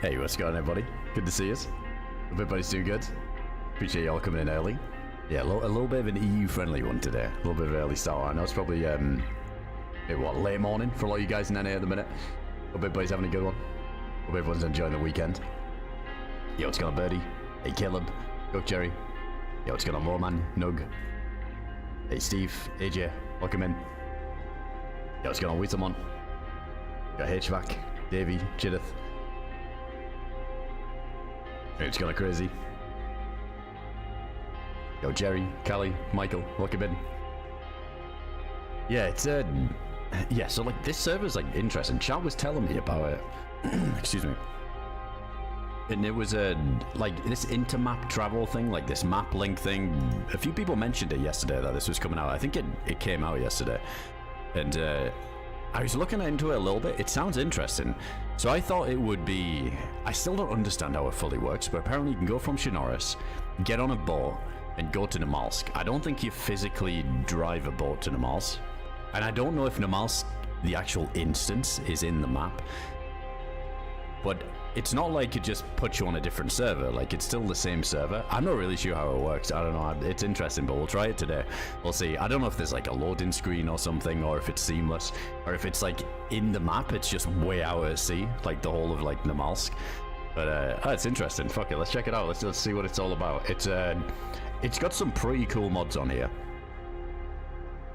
Hey, what's going on, everybody? Good to see us. Hope everybody's doing good. Appreciate y'all coming in early. Yeah, a little bit of an EU-friendly one today. A little bit of an early start. I know it's probably, late morning for a lot of you guys in NA at the minute. Hope everybody's having a good one. Hope everyone's enjoying the weekend. Yo, what's going on, Birdie? Hey, Caleb. Go, Jerry. Yo, what's going on, Moorman? Nug. Hey, Steve. AJ. Welcome in. Yo, what's going on, Weetamon? Got HVAC. Davey. Jidith. It's going crazy. Yo, Jerry, Callie, Michael, welcome in. Yeah, it's yeah, so like this server's like interesting. Chat was telling me about it. Excuse me. And it was like this intermap travel thing, like this map link thing. A few people mentioned it yesterday that this was coming out. I think it came out yesterday. And I was looking into it a little bit. It sounds interesting. So I thought it would be... I still don't understand how it fully works, but apparently you can go from Chernarus, get on a boat, and go to Namalsk. I don't think you physically drive a boat to Namalsk. And I don't know if Namalsk, the actual instance, is in the map. But it's not like it just puts you on a different server. Like, it's still the same server. I'm not really sure how it works. I don't know. It's interesting, but we'll try it today. We'll see. I don't know if there's like a loading screen or something, or if it's seamless, or if it's like in the map, it's just way out at sea, like the whole of like Namalsk. But it's interesting. Fuck it. Let's check it out. Let's see what it's all about. It's got some pretty cool mods on here.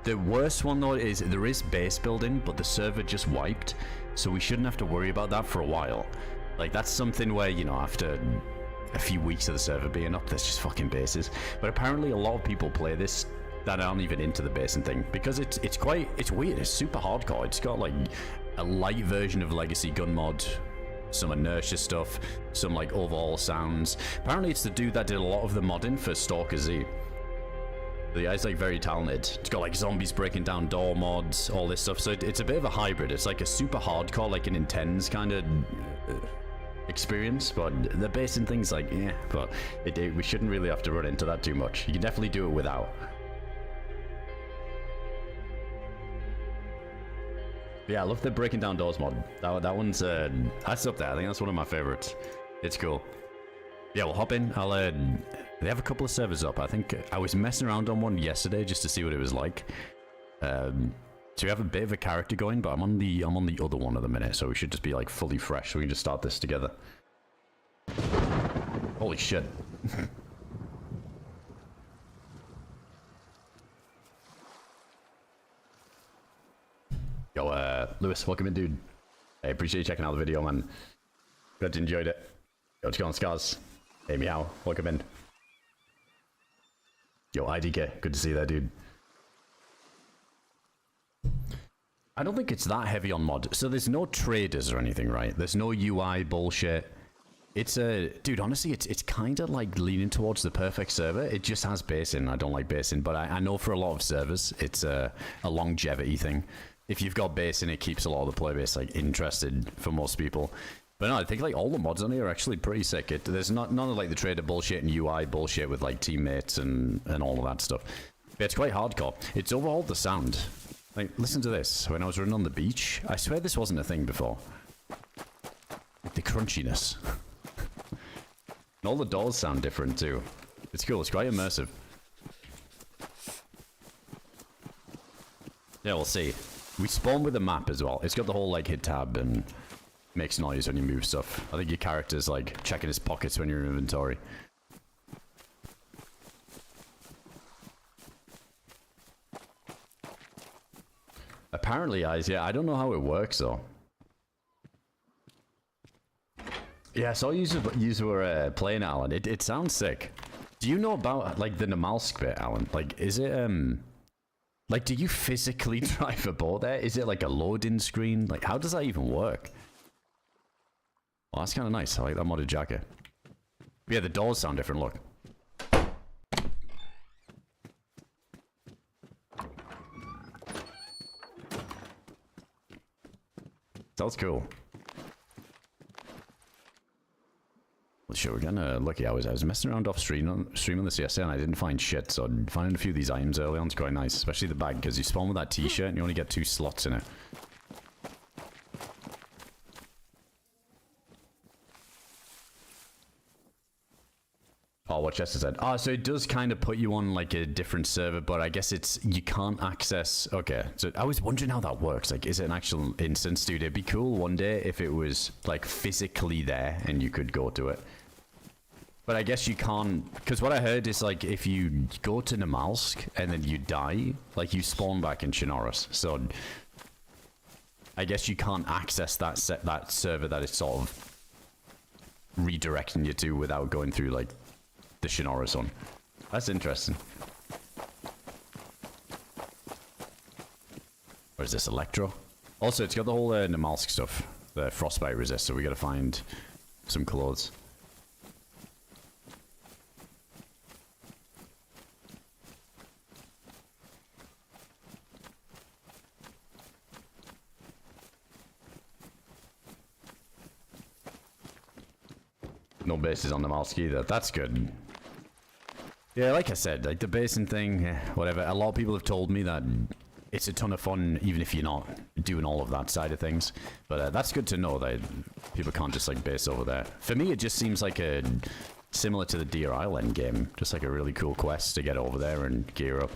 The worst one though is there is base building, but the server just wiped, so we shouldn't have to worry about that for a while. Like, that's something where, you know, after a few weeks of the server being up, there's just fucking bases. But apparently a lot of people play this that aren't even into the basing thing, because it's weird. It's super hardcore. It's got like a light version of Legacy gun mod, some inertia stuff, some like overall sounds. Apparently it's the dude that did a lot of the modding for Stalker Z. The guy's like very talented. It's got like zombies breaking down door mods, all this stuff. So it's a bit of a hybrid. It's like a super hardcore, like an intense kind of experience, but the basing thing's like, yeah, but we shouldn't really have to run into that too much. You can definitely do it without. Yeah, I love the breaking down doors mod. That one's that's up there. I think that's one of my favorites. It's cool. Yeah, we'll hop in. They have a couple of servers up. I think I was messing around on one yesterday just to see what it was like. So we have a bit of a character going, but I'm on the other one at the minute, so we should just be like fully fresh, so we can just start this together. Holy shit. Yo, Lewis, welcome in, dude. I appreciate you checking out the video, man. Glad you enjoyed it. Yo, what's going on, Scars? Hey, meow, welcome in. Yo, IDK, good to see you there, dude. I don't think it's that heavy on mod. So there's no traders or anything, right? There's no UI bullshit. It's dude, honestly, it's kind of like leaning towards the perfect server. It just has basing. I don't like basing, but I know for a lot of servers, it's a longevity thing. If you've got basing, it keeps a lot of the playbase like interested for most people. But no, I think like all the mods on here are actually pretty sick. There's none of like the trader bullshit and UI bullshit with like teammates and all of that stuff. But it's quite hardcore. It's overhauled the sound. Like, listen to this. When I was running on the beach, I swear this wasn't a thing before. The crunchiness. And all the doors sound different too. It's cool. It's quite immersive. Yeah, we'll see. We spawn with a map as well. It's got the whole like hit tab and makes noise when you move stuff. I think your character's like checking his pockets when you're in inventory. Apparently, guys, yeah, I don't know how it works though. Yeah, so you were playing, Alan. It sounds sick. Do you know about like the Namalsk bit, Alan? Like, is it like, do you physically drive a boat there? Is it like a loading screen? Like, how does that even work? Well, that's kind of nice. I like that modded jacket. But yeah, the doors sound different. Look. That's cool. Well, sure, we're gonna lucky. I was messing around off streaming this yesterday, and I didn't find shit. So finding a few of these items early on is quite nice, especially the bag, because you spawn with that T-shirt and you only get 2 slots in it. Oh, what Chester said. Oh, so it does kind of put you on like a different server, but I guess it's you can't access. Okay, so I was wondering how that works. Like, is it an actual instance, dude? It'd be cool one day if it was like physically there and you could go to it. But I guess you can't, because what I heard is like if you go to Namalsk and then you die, like you spawn back in Chernarus. So I guess you can't access that server that it's sort of redirecting you to without going through like the Chernarus one. That's interesting. Or is this Electro? Also, it's got the whole Namalsk stuff, the frostbite resist, so we gotta find some clothes. No bases on Namalsk either. That's good. Yeah, like I said, like the basing thing, whatever. A lot of people have told me that it's a ton of fun, even if you're not doing all of that side of things. But that's good to know that people can't just like base over there. For me, it just seems like a similar to the DRL endgame, just like a really cool quest to get over there and gear up.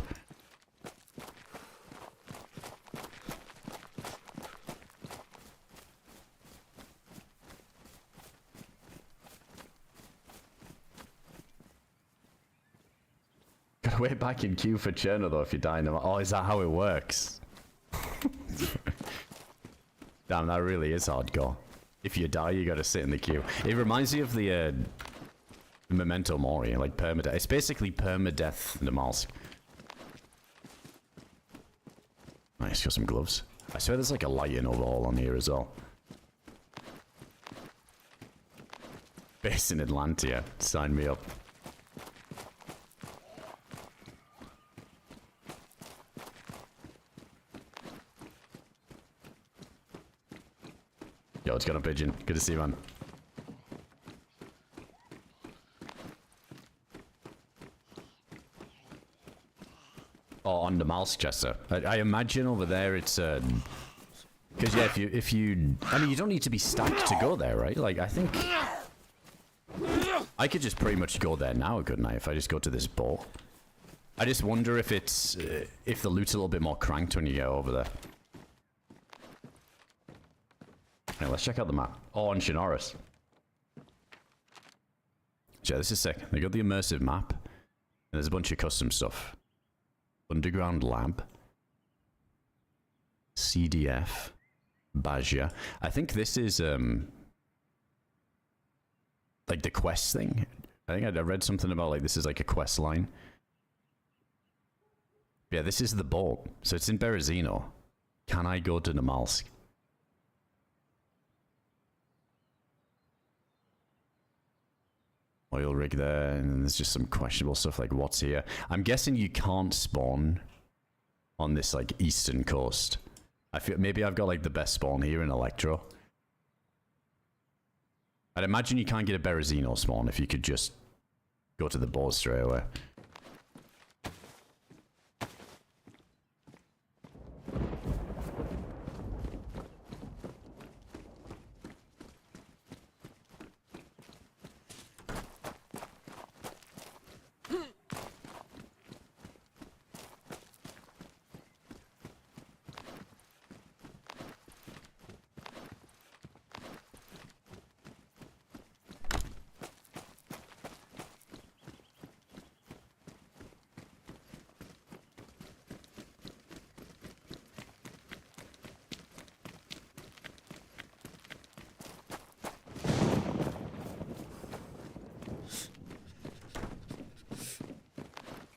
Gotta wait back in queue for Chernarus though if you die in the... Oh, is that how it works? Damn, that really is hardcore. If you die, you gotta sit in the queue. It reminds me of the Memento Mori, like permadeath. It's basically permadeath Namalsk. Nice, got some gloves. I swear there's like a lighting overhaul on here as well. Based in Atlantia, sign me up. Yo, it's got a pigeon. Good to see you, man. Oh, on the Namalsk, Chester. I imagine over there it's because yeah, if you I mean you don't need to be stacked to go there, right? Like I think I could just pretty much go there now, couldn't I? If I just go to this boat. I just wonder if it's if the loot's a little bit more cranked when you get over there. Right, let's check out the map. Oh, on Chernarus. Yeah, this is sick. They got the immersive map. And there's a bunch of custom stuff. Underground lab. CDF. Bajia. I think this is, like the quest thing. I think I read something about, like, this is like a quest line. Yeah, this is the boat. So it's in Berezino. Can I go to Namalsk? Oil rig there, and there's just some questionable stuff like what's here. I'm guessing you can't spawn on this like eastern coast. I feel maybe I've got like the best spawn here in Electro. I'd imagine you can't get a Berezino spawn if you could just go to the board straight away.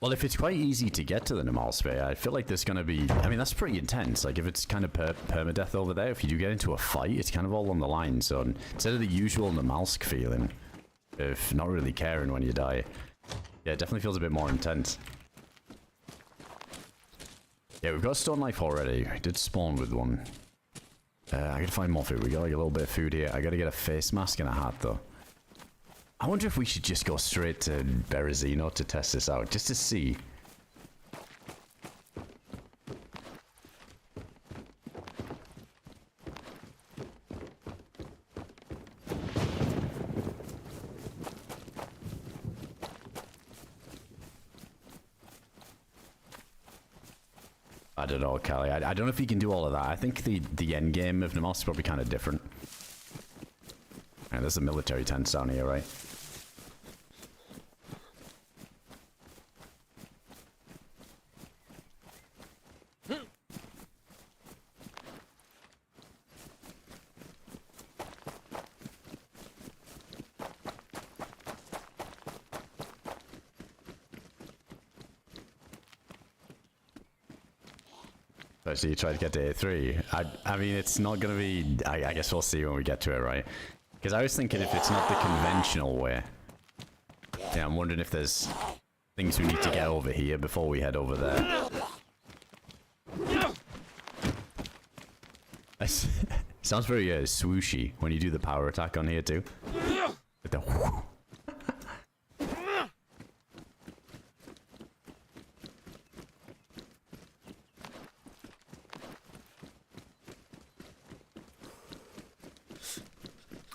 Well, if it's quite easy to get to the Namalsk Bay, I feel like there's going to be... I mean, that's pretty intense. Like, if it's kind of permadeath over there, if you do get into a fight, it's kind of all on the line. So instead of the usual Namalsk feeling, of not really caring when you die, yeah, it definitely feels a bit more intense. Yeah, we've got a stone knife already. I did spawn with one. I gotta find more food. We got like a little bit of food here. I gotta get a face mask and a hat, though. I wonder if we should just go straight to Berezino to test this out, just to see. I don't know, Callie. I don't know if you can do all of that. I think the end game of Namalsk is probably kind of different. And there's a military tent down here, right? So you try to get to A3. I mean, it's not going to be... I guess we'll see when we get to it, right? Because I was thinking if it's not the conventional way... Yeah, I'm wondering if there's things we need to get over here before we head over there. Sounds very swooshy when you do the power attack on here too. With the whoo.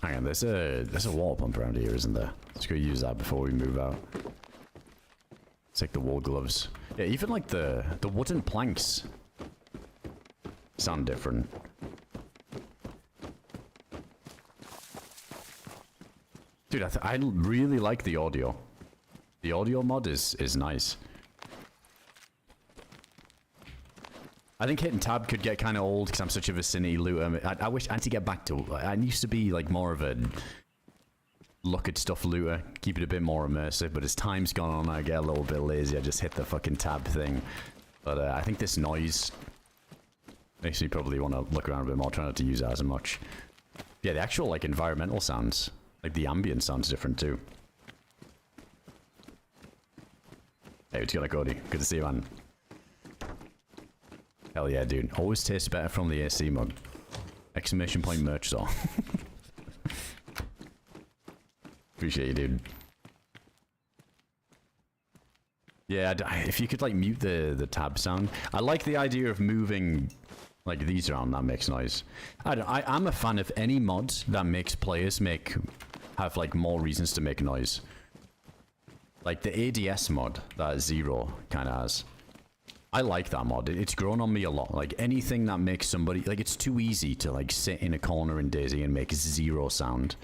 Hang on, there's a wall pump around here, isn't there? Let's go use that before we move out. Let's take the wool gloves. Yeah, even like the wooden planks sound different. Dude, I really like the audio. The audio mod is nice. I think hitting tab could get kind of old because I'm such a vicinity looter. I wish I had to get back to... I used to be like more of a look at stuff looter, keep it a bit more immersive, but as time's gone on I get a little bit lazy. I just hit the fucking tab thing. But I think this noise makes me probably want to look around a bit more, try not to use it as much. Yeah, the actual like environmental sounds, like the ambient sounds different too. Hey, what's going on, Cody? Good to see you, man. Hell yeah, dude. Always tastes better from the AC mug. Exclamation point merch store. Appreciate you, dude. Yeah, if you could like mute the tab sound. I like the idea of moving like these around, that makes noise. I'm a fan of any mod that makes players have like more reasons to make noise. Like the ADS mod that Zero kind of has. I like that mod. It's grown on me a lot. Like anything that makes somebody... Like it's too easy to like sit in a corner in DayZ and make zero sound.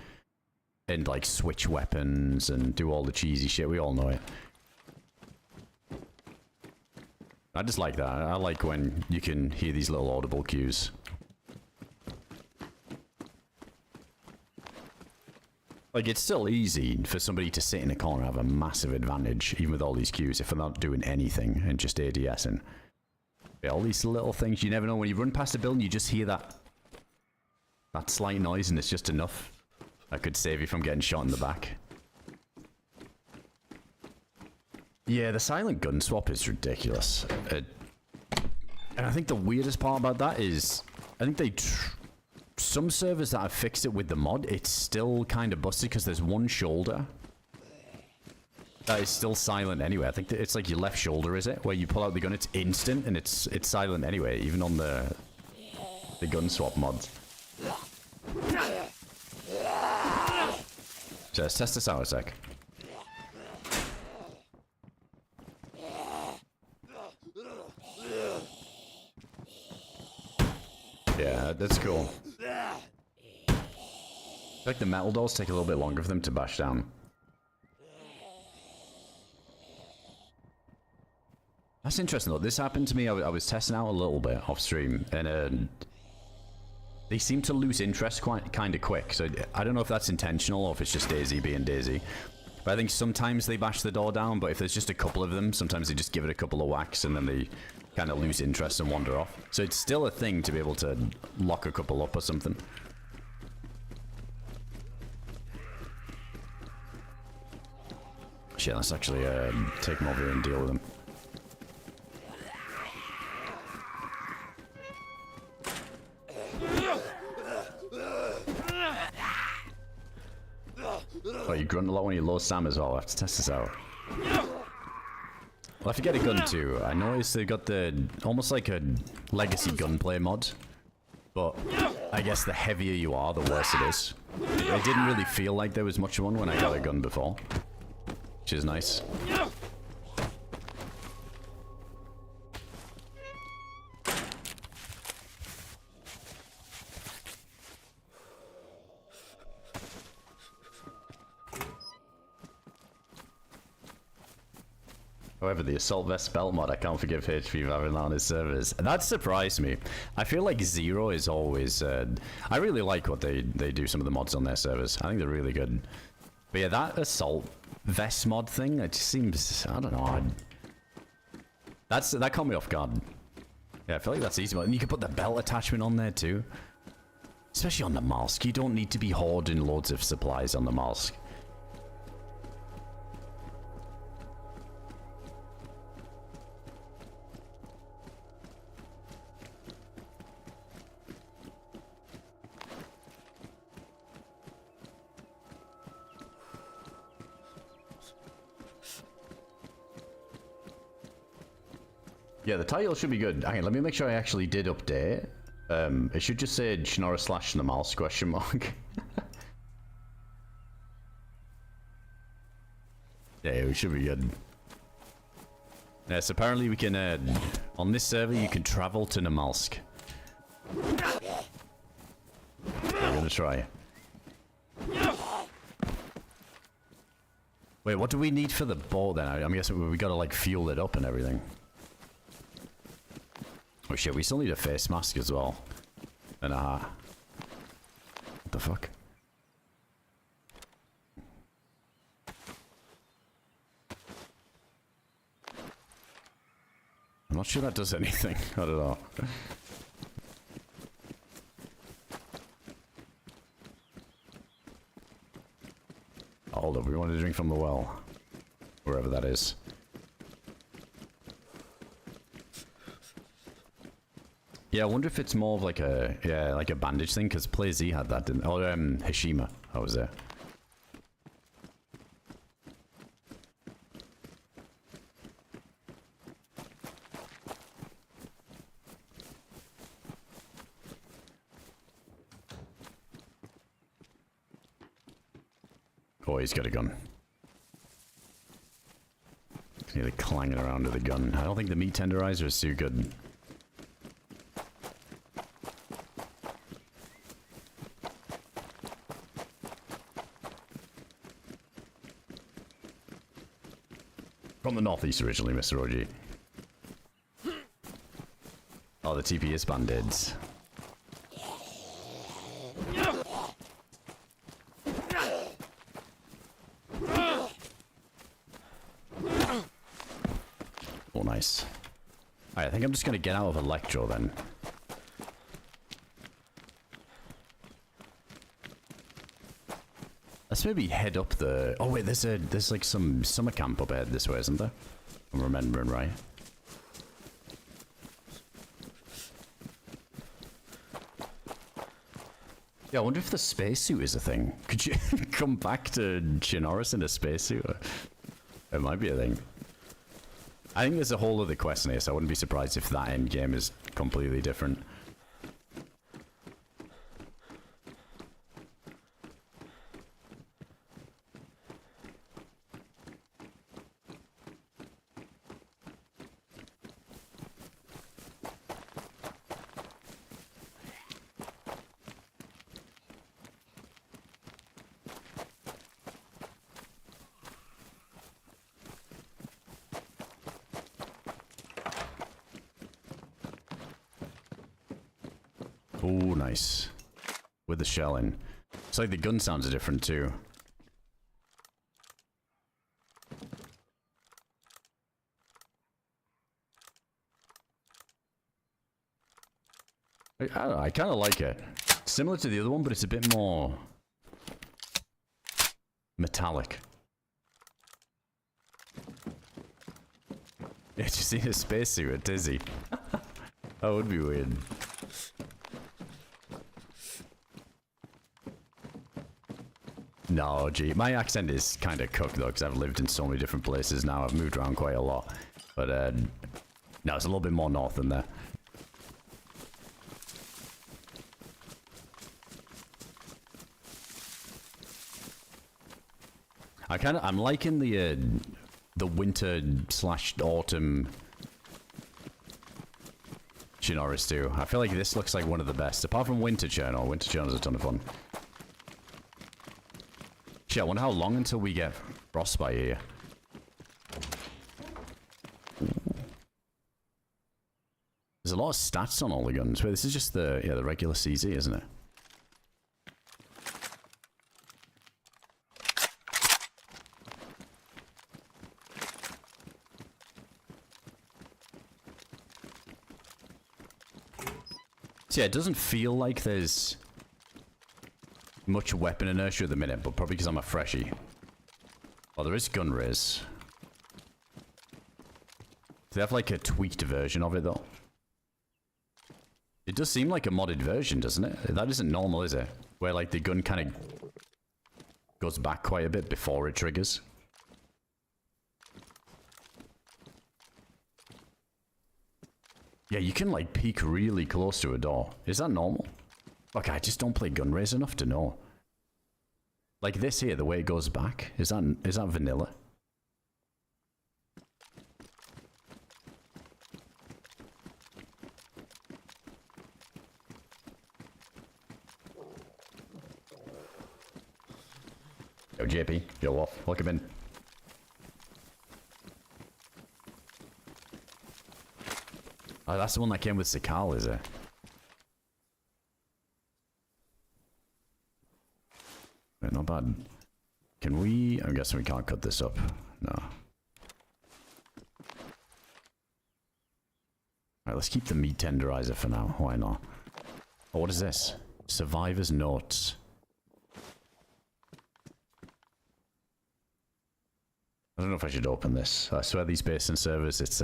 And like switch weapons and do all the cheesy shit. We all know it. I just like that. I like when you can hear these little audible cues. Like, it's still easy for somebody to sit in a corner and have a massive advantage, even with all these cues, if they're not doing anything and just ADSing. Yeah, all these little things, you never know. When you run past a building, you just hear that slight noise, and it's just enough. That could save you from getting shot in the back. Yeah, the silent gun swap is ridiculous. And I think the weirdest part about that is, I think some servers that have fixed it with the mod, it's still kind of busted because there's one shoulder that is still silent anyway. I think it's like your left shoulder, is it? Where you pull out the gun, it's instant and it's silent anyway, even on the gun swap mods. So let's test this out a sec. Yeah, that's cool. I feel like the metal dolls take a little bit longer for them to bash down. That's interesting though. This happened to me. I was testing out a little bit off stream, and they seem to lose interest kind of quick. So I don't know if that's intentional or if it's just DayZ being DayZ. But I think sometimes they bash the door down, but if there's just a couple of them, sometimes they just give it a couple of whacks and then they kind of lose interest and wander off. So it's still a thing to be able to lock a couple up or something. Shit, let's actually take them over here and deal with them. Oh, you grunt a lot when you low Sam as well. I have to test this out. I'll have to get a gun too. I noticed they've got almost like a legacy gunplay mod. But I guess the heavier you are, the worse it is. It didn't really feel like there was much of one when I got a gun before. Which is nice. However, the Assault Vest Belt mod, I can't forgive HP for having that on his servers. And that surprised me. I feel like Zero is always... I really like what they do, some of the mods on their servers. I think they're really good. But yeah, that Assault Vest mod thing, it just seems... I don't know. That caught me off guard. Yeah, I feel like that's easy. And you can put the belt attachment on there too. Especially on the Namalsk. You don't need to be hoarding loads of supplies on the Namalsk. Yeah, the title should be good. Hang on, let me make sure I actually did update. It should just say Chernarus / Namalsk question mark. Yeah, it should be good. Yes, apparently we can, on this server you can travel to Namalsk. I'm gonna try. Wait, what do we need for the boat then? I'm guessing we gotta like fuel it up and everything. Oh shit, we still need a face mask as well. And what the fuck? I'm not sure that does anything. I don't know. Hold up, we want to drink from the well. Wherever that is. Yeah, I wonder if it's more of like a, yeah, like a bandage thing, because PlayZ had that, didn't they? Or Hishima, I was there. Oh, he's got a gun. He's nearly clanging around with a gun. I don't think the meat tenderizer is too good. From the northeast originally, Mr. OG. Oh, the TP is band-aids. Oh, nice. Alright, I think I'm just gonna get out of Electro then. Let's maybe head up the... Oh wait, there's like some summer camp up ahead this way, isn't there? I'm remembering right. Yeah, I wonder if the spacesuit is a thing. Could you come back to Chernarus in a spacesuit? It might be a thing. I think there's a whole other quest in here, so I wouldn't be surprised if that endgame is completely different. Oh, nice. With the shell in. It's like the gun sounds are different too. I don't know, I kind of like it. Similar to the other one, but it's a bit more metallic. Yeah, did you see his spacesuit at Dizzy? That would be weird. No, gee, my accent is kind of cooked though, because I've lived in so many different places now. I've moved around quite a lot, but no, it's a little bit more north than there. I'm liking the winter / autumn Chernarus too. I feel like this looks like one of the best, apart from winter Chernarus. Winter Chernarus is a ton of fun. Shit, I wonder how long until we get frostbite here. There's a lot of stats on all the guns. Wait, this is just the the regular CZ, isn't it? So yeah, it doesn't feel like there's much weapon inertia at the minute, but probably because I'm a freshie. Oh, there is gun raise. They have like a tweaked version of it though. It does seem like a modded version, doesn't it? That isn't normal, is it? Where like the gun kind of goes back quite a bit before it triggers. Yeah, you can like peek really close to a door. Is that normal? Look, I just don't play gun raise enough to know. Like this here, the way it goes back, is that vanilla? Yo, JP, yo off. Look him in. Oh, that's the one that came with Sakal, is it? Wait, not bad. Can we... I'm guessing we can't cut this up. No. Alright, let's keep the meat tenderizer for now. Why not? Oh, what is this? Survivor's Notes. I don't know if I should open this. I swear these based in servers, it's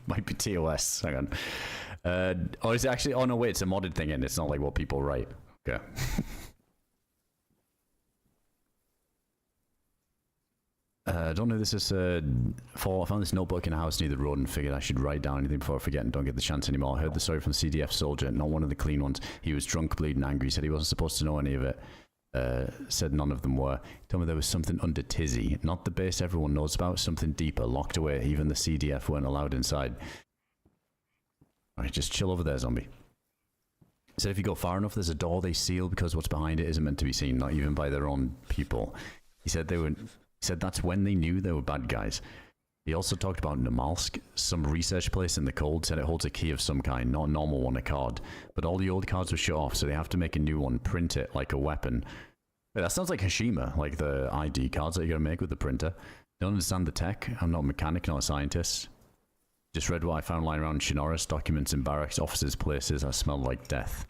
might be TOS. Hang on. Oh, is it actually? Oh no, wait, it's a modded thing, and it's not like what people write. Okay. I don't know. This is I found this notebook in a house near the road and figured I should write down anything before I forget and don't get the chance anymore. I heard the story from the CDF soldier, not one of the clean ones. He was drunk, bleeding, angry. Said he wasn't supposed to know any of it. Said none of them were. Told me there was something under Tizzy, not the base everyone knows about, something deeper, locked away. Even the CDF weren't allowed inside. Alright, just chill over there, zombie. He said if you go far enough, there's a door they seal because what's behind it isn't meant to be seen, not even by their own people. He said that's when they knew they were bad guys. He also talked about Namalsk, some research place in the cold, said it holds a key of some kind, not a normal one, a card. But all the old cards were shut off, so they have to make a new one, print it like a weapon. Wait, that sounds like Hashima, like the ID cards that you're gonna make with the printer. Don't understand the tech. I'm not a mechanic, not a scientist. Just read what I found lying around Chernarus, documents in barracks, offices, places that smell like death.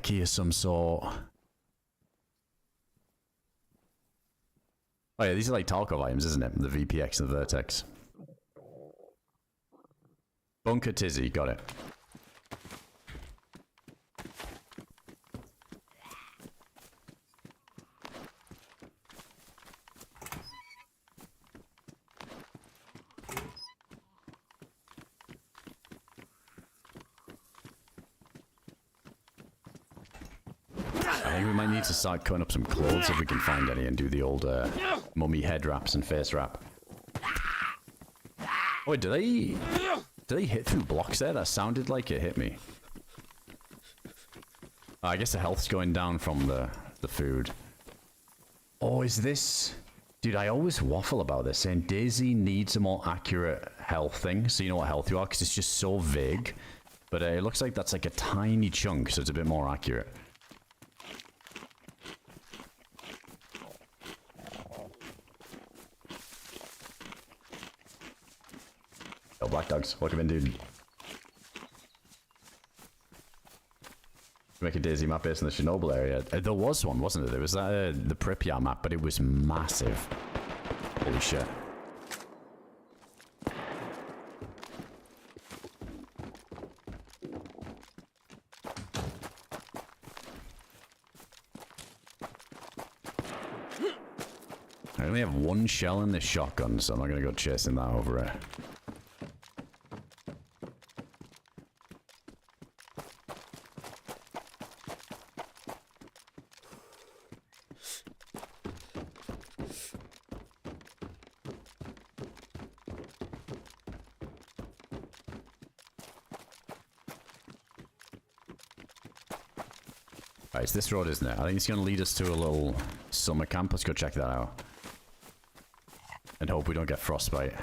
Key of some sort. Oh yeah, these are like Tarkov items, isn't it? The VPX and the Vertex. Bunker Tizzy, got it. I think we might need to start cutting up some clothes if we can find any and do the old mummy head wraps and face wrap. Wait, do they hit through blocks there? That sounded like it hit me. Oh, I guess the health's going down from the food. Oh, is this... Dude, I always waffle about this, saying DayZ needs a more accurate health thing, so you know what health you are, because it's just so vague. But it looks like that's like a tiny chunk, so it's a bit more accurate. Oh, black dogs, welcome in, dude. Make a DayZ map based in the Chernobyl area. There was one, wasn't there? There was that, the Pripyat map, but it was massive. Holy shit. I only have one shell in this shotgun, so I'm not going to go chasing that over it. Right, it's this road, isn't it? I think it's going to lead us to a little summer camp. Let's go check that out. And hope we don't get frostbite.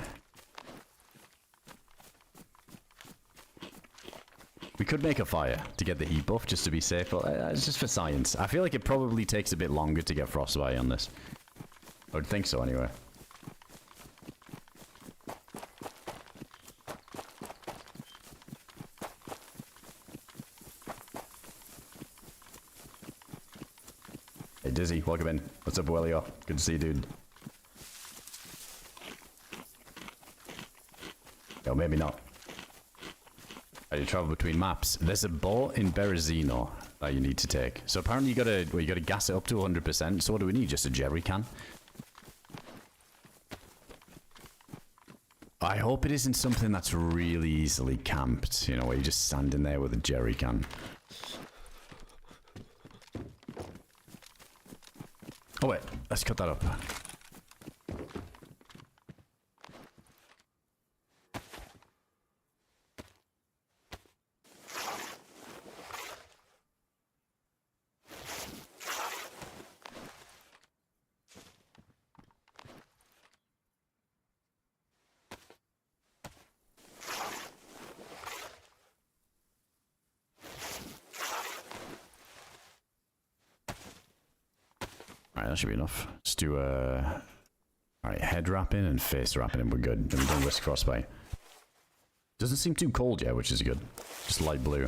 We could make a fire to get the heat buff just to be safe, but it's just for science. I feel like it probably takes a bit longer to get frostbite on this. I would think so anyway. Hey Dizzy, welcome in. What's up, Willio? Good to see you, dude. Yo, maybe not. How do you travel between maps? There's a boat in Berezino that you need to take. So apparently you gotta gas it up to 100%. So what do we need? Just a jerry can? I hope it isn't something that's really easily camped. You know, where you're just standing there with a jerry can. Oh wait, let's cut that up. That should be enough. Let's do alright, head wrapping and face wrapping and we're good. Then we don't risk frostbite. Doesn't seem too cold yet, which is good. Just light blue.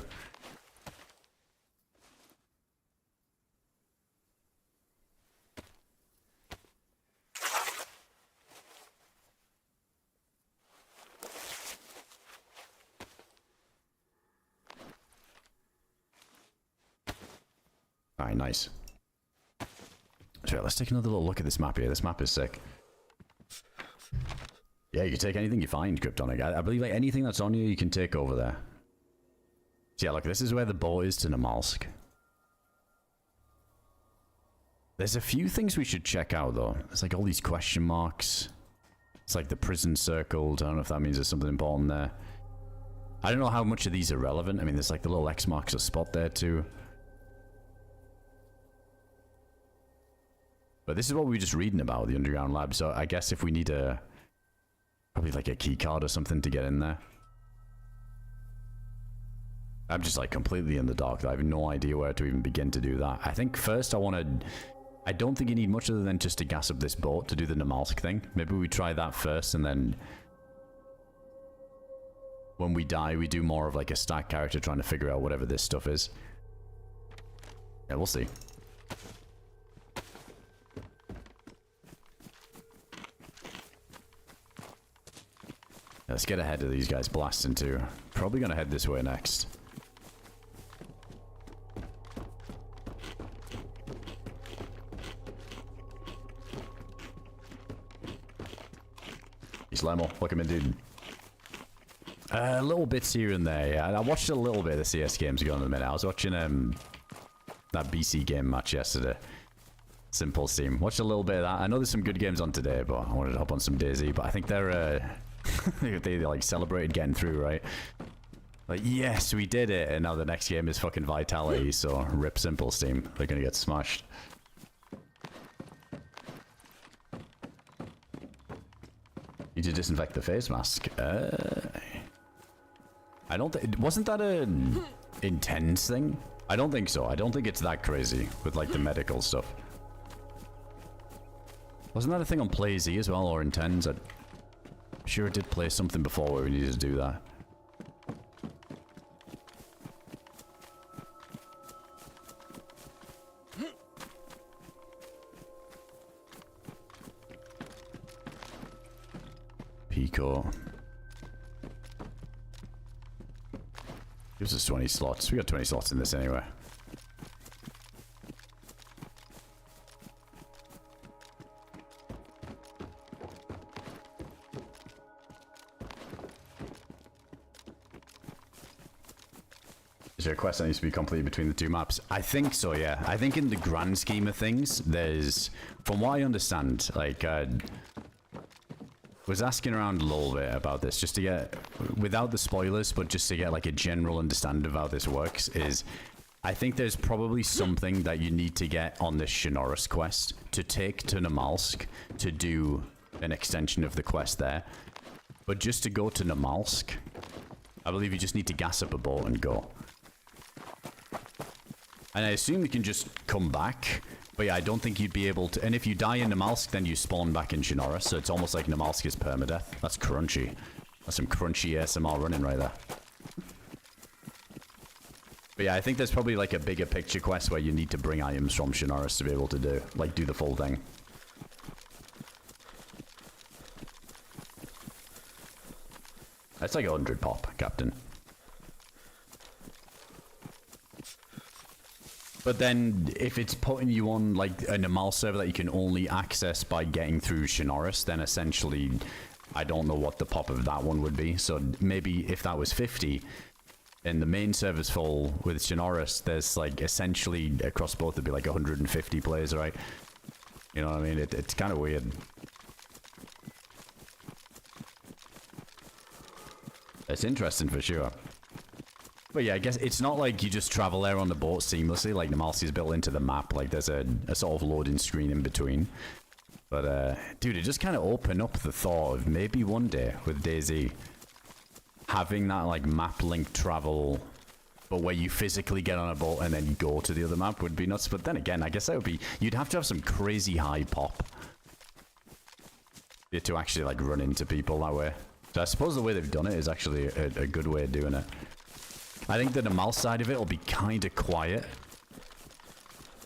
Alright, nice. So let's take another little look at this map here. This map is sick. Yeah, you can take anything you find, Kryptonic. I believe like anything that's on you, you can take over there. So yeah, look, this is where the boat is to Namalsk. There's a few things we should check out, though. There's like all these question marks. It's like the prison circled. I don't know if that means there's something important there. I don't know how much of these are relevant. I mean, there's like the little X marks a spot there, too. But this is what we were just reading about, the underground lab. So I guess if we need a... probably like a key card or something to get in there. I'm just like completely in the dark. I have no idea where to even begin to do that. I think first I want to... I don't think you need much other than just to gas up this boat to do the Namalsk thing. Maybe we try that first and then... when we die, we do more of like a stack character trying to figure out whatever this stuff is. Yeah, we'll see. Let's get ahead of these guys blasting too. Probably gonna head this way next. He's Lemo. Welcome in, dude. Little bits here and there, yeah. I watched a little bit of the CS games ago in a minute. I was watching that BC game match yesterday. Simple Steam. Watched a little bit of that. I know there's some good games on today, but I wanted to hop on some DayZ. But I think they're they like celebrated getting through, right? Like, yes, we did it, and now the next game is fucking Vitality, so rip Simple Steam. They're gonna get smashed. Need to disinfect the face mask. I don't think... wasn't that an intense thing? I don't think so. I don't think it's that crazy with like the medical stuff. Wasn't that a thing on PlayZ as well, or Intense? I'm sure it did play something before where we needed to do that. Pico. Gives us 20 slots. We got 20 slots in this anyway. Is there a quest that needs to be completed between the two maps? I think so, yeah. I think in the grand scheme of things, there's... from what I understand, like, was asking around a little bit about this, just to get... without the spoilers, but just to get, like, a general understanding of how this works, is... I think there's probably something that you need to get on this Chernarus quest to take to Namalsk to do an extension of the quest there. But just to go to Namalsk, I believe you just need to gas up a boat and go. And I assume you can just come back. But yeah, I don't think you'd be able to... And if you die in Namalsk, then you spawn back in Chernarus. So it's almost like Namalsk is permadeath. That's crunchy. That's some crunchy ASMR running right there. But yeah, I think there's probably like a bigger picture quest where you need to bring items from Chernarus to be able to do the full thing. That's like 100 pop, Captain. But then, if it's putting you on, like, a Namalsk server that you can only access by getting through Chernarus, then essentially, I don't know what the pop of that one would be. So maybe if that was 50, and the main server's full with Chernarus, there's, like, essentially, across both, there'd be, like, 150 players, right? You know what I mean? It's kind of weird. It's interesting for sure. But yeah, I guess it's not like you just travel there on the boat seamlessly, like Namalsk is built into the map, like there's a sort of loading screen in between. But dude, it just kind of opened up the thought of maybe one day with DayZ having that like map link travel, but where you physically get on a boat and then go to the other map would be nuts. But then again, I guess that would be, you'd have to have some crazy high pop to actually like run into people that way. So I suppose the way they've done it is actually a good way of doing it. I think the Namalsk side of it will be kind of quiet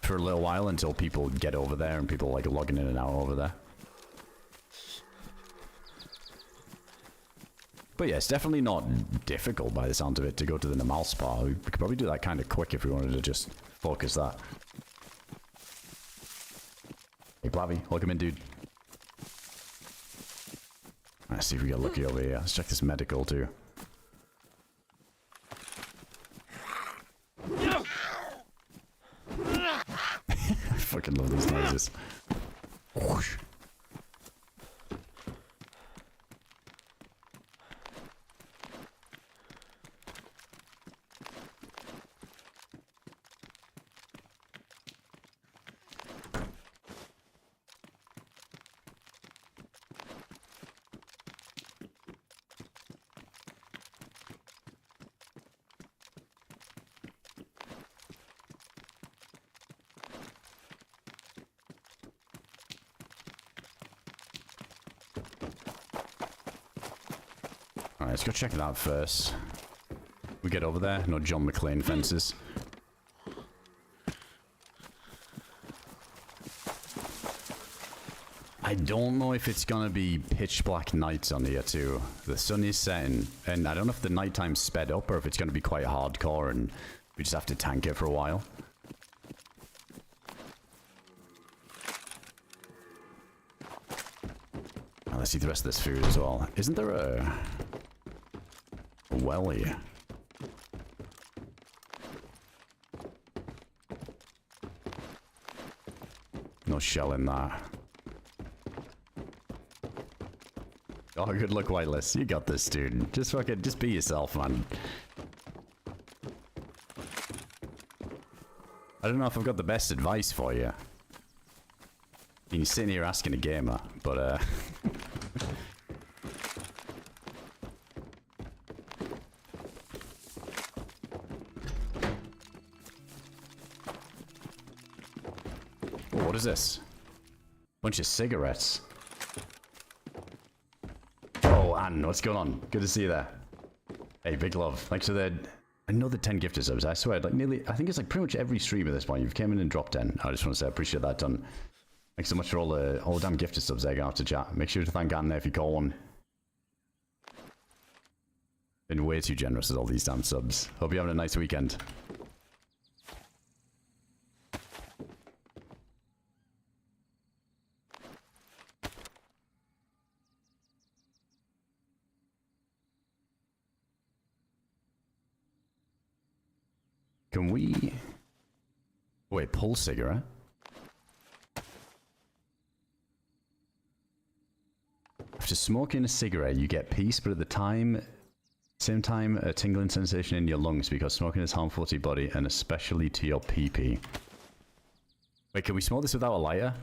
for a little while until people get over there and people like logging in and out over there. But yeah, it's definitely not difficult by the sound of it to go to the Namalsk part. We could probably do that kind of quick if we wanted to just focus that. Hey, Blavy, welcome in, dude. Let's see if we get lucky over here. Let's check this medical too. I fucking love these noises. Whoosh. Alright, let's go check it out first. We get over there, no John McClane fences. I don't know if it's gonna be pitch black nights on here too. The sun is setting, and I don't know if the nighttime's sped up or if it's gonna be quite hardcore and we just have to tank it for a while. Now, let's see the rest of this food as well. Isn't there a well here? No shell in that. Oh, good luck, Whiteless. You got this, dude. Just fucking, just be yourself, man. I don't know if I've got the best advice for you. I mean, you're sitting here asking a gamer, but, Oh, what is this? Bunch of cigarettes. Oh, Anne, what's going on? Good to see you there. Hey, big love. Thanks for the another 10 gifted subs. I swear, like nearly, I think it's like pretty much every stream at this point. You've came in and dropped 10. I just want to say I appreciate that ton. Thanks so much for all the damn gifted subs there going out to chat. Make sure to thank Anne there if you call one. Been way too generous with all these damn subs. Hope you're having a nice weekend. Can we... Wait, pull cigarette? After smoking a cigarette, you get peace, but at the same time, a tingling sensation in your lungs because smoking is harmful to your body and especially to your pee-pee. Wait, can we smoke this without a lighter?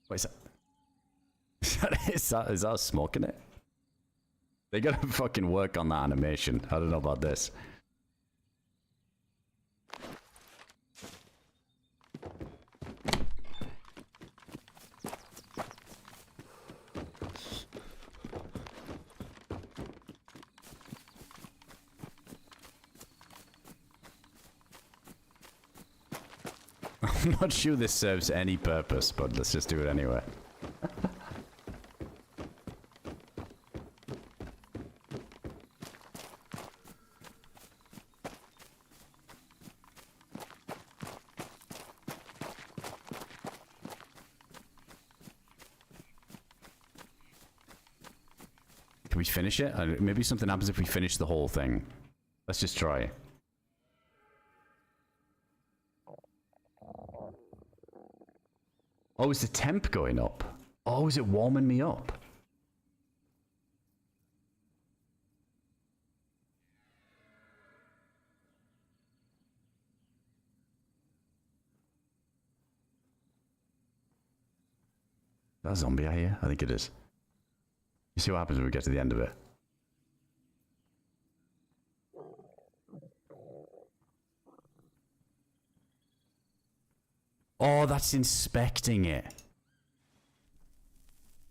Wait, is that smoking it? They gotta fucking work on that animation. I don't know about this. I'm not sure this serves any purpose, but let's just do it anyway. Can we finish it? Maybe something happens if we finish the whole thing. Let's just try. Oh, is the temp going up? Oh, is it warming me up? Is that a zombie out here? I think it is. You see what happens when we get to the end of it. Oh, that's inspecting it.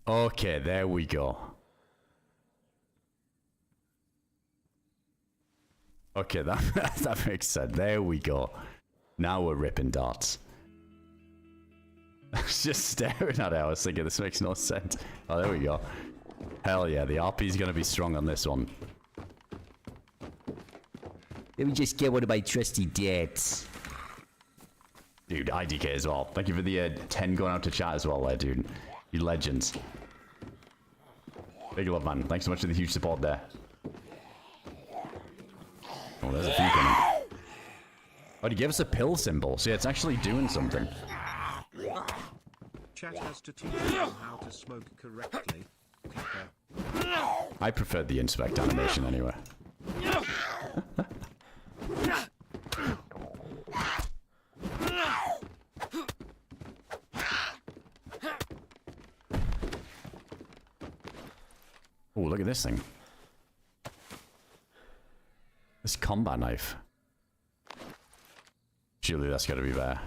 Okay, there we go. Okay, that makes sense. There we go. Now we're ripping darts. I was just staring at it. I was thinking, this makes no sense. Oh, there we go. Hell yeah, the RP's gonna be strong on this one. Let me just get one of my trusty darts. Dude, IDK as well. Thank you for the 10 going out to chat as well there, dude. You legends. Big love, man. Thanks so much for the huge support there. Oh, there's a few coming. Oh, he gave us a pill symbol. So yeah, it's actually doing something. Chat has to teach you how to smoke correctly. I prefer the inspect animation anyway. Oh, look at this thing. This combat knife. Surely that's gotta be there.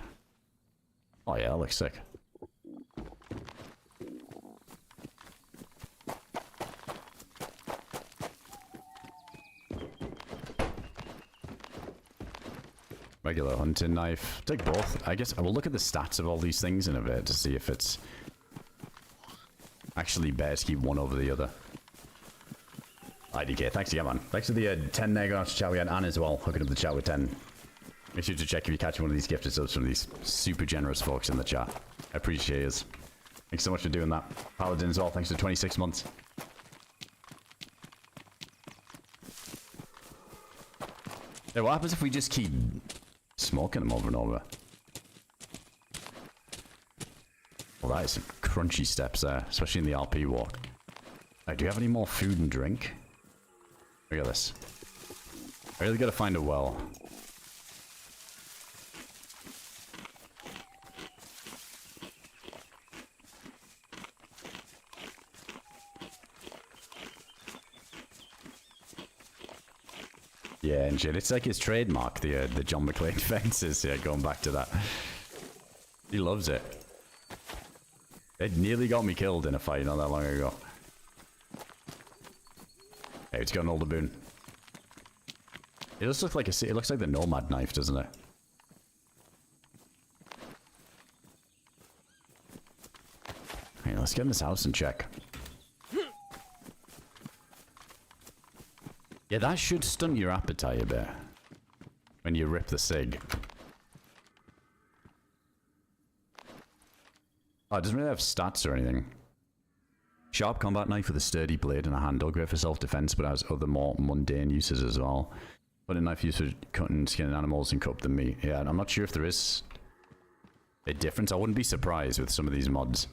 Oh yeah, that looks sick. Regular hunting knife. Take both. I guess I will look at the stats of all these things in a bit to see if it's actually better to keep one over the other. IDK, thanks again, man. Thanks for the 10 there going out to chat. We had Anne as well, hooking up the chat with 10. Make sure to check if you catch one of these gifted subs from these super generous folks in the chat. I appreciate it. Thanks so much for doing that. Paladin as well, thanks for 26 months. Yeah, what happens if we just keep smoking them over and over? Well, that is some crunchy steps there, especially in the RP walk. Right, do you have any more food and drink? Look at this. I really gotta find a well. Yeah, and shit. It's like his trademark, the John McClane fences. Yeah, going back to that. He loves it. It nearly got me killed in a fight not that long ago. Hey, it's got an older boon. It does look like it looks like the Nomad knife, doesn't it? Hey, let's get in this house and check. Yeah, that should stunt your appetite a bit when you rip the cig. Oh, it doesn't really have stats or anything. Sharp combat knife with a sturdy blade and a handle, great for self-defense, but has other more mundane uses as well. But a knife used for cutting and skinning animals and cut up the meat. Yeah, and I'm not sure if there is a difference. I wouldn't be surprised with some of these mods.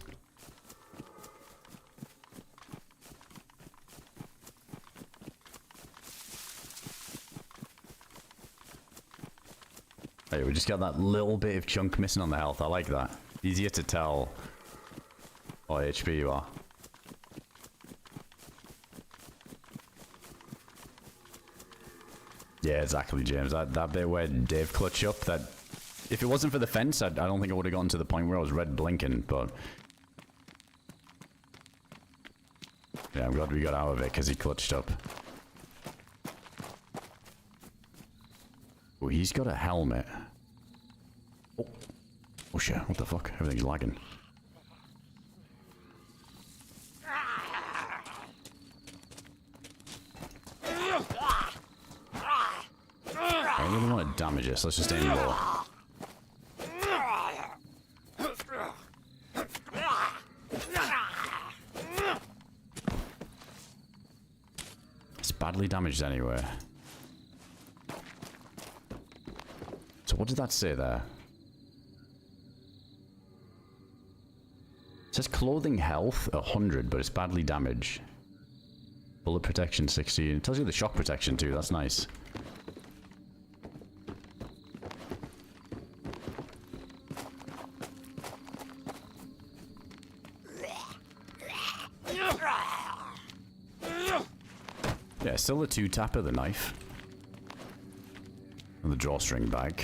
Hey, we just got that little bit of chunk missing on the health. I like that. Easier to tell what HP you are. Yeah, exactly, James. That bit where Dave clutched up, that if it wasn't for the fence, I don't think I would have gotten to the point where I was red blinking, but yeah, I'm glad we got out of it because he clutched up. Oh, he's got a helmet. Oh. Oh shit, what the fuck? Everything's lagging. I really want to damage it, so let's just aim low. It's badly damaged anyway. So what did that say there? It says clothing health 100, but it's badly damaged. Bullet protection 60. It tells you the shock protection too, that's nice. Yeah, still the 2-tap of the knife. And the drawstring bag.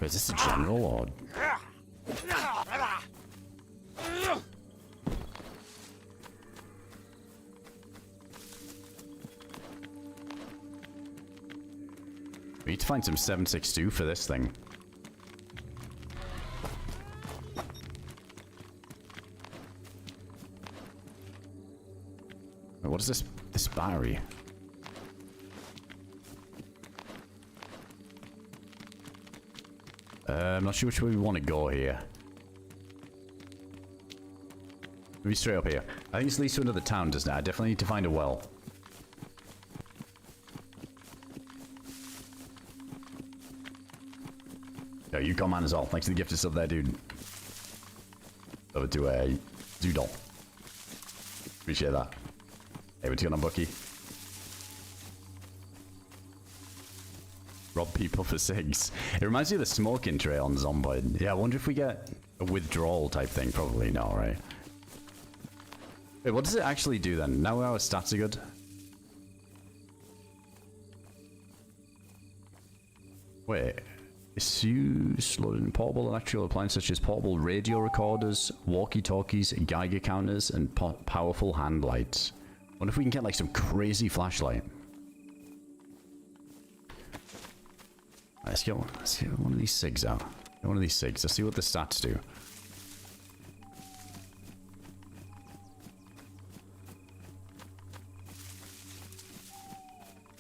Is this a general or? We need to find some 7.62 for this thing. Wait, what is this? This battery? I'm not sure which way we want to go here. Maybe straight up here. I think it's leads to another town, doesn't it? I definitely need to find a well. Yo, you got man as well. Thanks for the gift of stuff there, dude. Over to a Zoodle. Appreciate that. Hey, what's going on, Bucky? Rob people for cigs. It reminds me of the smoking tray on Zomboid. Yeah, I wonder if we get a withdrawal type thing. Probably no, right? Wait, what does it actually do then? Now our stats are good. Wait. It's used in portable electrical appliances such as portable radio recorders, walkie-talkies, Geiger counters, and powerful hand lights. Wonder if we can get like some crazy flashlight. Let's get one of these SIGs out. Get one of these SIGs. Let's see what the stats do.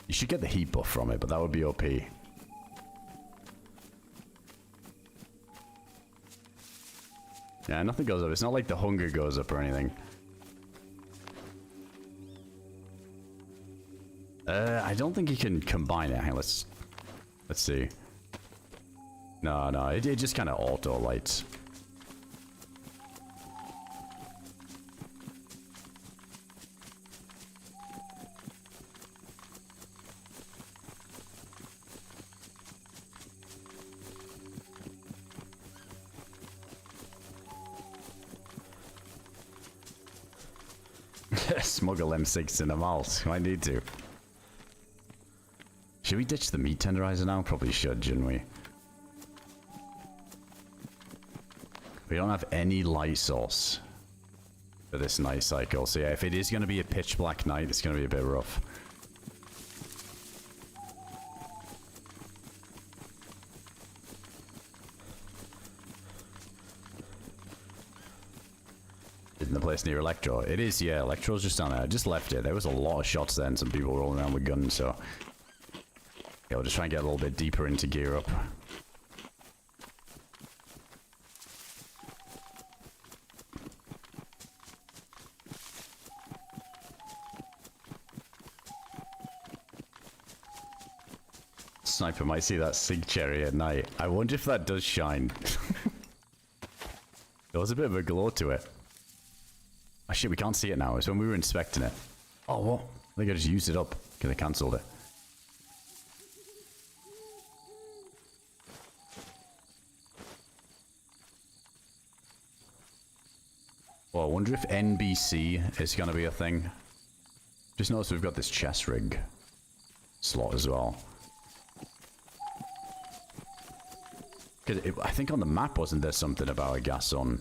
You should get the heat buff from it, but that would be OP. Yeah, nothing goes up. It's not like the hunger goes up or anything. I don't think you can combine it. Hang on, let's see. No, it just kind of auto lights. Smuggle M6 in Namalsk. I need to. Should we ditch the meat tenderizer now? Probably should, shouldn't we? We don't have any light source for this night cycle. So yeah, if it is going to be a pitch black night, it's going to be a bit rough. In the place near Electro. It is, yeah. Electro's just down there. I just left it. There was a lot of shots then. Some people rolling around with guns, so... yeah, we'll just try and get a little bit deeper into gear up. Sniper might see that sig cherry at night. I wonder if that does shine. There was a bit of a glow to it. Oh shit, we can't see it now. It's when we were inspecting it. Oh, what? I think I just used it up because I cancelled it. Well, I wonder if NBC is going to be a thing. Just notice we've got this chest rig slot as well. I think on the map, wasn't there something about a gas zone?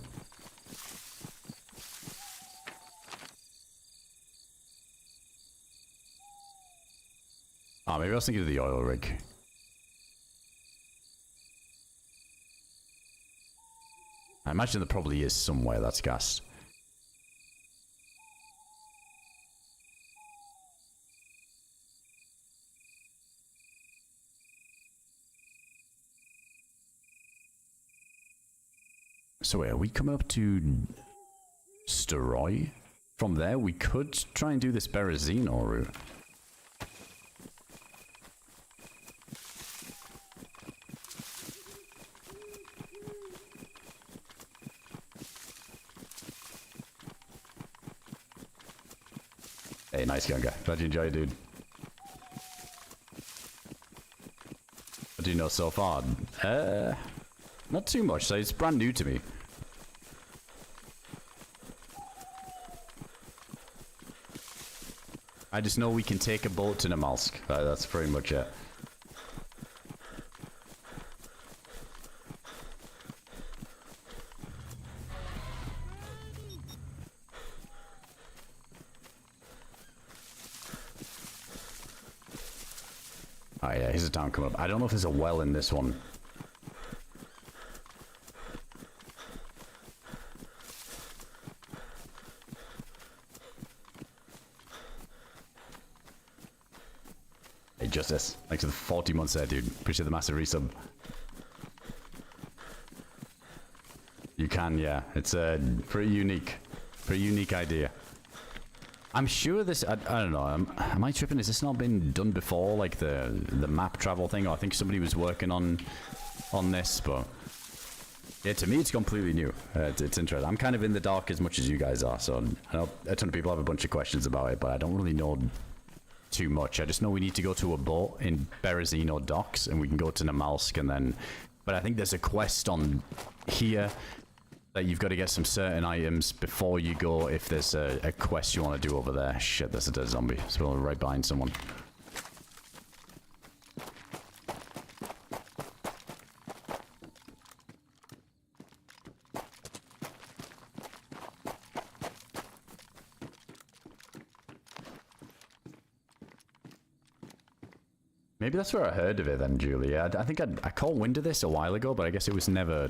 Ah, maybe I was thinking of the oil rig. I imagine there probably is somewhere that's gassed. So wait, are we coming up to Steroy? From there, we could try and do this Berezino route. Hey, nice gun guy. Glad you enjoy it, dude. What do you know so far? Not too much, so it's brand new to me. I just know we can take a boat to Namalsk. That's pretty much it. Oh yeah, here's a town coming up. I don't know if there's a well in this one. Hey, Justice. Thanks for the 40 months there, dude. Appreciate the massive resub. You can, yeah. It's a pretty unique idea. I'm sure this, I don't know, am I tripping? Has this not been done before, like the map travel thing? Or I think somebody was working on this, but yeah, to me it's completely new. It's interesting. I'm kind of in the dark as much as you guys are, so I know a ton of people have a bunch of questions about it, but I don't really know too much. I just know we need to go to a boat in Berezino docks, and we can go to Namalsk, and then, but I think there's a quest on here that you've got to get some certain items before you go if there's a quest you want to do over there. Shit, there's a dead zombie. It's right behind someone. Maybe that's where I heard of it then, Julie. I think I caught wind of this a while ago, but I guess it was never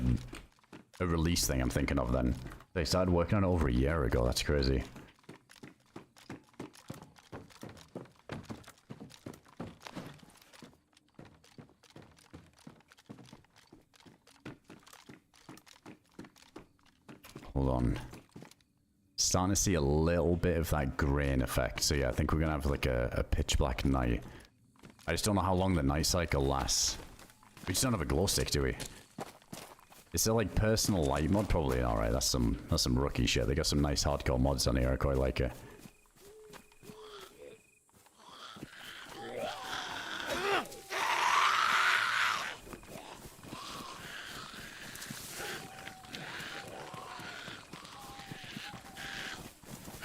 a release thing I'm thinking of then. They started working on it over a year ago. That's crazy. Hold on. Starting to see a little bit of that grain effect. So yeah, I think we're going to have like a pitch black night. I just don't know how long the night cycle lasts. We just don't have a glow stick, do we? Is there like personal light mod? Probably not, right? That's some rookie shit. They got some nice hardcore mods on here. I quite like it.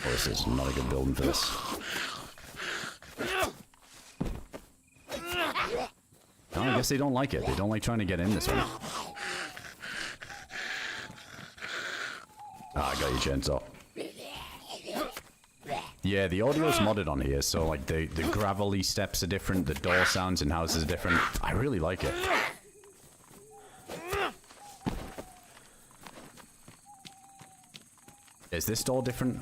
Oh, this is not a good building for this. Oh, I guess they don't like it. They don't like trying to get in this one. Ah, I got your chainsaw. Yeah, the audio's modded on here, so like the gravelly steps are different, the door sounds in houses are different. I really like it. Is this door different?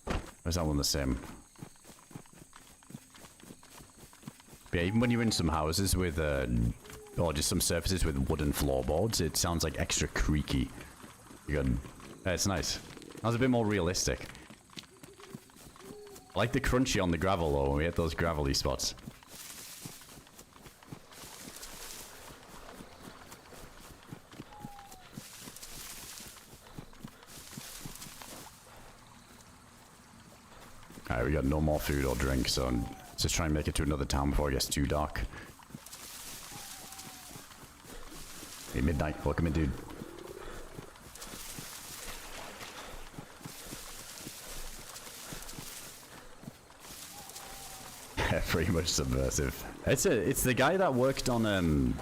Or is that one the same? But yeah, even when you're in some houses with, or just some surfaces with wooden floorboards, it sounds like extra creaky. It's nice. That was a bit more realistic. I like the crunchy on the gravel though, when we hit those gravelly spots. Alright, we got no more food or drink, so let's just try and make it to another town before it gets too dark. Hey, midnight, welcome in, dude. pretty much subversive. It's the guy that worked on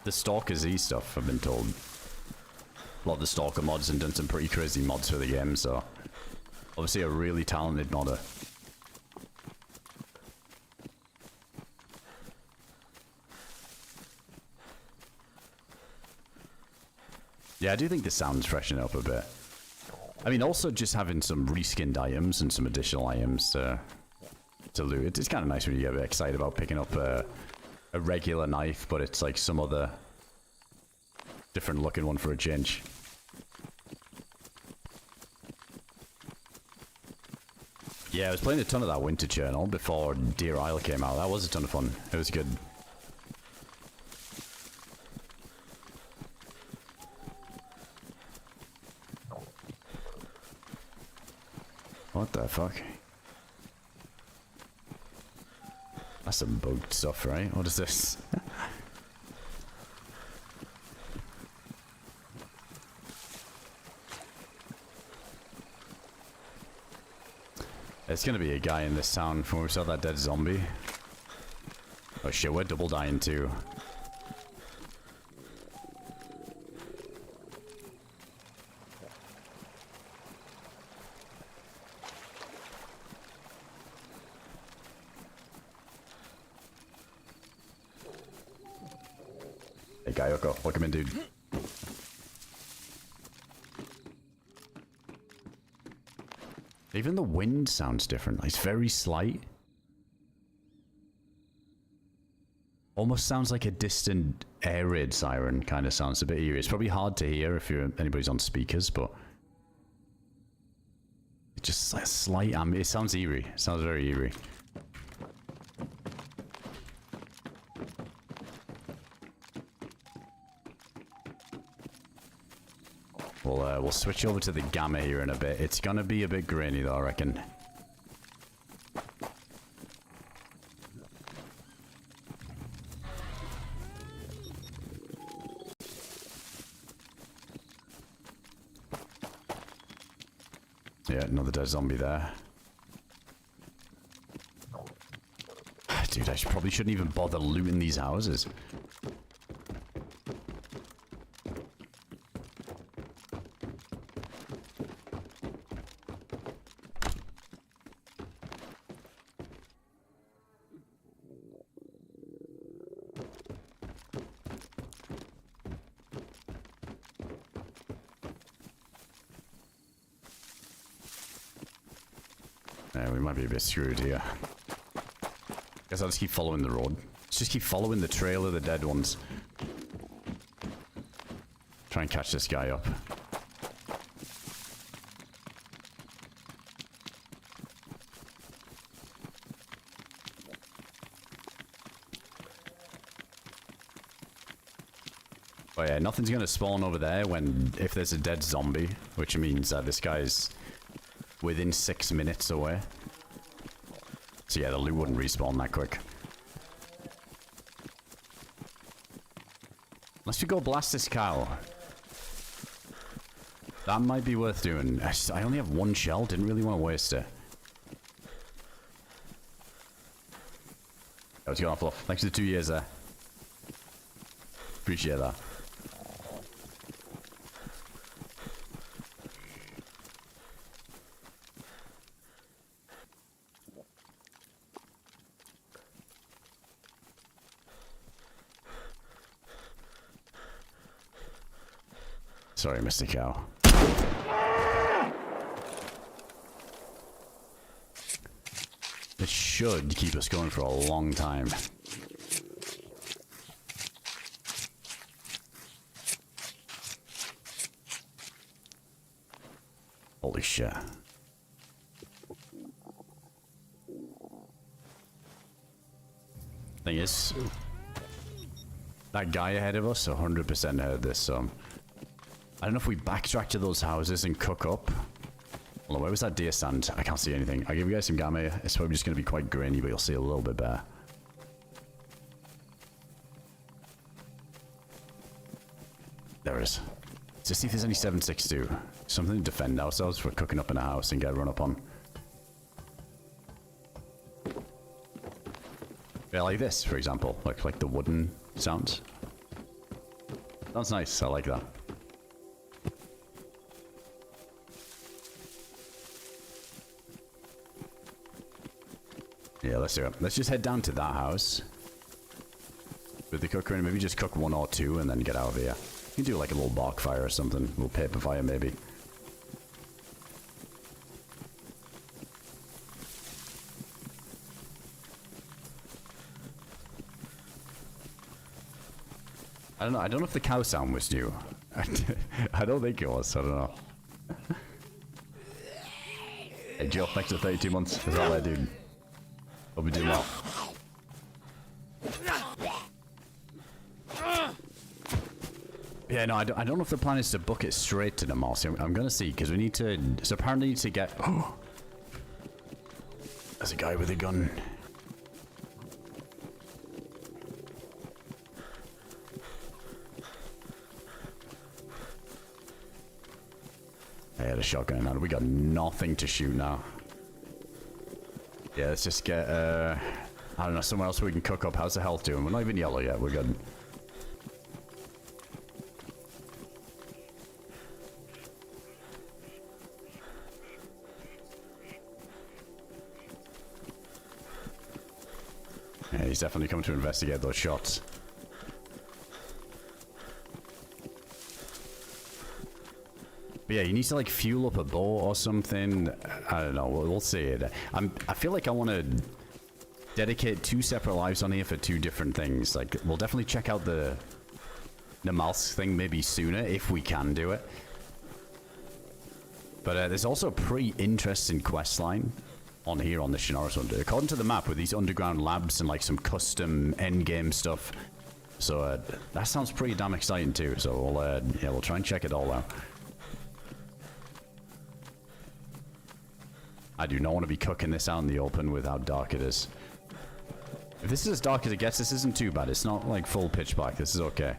the Stalker Z stuff, I've been told. A lot of the Stalker mods and done some pretty crazy mods for the game, so obviously a really talented modder. Yeah, I do think the sound's freshening up a bit. I mean, also just having some reskinned items and some additional items to loot. It's kind of nice when you get a bit excited about picking up a regular knife, but it's like some other different looking one for a change. Yeah, I was playing a ton of that Winter Chernarus before Deer Isle came out. That was a ton of fun. It was good. What the fuck? That's some bugged stuff, right? What is this? There's gonna be a guy in this town from where we saw that dead zombie. Oh shit, we're double dying too. Hey guy, look him in, dude. Even the wind sounds different. It's very slight. Almost sounds like a distant air raid siren. Kind of sounds a bit eerie. It's probably hard to hear if anybody's on speakers, but it's just like a slight. It sounds eerie. It sounds very eerie. We'll switch over to the gamma here in a bit. It's gonna be a bit grainy though, I reckon. Yeah, another dead zombie there. Dude, I probably shouldn't even bother looting these houses. Yeah, we might be a bit screwed here. Guess I'll just keep following the road. Let's just keep following the trail of the dead ones. Try and catch this guy up. Oh yeah, nothing's gonna spawn over there if there's a dead zombie, which means this guy's within 6 minutes away. So yeah, the loot wouldn't respawn that quick. Unless we go blast this cow. That might be worth doing. I only have one shell, didn't really want to waste it. Oh, it's gone off. Thanks for the 2 years there. Appreciate that. Sorry, Mr. Cow. It should keep us going for a long time. Holy shit. Thing is, that guy ahead of us 100% heard this, so I don't know if we backtrack to those houses and cook up. Hold on, where was that deer stand? I can't see anything. I'll give you guys some gamma. It's probably just going to be quite grainy, but you'll see a little bit better. There it is. Let's see if there's any 7.62. Something to defend ourselves for cooking up in a house and get run up on. Yeah, like this, for example. Like the wooden sounds. Sounds nice. I like that. Yeah, let's do it. Let's just head down to that house with the cooker and maybe just cook 1 or 2 and then get out of here. You can do like a little bark fire or something. A little paper fire maybe. I don't know. I don't know if the cow sound was new. I don't think it was. I don't know. Hey, Jill, thanks for 32 months. That's all there, dude. Hope we do well. Yeah, no, I don't know if the plan is to book it straight to Namalsk. I'm gonna see, because we need to... So apparently to get... Oh! There's a guy with a gun. I had a shotgun and we got nothing to shoot now. Yeah, let's just get, I don't know, somewhere else we can cook up. How's the health doing? We're not even yellow yet. We're good. Yeah, he's definitely come to investigate those shots. But yeah, you need to like fuel up a boat or something. I don't know. We'll see it. I feel like I want to dedicate 2 separate lives on here for 2 different things. Like, we'll definitely check out the Namalsk thing maybe sooner if we can do it. But there's also a pretty interesting quest line on here on the Chernarus one. According to the map, with these underground labs and like some custom endgame stuff. So that sounds pretty damn exciting too. So we'll try and check it all out. I do not want to be cooking this out in the open with how dark it is. If this is as dark as it gets, this isn't too bad. It's not like full pitch black. This is okay.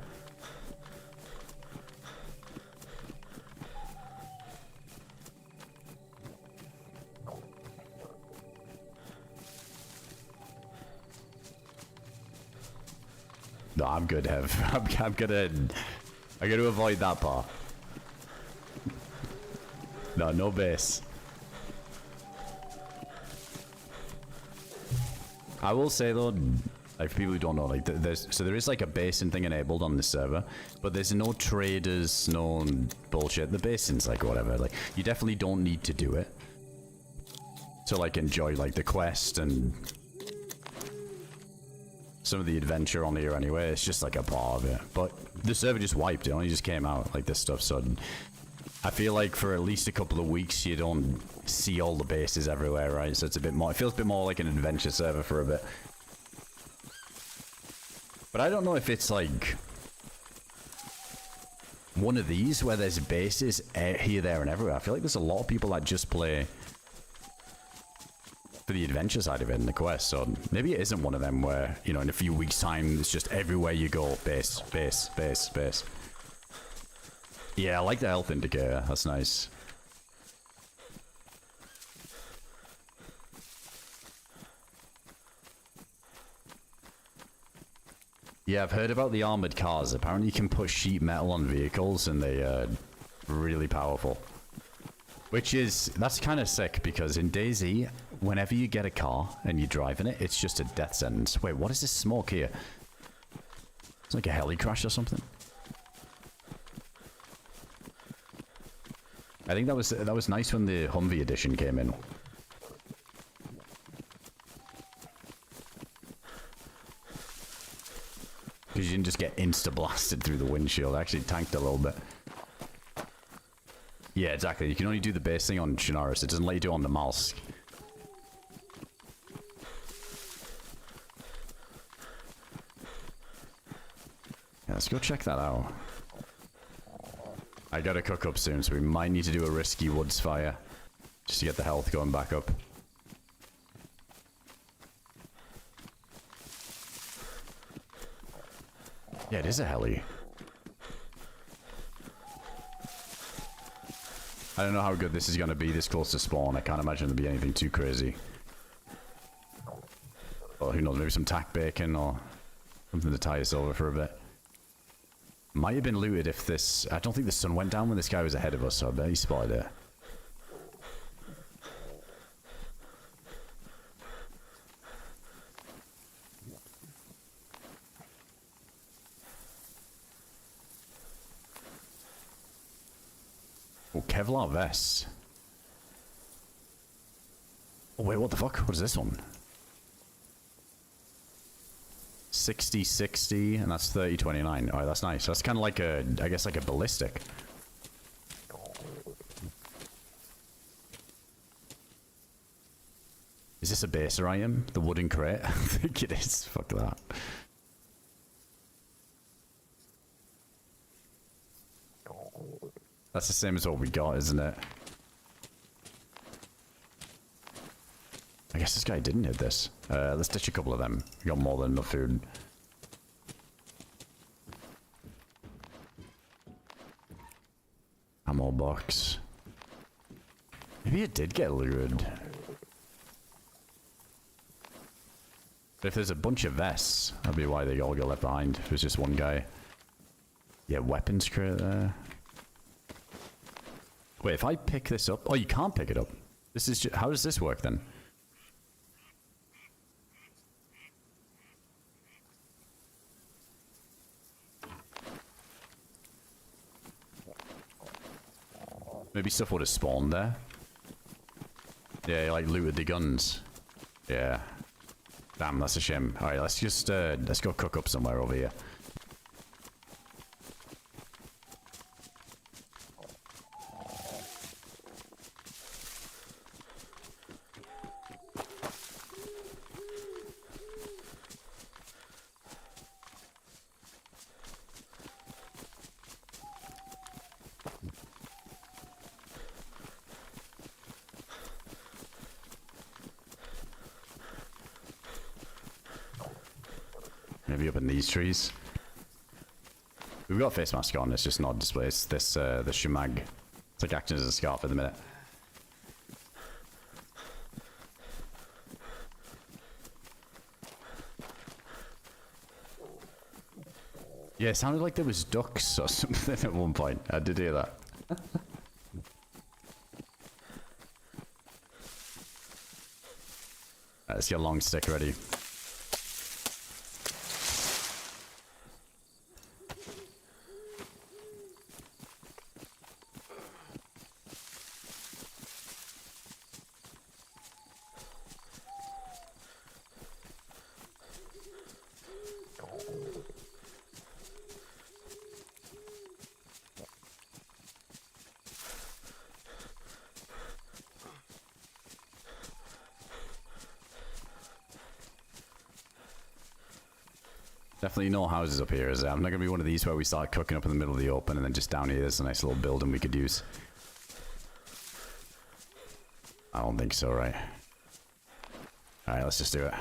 No, I'm good, Hev. I'm gonna avoid that part. No base. I will say though, like for people who don't know, like there is like a basin thing enabled on the server, but there's no traders, no bullshit. The basin's like whatever. Like you definitely don't need to do it to like enjoy like the quest and some of the adventure on here anyway. It's just like a part of it. But the server just wiped. It only just came out like this stuff. So I feel like for at least a couple of weeks you don't see all the bases everywhere, right? So it's a bit more, it feels a bit more like an adventure server for a bit. But I don't know if it's like one of these where there's bases here, there, and everywhere. I feel like there's a lot of people that just play for the adventure side of it in the quest. So maybe it isn't one of them where, you know, in a few weeks time it's just everywhere you go, base. Yeah, I like the health indicator. That's nice. Yeah, I've heard about the armored cars. Apparently you can put sheet metal on vehicles and they are really powerful. That's kind of sick because in DayZ, whenever you get a car and you're driving it, it's just a death sentence. Wait, what is this smoke here? It's like a heli crash or something. I think that was nice when the Humvee edition came in. Because you didn't just get insta-blasted through the windshield. It actually tanked a little bit. Yeah, exactly. You can only do the base thing on Chernarus. It doesn't let you do it on the Namalsk. Yeah, let's go check that out. I gotta cook up soon, so we might need to do a risky woods fire. Just to get the health going back up. Yeah, it is a heli. I don't know how good this is gonna be this close to spawn. I can't imagine it'll be anything too crazy. Oh, who knows, maybe some tack bacon or something to tie us over for a bit. Might have been looted if this... I don't think the sun went down when this guy was ahead of us, so I bet he spotted it. Oh, Kevlar vest. Oh, wait, what the fuck? What is this one? 60-60, and that's 30-29. Alright, that's nice. That's kind of like a, I guess, like a ballistic. Is this a baser item? The wooden crate? I think it is. Fuck that. That's the same as what we got, isn't it? I guess this guy didn't hit this. Let's ditch a couple of them. We got more than enough food. Ammo box. Maybe it did get looted. But if there's a bunch of vests, that'd be why they all got left behind. If it was just one guy. Yeah, weapons crate there. Wait, if I pick this up... Oh, you can't pick it up. This is how does this work then? Maybe stuff would have spawned there. Yeah, like looted the guns. Yeah. Damn, that's a shame. Alright, let's just, let's go cook up somewhere over here. Maybe up in these trees. We've got a face mask on, it's just not display. It's this, the shemag. It's like acting as a scarf at the minute. Yeah, it sounded like there was ducks or something at one point. I did hear that. Let's get a long stick ready. Definitely no houses up here, is there? I'm not going to be one of these where we start cooking up in the middle of the open and then just down here there's a nice little building we could use. I don't think so, right? Alright, let's just do it.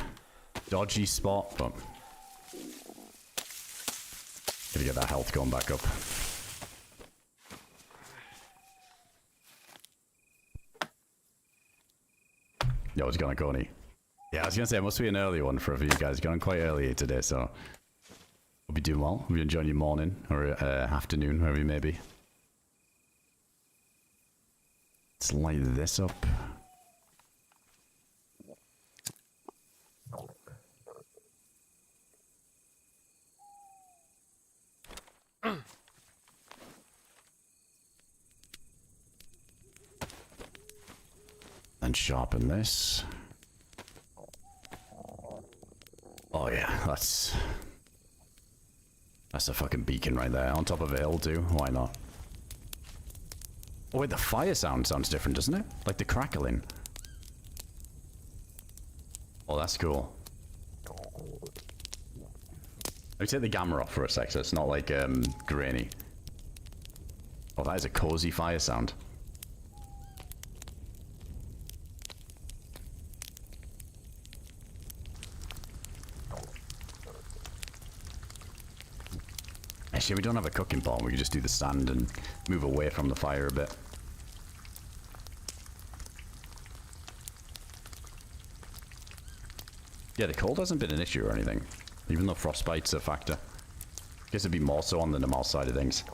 Dodgy spot, but... gotta get that health going back up. Yo, it's gonna Coney. Yeah, I was gonna say, it must be an early one for a few guys. Going quite early today, so... hope you're doing well. Hope you're enjoying your morning, or afternoon, wherever you may be. Let's light this up. And sharpen this. Oh yeah, that's a fucking beacon right there. On top of a hill too, why not? Oh wait, the fire sounds different, doesn't it? Like the crackling. Oh, that's cool. Let me take the camera off for a sec so it's not like grainy. Oh, that is a cozy fire sound. Actually, we don't have a cooking pot. We can just do the sand and move away from the fire a bit. Yeah, the cold hasn't been an issue or anything. Even though frostbite's a factor. I guess it'd be more so on the Namalsk side of things.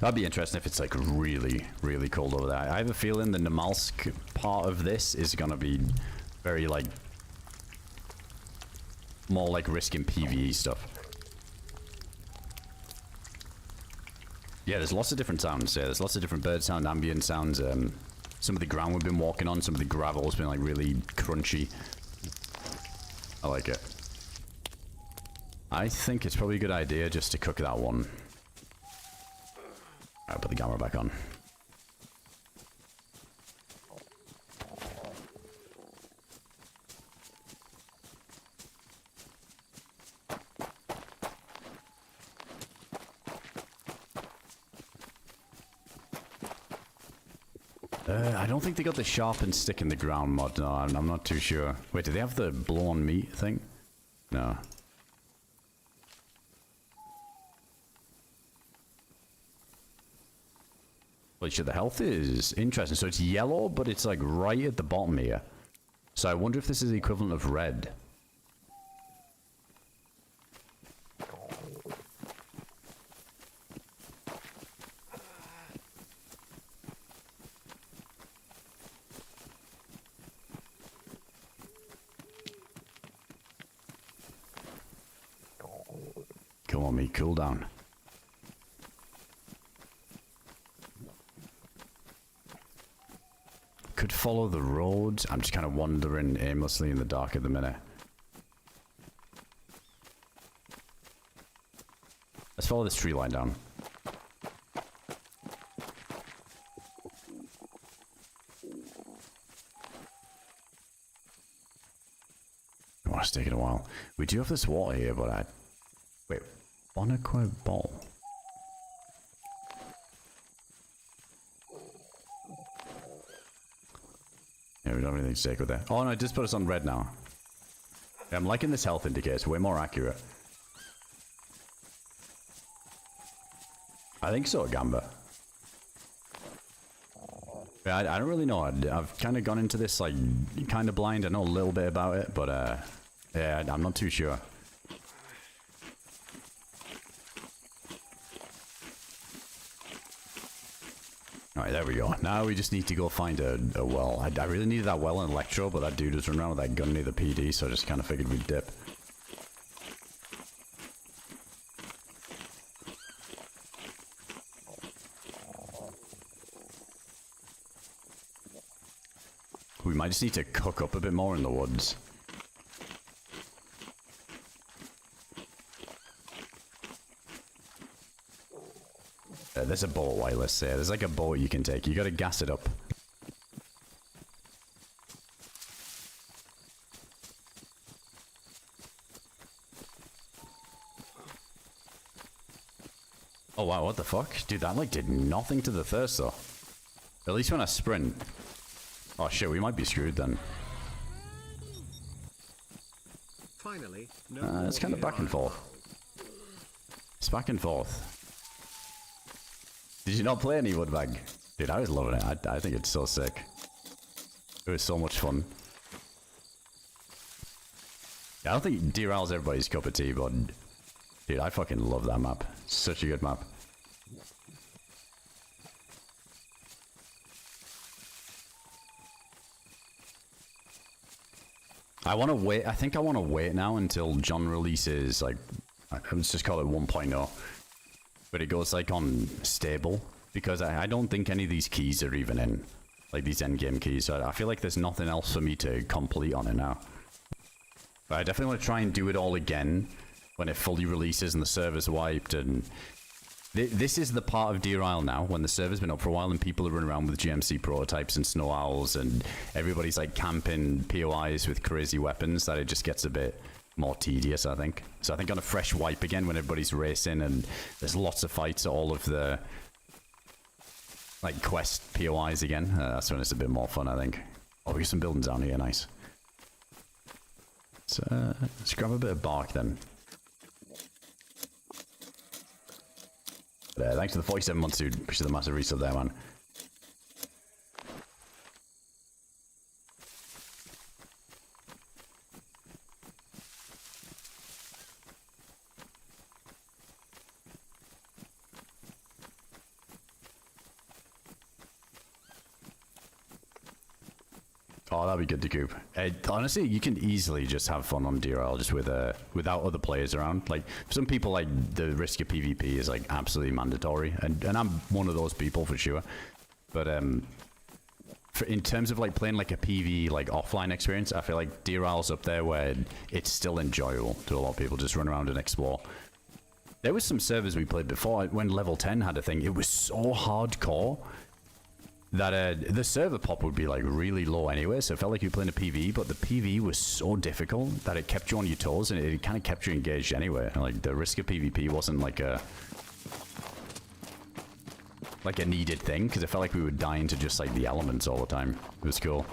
That'd be interesting if it's like really, really cold over there. I have a feeling the Namalsk part of this is gonna be very like... more like risking PvE stuff. Yeah, there's lots of different sounds. Yeah, there's lots of different bird sound, ambient sounds. Some of the ground we've been walking on, some of the gravel's been like really crunchy. I like it. I think it's probably a good idea just to cook that one. Alright, put the camera back on. I don't think they got the sharpened stick in the ground mod. No, I'm not too sure. Wait, do they have the blow on meat thing? No. Wait, sure, the health is interesting. So it's yellow, but it's like right at the bottom here. So I wonder if this is the equivalent of red. Come on, me, cool down. Could follow the road. I'm just kind of wandering aimlessly in the dark at the minute. Let's follow this tree line down. Oh, it's taking a while. We do have this water here, but I... Wait, Bonaquet Ball. Yeah, we don't have anything to take with that. Oh no, it just put us on red now. Yeah, I'm liking this health indicator. It's way more accurate. I think so, Gamba. Yeah, I don't really know. I've kind of gone into this like kind of blind. I know a little bit about it, but yeah, I'm not too sure. Alright, there we go. Now we just need to go find a well. I really needed that well in Electro, but that dude was running around with that gun near the PD, so I just kind of figured we'd dip. We might just need to cook up a bit more in the woods. There's a boat wireless there. There's like a boat you can take. You gotta gas it up. Oh wow, what the fuck? Dude, that like did nothing to the thirst though. At least when I sprint. Oh shit, we might be screwed then. Finally, no it's kind of back and forth. It's back and forth. Did you not play any Woodbag? Dude, I was loving it. I think it's so sick. It was so much fun. Yeah, I don't think DRL's everybody's cup of tea, but... Dude, I fucking love that map. Such a good map. I want to wait. I think I want to wait now until John releases, like... let's just call it 1.0. But it goes like on stable, because I don't think any of these keys are even in, like these endgame keys. So I feel like there's nothing else for me to complete on it now. But I definitely want to try and do it all again when it fully releases and the server's wiped. And this is the part of DRL now when the server's been up for a while and people are running around with GMC prototypes and snow owls and everybody's like camping POIs with crazy weapons, that it just gets a bit more tedious, I think. So I think on a fresh wipe again when everybody's racing and there's lots of fights at all of the like quest POIs again, that's when it's a bit more fun, I think. Oh, we got some buildings down here, nice. So let's grab a bit of bark then. Thanks for the 47 months, dude. Appreciate the massive resub there, man. Oh, that'd be good to coop. Honestly, you can easily just have fun on DRL just with without other players around. Like, for some people, like, the risk of PvP is, like, absolutely mandatory. And I'm one of those people for sure. But, in terms of, like, playing, like, a PvE, like, offline experience, I feel like DRL's up there where it's still enjoyable to a lot of people. Just run around and explore. There was some servers we played before when level 10 had a thing. It was so hardcore that the server pop would be like really low anyway, so it felt like you were playing a PvE, but the PvE was so difficult that it kept you on your toes and it kind of kept you engaged anyway. And like the risk of PvP wasn't like a needed thing, because it felt like we were dying to just like the elements all the time. It was cool.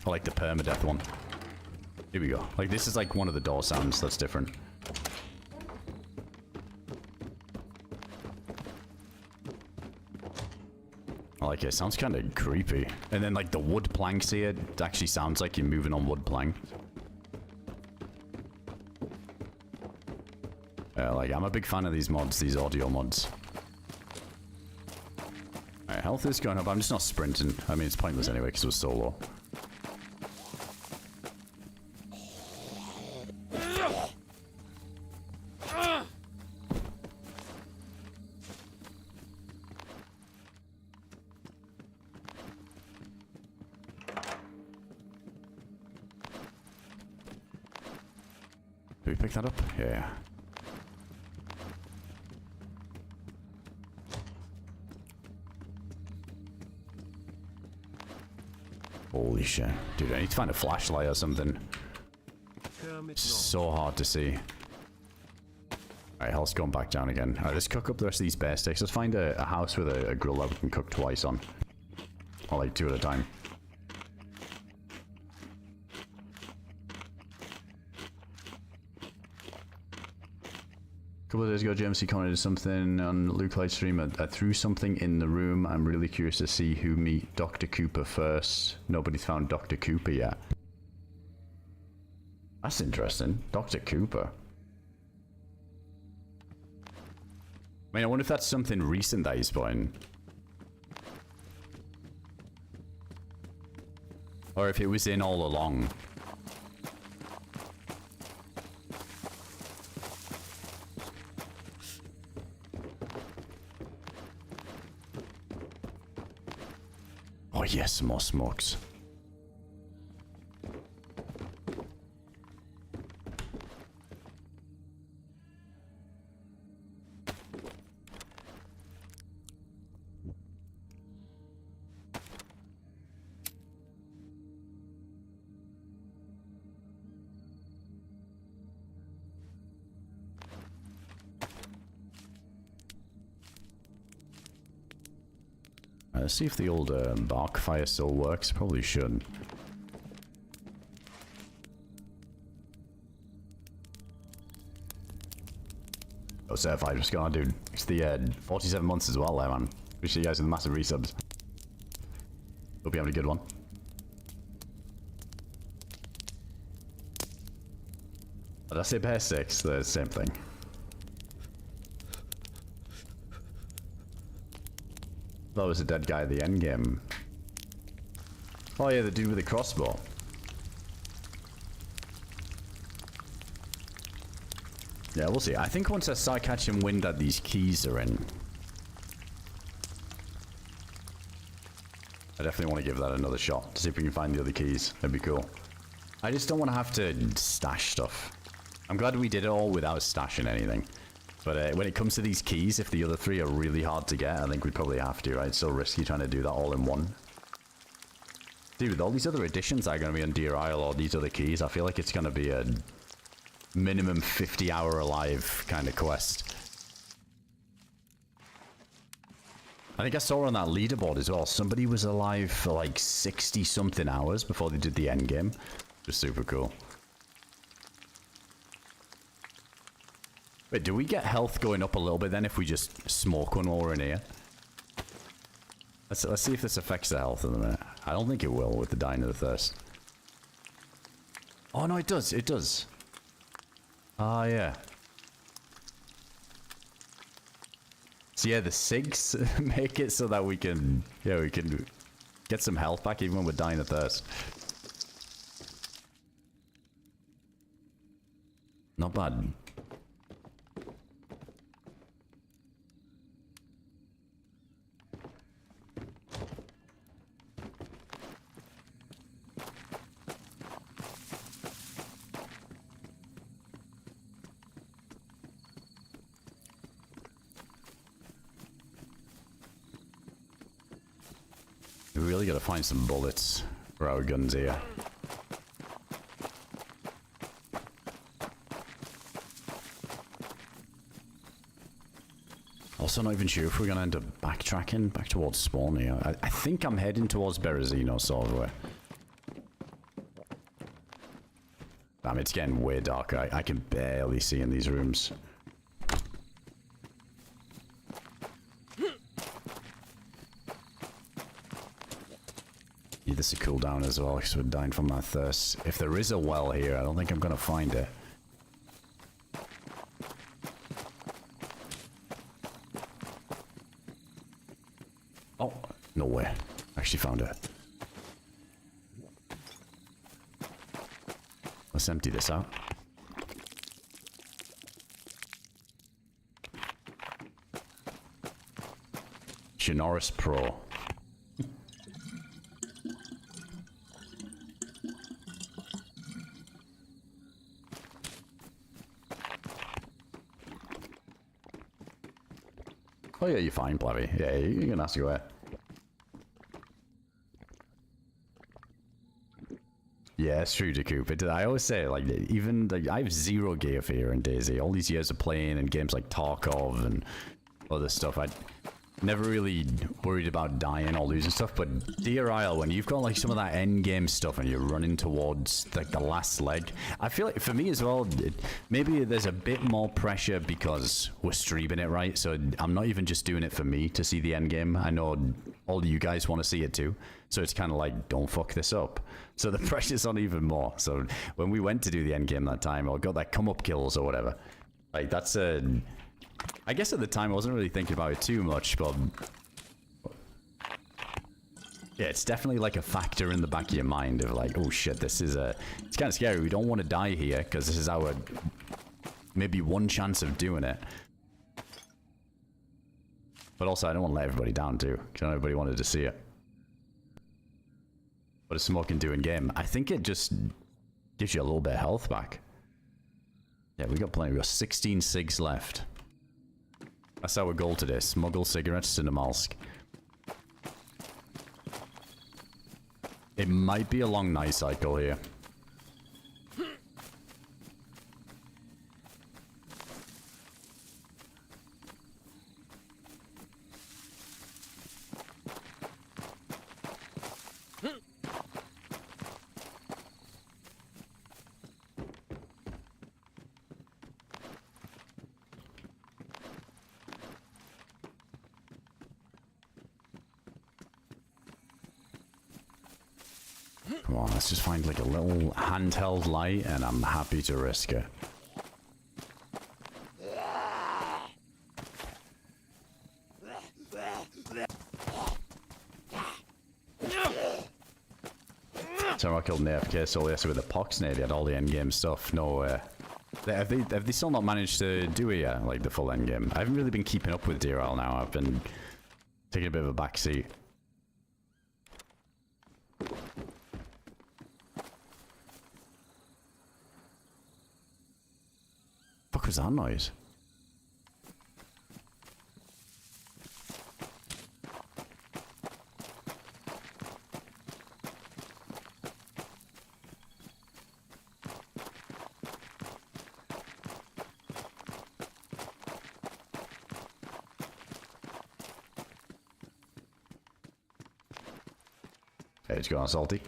I like the permadeath one. Here we go. Like this is like one of the door sounds that's different. I like it. It sounds kind of creepy. And then like the wood planks here, it actually sounds like you're moving on wood plank. Like I'm a big fan of these mods, these audio mods. Alright, health is going up. I'm just not sprinting. I mean, it's pointless anyway because it was so low. Did we pick that up? Yeah. Holy shit. Dude, I need to find a flashlight or something. It's so hard to see. Alright, health's going back down again. Alright, let's cook up the rest of these bear sticks. Let's find a house with a grill that we can cook twice on. Or like 2 at a time. A couple of days ago, JMC commented something on Luke Livestream. I threw something in the room. I'm really curious to see who meet Dr. Cooper first. Nobody's found Dr. Cooper yet. That's interesting. Dr. Cooper. I mean, I wonder if that's something recent that he's playing. Or if it was in all along. Oh yes, more smokes. Let's see if the old bark fire still works. Probably should. Oh, certified. What's going on, dude? It's the 47 months as well, there, man. Appreciate you guys with the massive resubs. Hope you're having a good one. Did I say bear 6? They're the same thing. That was a dead guy at the end game. Oh yeah, the dude with the crossbow. Yeah, we'll see. I think once I start catching wind that these keys are in, I definitely want to give that another shot to see if we can find the other keys. That'd be cool. I just don't want to have to stash stuff. I'm glad we did it all without stashing anything. But when it comes to these keys, if the other 3 are really hard to get, I think we'd probably have to, right? It's so risky trying to do that all in one. Dude, with all these other additions that are going to be on DRL or these other keys, I feel like it's going to be a minimum 50-hour alive kind of quest. I think I saw on that leaderboard as well, somebody was alive for like 60-something hours before they did the end game. Just super cool. Wait, do we get health going up a little bit then if we just smoke one while we're in here? Let's see if this affects the health in a minute. I don't think it will with the dying of the thirst. Oh no, it does. It does. Ah, yeah. So yeah, the SIGs make it so that we can, yeah, we can get some health back even when we're dying of thirst. not bad. We really gotta find some bullets for our guns here. Also not even sure if we're gonna end up backtracking back towards spawn here. I think I'm heading towards Berezino sort of way. Damn, it's getting way darker. I can barely see in these rooms. Need this to cool down as well because we're dying from that thirst. If there is a well here, I don't think I'm gonna find it. Oh, no way. Actually found it. Let's empty this out. Chernarus Pro. Oh yeah, you're fine, Blavy. Yeah, you're gonna have to go ahead. Yeah, it's true, DayZ. I always say, like, even like, I have zero gear fear in DayZ. All these years of playing in games like Tarkov and other stuff, I never really worried about dying or losing stuff. But IRL, when you've got like some of that end game stuff and you're running towards like the last leg, I feel like for me as well, maybe there's a bit more pressure because we're streaming it, right? So I'm not even just doing it for me to see the end game. I know all of you guys want to see it too. So it's kind of like, don't fuck this up. So the pressure's on even more. So when we went to do the end game that time, or got that come up kills or whatever, like that's a... I guess at the time I wasn't really thinking about it too much, but yeah, it's definitely like a factor in the back of your mind of like, oh shit, this is a... It's kind of scary. We don't want to die here because this is our maybe one chance of doing it. But also I don't want to let everybody down too, because everybody wanted to see it. What does smoking do in game? I think it just gives you a little bit of health back. Yeah, we got plenty. We got 16 cigs left. That's our goal today. Smuggle cigarettes to Namalsk. It might be a long night cycle here. Come on, let's just find like a little handheld light and I'm happy to risk it. So I killed an AFK solo yesterday with a pox nade. He had all the endgame stuff. No, have they still not managed to do it yet? Like the full endgame? I haven't really been keeping up with DRL now. I've been taking a bit of a backseat. What was that noise? Hey, it's going salty.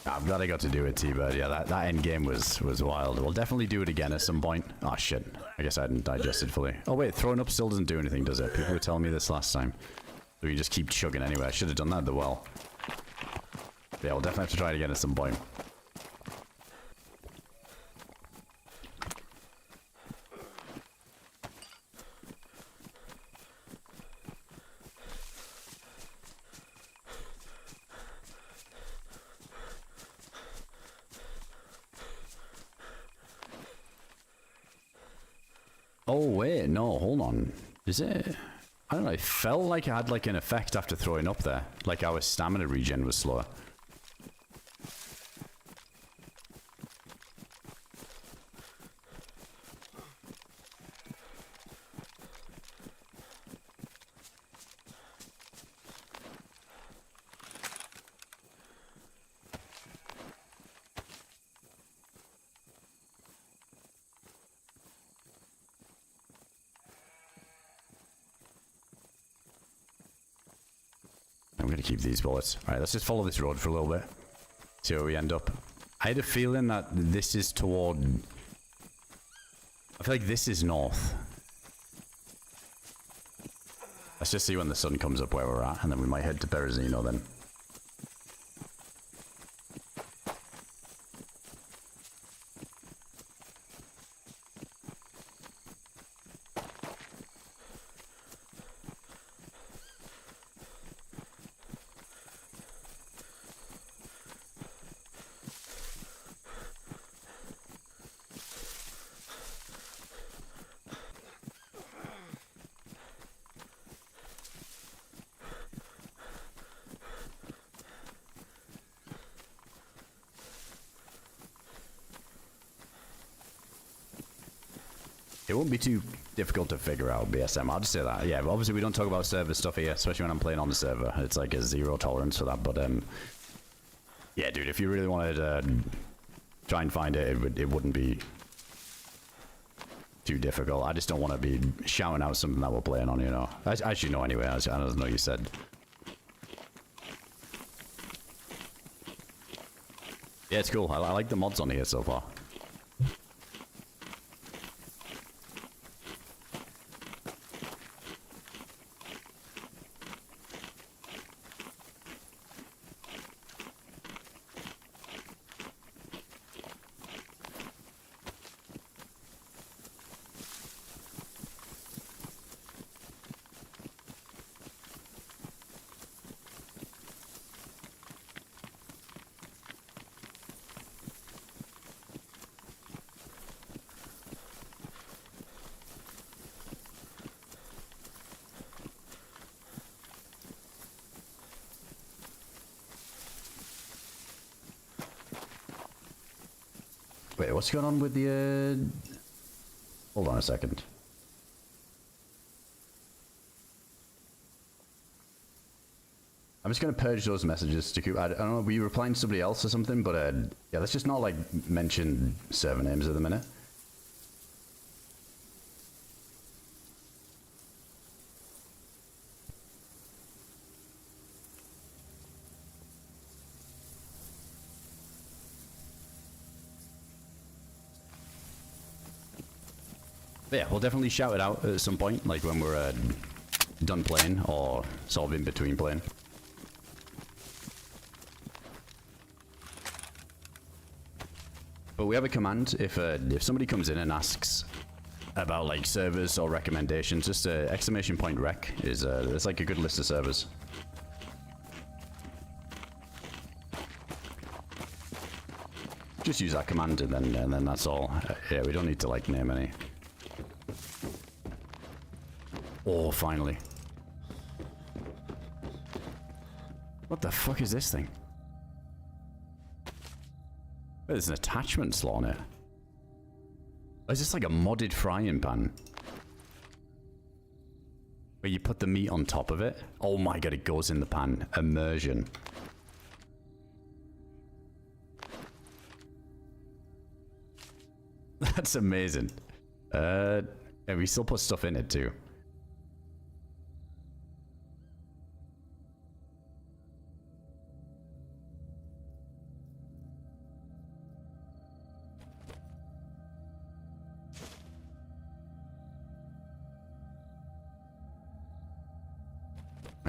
I'm glad I got to do it, T-Bird. Yeah, that end game was wild. We'll definitely do it again at some point. Oh, shit. I guess I hadn't digested fully. Oh wait, throwing up still doesn't do anything, does it? People were telling me this last time. So you just keep chugging anyway. I should have done that at the well. Yeah, we'll definitely have to try it again at some point. Oh wait, no, hold on. Is it? I don't know, it felt like it had like an effect after throwing up there. Like our stamina regen was slower. I'm gonna keep these bullets. Alright, let's just follow this road for a little bit. See where we end up. I had a feeling that this is toward... I feel like this is north. Let's just see when the sun comes up where we're at, and then we might head to Berezino then. It won't be too difficult to figure out BSM, I'll just say that. Yeah, but obviously we don't talk about server stuff here, especially when I'm playing on the server. It's like a zero tolerance for that, but yeah, dude, if you really wanted to try and find it, it wouldn't be too difficult. I just don't want to be shouting out something that we're playing on, you know. As you know anyway, as I know you said. Yeah, it's cool. I like the mods on here so far. Wait, what's going on with the, hold on a second. I'm just going to purge those messages to keep, I don't know, were you replying to somebody else or something? But, yeah, let's just not, like, mention server names at the minute. But yeah, we'll definitely shout it out at some point, like when we're done playing or sort of in between playing. But we have a command if somebody comes in and asks about like servers or recommendations, just exclamation point rec is it's like a good list of servers. Just use that command and then that's all. Yeah, we don't need to like name any. Oh, finally. What the fuck is this thing? Wait, there's an attachment slot on it. Is this like a modded frying pan? Where you put the meat on top of it? Oh my god, it goes in the pan. Immersion. That's amazing. Yeah, we still put stuff in it too.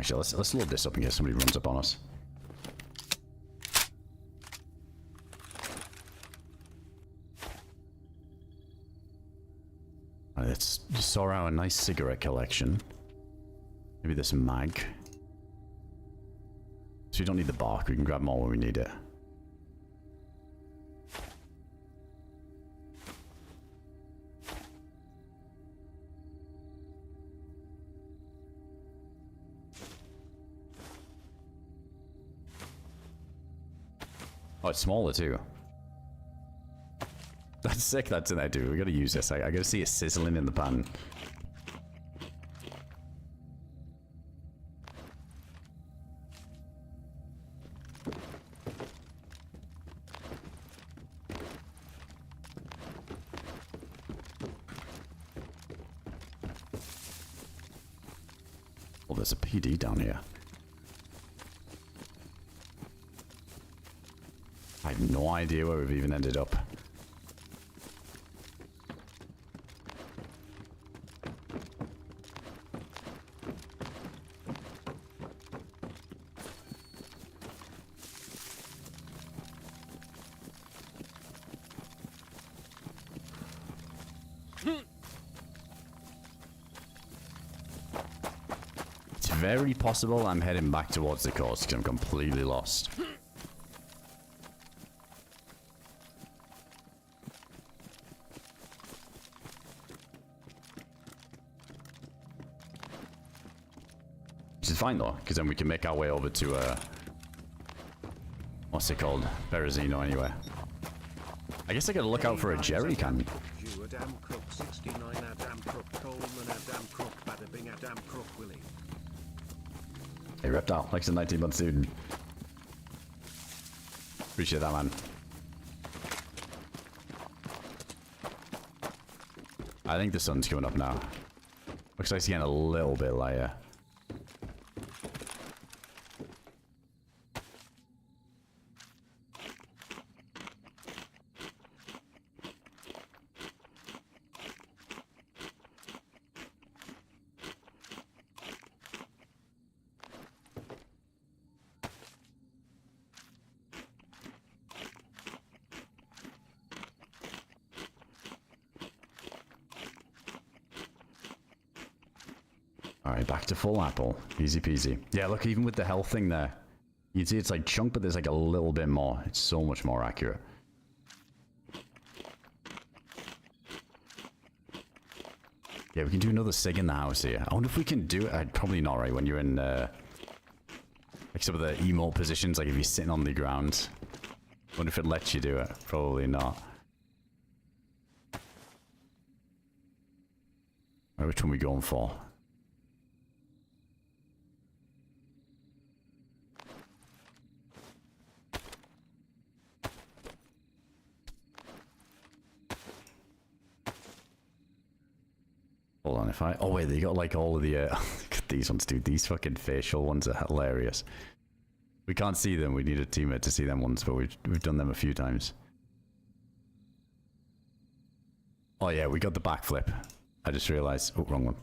Actually, let's load this up in case somebody runs up on us. Let's sort out a nice cigarette collection. Maybe this mag. So you don't need the bark, we can grab more when we need it. Oh, it's smaller too. That's sick, that's in there, dude. We gotta use this. I gotta see it sizzling in the pan. Oh, there's a PD down here. I have no idea where we've even ended up. It's very possible I'm heading back towards the coast because I'm completely lost. Which is fine though, because then we can make our way over to what's it called? Berezino anyway. I guess I gotta look out for a jerry can. AdamCrooK 69 AdamCrooK Coleman AdamCrooK Bada Bing AdamCrooK Willie. Hey Reptile, like a 19-month student. Appreciate that, man. I think the sun's coming up now. Looks like it's getting a little bit lighter. Alright, back to full apple. Easy peasy. Yeah, look, even with the health thing there, you can see it's like chunk, but there's like a little bit more. It's so much more accurate. Yeah, we can do another sig in the house here. I wonder if we can do it. Probably not, right? When you're in, like some of the emote positions, like if you're sitting on the ground. I wonder if it lets you do it. Probably not. Right, which one are we going for? Hold on, if I... Oh, wait, they got, like, all of the... Look at these ones, dude. These fucking facial ones are hilarious. We can't see them. We need a teammate to see them ones, but we've done them a few times. Oh, yeah, we got the backflip. I just realized... Oh, wrong one.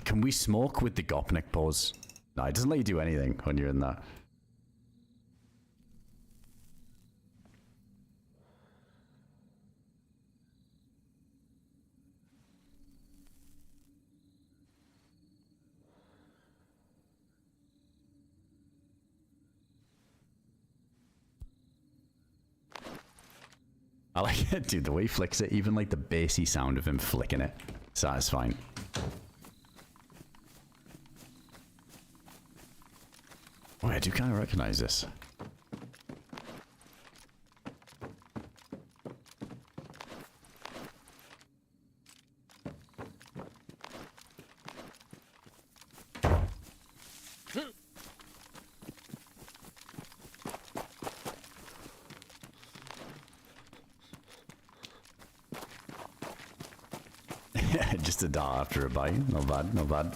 Can we smoke with the Gopnik pose? No, it doesn't let you do anything when you're in that. I like it, dude, the way he flicks it, even like the bassy sound of him flicking it. Satisfying. Oh, I do kind of recognize this. Just a dart after a bite. Not bad, not bad.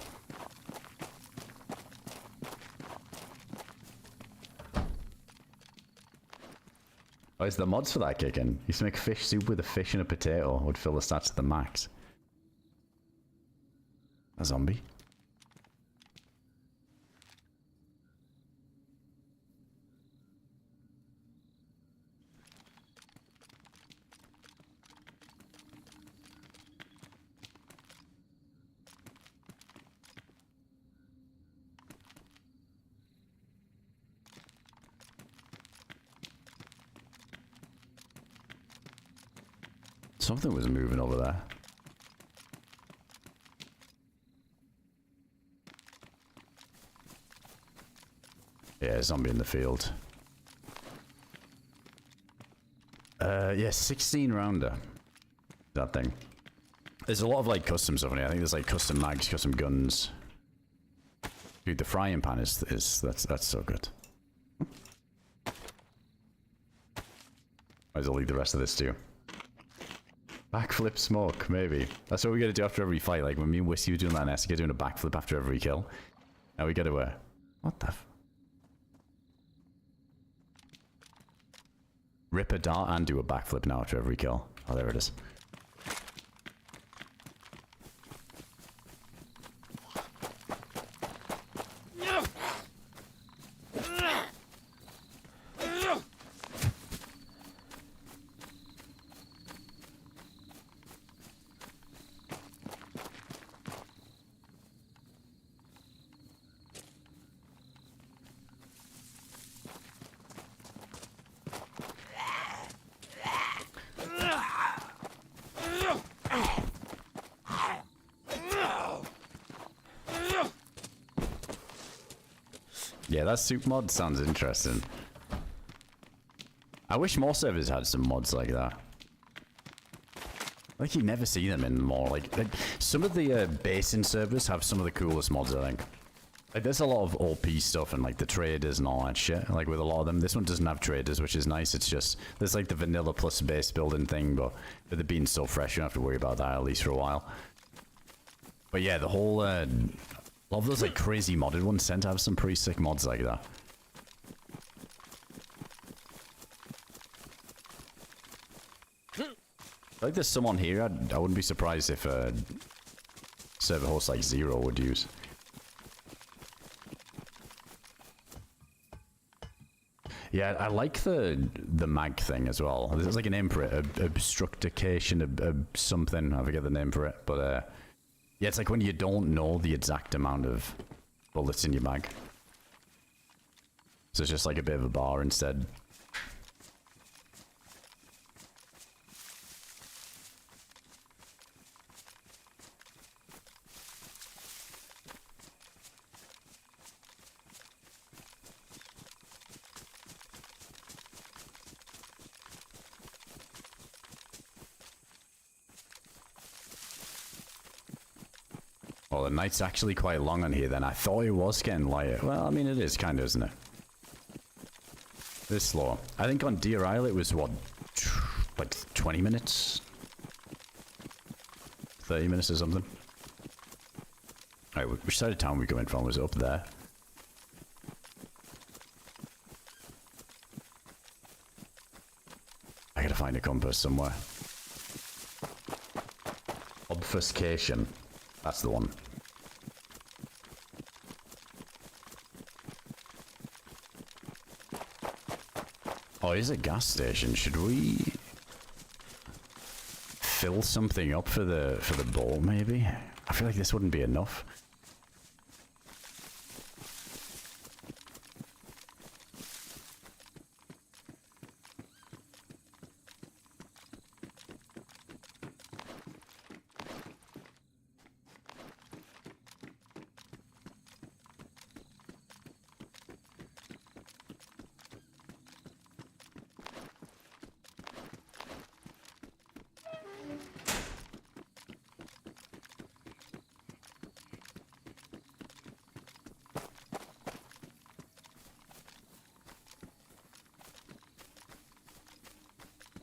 Oh, is the mods for that kicking? Used to make fish soup with a fish and a potato. Would fill the stats to the max. A zombie. Something was moving over there. Yeah, zombie in the field. Yeah, 16 rounder. That thing. There's a lot of like custom stuff in here. I think there's like custom mags, custom guns. Dude, the frying pan is that's so good. Might as well leave the rest of this too. Backflip smoke, maybe. That's what we gotta do after every fight. Like when me and Whiskey were doing that, Nessie doing a backflip after every kill. Now we gotta what the f— rip a dart and do a backflip now after every kill. Oh, there it is. Yeah, that soup mod sounds interesting. I wish more servers had some mods like that. Like you never see them in more. Like some of the basin servers have some of the coolest mods, I think. Like there's a lot of OP stuff and like the traders and all that shit. Like with a lot of them, this one doesn't have traders, which is nice. It's just there's like the vanilla plus base building thing, but with it being so fresh, you don't have to worry about that at least for a while. But yeah, the whole a lot of those like crazy modded ones tend to have some pretty sick mods like that. Like there's some on here I wouldn't be surprised if server host like Zero would use. Yeah, I like the mag thing as well. There's like a name for it, obstructication, something. I forget the name for it, but yeah, it's like when you don't know the exact amount of bullets in your mag. So it's just like a bit of a bar instead. Well, the night's actually quite long on here then. I thought it was getting lighter. Well, I mean, it is kind of, isn't it? This slow. I think on DayZ it was, what, like 20 minutes? 30 minutes or something? Alright, which side of town we going from? Was it up there? I gotta find a compass somewhere. Obfuscation. That's the one. Oh, is a gas station. Should we fill something up for the bowl maybe? I feel like this wouldn't be enough.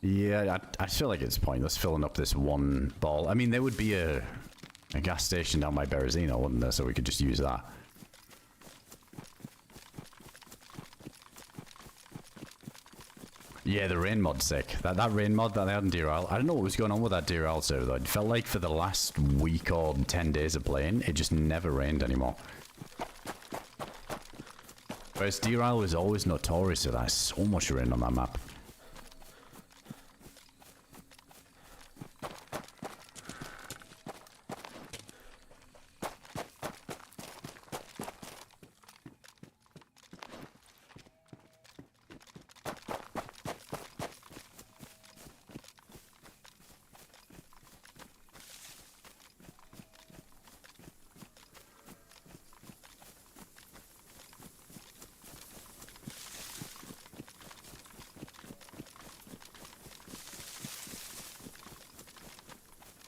Yeah, I feel like it's pointless filling up this one ball. I mean, there would be a gas station down by Berezino, wouldn't there? So we could just use that. Yeah, the rain mod's sick. That rain mod that they had in DRL, I don't know what was going on with that DRL server though. It felt like for the last week or 10 days of playing, it just never rained anymore. Whereas DRL was always notorious for that. So much rain on that map.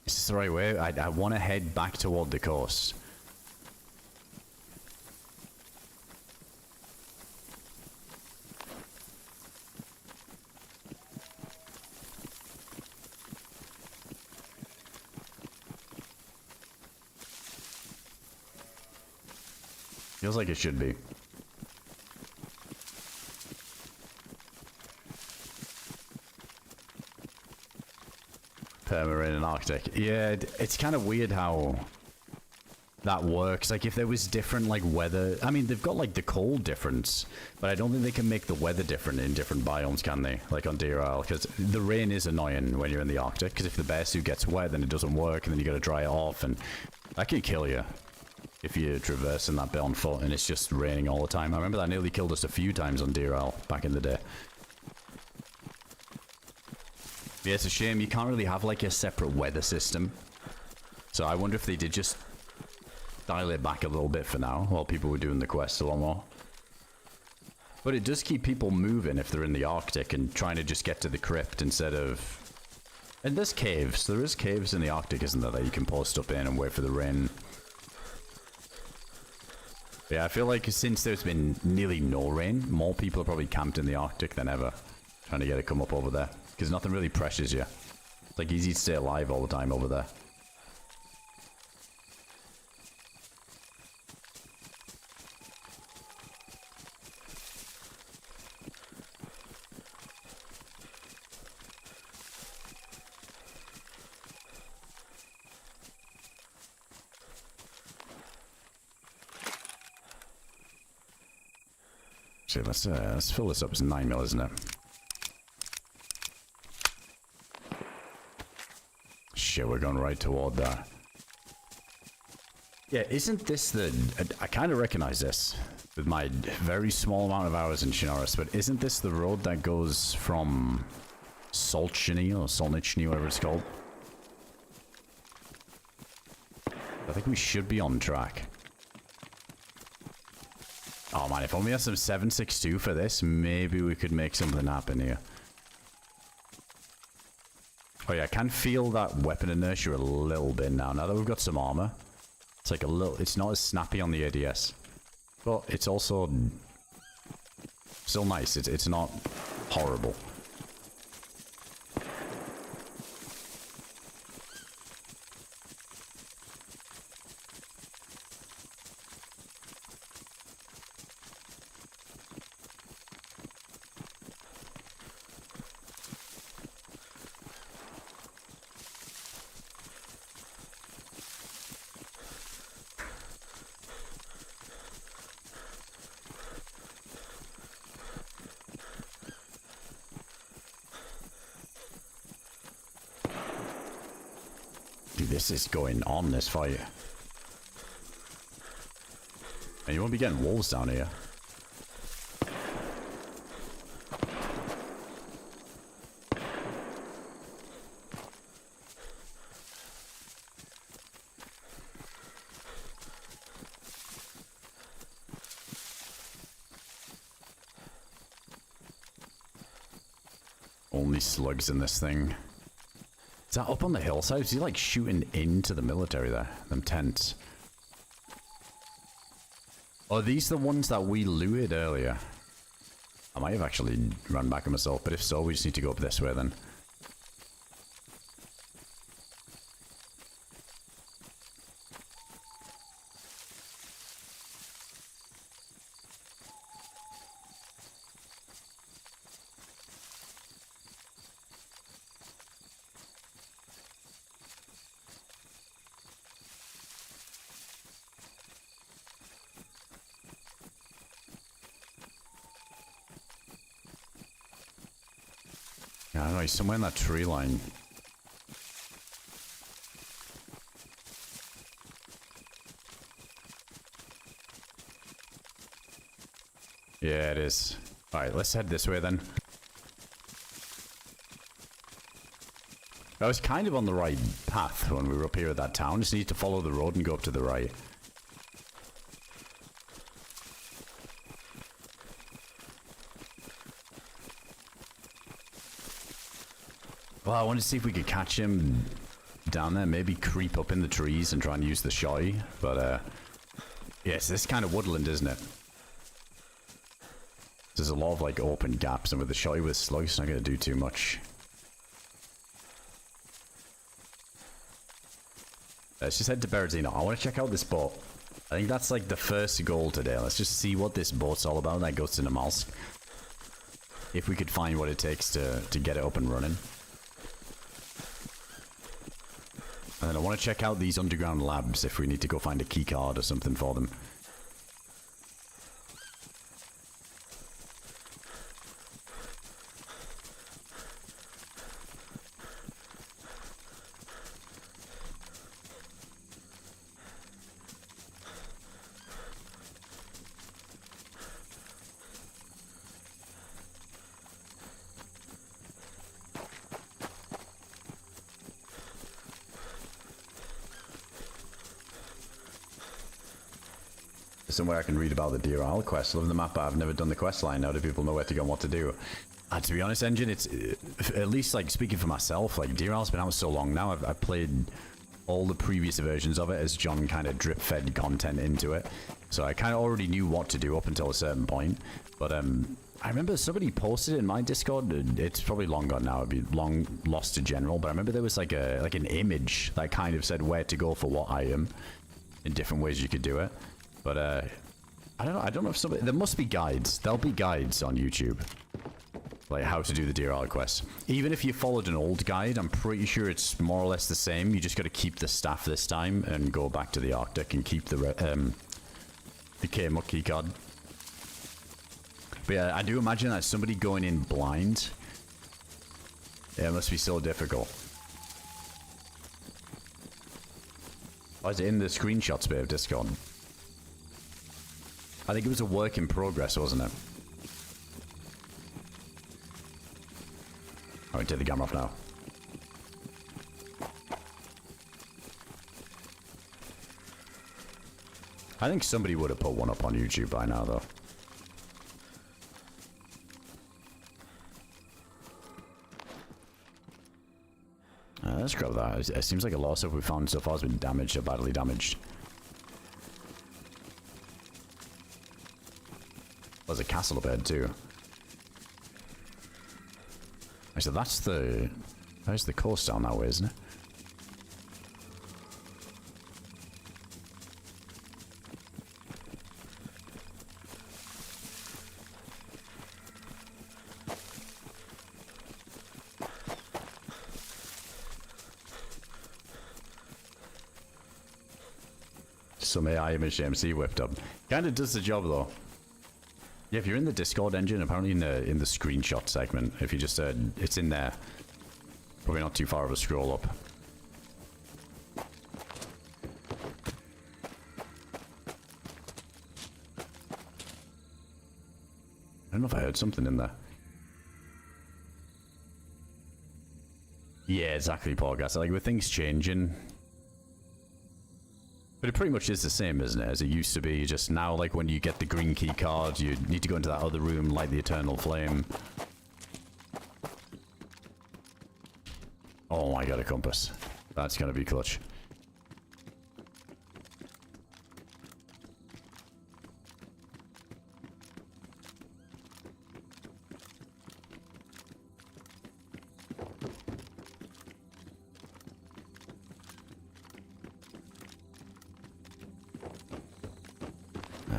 Is this the right way? I want to head back toward the coast. Feels like it should be. Perma in Arctic. Yeah, it's kind of weird how that works. Like, if there was different, like, weather... I mean, they've got, like, the cold difference, but I don't think they can make the weather different in different biomes, can they? Like, on DRL, because the rain is annoying when you're in the Arctic, because if the bear suit gets wet, then it doesn't work, and then you gotta dry it off, and that can kill you if you're traversing that bit on foot, and it's just raining all the time. I remember that nearly killed us a few times on DRL back in the day. Yeah, it's a shame you can't really have like a separate weather system. So I wonder if they did just dial it back a little bit for now while people were doing the quest a lot more. But it does keep people moving if they're in the Arctic and trying to just get to the crypt instead of... And there's caves. There is caves in the Arctic, isn't there, that you can post up in and wait for the rain. Yeah, I feel like since there's been nearly no rain, more people are probably camped in the Arctic than ever, trying to get it come up over there. Because nothing really pressures you. It's like easy to stay alive all the time over there. See, let's fill this up. It's 9 mil, isn't it? Shit, we're going right toward that. Yeah, isn't this the... I kind of recognize this with my very small amount of hours in Chernarus, but isn't this the road that goes from Solchny or Solnichny, whatever it's called? I think we should be on track. Oh man, if only we had some 762 for this, maybe we could make something happen here. Oh yeah, I can feel that weapon inertia a little bit now. Now that we've got some armor, it's like a little... It's not as snappy on the ADS. But it's also... still nice. It's not horrible. This is going on, this fight. And you won't be getting wolves down here. Only slugs in this thing. Is that up on the hillside? Is he like shooting into the military there? Them tents. Are these the ones that we looted earlier? I might have actually run back on myself, but if so, we just need to go up this way then. I don't know, he's somewhere in that tree line. Yeah, it is. Alright, let's head this way then. I was kind of on the right path when we were up here at that town. Just need to follow the road and go up to the right. Well, I wanted to see if we could catch him down there. Maybe creep up in the trees and try and use the shy. But, yes, this kind of woodland, isn't it? There's a lot of, like, open gaps. And with the shy with slugs, it's not going to do too much. Let's just head to Berezino. I want to check out this boat. I think that's, like, the first goal today. Let's just see what this boat's all about. That goes to Namalsk. If we could find what it takes to get it up and running. And then I want to check out these underground labs if we need to go find a key card or something for them. Somewhere I can read about the DRL quest. Love the map, but I've never done the quest line. Now do people know where to go and what to do? To be honest, Engine, it's at least, like, speaking for myself, like, DRL's been out so long now. I've played all the previous versions of it as John kind of drip-fed content into it. So I kind of already knew what to do up until a certain point. But I remember somebody posted it in my Discord. It's probably long gone now. It'd be long lost to general. But I remember there was like an image that kind of said where to go for what item in different ways you could do it. But, I don't know. I don't know if somebody... There must be guides. There'll be guides on YouTube. Like, how to do the DRL quest. Even if you followed an old guide, I'm pretty sure it's more or less the same. You just got to keep the staff this time and go back to the Arctic and keep the KMUK key card. But yeah, I do imagine that somebody going in blind... Yeah, it must be so difficult. Oh, is it in the screenshots bit of Discord? I think it was a work in progress, wasn't it? Alright, take the camera off now. I think somebody would have put one up on YouTube by now, though. Let's grab that. It seems like a lot of stuff we've found so far has been damaged or badly damaged. There's a castle up ahead too. So that's the... There's the coast down that way, isn't it? Some AI image MC whipped up. Kinda does the job though. Yeah, if you're in the Discord, Engine, apparently in the screenshot segment, if you just it's in there. Probably not too far of a scroll up. I don't know if I heard something in there. Yeah, exactly, Paul Gas. Like, with things changing... But it pretty much is the same, isn't it, as it used to be. Just now, like, when you get the green key card, you need to go into that other room, light the Eternal Flame. Oh, I got a compass. That's gonna be clutch.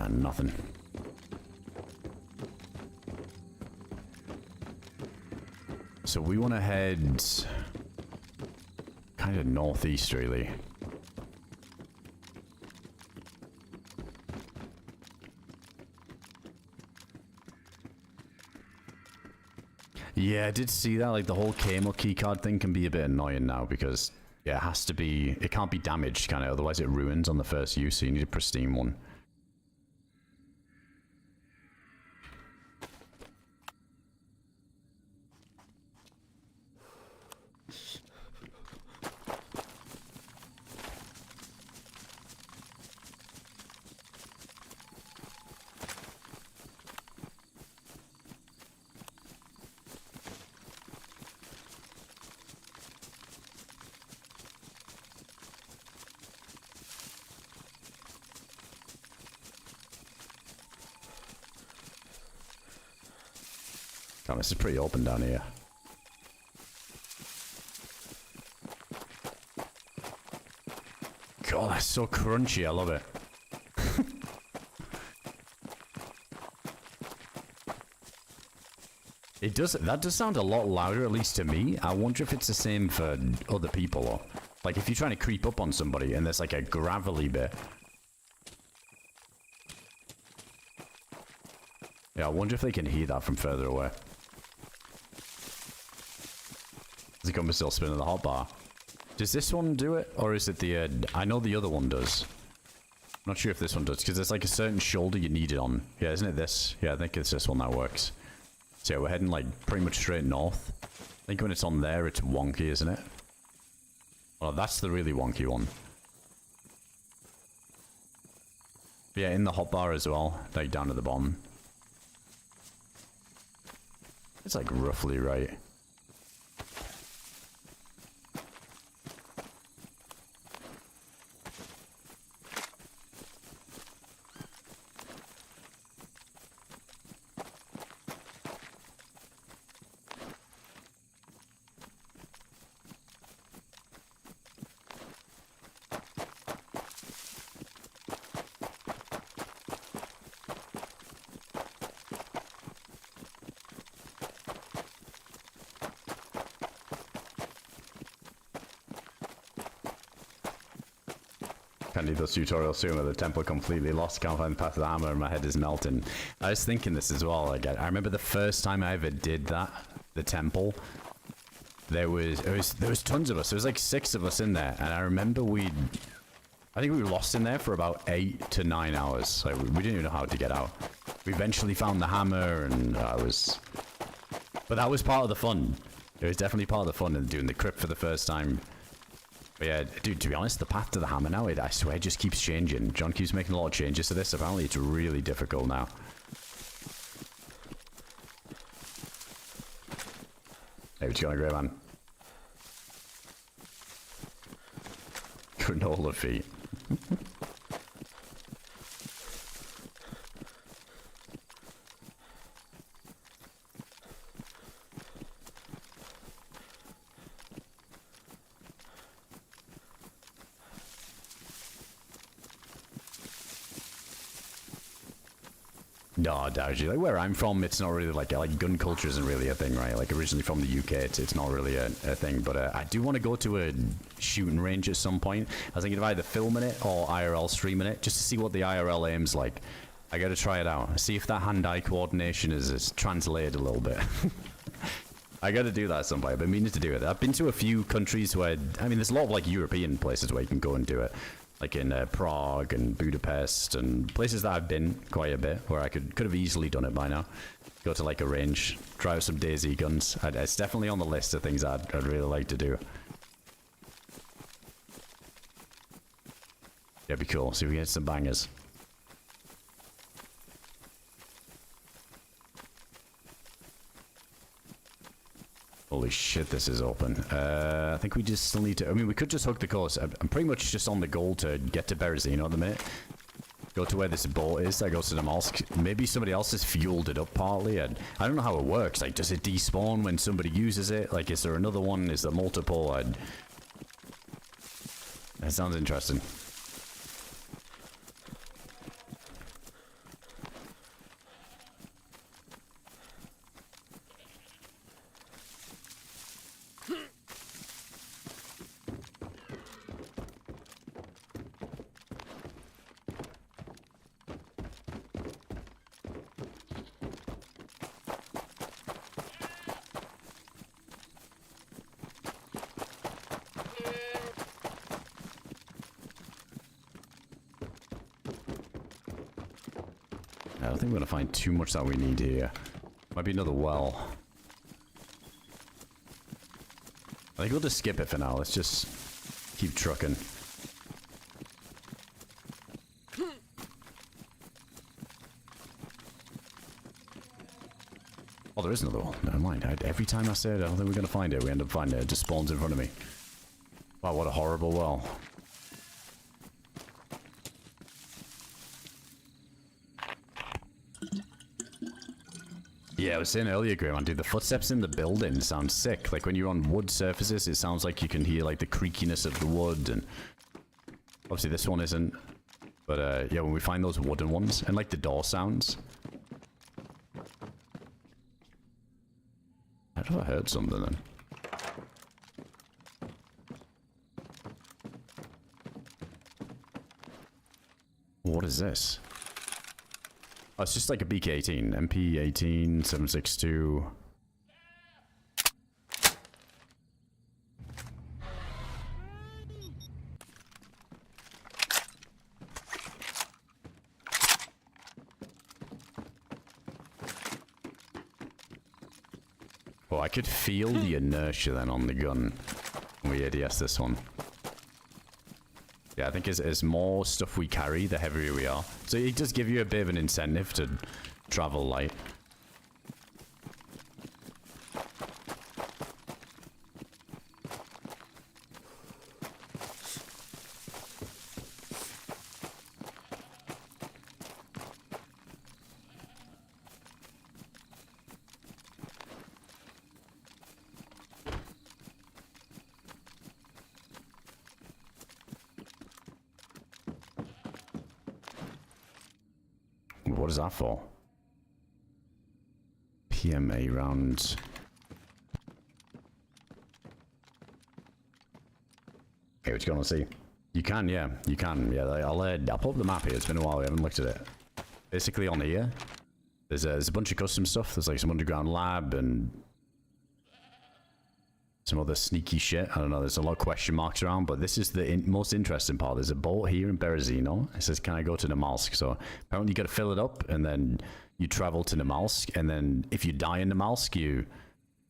Nothing. So we want to head kind of northeast, really. Yeah, I did see that. Like, the whole Kmart keycard thing can be a bit annoying now because, yeah, it has to be... It can't be damaged, kind of. Otherwise, it ruins on the first use, so you need a pristine one. Oh, this is pretty open down here. God, that's so crunchy. I love it. It does. That does sound a lot louder, at least to me. I wonder if it's the same for other people, or like if you're trying to creep up on somebody and there's like a gravelly bit. Yeah, I wonder if they can hear that from further away. The gun is still spinning the hotbar. Does this one do it, or is it the? I know the other one does. I'm not sure if this one does, because there's like a certain shoulder you need it on. Yeah, isn't it this? Yeah, I think it's this one that works. So yeah, we're heading like pretty much straight north. I think when it's on there, it's wonky, isn't it? Oh, that's the really wonky one. Yeah, in the hotbar as well, like down at the bottom. It's like roughly right. Can't do those tutorials soon with the temple completely lost. Can't find the path of the hammer and my head is melting. I was thinking this as well. Like, I remember the first time I ever did that, the temple. There was tons of us. There was like 6 of us in there, and I remember I think we were lost in there for about 8 to 9 hours. Like, we didn't even know how to get out. We eventually found the hammer, and but that was part of the fun. It was definitely part of the fun, and doing the crypt for the first time. But yeah, dude, to be honest, the path to the hammer now, I swear, just keeps changing. John keeps making a lot of changes to this. Apparently, it's really difficult now. Hey, what's going on, great man? Granola feet. No, Dowgy. Like, where I'm from, it's not really like gun culture isn't really a thing, right? Like, originally from the UK, it's not really a thing. But I do want to go to a shooting range at some point. I was thinking of either filming it or IRL streaming it, just to see what the IRL aim's like. I got to try it out. See if that hand-eye coordination is translated a little bit. I got to do that at some point. I've been meaning to do it. I've been to a few countries where, I mean, there's a lot of like European places where you can go and do it. Like in Prague and Budapest and places that I've been quite a bit, where I could have easily done it by now. Go to like a range, try out some DayZ guns. It's definitely on the list of things I'd really like to do. Yeah, it'd be cool. See if we can get some bangers. Holy shit, this is open. I think we just still need to... I mean, we could just hook the course. I'm pretty much just on the goal to get to Berezino at the minute. Go to where this boat is that goes to Namalsk. Maybe somebody else has fueled it up partly. And I don't know how it works. Like, does it despawn when somebody uses it? Like, is there another one? Is there multiple? That sounds interesting. don't think we're gonna find too much that we need here. Might be another well. I think we'll just skip it for now. Let's just keep trucking. Oh, there is another one. Never mind. Every time I say it, I don't think we're gonna find it. We end up finding it. It just spawns in front of me. Wow, what a horrible well. Yeah, I was saying earlier, Graham, dude, the footsteps in the building sound sick. Like when you're on wood surfaces, it sounds like you can hear like the creakiness of the wood, and obviously this one isn't. But yeah, when we find those wooden ones, and like the door sounds. I don't know if I heard something then. What is this? Oh, it's just like a BK-18. MP-18, 762. Oh, I could feel the inertia then on the gun when we ADS this one. Yeah, I think as more stuff we carry, the heavier we are. So it does give you a bit of an incentive to travel light. What is that for? PMA round. Okay, what you gonna see? You can, yeah, you can. Yeah, I'll pull up the map here. It's been a while. We haven't looked at it. Basically, on here, there's a bunch of custom stuff. There's like some underground lab and some other sneaky shit. I don't know. There's a lot of question marks around, but this is the most interesting part. There's a boat here in Berezino. It says, "Can I go to Namalsk?" So apparently you got to fill it up, and then you travel to Namalsk, and then if you die in Namalsk, you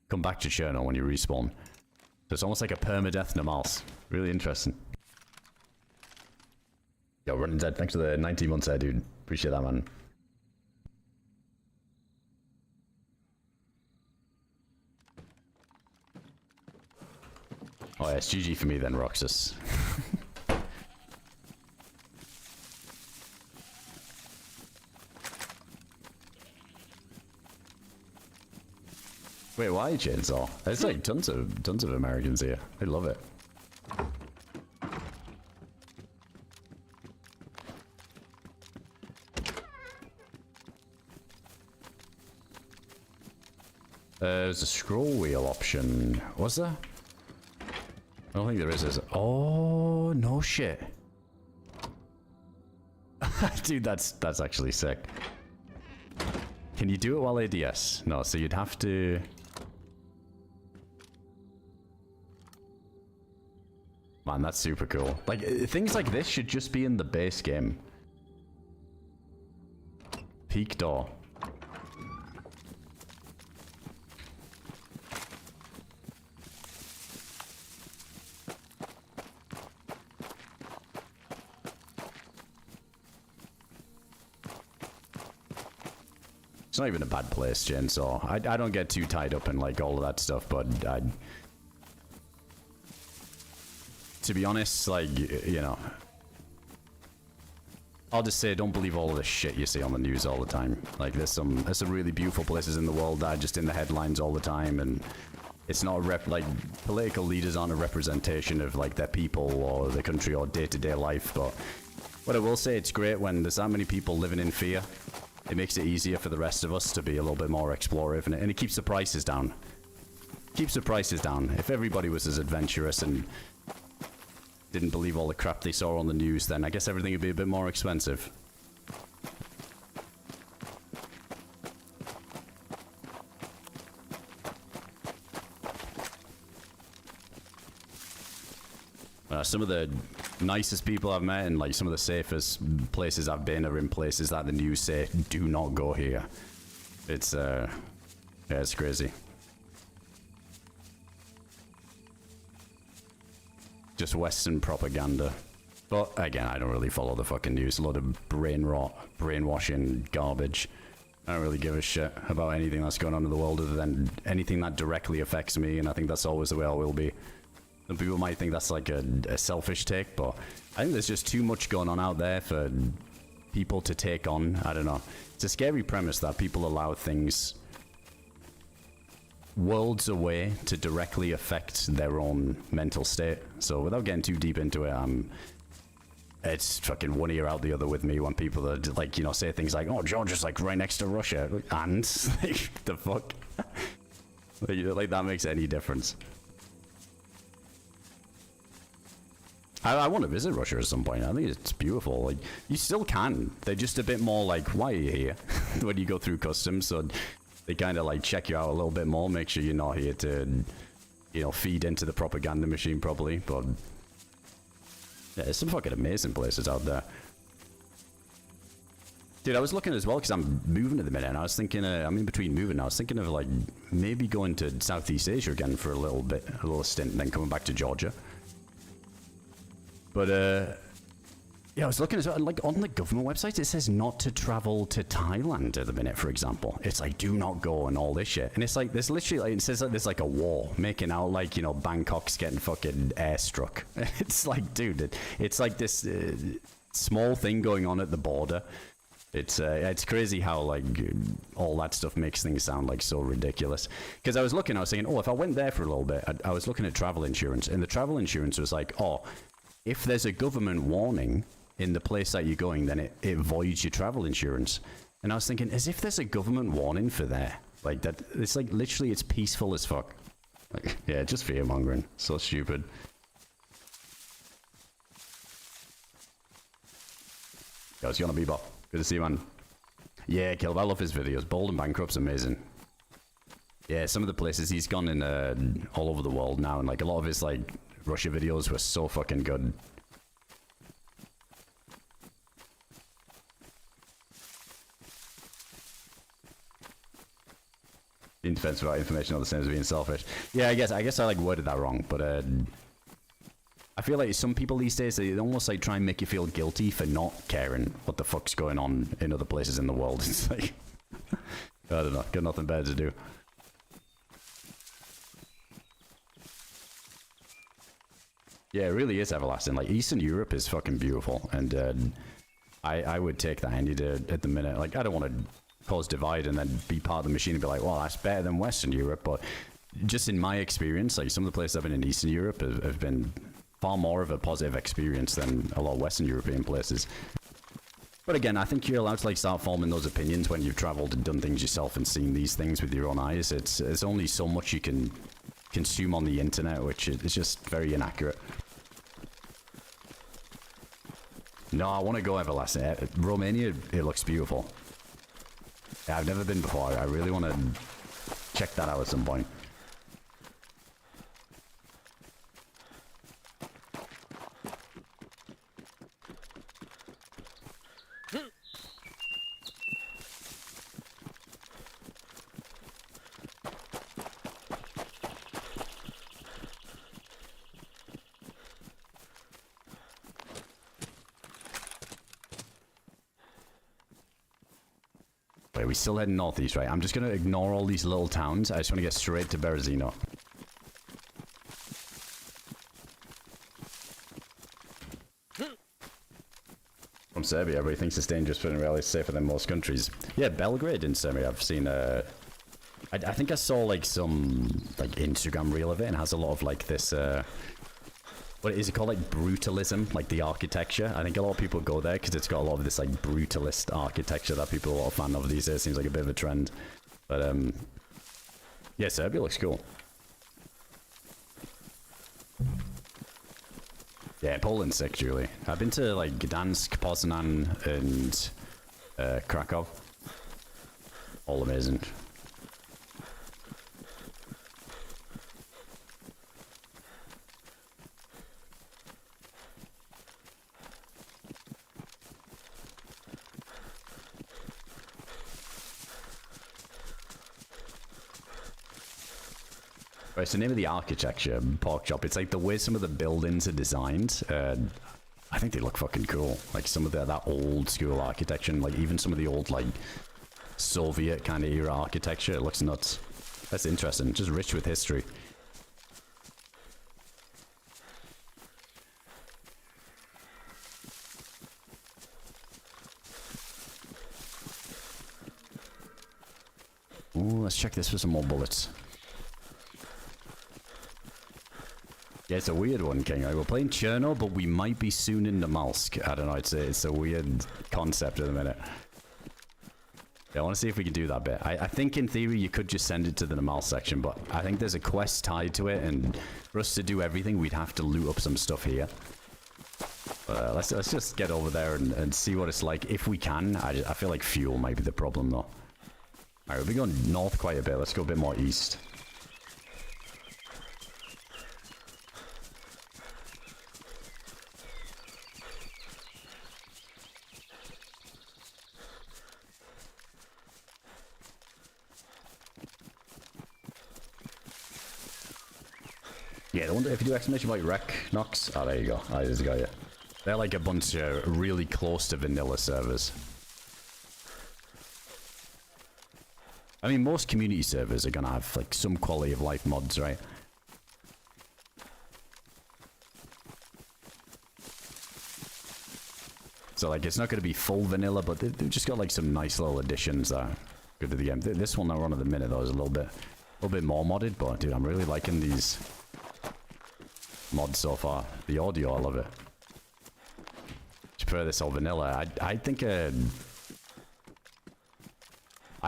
come back to Chernarus when you respawn. So it's almost like a permadeath Namalsk. Really interesting. Yo, Running Dead, thanks for the 19 months there, dude. Appreciate that, man. Oh yeah, it's GG for me then, Roxas. Wait, why chainsaw? There's like tons of Americans here. They love it. There's a scroll wheel option. Was there? I don't think there is it? Oh, no shit. Dude, that's actually sick. Can you do it while ADS? No, so you'd have to... Man, that's super cool. Like, things like this should just be in the base game. Peak door. It's not even a bad place, Jen, so I don't get too tied up in like all of that stuff, but to be honest, like, you know, I'll just say don't believe all of the shit you see on the news all the time. Like there's some really beautiful places in the world that are just in the headlines all the time, and it's not like political leaders aren't a representation of like their people or the country or day-to-day life. But what I will say, it's great when there's that many people living in fear. It makes it easier for the rest of us to be a little bit more explorative, and it keeps the prices down. Keeps the prices down. If everybody was as adventurous and didn't believe all the crap they saw on the news, then I guess everything would be a bit more expensive. Some of the nicest people I've met and like some of the safest places I've been are in places that the news say do not go here. It's yeah, it's crazy. Just Western propaganda. But again, I don't really follow the fucking news. A lot of brain rot, brainwashing garbage. I don't really give a shit about anything that's going on in the world other than anything that directly affects me, and I think that's always the way I will be. Some people might think that's like a selfish take, but I think there's just too much going on out there for people to take on. I don't know. It's a scary premise that people allow things worlds away to directly affect their own mental state. So without getting too deep into it, it's fucking one ear out the other with me when people are like, you know, say things like, oh, Georgia's like right next to Russia, and like, the fuck? Like that makes any difference. I want to visit Russia at some point. I think it's beautiful. Like, you still can. They're just a bit more like, why are you here? When you go through customs, so they kind of like check you out a little bit more, make sure you're not here to, you know, feed into the propaganda machine properly. But yeah, there's some fucking amazing places out there. Dude, I was looking as well because I'm moving at the minute, and I was thinking, I'm in between moving. I was thinking of like maybe going to Southeast Asia again for a little bit, a little stint, and then coming back to Georgia. But yeah, I was looking as well, like on the government website, it says not to travel to Thailand at the minute, for example. It's like, do not go and all this shit. And it's like, there's literally, like, it says like there's like a war, making out like, you know, Bangkok's getting fucking airstruck. It's like, dude, it's like this small thing going on at the border. It's crazy how like all that stuff makes things sound like so ridiculous. Because I was looking, I was thinking, oh, if I went there for a little bit, I was looking at travel insurance, and the travel insurance was like, oh, if there's a government warning in the place that you're going, then it voids your travel insurance. And I was thinking, as if there's a government warning for there. Like that, it's like literally it's peaceful as fuck. Like, yeah, just fear mongering. So stupid. Yo, it's gonna be Bebop. Good to see you, man. Yeah, Kilb, I love his videos. Bold and Bankrupt's amazing. Yeah, some of the places he's gone in all over the world now, and like a lot of his like Russia videos were so fucking good. In defense without information, all the same as being selfish. Yeah, I guess I like worded that wrong, but I feel like some people these days, they almost like try and make you feel guilty for not caring what the fuck's going on in other places in the world. It's like, I don't know, got nothing better to do. Yeah, it really is everlasting. Like, Eastern Europe is fucking beautiful, and I would take that any day at the minute. Like, I don't want to cause divide and then be part of the machine and be like, well, that's better than Western Europe, but just in my experience, like, some of the places I've been in Eastern Europe have been far more of a positive experience than a lot of Western European places. But again, I think you're allowed to like start forming those opinions when you've traveled and done things yourself and seen these things with your own eyes. It's only so much you can consume on the internet, which is just very inaccurate. No, I want to go everlasting. Romania, it looks beautiful. Yeah, I've never been before. I really want to check that out at some point. We still heading northeast, right? I'm just going to ignore all these little towns. I just want to get straight to Berezino. From Serbia, everybody thinks it's dangerous, but in reality it's safer than most countries. Yeah, Belgrade in Serbia, I've seen, I think I saw like some like Instagram reel of it, and it has a lot of like this, what is it called, like brutalism, like the architecture. I think a lot of people go there because it's got a lot of this like brutalist architecture that people are a lot of fan of these days. Seems like a bit of a trend. But yeah, Serbia looks cool. Yeah, Poland's sick, Julie. I've been to like Gdansk, Poznan, and Krakow. All amazing. Right, so the name of the architecture, Pork Chop, it's like the way some of the buildings are designed. I think they look fucking cool. Like some of that old school architecture, and like even some of the old like Soviet kind of era architecture. It looks nuts. That's interesting. Just rich with history. Ooh, let's check this for some more bullets. Yeah, it's a weird one, King. Like, we're playing Chernarus, but we might be soon in Namalsk. I don't know, it's a weird concept at the minute. Yeah, I want to see if we can do that bit. I think in theory you could just send it to the Namalsk section, but I think there's a quest tied to it, and for us to do everything, we'd have to loot up some stuff here. But let's just get over there and see what it's like. If we can, I feel like fuel might be the problem, though. Alright, we'll be going north quite a bit. Let's go a bit more east. Yeah, I wonder if you do exclamation point rec Nox. Oh, there you go. I just got you. They're like a bunch of really close to vanilla servers. I mean, most community servers are gonna have like some quality of life mods, right? So like, it's not gonna be full vanilla, but they've just got like some nice little additions that are good to the game. This one we're on at the minute though is a little bit more modded, but dude, I'm really liking these mods so far. The audio, I love it. Just prefer this all vanilla. I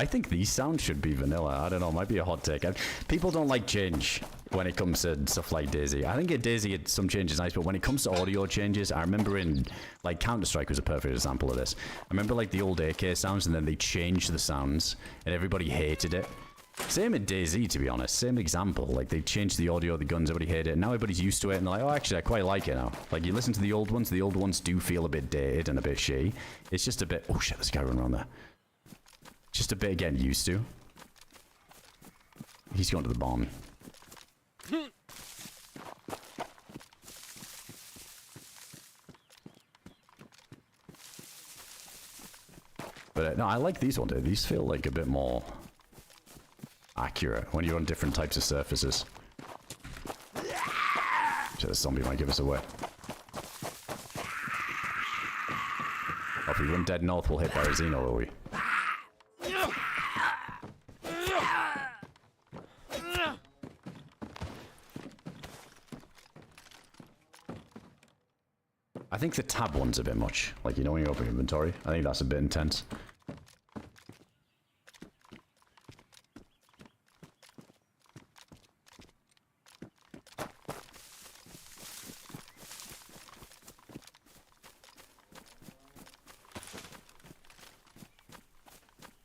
think these sounds should be vanilla. I don't know, might be a hot take. People don't like change when it comes to stuff like DayZ. I think at DayZ some change is nice, but when it comes to audio changes, I remember in like Counter-Strike was a perfect example of this. I remember like the old AK sounds, and then they changed the sounds and everybody hated it. Same in DayZ, to be honest. Same example. Like, they changed the audio of the guns, everybody hated it, and now everybody's used to it, and they're like, oh, actually, I quite like it now. Like, you listen to the old ones do feel a bit dated and a bit shitty. It's just a bit... Oh, shit, there's a guy running around there. Just a bit getting used to. He's going to the bomb. But, no, I like these ones. These feel like a bit more... accurate when you're on different types of surfaces. So the zombie might give us away. Oh, if we run dead north, we'll hit Berezino, will we? I think the tab one's a bit much. Like, you know, when you open inventory, I think that's a bit intense.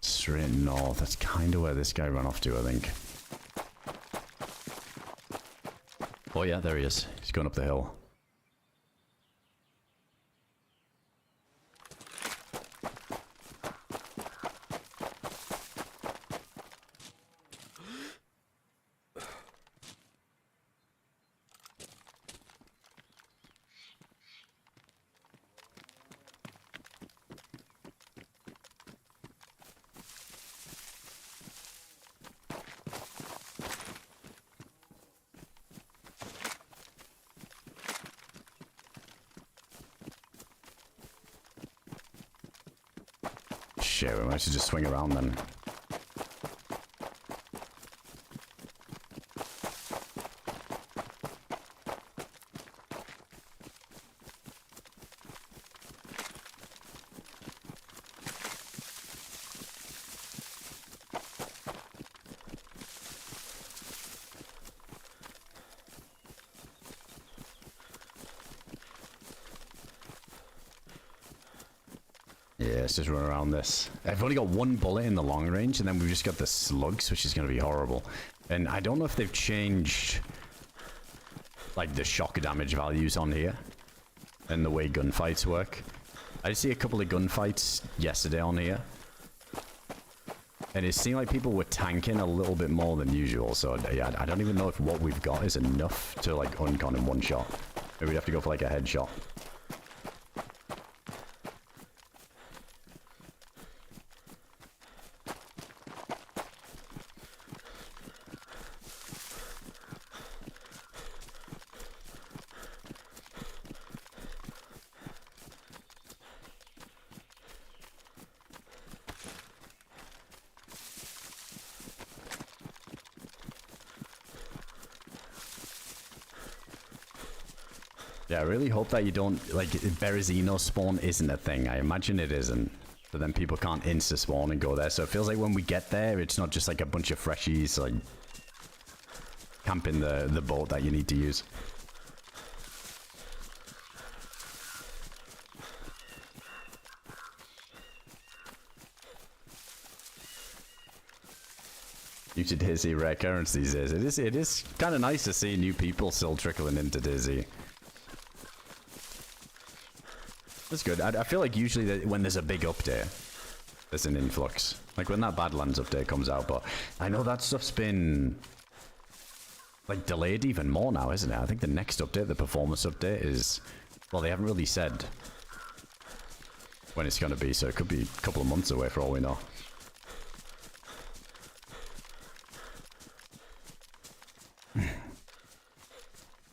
Straight north. That's kind of where this guy ran off to, I think. Oh yeah, there he is. He's going up the hill. Shit, we might just swing around then. Yeah, let's just run around this. I've only got one bullet in the long range, and then we've just got the slugs, which is going to be horrible. And I don't know if they've changed, like, the shock damage values on here, and the way gunfights work. I did see a couple of gunfights yesterday on here. And it seemed like people were tanking a little bit more than usual. So yeah, I don't even know if what we've got is enough to like uncon in one shot. Maybe we'd have to go for like a headshot. Yeah, I really hope that you don't, like, Berezino spawn isn't a thing. I imagine it isn't. But then people can't insta-spawn and go there. So it feels like when we get there, it's not just like a bunch of freshies, like, camping the boat that you need to use. New to DayZ rare currencies is. It is kind of nice to see new people still trickling into DayZ. That's good. I feel like usually when there's a big update, there's an influx. Like when that Badlands update comes out, but I know that stuff's been like delayed even more now, isn't it? I think the next update, the performance update is, well, they haven't really said when it's going to be, so it could be a couple of months away for all we know.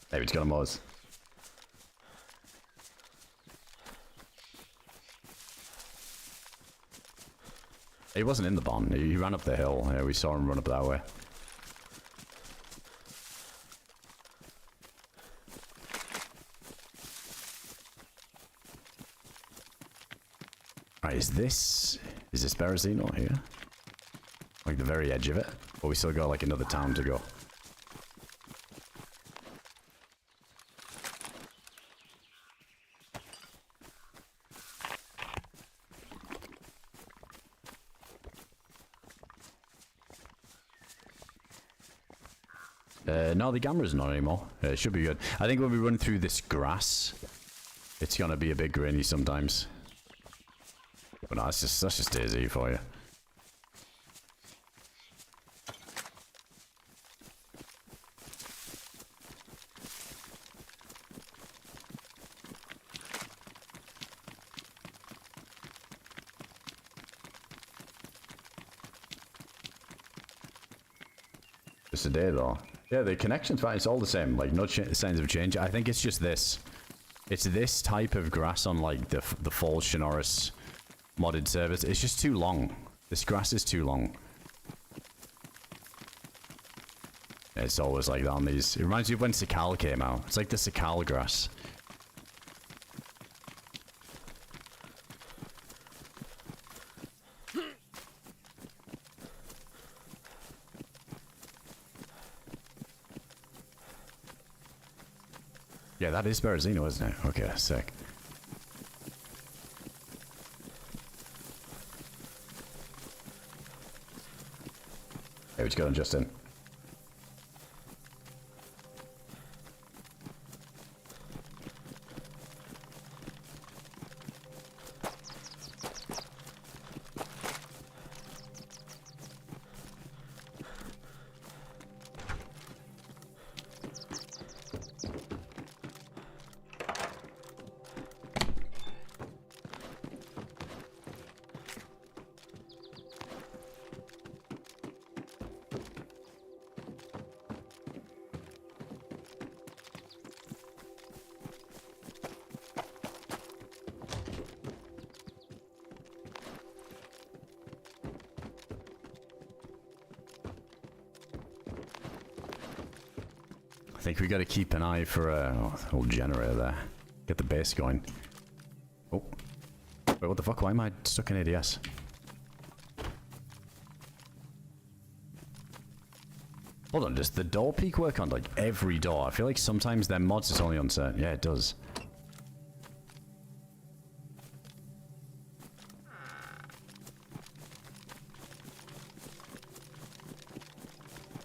David's got a Moz. He wasn't in the barn. He ran up the hill. Yeah, we saw him run up that way. Right, is this Berezino here? Like the very edge of it? Or we still got like another town to go? No, the camera's not anymore. It should be good. I think when we run through this grass, it's gonna be a bit grainy sometimes. But no, that's just DayZ for you. Just a day though. Yeah, the connection's fine. It's all the same. Like, no signs of change. I think it's just this. It's this type of grass on, like, the full Chernarus modded servers. It's just too long. This grass is too long. It's always like that on these. It reminds me of when Sakal came out. It's like the Sakal grass. Yeah, that is Berezino, isn't it? Okay, sick. Hey, what you got on Justin? I think we got to keep an eye for a old generator there. Get the base going. Oh. Wait, what the fuck? Why am I stuck in ADS? Hold on, does the door peak work on like every door? I feel like sometimes their mods is only on certain. Yeah, it does.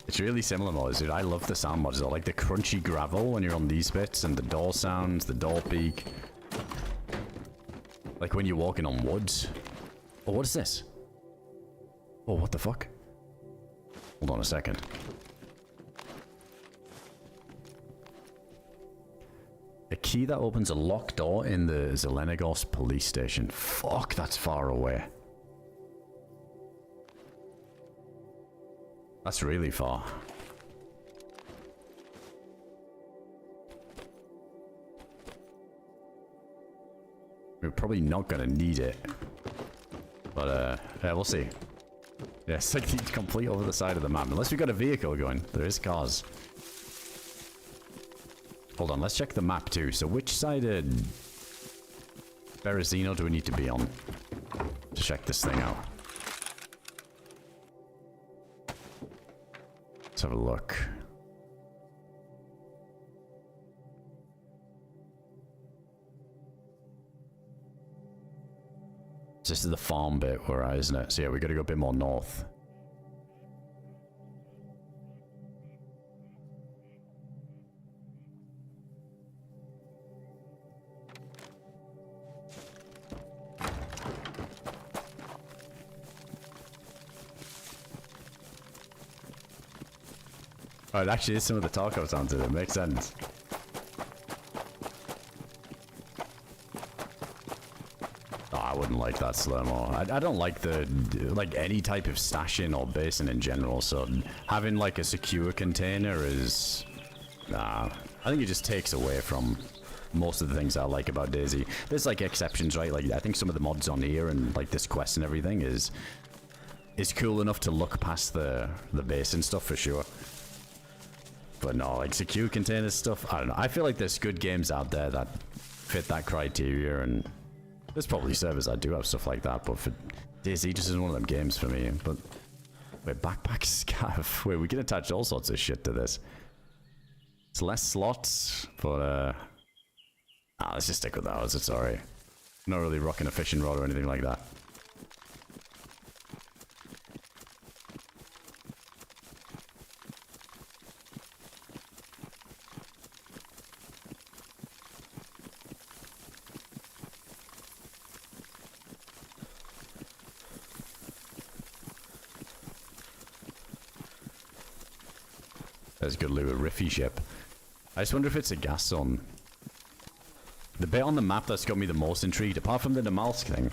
It's really similar mods, dude. I love the sound mods. I like the crunchy gravel when you're on these bits, and the door sounds, the door peak. Like when you're walking on woods. Oh, what is this? Oh, what the fuck? Hold on a second. A key that opens a locked door in the Zelenogorsk police station. Fuck, that's far away. That's really far. We're probably not gonna need it. But, yeah, we'll see. Yeah, it's like the complete over the side of the map. Unless we've got a vehicle going. There is cars. Hold on, let's check the map too. So which side of Berezino do we need to be on to check this thing out? Let's have a look. This is the farm bit we're at, isn't it? So yeah, we gotta go a bit more north. Oh, it actually is some of the taco sounds in it. Makes sense. Oh, I wouldn't like that slow-mo. I don't like any type of stashing or basing in general, so having like a secure container is... Nah. I think it just takes away from most of the things I like about DayZ. There's like exceptions, right? Like I think some of the mods on here and like this quest and everything is cool enough to look past the base and stuff for sure. But no, like secure container stuff, I don't know. I feel like there's good games out there that fit that criteria, and there's probably servers that do have stuff like that, but for DayZ just isn't one of them games for me. But wait, backpack scav. Wait, we can attach all sorts of shit to this. It's less slots, but let's just stick with ours, it's alright. Not really rocking a fishing rod or anything like that. There's good loot, a Riffy ship. I just wonder if it's a gas zone. The bit on the map that's got me the most intrigued, apart from the Namalsk thing,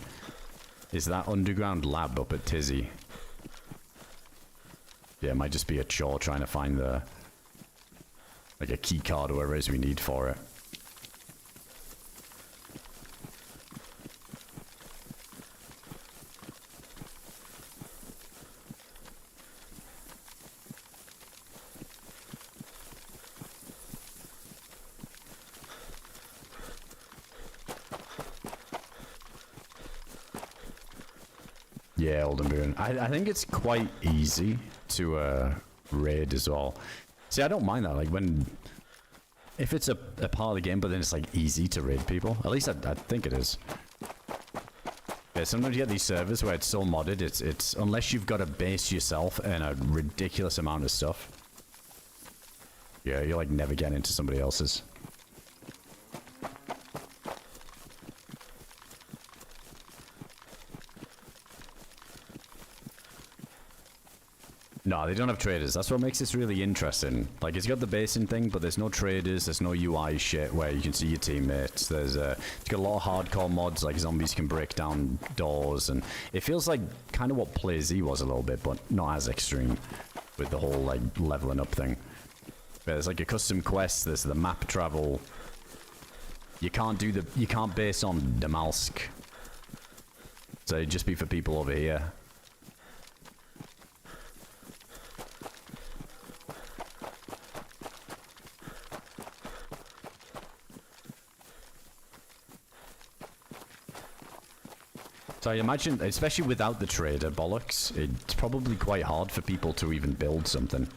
is that underground lab up at Tizzy. Yeah, it might just be a chore trying to find the... like a key card or whatever it is we need for it. Yeah, Oldenburn. I think it's quite easy to raid as well. See, I don't mind that. Like when, if it's a part of the game, but then it's like easy to raid people. At least I think it is. Yeah, sometimes you get these servers where it's so modded. It's unless you've got a base yourself and a ridiculous amount of stuff. Yeah, you're like never getting into somebody else's. No, they don't have traders. That's what makes this really interesting. Like, it's got the basing thing, but there's no traders. There's no UI shit where you can see your teammates. It's got a lot of hardcore mods, like zombies can break down doors, and it feels like kind of what DayZ was a little bit, but not as extreme with the whole like leveling up thing. There's like a custom quest. There's the map travel. You can't base on Namalsk. So it'd just be for people over here. So I imagine, especially without the trader bollocks, it's probably quite hard for people to even build something.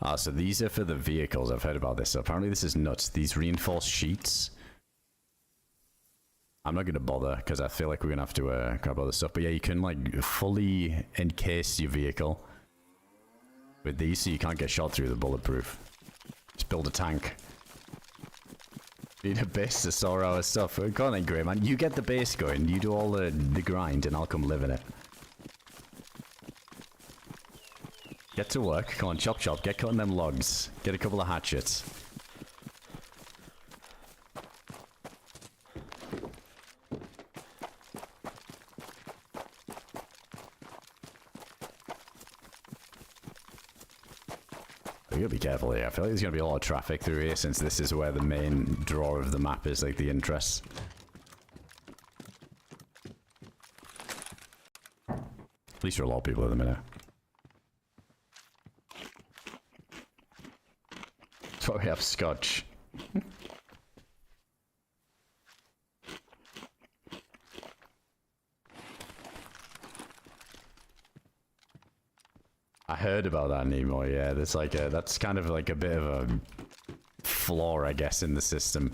Ah, so these are for the vehicles. I've heard about this. So apparently this is nuts. These reinforced sheets. I'm not gonna bother because I feel like we're gonna have to grab other stuff. But yeah, you can like fully encase your vehicle with these, so you can't get shot through the bulletproof. Just build a tank. Need a base to store our stuff. Go on then, Grey Man. You get the base going. You do all the grind, and I'll come live in it. Get to work. Come on, chop chop. Get cutting them logs. Get a couple of hatchets. You gotta be careful here. I feel like there's gonna be a lot of traffic through here since this is where the main draw of the map is, like the interest. At least there are a lot of people at the minute. That's why we have scotch. I heard about that, Nemo. Yeah, that's like that's kind of like a bit of a flaw, I guess, in the system.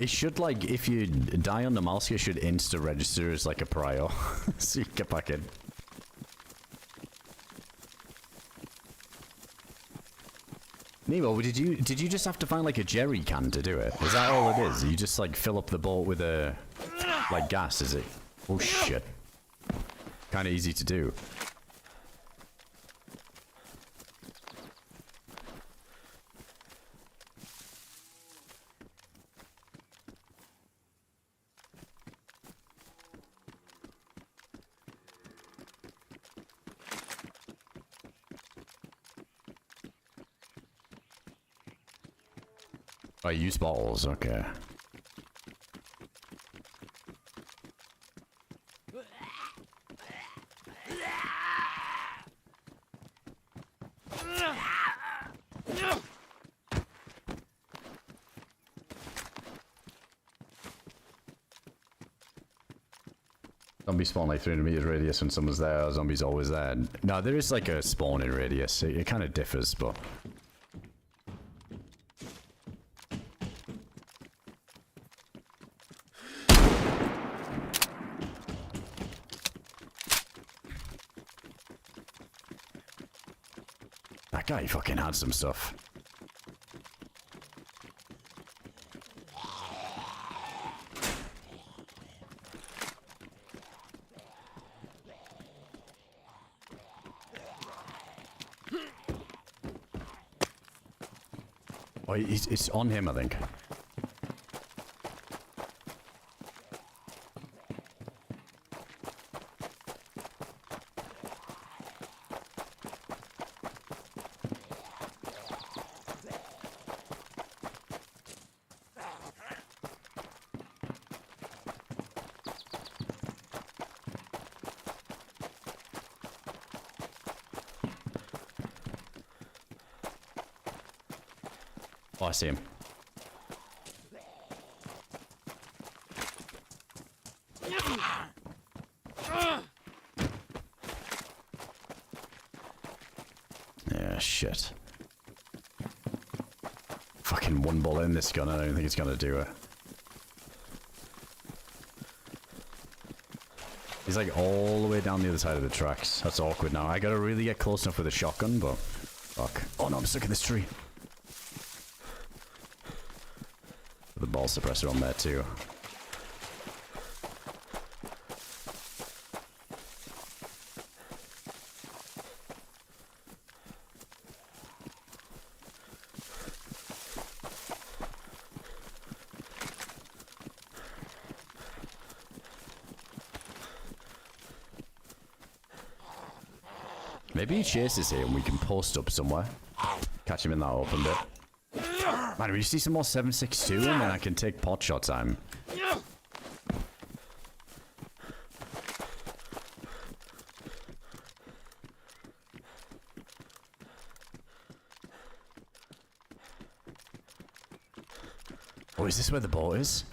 It should, like, if you die on Namalsk, it should insta-register as like a prior, so you get back in. Nemo, did you just have to find like a jerry can to do it? Is that all it is? You just like fill up the boat with a like gas, is it? Oh shit. Kind of easy to do. I use bottles, okay. Zombies spawn like 300 meters radius when someone's there, zombies always there. No, there is like a spawning radius. It kind of differs, but... That guy fucking had some stuff. Oh, it's on him, I think. Oh, I see him. Yeah, shit. Fucking one bullet in this gun, I don't think it's gonna do it. He's like all the way down the other side of the tracks. That's awkward now. I gotta really get close enough with a shotgun, but... Fuck. Oh no, I'm stuck in this tree. The ball suppressor on there too. Maybe he chases here and we can post up somewhere. Catch him in that open bit. Man, will you see some more 7.62 and then I can take pot shots at him. Oh, is this where the boat is?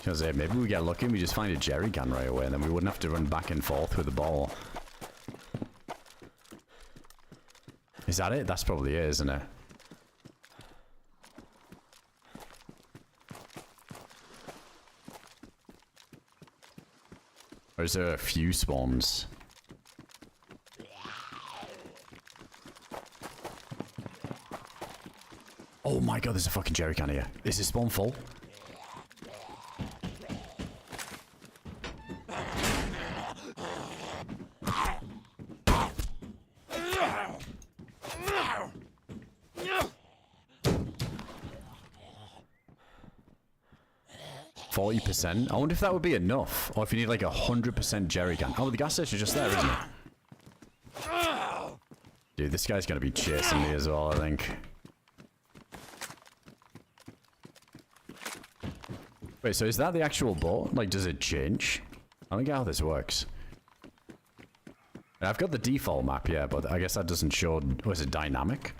Because maybe we get lucky and we just find a jerry can right away, and then we wouldn't have to run back and forth with the ball. Is that it? That's probably it, isn't it? Or is there a few spawns? Oh my god, there's a fucking jerry can here. Is this spawn full? %. I wonder if that would be enough, or if you need like 100% jerry can. Oh, the gas station's just there, isn't it? Dude, this guy's gonna be chasing me as well, I think. Wait, so is that the actual boat? Like, does it change? I don't get how this works. I've got the default map, yeah, but I guess that doesn't show... Oh, is it dynamic?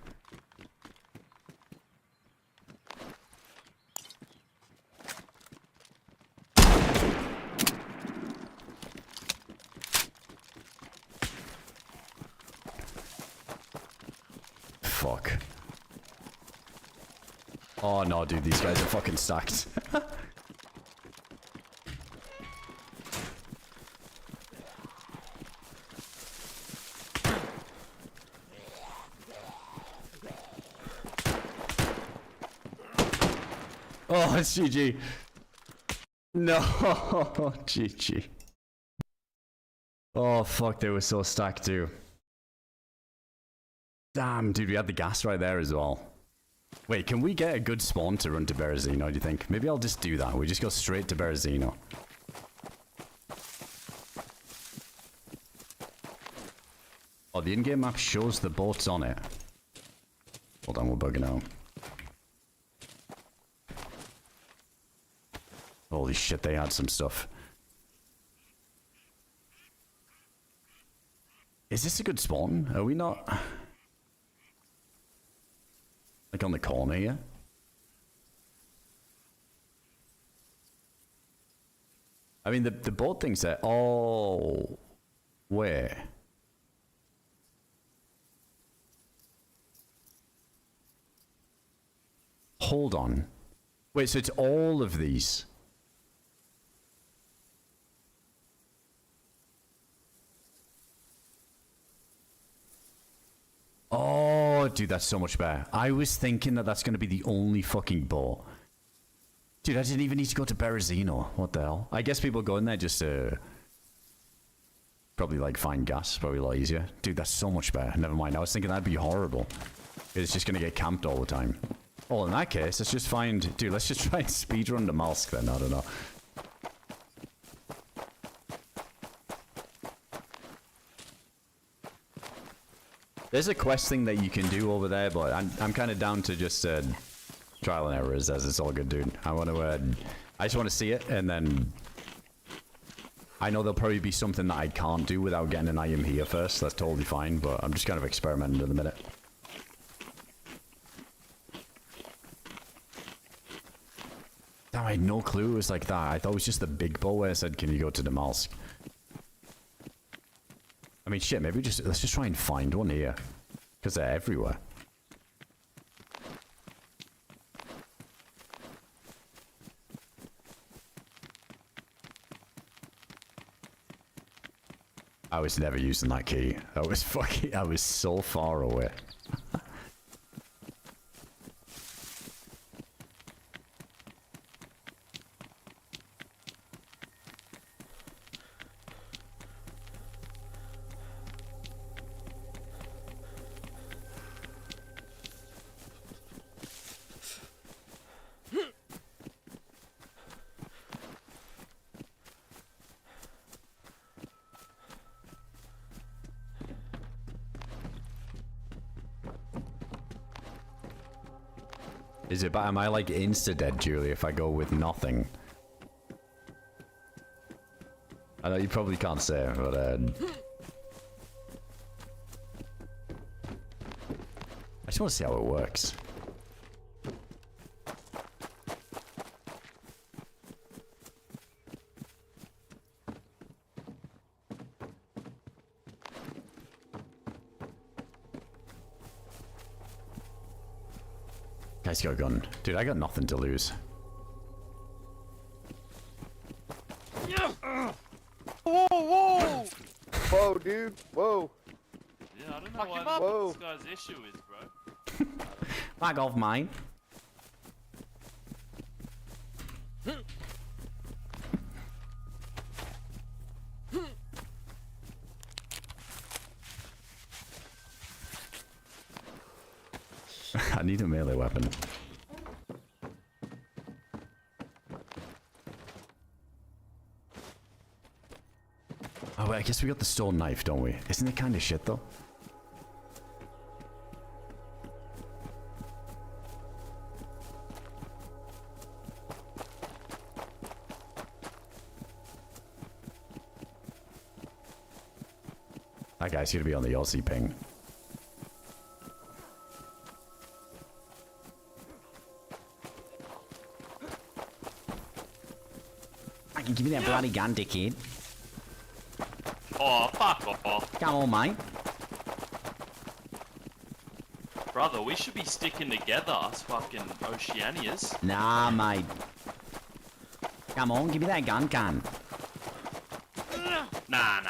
Fuck. Oh no, dude, these guys are fucking stacked. Oh, it's GG. No, GG. Oh, fuck, they were so stacked too. Damn, dude, we had the gas right there as well. Wait, can we get a good spawn to run to Berezino, do you think? Maybe I'll just do that. We just go straight to Berezino. Oh, the in-game map shows the boats on it. Hold on, we're bugging out. Holy shit, they had some stuff. Is this a good spawn? Are we not... Like on the corner here? I mean, the boat thing's there. Oh... Where? Hold on. Wait, so it's all of these? Oh, dude, that's so much better. I was thinking that that's going to be the only fucking boat. Dude, I didn't even need to go to Berezino. What the hell? I guess people go in there just to... Probably, like, find gas. Probably a lot easier. Dude, that's so much better. Never mind. I was thinking that'd be horrible. It's just going to get camped all the time. Oh, in that case, let's just find... Dude, let's just try and speedrun Namalsk then. I don't know. There's a quest thing that you can do over there, but I'm kind of down to just trial and errors, as it's all good, dude. I want to... I just want to see it, and then... I know there'll probably be something that I can't do without getting an item here first. That's totally fine, but I'm just kind of experimenting at the minute. Damn, I had no clue it was like that. I thought it was just the big boat where it said, can you go to Namalsk? I mean, shit, maybe let's just try and find one here. Because they're everywhere. I was never using that key. I was so far away. Is it bad? Am I like insta-dead, Julie, if I go with nothing? I know you probably can't say, but I just want to see how it works. Guy's got a gun. Dude, I got nothing to lose. Whoa, whoa! Whoa, dude. Whoa. Yeah, I don't know Fuck him what up. Whoa. this guy's issue is, bro. Back off mine. I need a melee weapon. Oh, wait, I guess we got the stone knife, don't we? Isn't it kind of shit, though? That guy's gonna be on the Aussie ping. Give me that bloody gun, dickhead. Oh, fuck off. Come on, mate. Brother, we should be sticking together, us fucking Oceanias. Nah, mate. Come on, give me that gun, gun. Nah.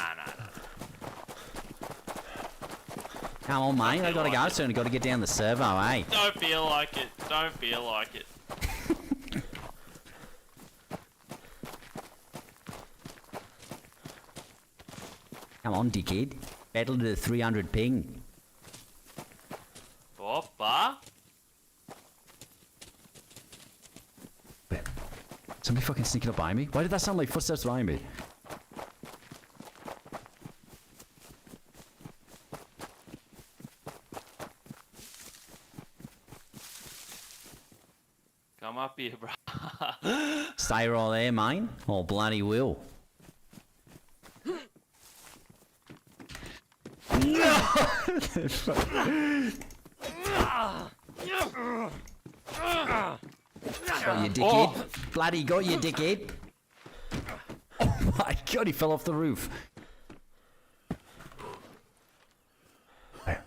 Come on, mate. I gotta go soon. I gotta get down the servo, eh? Don't feel like it. Don't feel like it. Come on, dickhead. Battle to the 300 ping. Oppa. Wait, somebody fucking sneaking up behind me? Why did that sound like footsteps behind me? Come up here, bro. Stay right there, mate. Oh, bloody will. Got you, dickhead. Bloody got you, dickhead. Oh my god, he fell off the roof. There.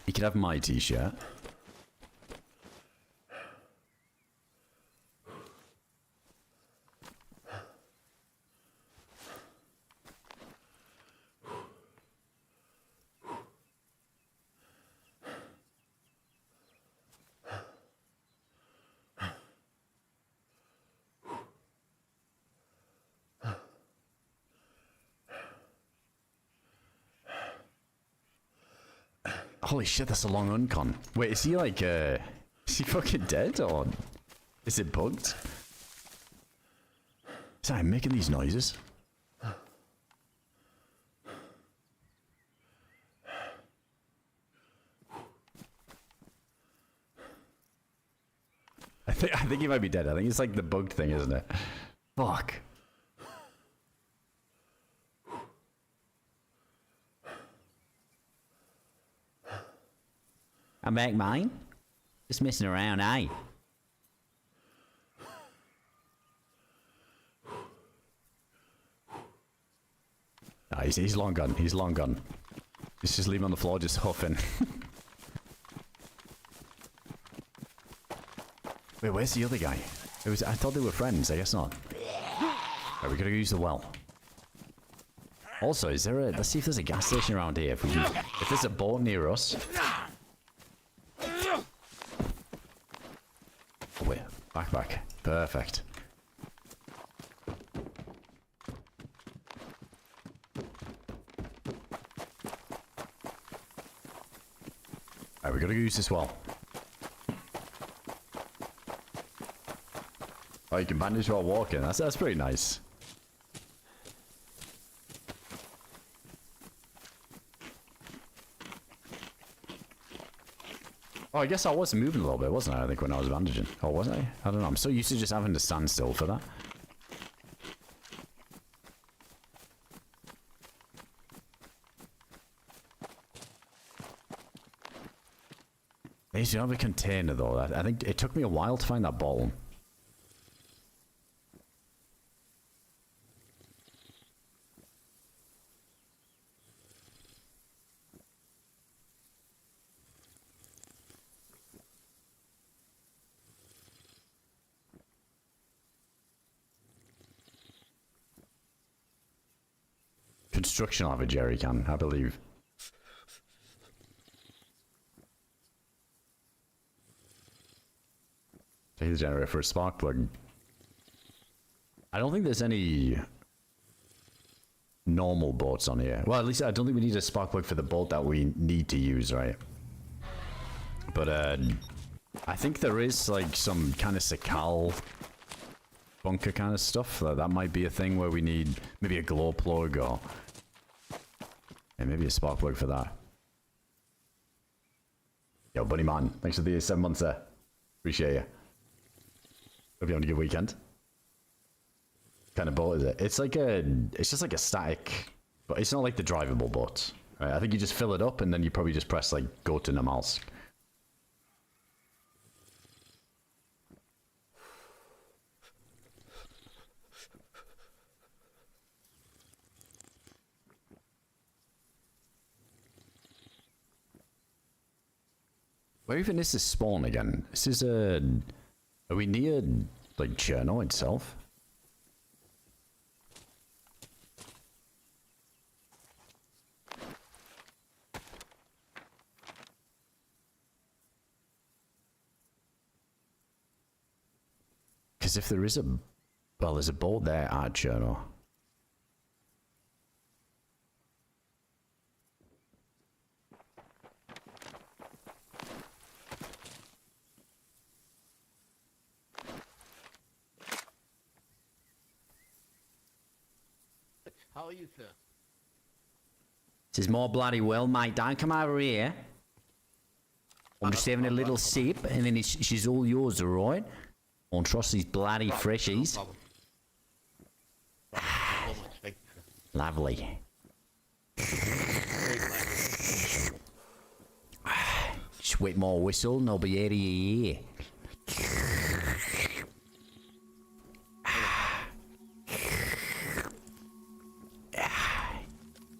You could have my t-shirt. Holy shit, that's a long uncon. Wait, is he like, is he fucking dead or is it bugged? Sorry, I'm making these noises. I think he might be dead. I think it's like the bugged thing, isn't it? Fuck. I'm back, mine. Just messing around, eh? Nah, he's long gone. He's long gone. Just leave him on the floor, just huffing. Wait, where's the other guy? I thought they were friends. I guess not. Right, we gotta use the well. Also, is there a? Let's see if there's a gas station around here. If there's a boat near us. Oh, wait, back. Perfect. Alright, we gotta use this well. Oh, you can bandage while walking. That's pretty nice. Oh, I guess I was moving a little bit, wasn't I? I think when I was bandaging. Oh, was I? I don't know. I'm so used to just having to stand still for that. Hey, so you have a container though. I think it took me a while to find that bottle. Construction will have a jerry can, I believe. Take the generator for a spark plug. I don't think there's any normal boats on here. Well, at least I don't think we need a spark plug for the boat that we need to use, right? But I think there is like some kind of Sakal bunker kind of stuff. That might be a thing where we need maybe a glow plug or maybe a spark plug for that. Yo, Bunny Man, thanks for the 7 months there. Appreciate you. Hope you're having a good weekend. What kind of boat is it? It's like it's just like a static, but it's not like the drivable boat. Right? I think you just fill it up and then you probably just press like go to Namalsk. Where even is this spawn again? This is are we near like Chernarus itself? Because if there is there's a boat there at Chernarus. How are you, sir? This is more bloody well, mate. Don't come over here. I'm just having a little sip, and then she's all yours, alright? Don't trust these bloody freshies. No problem. Thank you, sir. Lovely. Just wet my whistle, and I'll be out of your ear.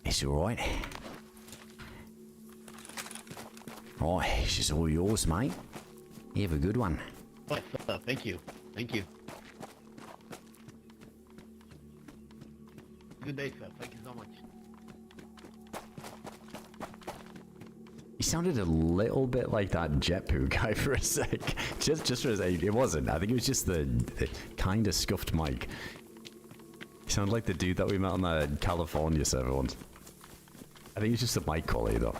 It's alright. Right, she's all yours, mate. You have a good one. Right, sir. Thank you. Thank you. Good day, sir. Thank you so much. He sounded a little bit like that JetPoo guy for a sec. just for a sec. It wasn't. I think it was just the kind of scuffed mic. He sounded like the dude that we met on the California server once. I think it's just the mic quality though.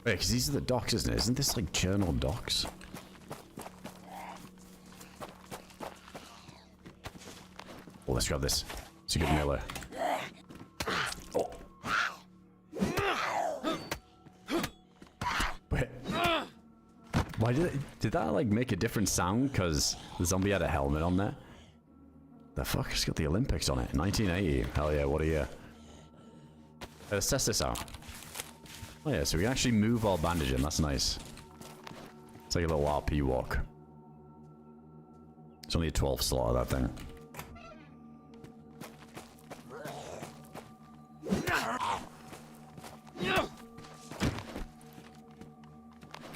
Wait, because these are the docks, isn't it? Isn't this like journal docks? Oh, let's grab this. It's a good miller. Oh. Wait. Why did that like make a different sound? Because the zombie had a helmet on there. The fuck? It's got the Olympics on it. 1980. Hell yeah, what a year. Let's test this out. Oh yeah, so we can actually move while bandaging. That's nice. It's like a little RP walk. It's only a 12 slot of that thing.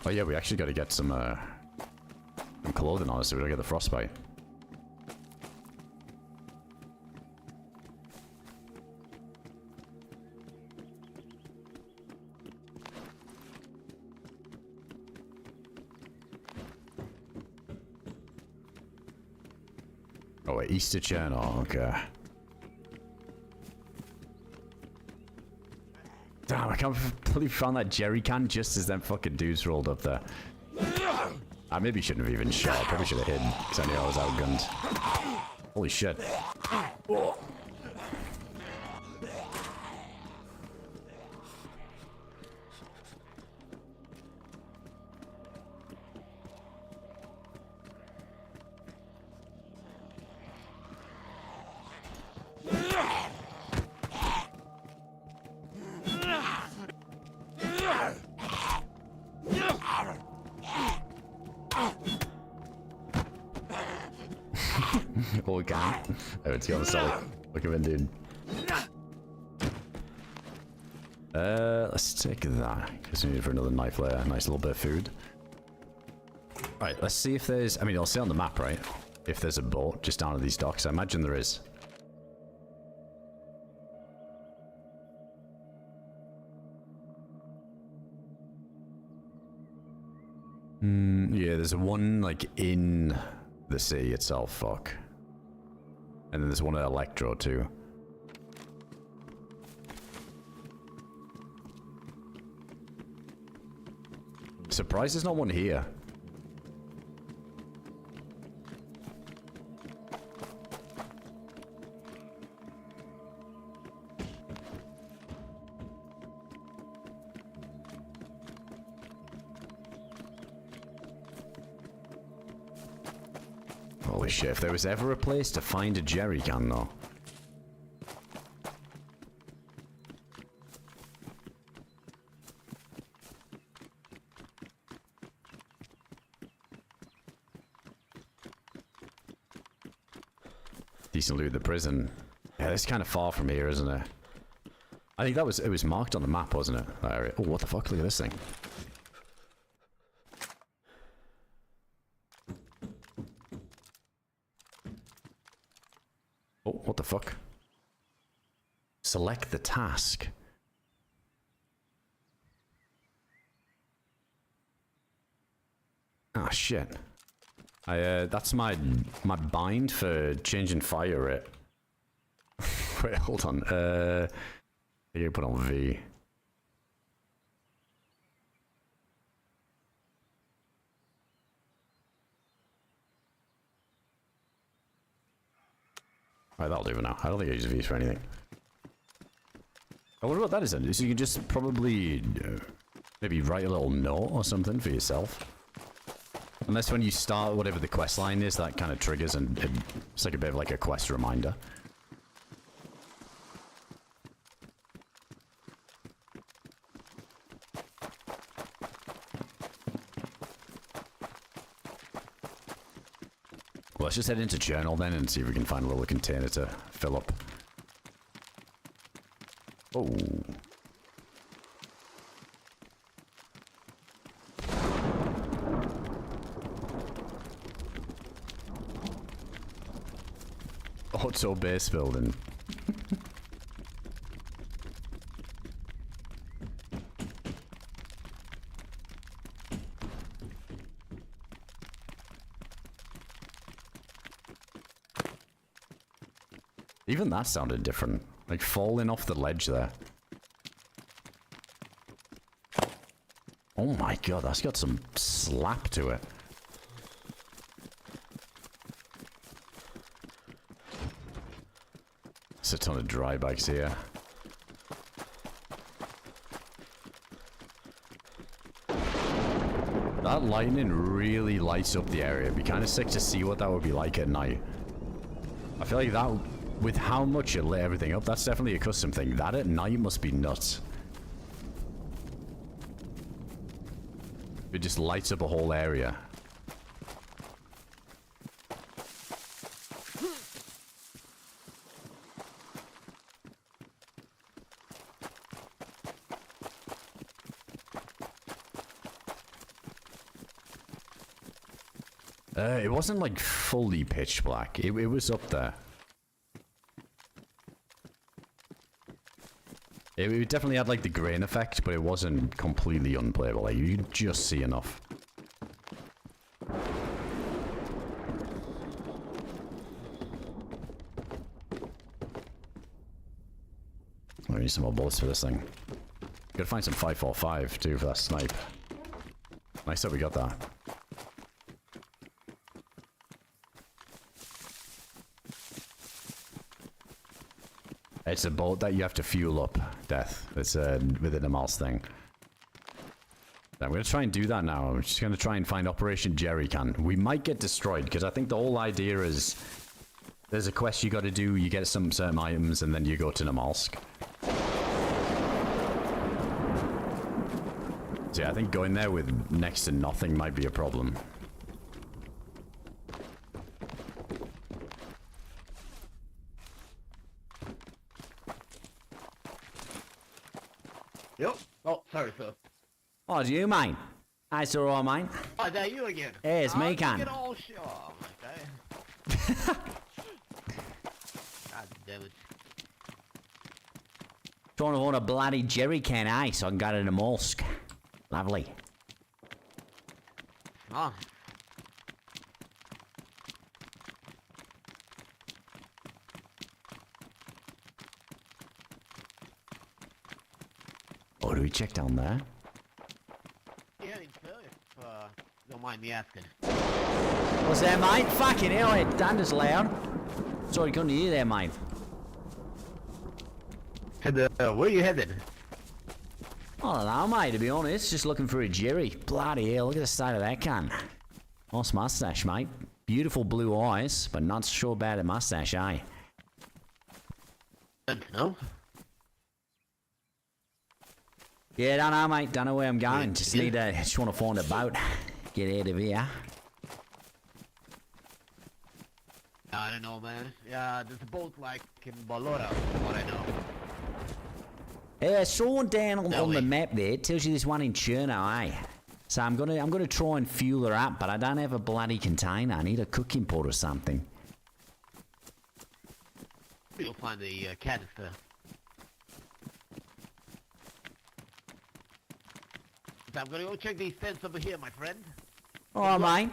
Oh yeah, we actually got to get some clothing on us so we don't get the frostbite. Oh wait, Easter Chernarus, okay. Damn, I can't believe we found that jerry can just as them fucking dudes rolled up there. I maybe shouldn't have even shot. I probably should have hidden, because I knew I was outgunned. Holy shit. Oh, we can. Oh, it's got a solid. Look at him, dude. Let's take that, because we need it for another knife layer. Nice little bit of food. Right, let's see if there's... I mean, it'll say on the map, right? If there's a boat just down at these docks. I imagine there is. Yeah, there's one, like, in the city itself. Fuck. And then there's one at Electro, too. Surprised there's not one here. Holy shit, if there was ever a place to find a jerry can, though. Decent loot at the prison. Yeah, that's kind of far from here, isn't it? I think that was... It was marked on the map, wasn't it? That area. Oh, what the fuck? Look at this thing. Oh, what the fuck? Select the task. Ah, shit. That's my bind for changing fire rate. Wait, hold on. I gotta put on V. Alright, that'll do for now. I don't think I use V's for anything. I wonder what that is then. So you can just probably maybe write a little note or something for yourself. Unless when you start whatever the quest line is, that kind of triggers and it's like a bit of like a quest reminder. Well, let's just head into Journal then and see if we can find a little container to fill up. Oh. Auto base building. Even that sounded different. Like falling off the ledge there. Oh my god, that's got some slap to it. There's a ton of dry bags here. That lightning really lights up the area. It'd be kind of sick to see what that would be like at night. I feel like that, with how much it lit everything up, that's definitely a custom thing. That at night must be nuts. It just lights up a whole area. It wasn't like fully pitch black. It was up there. It definitely had like the grain effect, but it wasn't completely unplayable. Like you could just see enough. I need some more bullets for this thing. Gotta find some 5.45 too for that snipe. Nice that we got that. It's a boat that you have to fuel up, Death. It's within the Namalsk thing. I'm going to try and do that now. I'm just going to try and find Operation Jerrycan. We might get destroyed, because I think the whole idea is there's a quest you got to do, you get some certain items, and then you go to Namalsk. So yeah, I think going there with next to nothing might be a problem. Yep. Oh, sorry, sir. Oh, it's you, mate. Hi, sir, all mate. Oh, there you again. Hey, it's me, Con. Get all oh, okay. God damn it. Trying to want a bloody jerry can, eh? So I can go to Namalsk. Lovely. Oh. Oh, do we check down there? Yeah, sir, if you don't mind me asking. What's that, mate? Fucking hell, it thunder's loud. Sorry, couldn't hear you there, mate. Where you headed? I don't know, mate, to be honest. Just looking for a jerry. Bloody hell, look at the state of that cunt. Nice mustache, mate. Beautiful blue eyes, but not sure about the mustache, eh? No? Yeah, don't know, mate. Don't know where I'm going. Just want to find a boat. Get out of here. I don't know, man. Yeah, there's a boat like in Balora, from what I know. Yeah, I saw one down on the Nelly. map there. It tells you there's one in Chernarus, eh? So I'm gonna try and fuel her up, but I don't have a bloody container. I need a cooking pot or something. You'll find the canister. So I'm gonna go check these tents over here, my friend. All right, mate.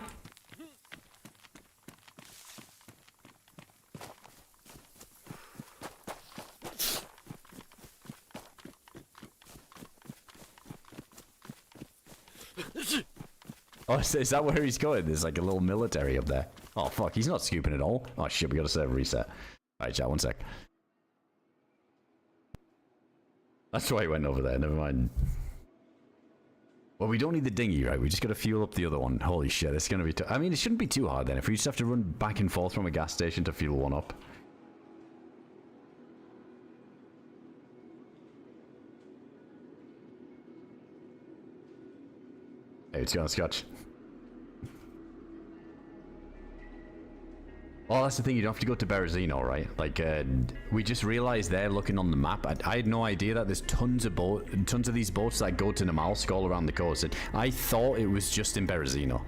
Oh, is that where he's going? There's like a little military up there. Oh, fuck. He's not scooping at all. Oh, shit. We got to server reset. All right, chat. 1 sec. That's why he went over there. Never mind. Well, we don't need the dinghy, right? We just got to fuel up the other one. Holy shit. It's going to be... I mean, it shouldn't be too hard then. If we just have to run back and forth from a gas station to fuel one up. Hey, it's going to Scotch. Oh, that's the thing. You don't have to go to Berezino, right? Like, we just realized there, looking on the map, I had no idea that there's tons of these boats that go to Namalsk all around the coast. And I thought it was just in Berezino.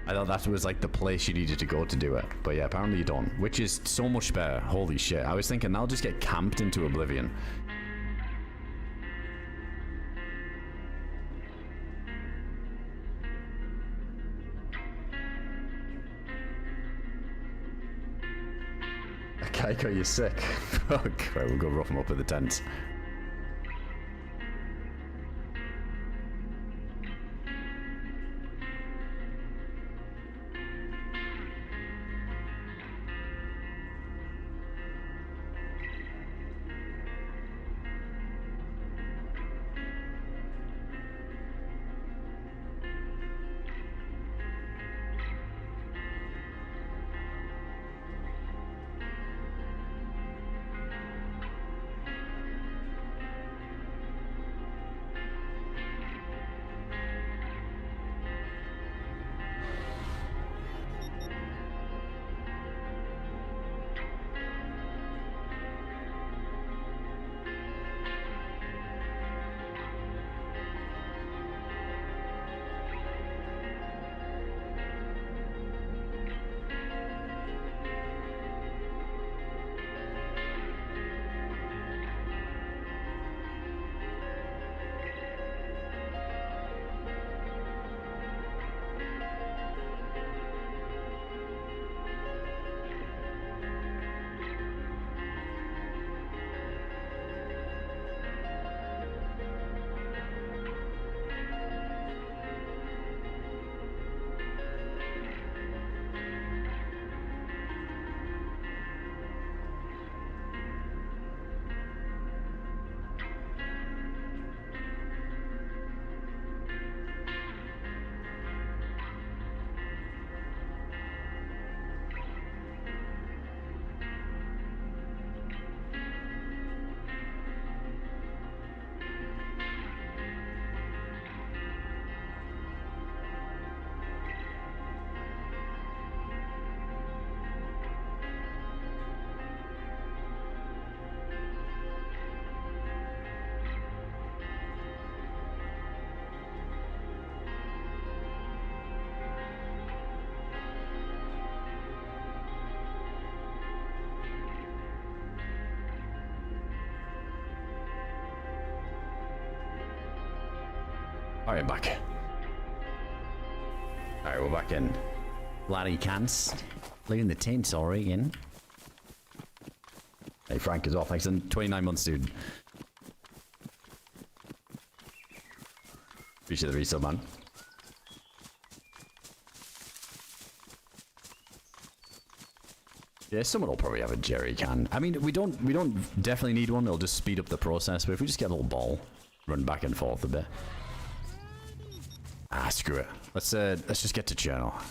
I thought that was like the place you needed to go to do it. But yeah, apparently you don't, which is so much better. Holy shit. I was thinking they'll just get camped into oblivion. Kaiko, you're sick. Fuck. Right, we'll go rough him up with the tents. Alright, back. Alright, we're back in. Bloody cans. Leaving the tent already in. Hey, Frank as well. Thanks for 29 months, dude. Appreciate the resub, man. Yeah, someone will probably have a jerry can. I mean, we don't definitely need one. It'll just speed up the process. But if we just get a little ball, run back and forth a bit. Ah, screw it. Let's just get to Chernarus.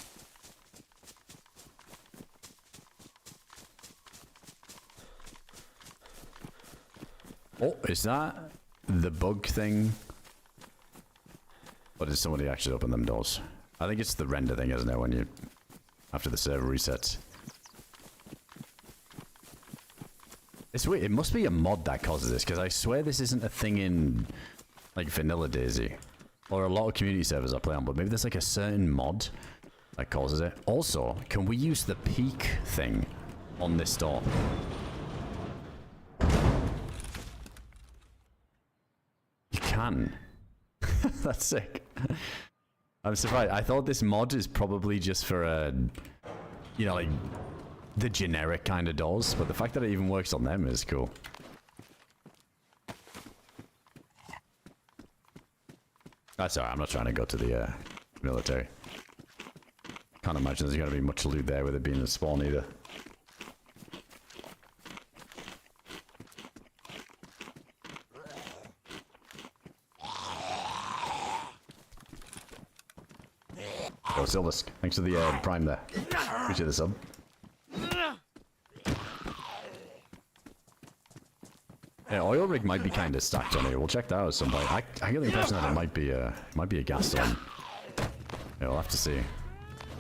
Oh, is that the bug thing? Or did somebody actually open them doors? I think it's the render thing, isn't it? When you after the server resets. It's weird. It must be a mod that causes this, because I swear this isn't a thing in like vanilla DayZ or a lot of community servers I play on. But maybe there's like a certain mod that causes it. Also, can we use the peak thing on this door? You can. That's sick. I'm surprised. I thought this mod is probably just for a, you know, like the generic kind of doors, but the fact that it even works on them is cool. That's alright, I'm not trying to go to the military. Can't imagine there's gonna be much loot there with it being a spawn either. Oh, Silvus, thanks for the prime there. Appreciate the sub. Yeah, oil rig might be kind of stacked on here. We'll check that out at some point. I get the impression that it might be a gas one. Yeah, we'll have to see.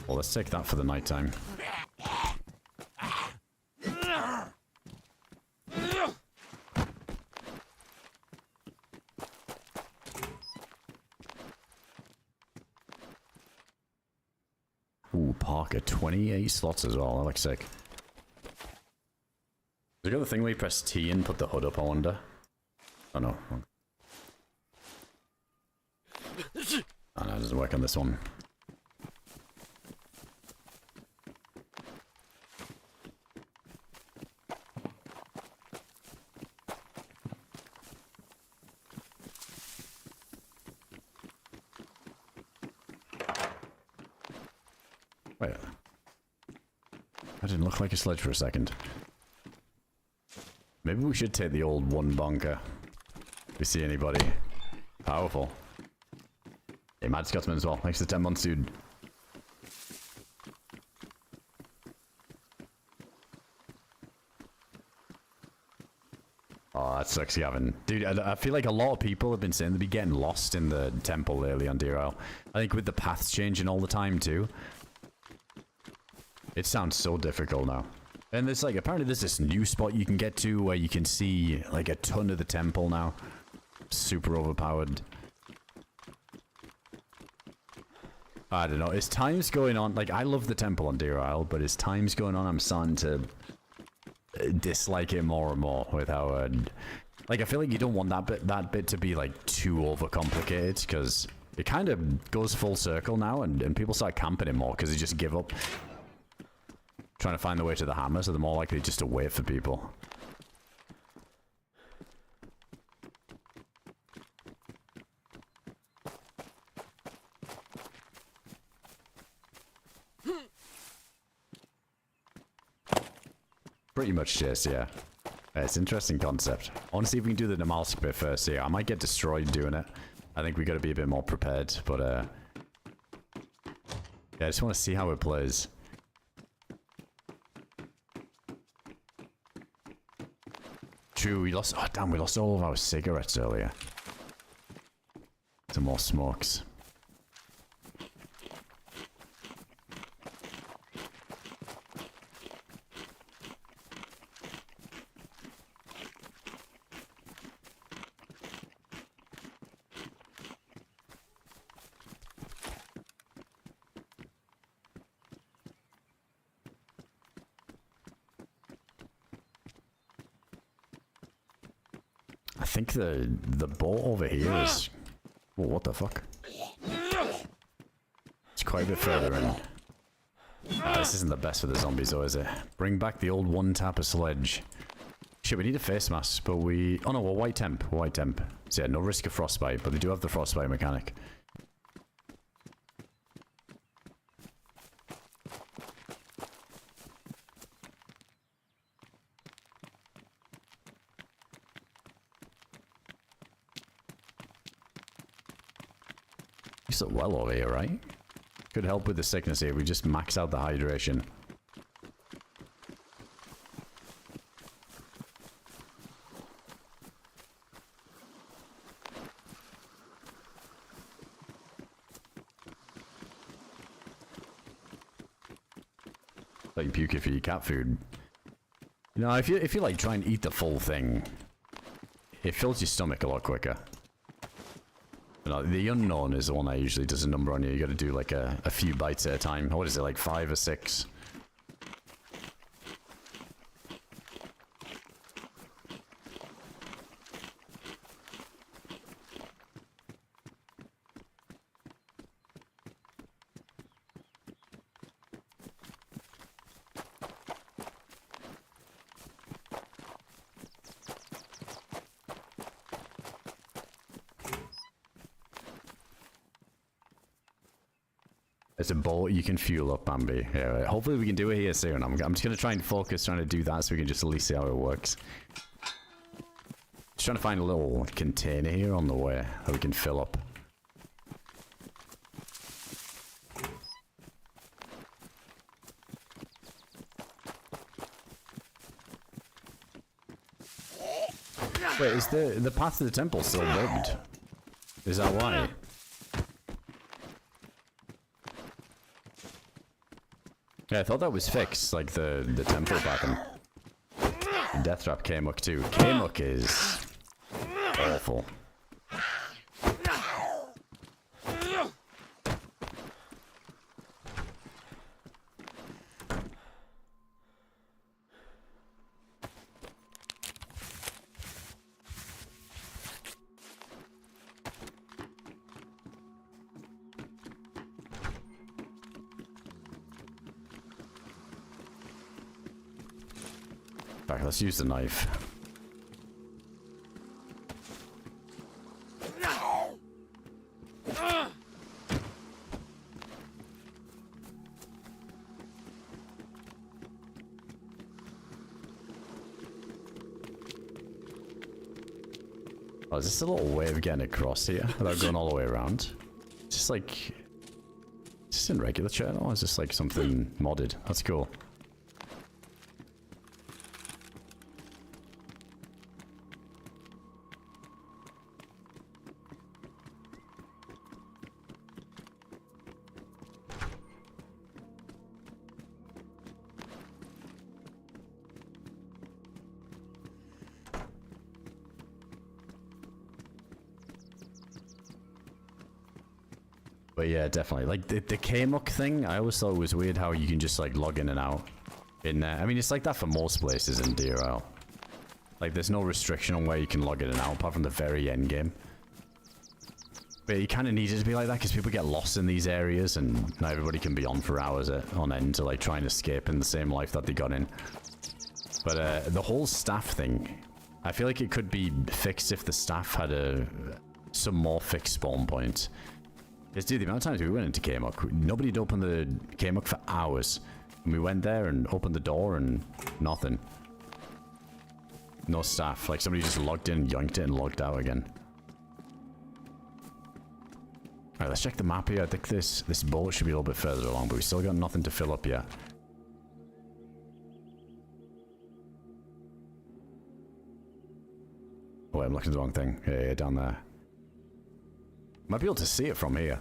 Well, let's take that for the nighttime. Ooh, Parker, 28 slots as well. That looks sick. Is there the thing where you press T and put the hood up, I wonder? Oh no. Oh no, it doesn't work on this one. Wait. That didn't look like a sledge for a second. Maybe we should take the old one bunker. If we see anybody powerful. Hey, Mad Scotsman as well. Thanks for the 10 months, dude. Oh, that sucks, Gavin. Dude, I feel like a lot of people have been saying they've been getting lost in the temple lately on DRL. I think with the paths changing all the time, too. It sounds so difficult now. And there's like, apparently there's this new spot you can get to where you can see like a ton of the temple now. Super overpowered. I don't know. As time's going on, like I love the temple on Deer Isle, but as time's going on, I'm starting to dislike it more and more with how, like I feel like you don't want that bit to be like too overcomplicated, because it kind of goes full circle now, and people start camping it more because they just give up trying to find the way to the hammer, so they're more likely just to wait for people. Pretty much just, yeah. It's an interesting concept. I want to see if we can do the Namalsk bit first. Yeah, I might get destroyed doing it. I think we got to be a bit more prepared, but yeah, I just want to see how it plays. True, we lost. Oh damn, we lost all of our cigarettes earlier. Some more smokes. I think the boat over here is... Oh, what the fuck? quite a bit further in. This isn't the best for the zombies, though, is it? Bring back the old one-tapper sledge. Shit, we need a face mask, but we... Oh no, we're white temp. We're white temp. So yeah, no risk of frostbite, but they do have the frostbite mechanic. You slept well over here, right? Could help with the sickness here. We just max out the hydration. Like you puke if you eat cat food. You know, if you like try and eat the full thing, it fills your stomach a lot quicker. You know, the unknown is the one that usually does a number on you. You got to do like a few bites at a time. What is it, like 5 or 6? There's a boat you can fuel up, Bambi. Yeah, hopefully we can do it here soon. I'm just going to try and focus trying to do that so we can just at least see how it works. Just trying to find a little container here on the way that we can fill up. Wait, is the path to the temple still bugged? Is that why? Yeah, I thought that was fixed, like the temple pattern. Death Trap K-Muck too. K-Muck is awful. Back, let's use the knife. Oh, is this a little way of getting across here without going all the way around? Just like... Just in regular channel, or is this like something modded? That's cool. But yeah, definitely. Like, the K-Muck thing, I always thought it was weird how you can just, like, log in and out in there. I mean, it's like that for most places in DRL. Like, there's no restriction on where you can log in and out, apart from the very end game. But you kind of need it to be like that, because people get lost in these areas, and not everybody can be on for hours on end to, like, try and escape in the same life that they got in. But the whole staff thing, I feel like it could be fixed if the staff had some more fixed spawn points. Because, dude, the amount of times we went into K-Muck, nobody had opened the K-Muck for hours. And we went there and opened the door and nothing. No staff. Like, somebody just logged in, yanked it, and logged out again. Alright, let's check the map here. I think this boat should be a little bit further along, but we still got nothing to fill up yet. Oh, wait, I'm looking at the wrong thing. Yeah, down there. Might be able to see it from here.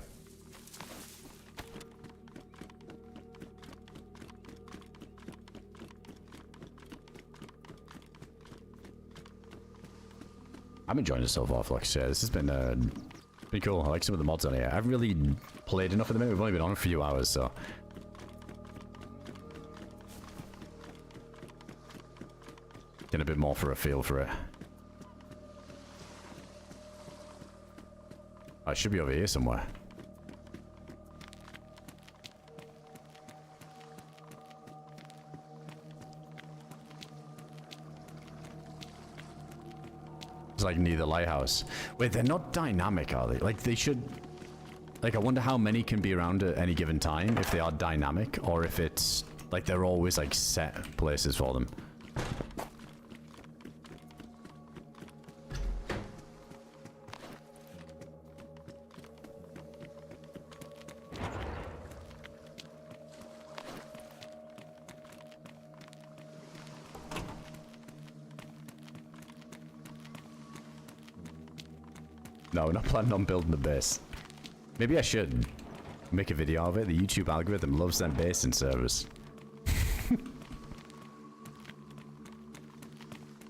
I'm enjoying this so far, Flux. Yeah, this has been pretty cool. I like some of the mods on here. I haven't really played enough at the minute. We've only been on a few hours, so... Getting a bit more for a feel for it. I should be over here somewhere. It's like near the lighthouse. Wait, they're not dynamic, are they? Like, they should... Like, I wonder how many can be around at any given time, if they are dynamic, or if it's... Like, they're always, like, set places for them. No, we're not planning on building the base. Maybe I should make a video of it. The YouTube algorithm loves them basing servers.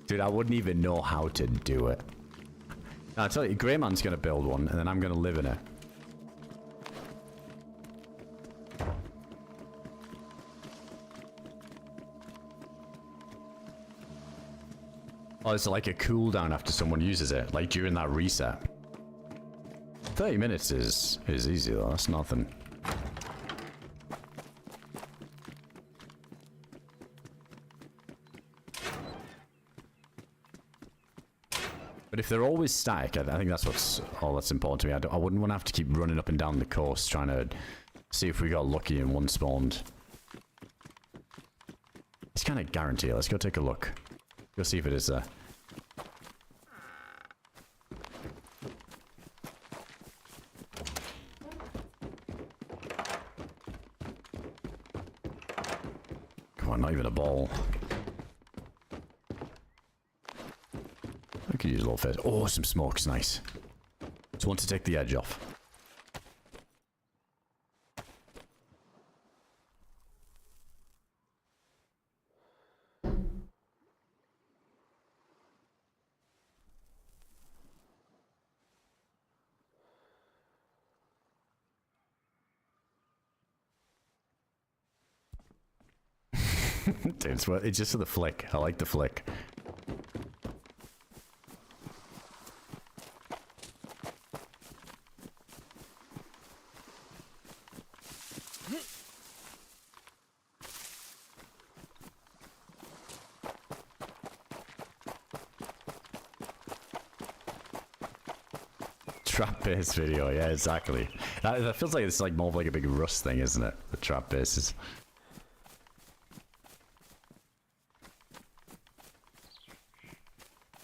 Dude, I wouldn't even know how to do it. Now, I tell you, Greyman's gonna build one, and then I'm gonna live in it. Oh, it's like a cooldown after someone uses it, like during that reset. 30 minutes is easy though, that's nothing. But if they're always static, I think that's what's all that's important to me. I wouldn't want to have to keep running up and down the coast trying to see if we got lucky and one spawned. It's kind of guaranteed. Let's go take a look. Go see if it is there. Come on, not even a ball. I could use a little fizz. Oh, some smoke's nice. Just want to take the edge off. Dude, it's just for the flick. I like the flick. Trap base video, yeah, exactly. That feels like it's like more of like a big Rust thing, isn't it? The trap bases.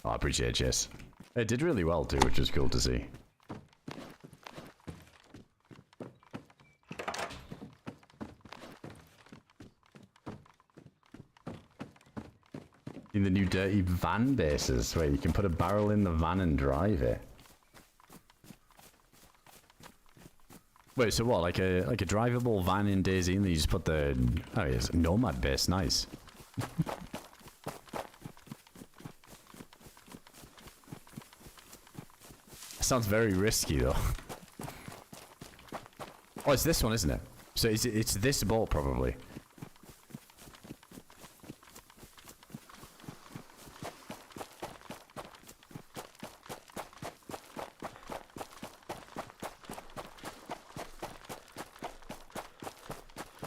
Oh, I appreciate it, Chase. It did really well too, which was cool to see. In the new dirty van bases, where you can put a barrel in the van and drive it. Wait, so what? Like a drivable van in DayZ, and then you just put the yes, Nomad base, nice. Sounds very risky though. Oh, it's this one, isn't it? So it's this boat probably.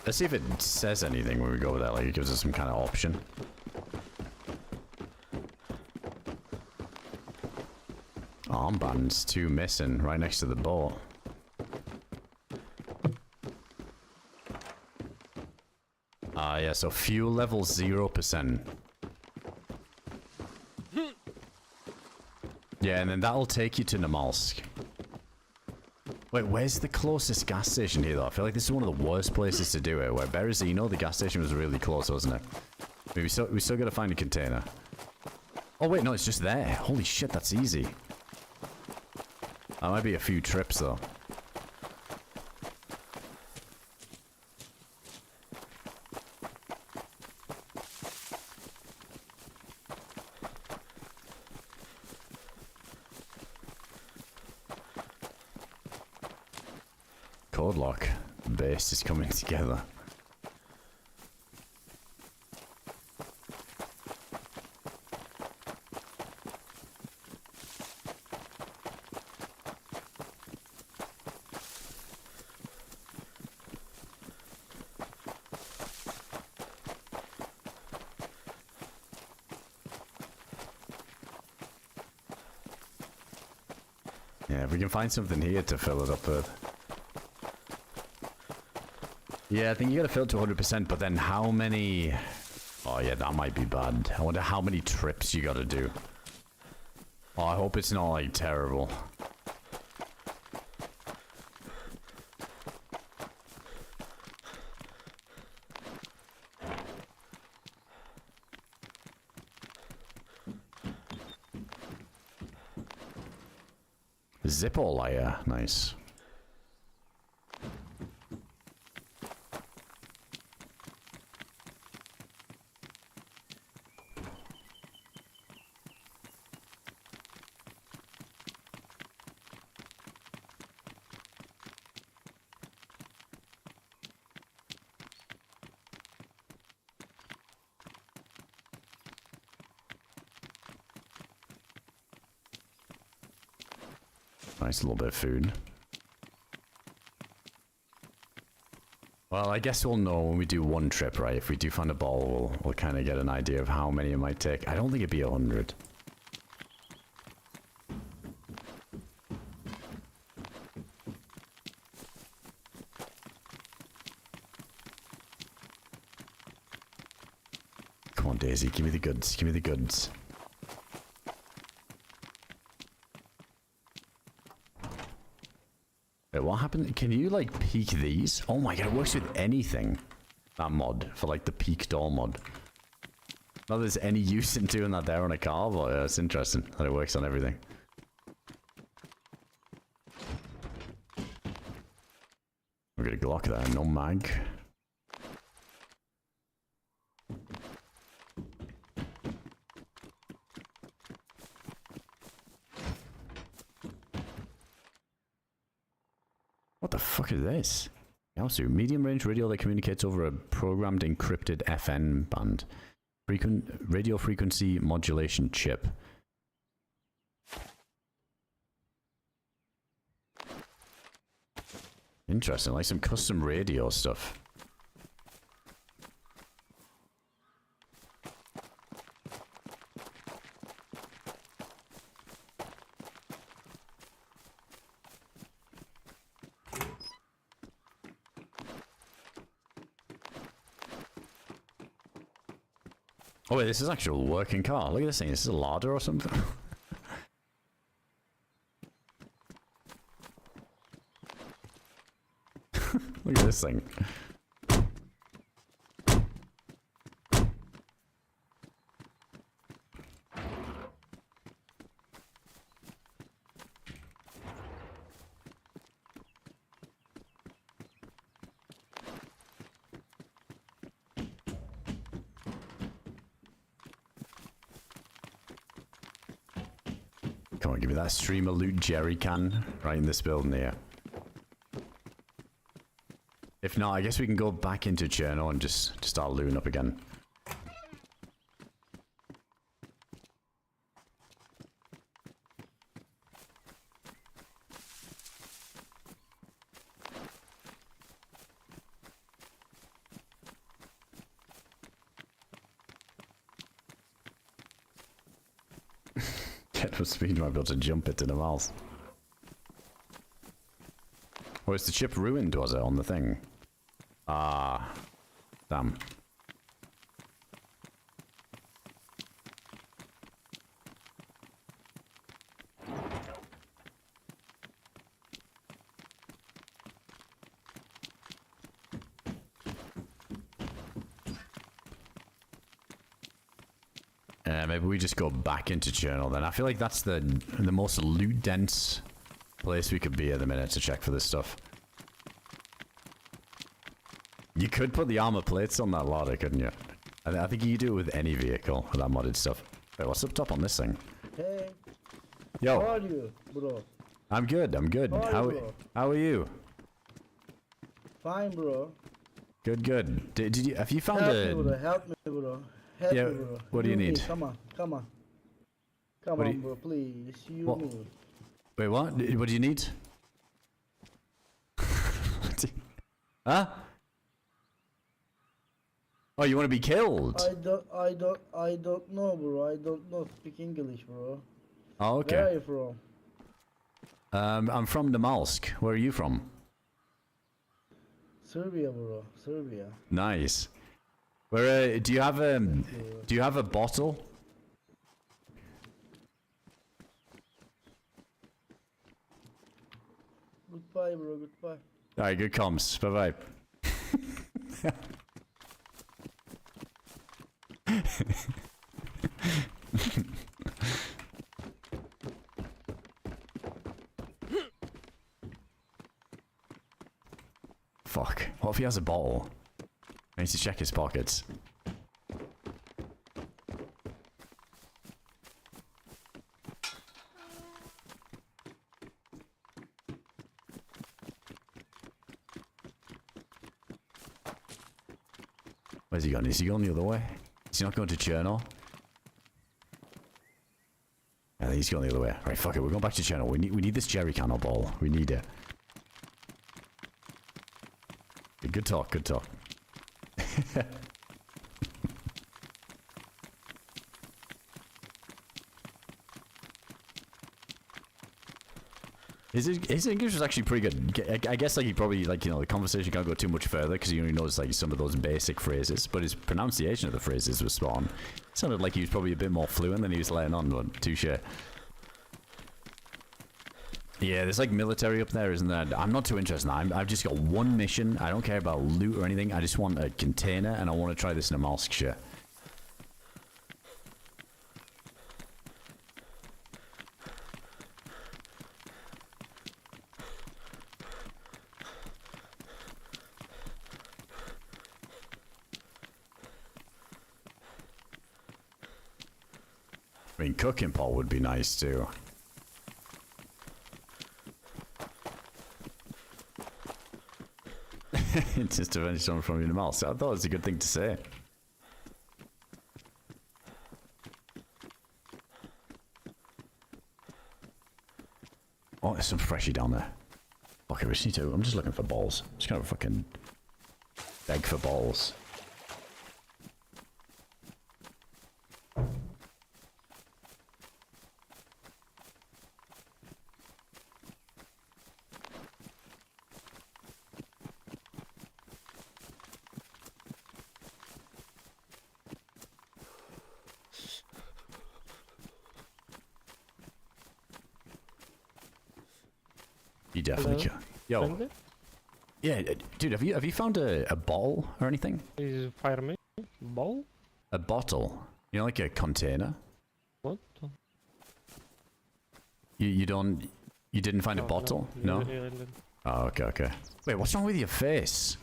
Let's see if it says anything when we go there, like it gives us some kind of option. Armbands, 2 missing, right next to the boat. Yeah, so fuel level 0%. Yeah, and then that'll take you to Namalsk. Wait, where's the closest gas station here, though? I feel like this is one of the worst places to do it. Where Berezino, the gas station was really close, wasn't it? Maybe we still gotta find a container. Oh, wait, no, it's just there. Holy shit, that's easy. That might be a few trips, though. Code lock. The base is coming together. Yeah, if we can find something here to fill it up with. Yeah, I think you gotta fill it to 100%, but then how many... Oh yeah, that might be bad. I wonder how many trips you gotta do. Oh, I hope it's not, like, terrible. Zippo layer, nice. Nice little bit of food. Well, I guess we'll know when we do one trip, right? If we do find a ball, we'll kind of get an idea of how many it might take. I don't think it'd be 100. Come on, DayZ, give me the goods. Give me the goods. Wait, what happened? Can you, like, peek these? Oh my god, it works with anything. That mod, for, like, the peek door mod. Not that there's any use in doing that there on a car, but it's interesting that it works on everything. We've got a Glock there, no mag. What the fuck is this? Also, medium range radio that communicates over a programmed encrypted FN band. Radio frequency modulation chip. Interesting, like some custom radio stuff. Oh wait, this is actually a working car. Look at this thing. This is a larder or something. Look at this thing. Come on, give me that streamer loot jerry can right in this building here. If not, I guess we can go back into Chernarus and just start looting up again. Get what speed might be able to jump it to the mouse. Or is the chip ruined, was it, on the thing? Ah, damn. Maybe we just go back into Chernarus then. I feel like that's the most loot dense place we could be at the minute to check for this stuff. You could put the armor plates on that ladder, couldn't you? I think you could do it with any vehicle with that modded stuff. Wait, what's up top on this thing? Hey, Yo. how are you, bro? I'm good, I'm good. How are you? Fine, bro. Good, good. Did you have you found Help a me, bro. Help me, bro. Help Yeah, me, bro. what do you need? Come on, come on. Come What do on, you- bro, please. You What? me. Wait, what? What do you need? Huh? Oh, you want to be killed? I don't know, bro. I don't know speak English, bro. Oh, Where are okay. you from? I'm from Namalsk. Where are you from? Serbia, bro. Serbia. Nice. Where do you have a bottle? Goodbye, bro. Goodbye. Alright, good comms. Bye bye. Fuck. What if he has a bottle? I need to check his pockets. Where's he gone? Is he going the other way? Is he not going to Chernarus? I think he's going the other way. Right, fuck it. We're going back to Chernarus. We need this jerry can or ball. We need it. Good talk. Good talk. His English was actually pretty good. I guess like he probably like the conversation can't go too much further because he only knows like some of those basic phrases, but his pronunciation of the phrases was spot on. It sounded like he was probably a bit more fluent than he was letting on, but touche. Yeah, there's like military up there, isn't there? I'm not too interested in that. I've just got one mission. I don't care about loot or anything. I just want a container and I want to try this Namalsk shit. I mean, cooking pot would be nice too. Just to avenge someone from your mouth. So I thought it was a good thing to say. Oh, there's some freshie down there. Okay, we just need to. I'm just looking for balls. I'm just gonna fucking beg for balls. You definitely can. Yo. Friendly? Yeah, dude, have you found a bottle or anything? Is fire me? Ball? A bottle? You know, like a container? What? You didn't find a bottle? No? Oh, okay, okay. Wait, what's wrong with your face?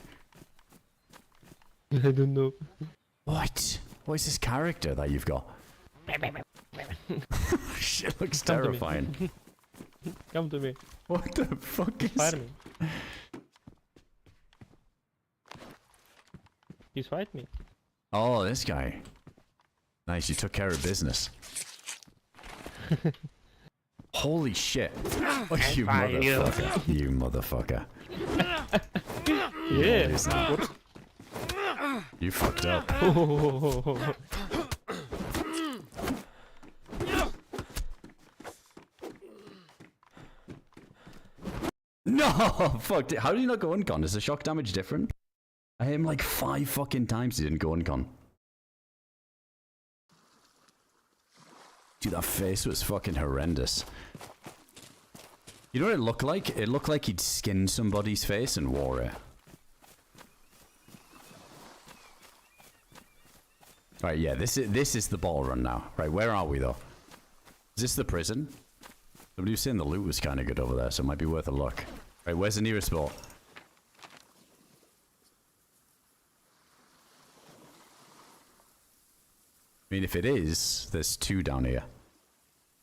I don't know. What? What is this character that you've got? Shit looks Come to me. terrifying. Come to me. What the fuck is... Fire me. He's fight me. Oh, this guy. Nice, you took care of business. Holy shit. Oh, you motherfucker. You motherfucker. Yeah. What is that? You fucked up. No! Fuck. How did he not go uncon? Is the shock damage different? I hit him like 5 fucking times he didn't go uncon. Dude, that face was fucking horrendous. You know what it looked like? It looked like he'd skinned somebody's face and wore it. Right, yeah, this is the ball run now. Right, where are we though? Is this the prison? Somebody was saying the loot was kind of good over there, so it might be worth a look. Right, where's the nearest spot? I mean, if it is, there's 2 down here.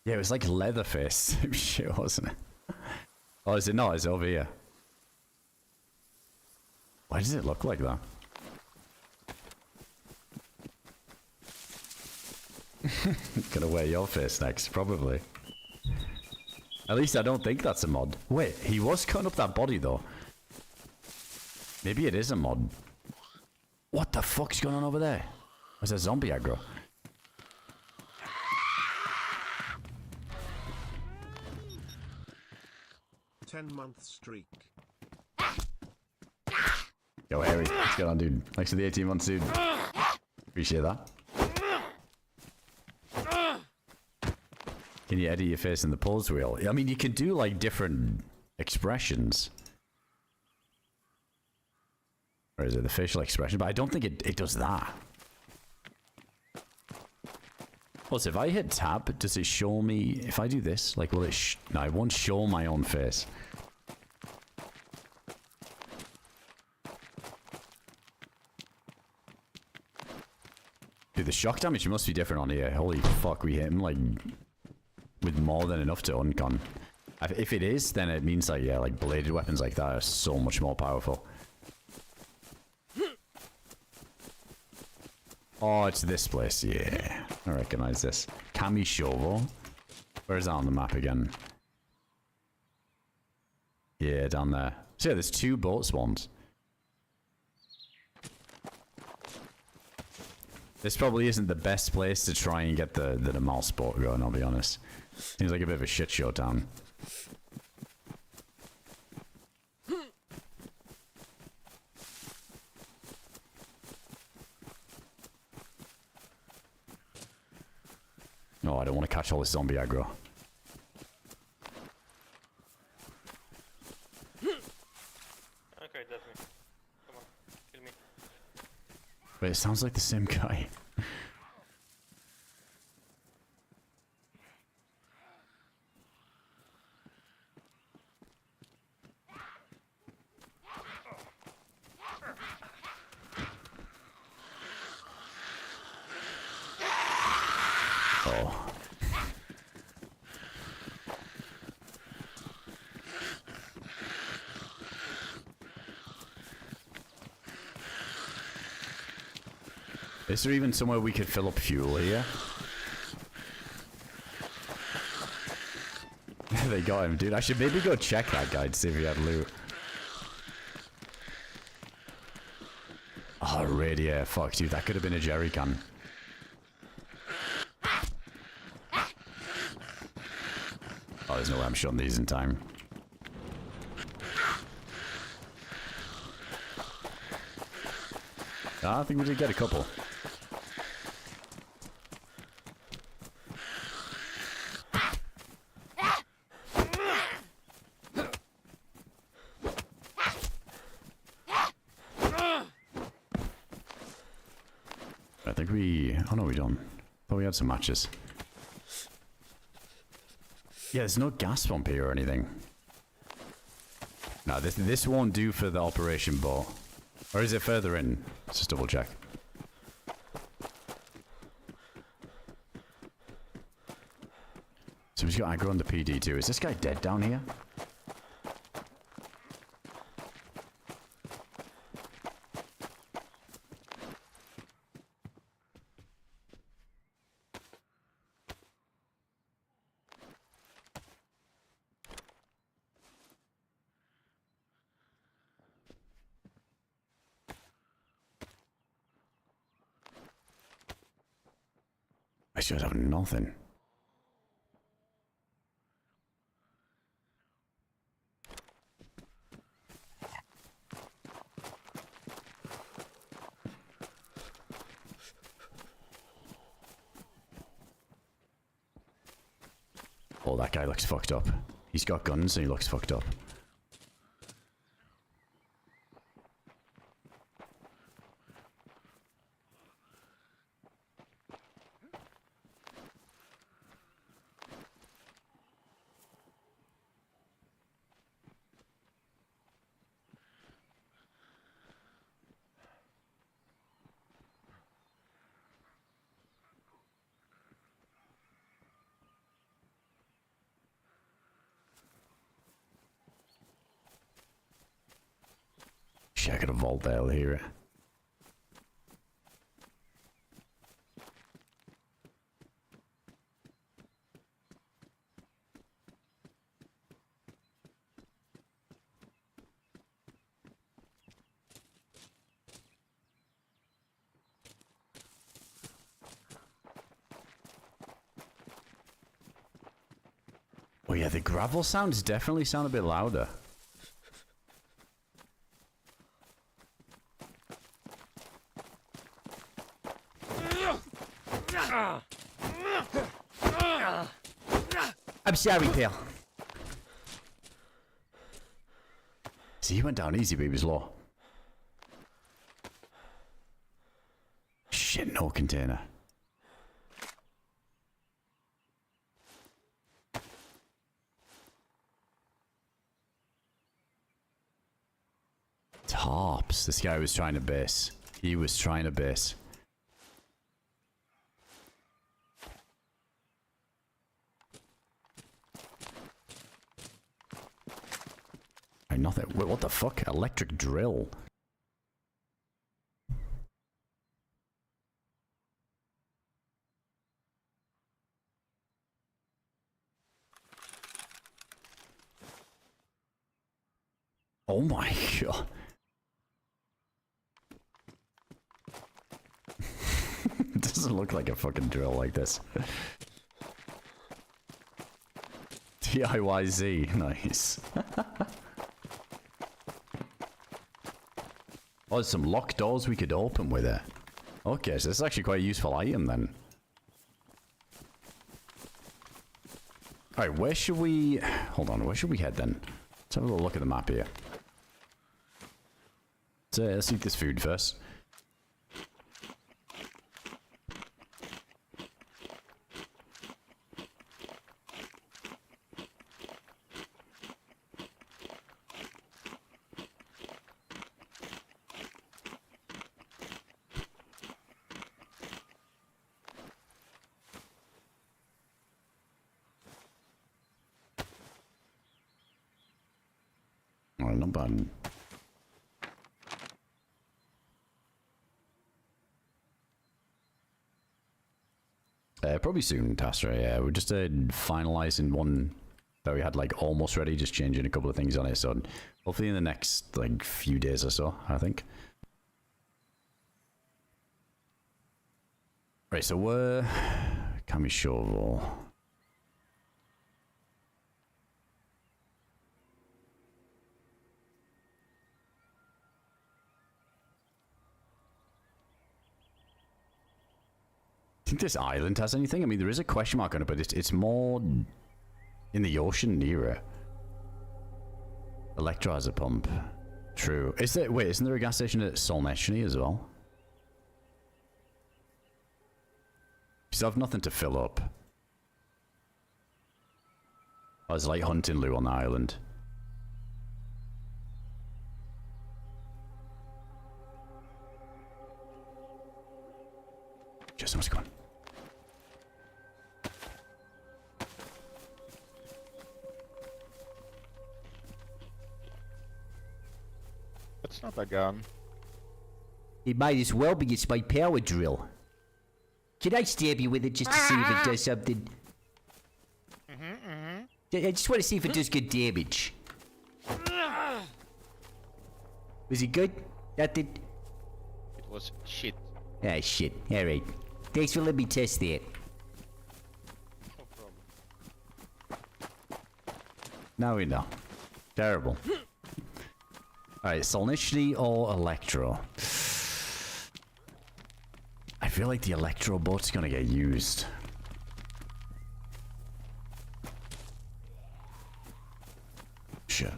Yeah, it was like Leatherface shit, wasn't it? Oh, is it not? It's over here. Why does it look like that? Gonna wear your face next, probably. At least I don't think that's a mod. Wait, he was cutting up that body though. Maybe it is a mod. What the fuck's going on over there? Where's that zombie aggro? 10-month streak. Yo, Harry, what's going on, dude? Thanks for the 18 months, dude. Appreciate that. Can you edit your face in the pause wheel? I mean, you can do like different expressions. Or is it the facial expression? But I don't think it does that. Also, if I hit tab, does it show me... If I do this, like, will it... No, it won't show my own face. Dude, the shock damage must be different on here. Holy fuck, we hit him, like... with more than enough to uncon. If it is, then it means, like, yeah, like, bladed weapons like that are so much more powerful. Oh, it's this place, yeah. I recognize this. Kamishovo. Where is that on the map again? Yeah, down there. So yeah, there's 2 boat spawns. This probably isn't the best place to try and get the Namalsk boat going, I'll be honest. Seems like a bit of a shit show town. No, I don't want to catch all this zombie aggro. Okay, that's me. Come on, kill me. Wait, it sounds like the same guy. Oh. Is there even somewhere we could fill up fuel here? They got him, dude. I should maybe go check that guy to see if he had loot. Oh, radio. Fuck, dude. That could have been a jerry can. Oh, there's no way I'm shooting these in time. I think we did get a couple. I think we... Oh no, we don't. Thought we had some matches. Yeah, there's no gas pump here or anything. No, this won't do for the operation boat. Or is it further in? Let's just double check. So we've got aggro on the PD too. Is this guy dead down here? I just have nothing. Oh, that guy looks fucked up. He's got guns and he looks fucked up. Shit, I got a vault there here. Oh yeah, the gravel sounds definitely sound a bit louder. I'm sorry, pal. See, he went down easy, baby's law. Shit, no container. Tops. This guy was trying to base. He was trying to base. Nothing. Wait, what the fuck? Electric drill. Oh my god. It doesn't look like a fucking drill like this. DIYZ. Nice. Oh, there's some locked doors we could open with it. Okay, so this is actually quite a useful item then. Alright, where should we... Hold on, where should we head then? Let's have a little look at the map here. So, let's eat this food first. Not bad. Probably soon, Tastra. Yeah, we're just finalizing one that we had like almost ready, just changing a couple of things on it. So hopefully in the next like few days or so, I think. Right, so we're can we shovel? Think this island has anything? I mean, there is a question mark on it, but it's more in the ocean near it. Electro has a pump. True. Is there? Wait, isn't there a gas station at Solnechny as well? Because I have nothing to fill up. I was like hunting Lou on the island. Just what's going on? It's not a gun. It might as well be. It's my power drill. Can I stab you with it just to see if it does something? I just want to see if it does good damage. Was it good? Nothing? It was shit. Ah, shit. Alright. Thanks for letting me test that. No problem. Now we know. Terrible. Alright, Solnechny or Electro? I feel like the Electro boat's gonna get used. Shit.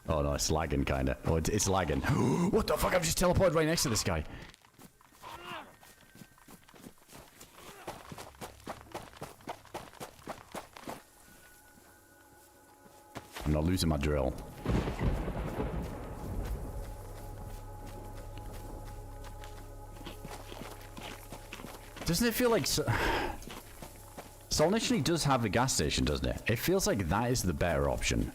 Oh no, it's lagging kinda. Oh, it's lagging. What the fuck? I've just teleported right next to this guy. I'm not losing my drill. Doesn't it feel like... Solnechny does have a gas station, doesn't it? It feels like that is the better option.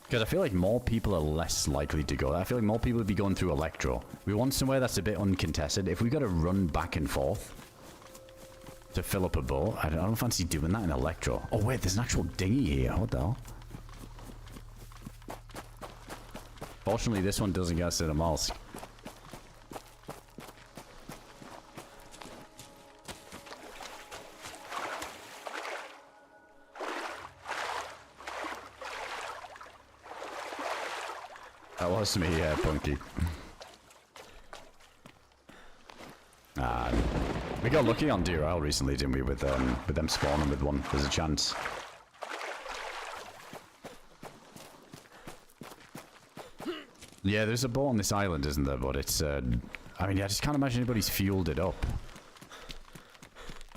Because I feel like more people are less likely to go. I feel like more people would be going through Electro. We want somewhere that's a bit uncontested. If we got to run back and forth to fill up a boat, I don't fancy doing that in Electro. Oh wait, there's an actual dinghy here. What the hell? Fortunately, this one doesn't get us to Namalsk. That was me, yeah, Punky. We got lucky on DRL recently, didn't we? With them spawning with one. There's a chance. Yeah, there's a boat on this island, isn't there? But it's, I mean, yeah, I just can't imagine anybody's fueled it up.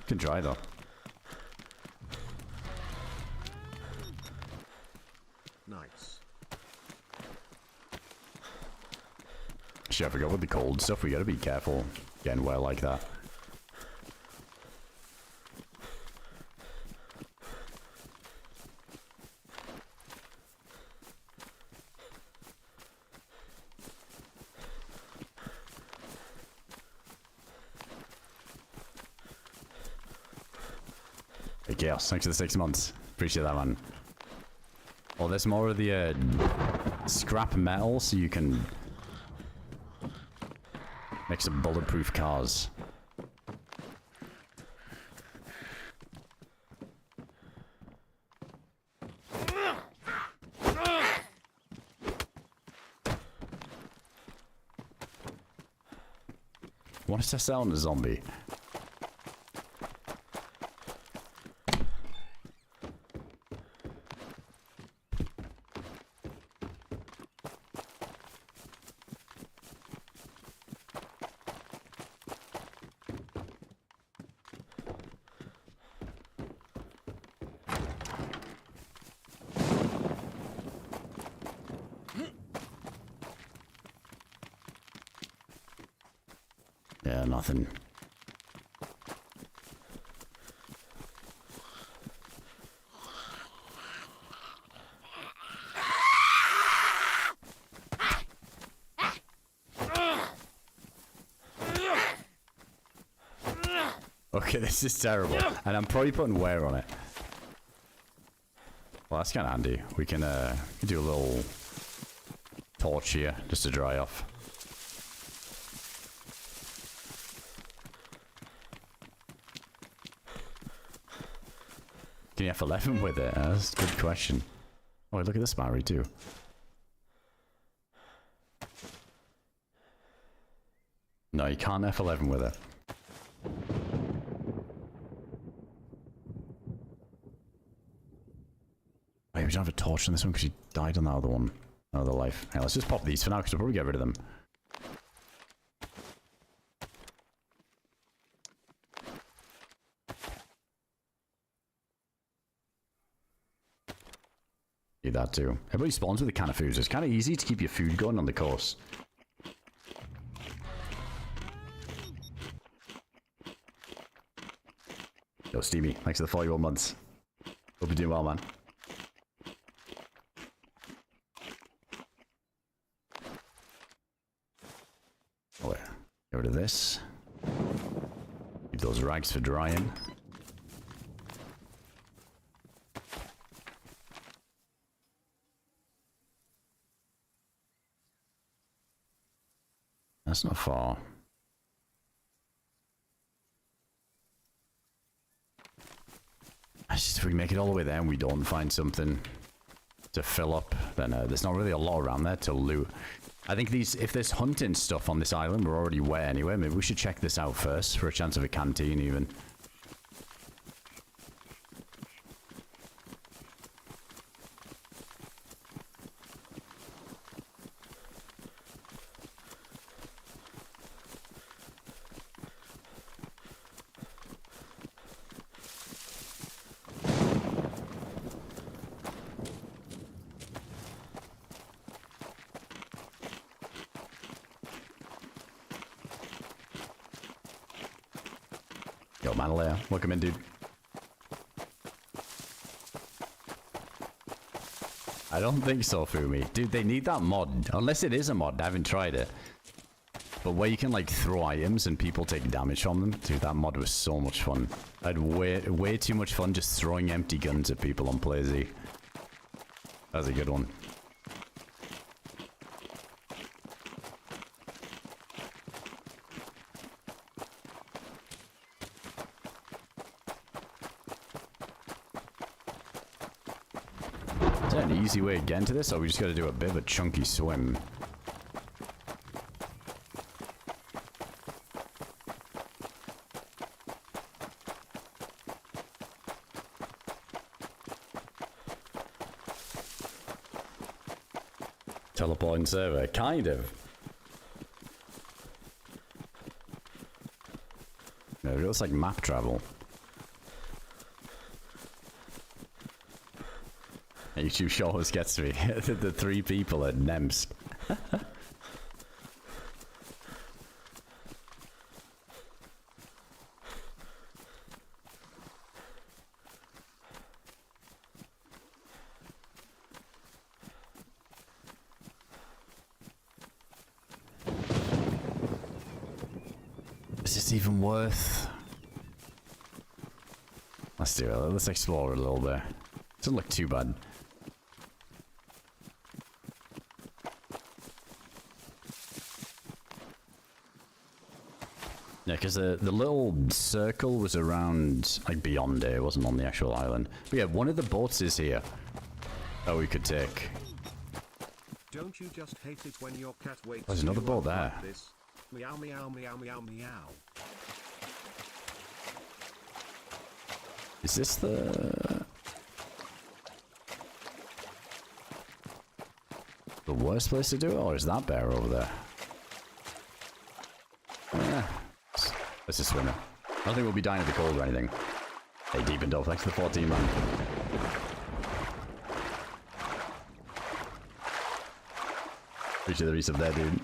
Can try though. Nice. Shit, I forgot with the cold stuff. We gotta be careful getting wet like that. Hey, Chaos, thanks for the 6 months. Appreciate that, man. Well, there's more of the scrap metal, so you can make some bulletproof cars. Want to test out on a zombie? Yeah, nothing. Okay, this is terrible. And I'm probably putting wear on it. Well, that's kind of handy. We can do a little torch here just to dry off. Can you F11 with it? That's a good question. Oh, look at this battery too. No, you can't F11 with it. Wait, we don't have a torch on this one because you died on that other one. Another life. Hey, let's just pop these for now because we'll probably get rid of them. Do that too. Everybody spawns with a can of food, so it's kind of easy to keep your food going on the course. Yo, Steamy, thanks for the 41 months. Hope you're doing well, man. Oh, yeah. Get rid of this. Keep those rags for drying. That's not far. It's just if we make it all the way there and we don't find something to fill up, then there's not really a lot around there to loot. I think if there's hunting stuff on this island, we're already wet anyway. Maybe we should check this out first for a chance of a canteen even. Yo, Manalea, welcome in, dude. I don't think so, Fumi. Dude, they need that mod. Unless it is a mod, I haven't tried it. But where you can, like, throw items and people take damage from them. Dude, that mod was so much fun. I had way too much fun just throwing empty guns at people on PlayZ. That was a good one. Is there an easy way to get into this, or we just gotta do a bit of a chunky swim? Teleporting server, kind of. No, it looks like map travel. YouTube sure always gets me. The 3 people at Namalsk. Is this even worth? Let's do it. Let's explore it a little bit. Doesn't look too bad. Yeah, because the little circle was around, like, beyond it. It wasn't on the actual island. But yeah, one of the boats is here that we could take. Don't you just hate it when your cat waits? There's another you boat up there. like this? Meow meow meow meow meow. Is this the worst place to do it, or is that bear over there? Yeah. Let's just swim it. I don't think we'll be dying of the cold or anything. Hey, deep and thanks for the 14, man. Appreciate the resub there, dude.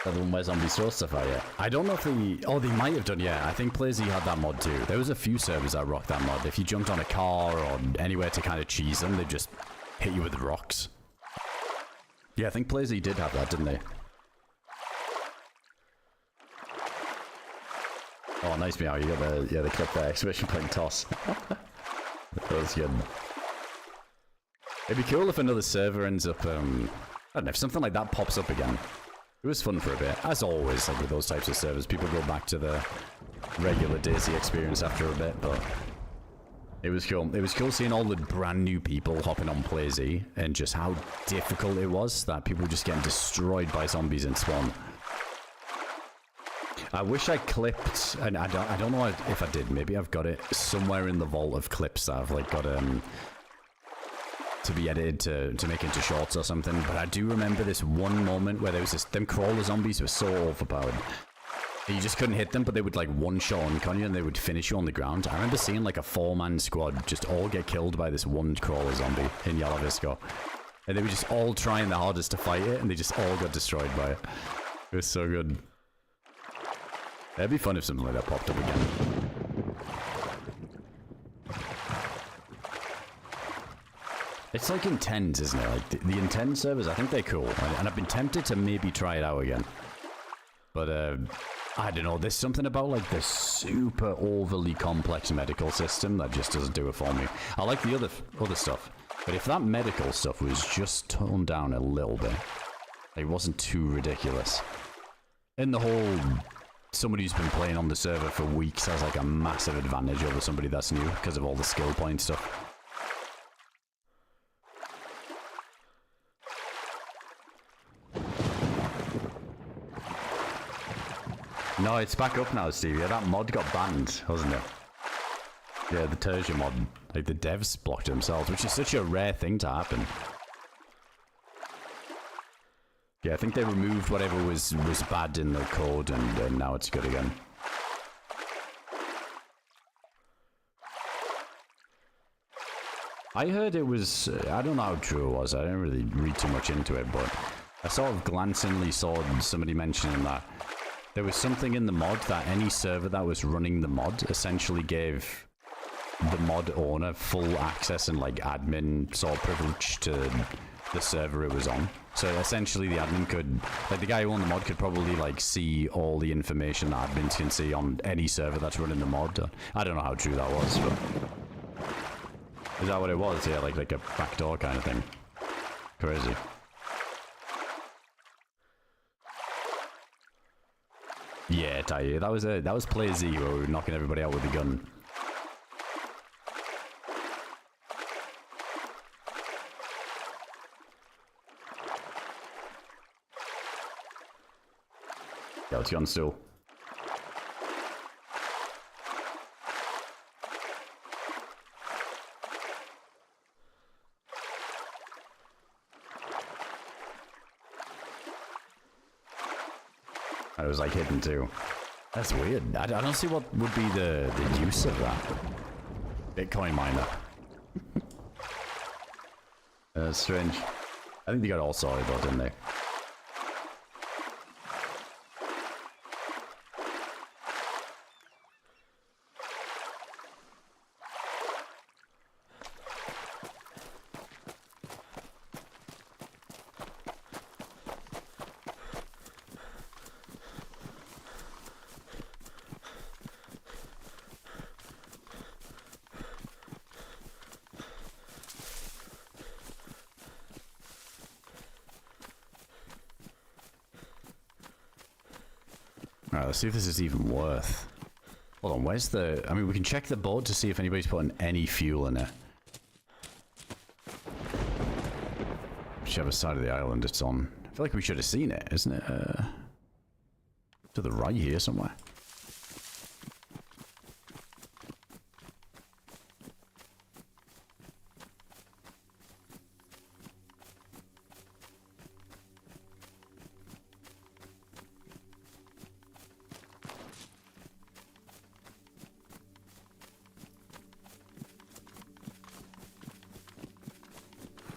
That one where zombies throw stuff at you. I don't know if they... Oh, they might have done, yeah. I think PlayZ had that mod too. There was a few servers that rocked that mod. If you jumped on a car or anywhere to kind of cheese them, they just hit you with rocks. Yeah, I think PlayZ did have that, didn't they? Oh, nice meow. You got the clip there. Exclamation point toss. That was good. It'd be cool if another server ends up, I don't know, if something like that pops up again. It was fun for a bit. As always, like with those types of servers, people go back to the regular DayZ experience after a bit, but it was cool. It was cool seeing all the brand new people hopping on PlayZ and just how difficult it was that people were just getting destroyed by zombies in spawn. I wish I clipped, and I don't know if I did. Maybe I've got it somewhere in the vault of clips that I've like got to be edited to make into shorts or something. But I do remember this one moment where there was them crawler zombies were so overpowered. You just couldn't hit them, but they would like one-shot on you and they would finish you on the ground. I remember seeing like a 4-man squad just all get killed by this one crawler zombie in Yalavisco. And they were just all trying their hardest to fight it, and they just all got destroyed by it. It was so good. It'd be fun if something like that popped up again. It's like Intends, isn't it? Like the Intend servers, I think they're cool. And I've been tempted to maybe try it out again. But I don't know, there's something about like the super overly complex medical system that just doesn't do it for me. I like the other stuff. But if that medical stuff was just toned down a little bit, it wasn't too ridiculous. And the whole... Somebody who's been playing on the server for weeks has like a massive advantage over somebody that's new because of all the skill point stuff. No, it's back up now, Steve. Yeah, that mod got banned, wasn't it? Yeah, the Tertia mod. Like the devs blocked it themselves, which is such a rare thing to happen. Yeah, I think they removed whatever was bad in the code, and now it's good again. I heard it was... I don't know how true it was. I didn't really read too much into it, but I sort of glancingly saw somebody mentioning that there was something in the mod that any server that was running the mod essentially gave the mod owner full access and like admin sort of privilege to the server it was on. So essentially the admin could, like the guy who owned the mod could probably like see all the information that admins can see on any server that's running the mod. I don't know how true that was, but... Is that what it was? Yeah, like a backdoor kind of thing. Crazy. Yeah, Ty, that was PlayZ where we were knocking everybody out with the gun. Yeah, let's go on the stool. I was like hidden too. That's weird. I don't see what would be the use of that. Bitcoin miner. That's strange. I think they got all sorted though, didn't they? Alright, let's see if this is even worth. Hold on, where's the... I mean, we can check the boat to see if anybody's putting any fuel in it. Whichever side of the island it's on. I feel like we should have seen it, isn't it? To the right here somewhere.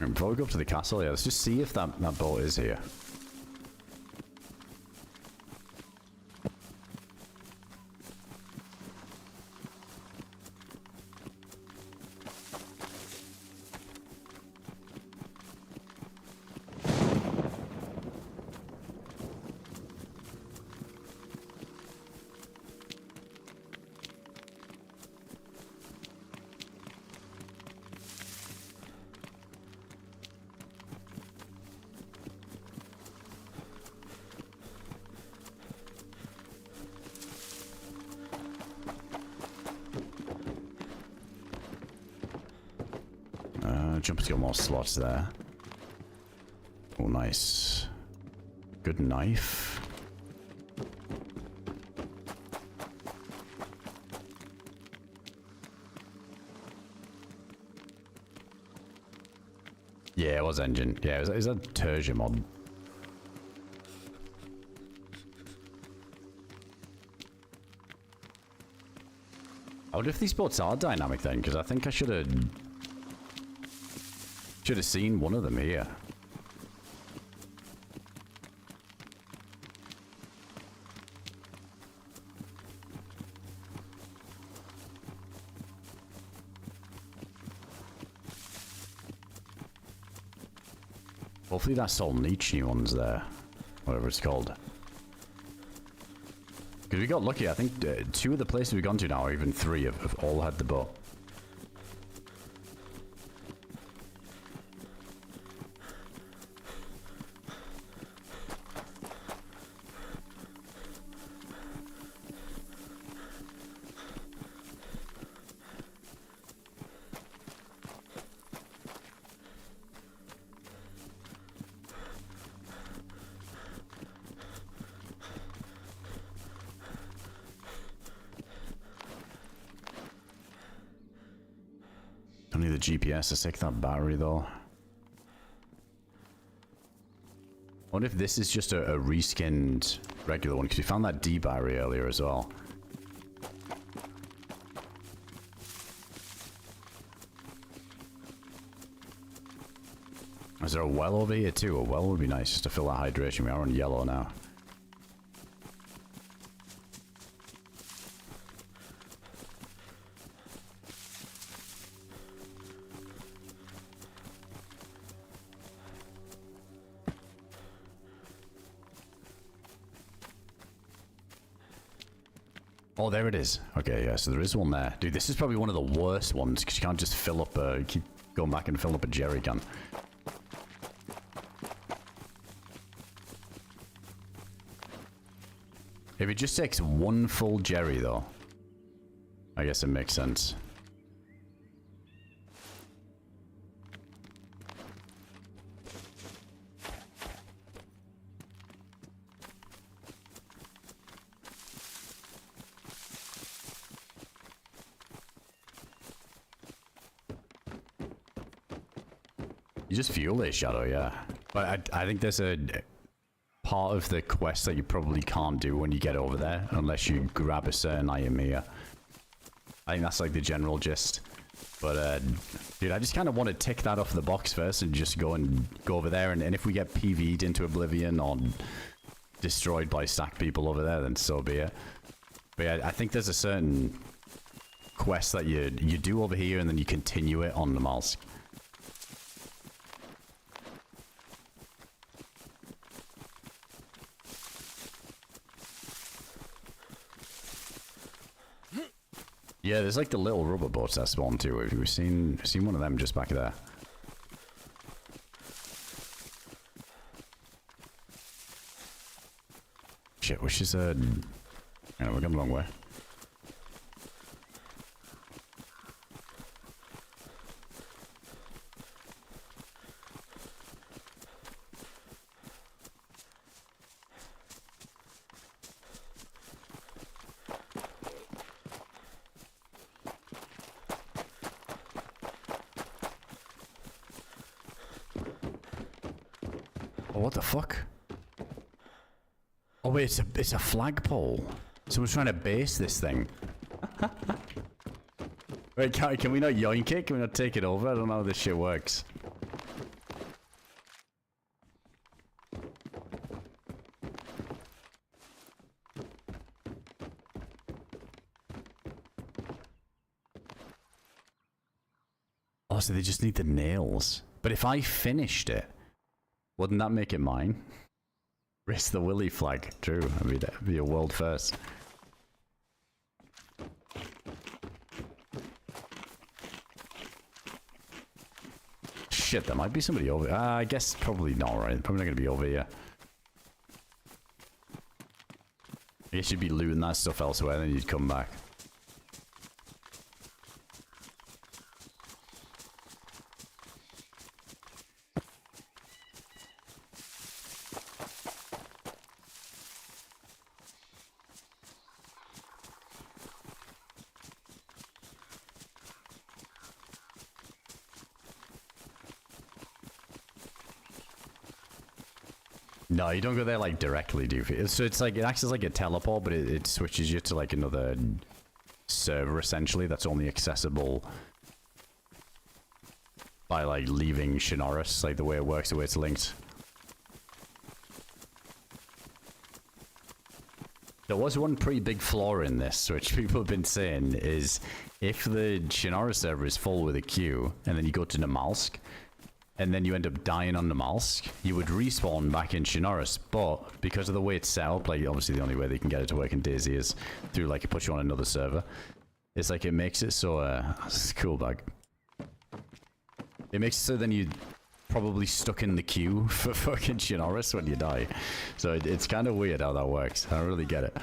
Before we go up to the castle, yeah, let's just see if that boat is here. Jump to get more slots there. Oh, nice. Good knife. Yeah, it was engine. Yeah, is that Tertia mod? I wonder if these boats are dynamic then, because I think I should have seen one of them here. Hopefully that's all Nietzsche ones there. Whatever it's called. Because we got lucky, I think 2 of the places we've gone to now, or even 3, have all had the boat. Don't need the GPS to take that battery though. I wonder if this is just a reskinned regular one, because we found that D battery earlier as well. Is there a well over here too? A well would be nice just to fill that hydration. We are on yellow now. Oh, there it is. Okay, yeah, so there is one there. Dude, this is probably one of the worst ones, because you can't just fill up keep going back and fill up a jerry can. If it just takes one full jerry, though, I guess it makes sense. You just fuel it, Shadow, yeah. But I think there's a part of the quest that you probably can't do when you get over there unless you grab a certain item here. I think that's like the general gist. But, dude, I just kind of want to tick that off the box first and just go over there. And if we get PV'd into oblivion or destroyed by stacked people over there, then so be it. But yeah, I think there's a certain quest that you do over here and then you continue it on Namalsk. Yeah, there's like the little rubber boats that spawn too. We've seen one of them just back there. Shit, which is yeah, we're coming a long way. Oh, what the fuck? Oh wait, it's a flagpole. Someone's trying to base this thing. Wait, can we not yoink it? Can we not take it over? I don't know how this shit works. Oh, so they just need the nails. But if I finished it, wouldn't that make it mine? Raise the Willy flag. True. I mean, that'd be a world first. Shit, there might be somebody over. I guess probably not, right? Probably not going to be over here. I guess you'd be looting that stuff elsewhere, then you'd come back. No, you don't go there like directly, do you? So it's like, it acts as like a teleport, but it switches you to like another server essentially that's only accessible by like leaving Chernarus, like the way it works, the way it's linked. There was one pretty big flaw in this, which people have been saying, is if the Chernarus server is full with a queue, and then you go to Namalsk, and then you end up dying on Namalsk, you would respawn back in Chernarus, but because of the way it's set up, like obviously the only way they can get it to work in DayZ is through like it puts you on another server. It's like it makes it so, this is cool bug. It makes it so then you're probably stuck in the queue for fucking Chernarus when you die. So it's kind of weird how that works. I don't really get it.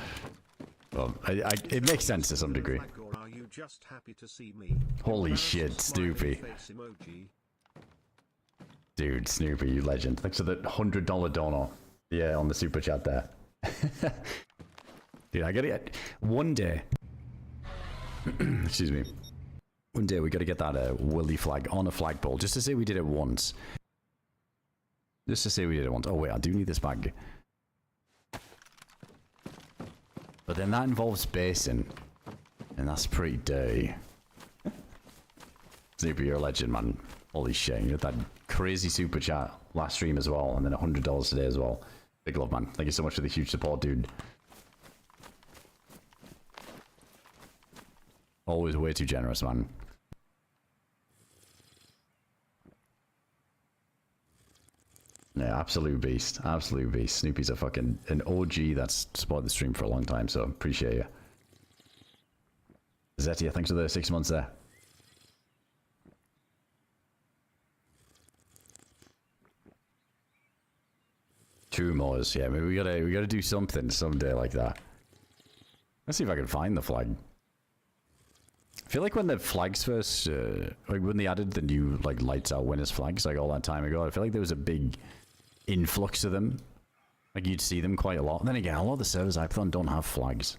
Well, it makes sense to some degree. Or are you just happy to see me? Holy shit, Snoopy. Face emoji. Dude, Snoopy, you legend. Thanks for the $100 donor. Yeah, on the super chat there. Dude, I gotta get... One day... Excuse me. One day we gotta get that Willy flag on a flagpole, just to say we did it once. Just to say we did it once. Oh wait, I do need this bag. But then that involves basing. And that's pretty dirty. Snoopy, you're a legend, man. Holy shit, you got that crazy super chat last stream as well, and then $100 today as well. Big love, man. Thank you so much for the huge support, dude. Always way too generous, man. Yeah, absolute beast. Absolute beast. Snoopy's a fucking an OG that's supported the stream for a long time, so appreciate you. Zetia, thanks for the 6 months there. Two more, yeah. Maybe we gotta do something someday like that. Let's see if I can find the flag. I feel like when the flags first, like when they added the new like lights out winners flags like all that time ago, I feel like there was a big influx of them. Like you'd see them quite a lot. And then again, a lot of the servers I've done don't have flags.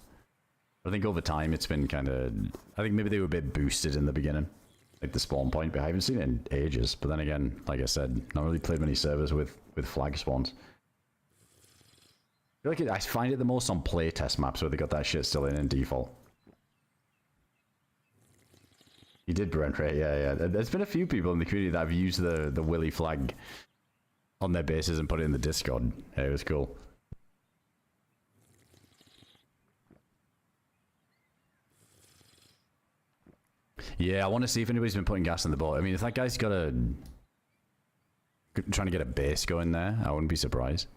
I think over time it's been kind of, I think maybe they were a bit boosted in the beginning. like the spawn point, but I haven't seen it in ages. But then again, like I said, not really played many servers with flag spawns. I feel like I find it the most on playtest maps where they got that shit still in default. You did, Brent, right? Yeah. There's been a few people in the community that have used the Willy flag on their bases and put it in the Discord. Yeah, it was cool. Yeah, I want to see if anybody's been putting gas in the boat. I mean, if that guy's got trying to get a base going there, I wouldn't be surprised.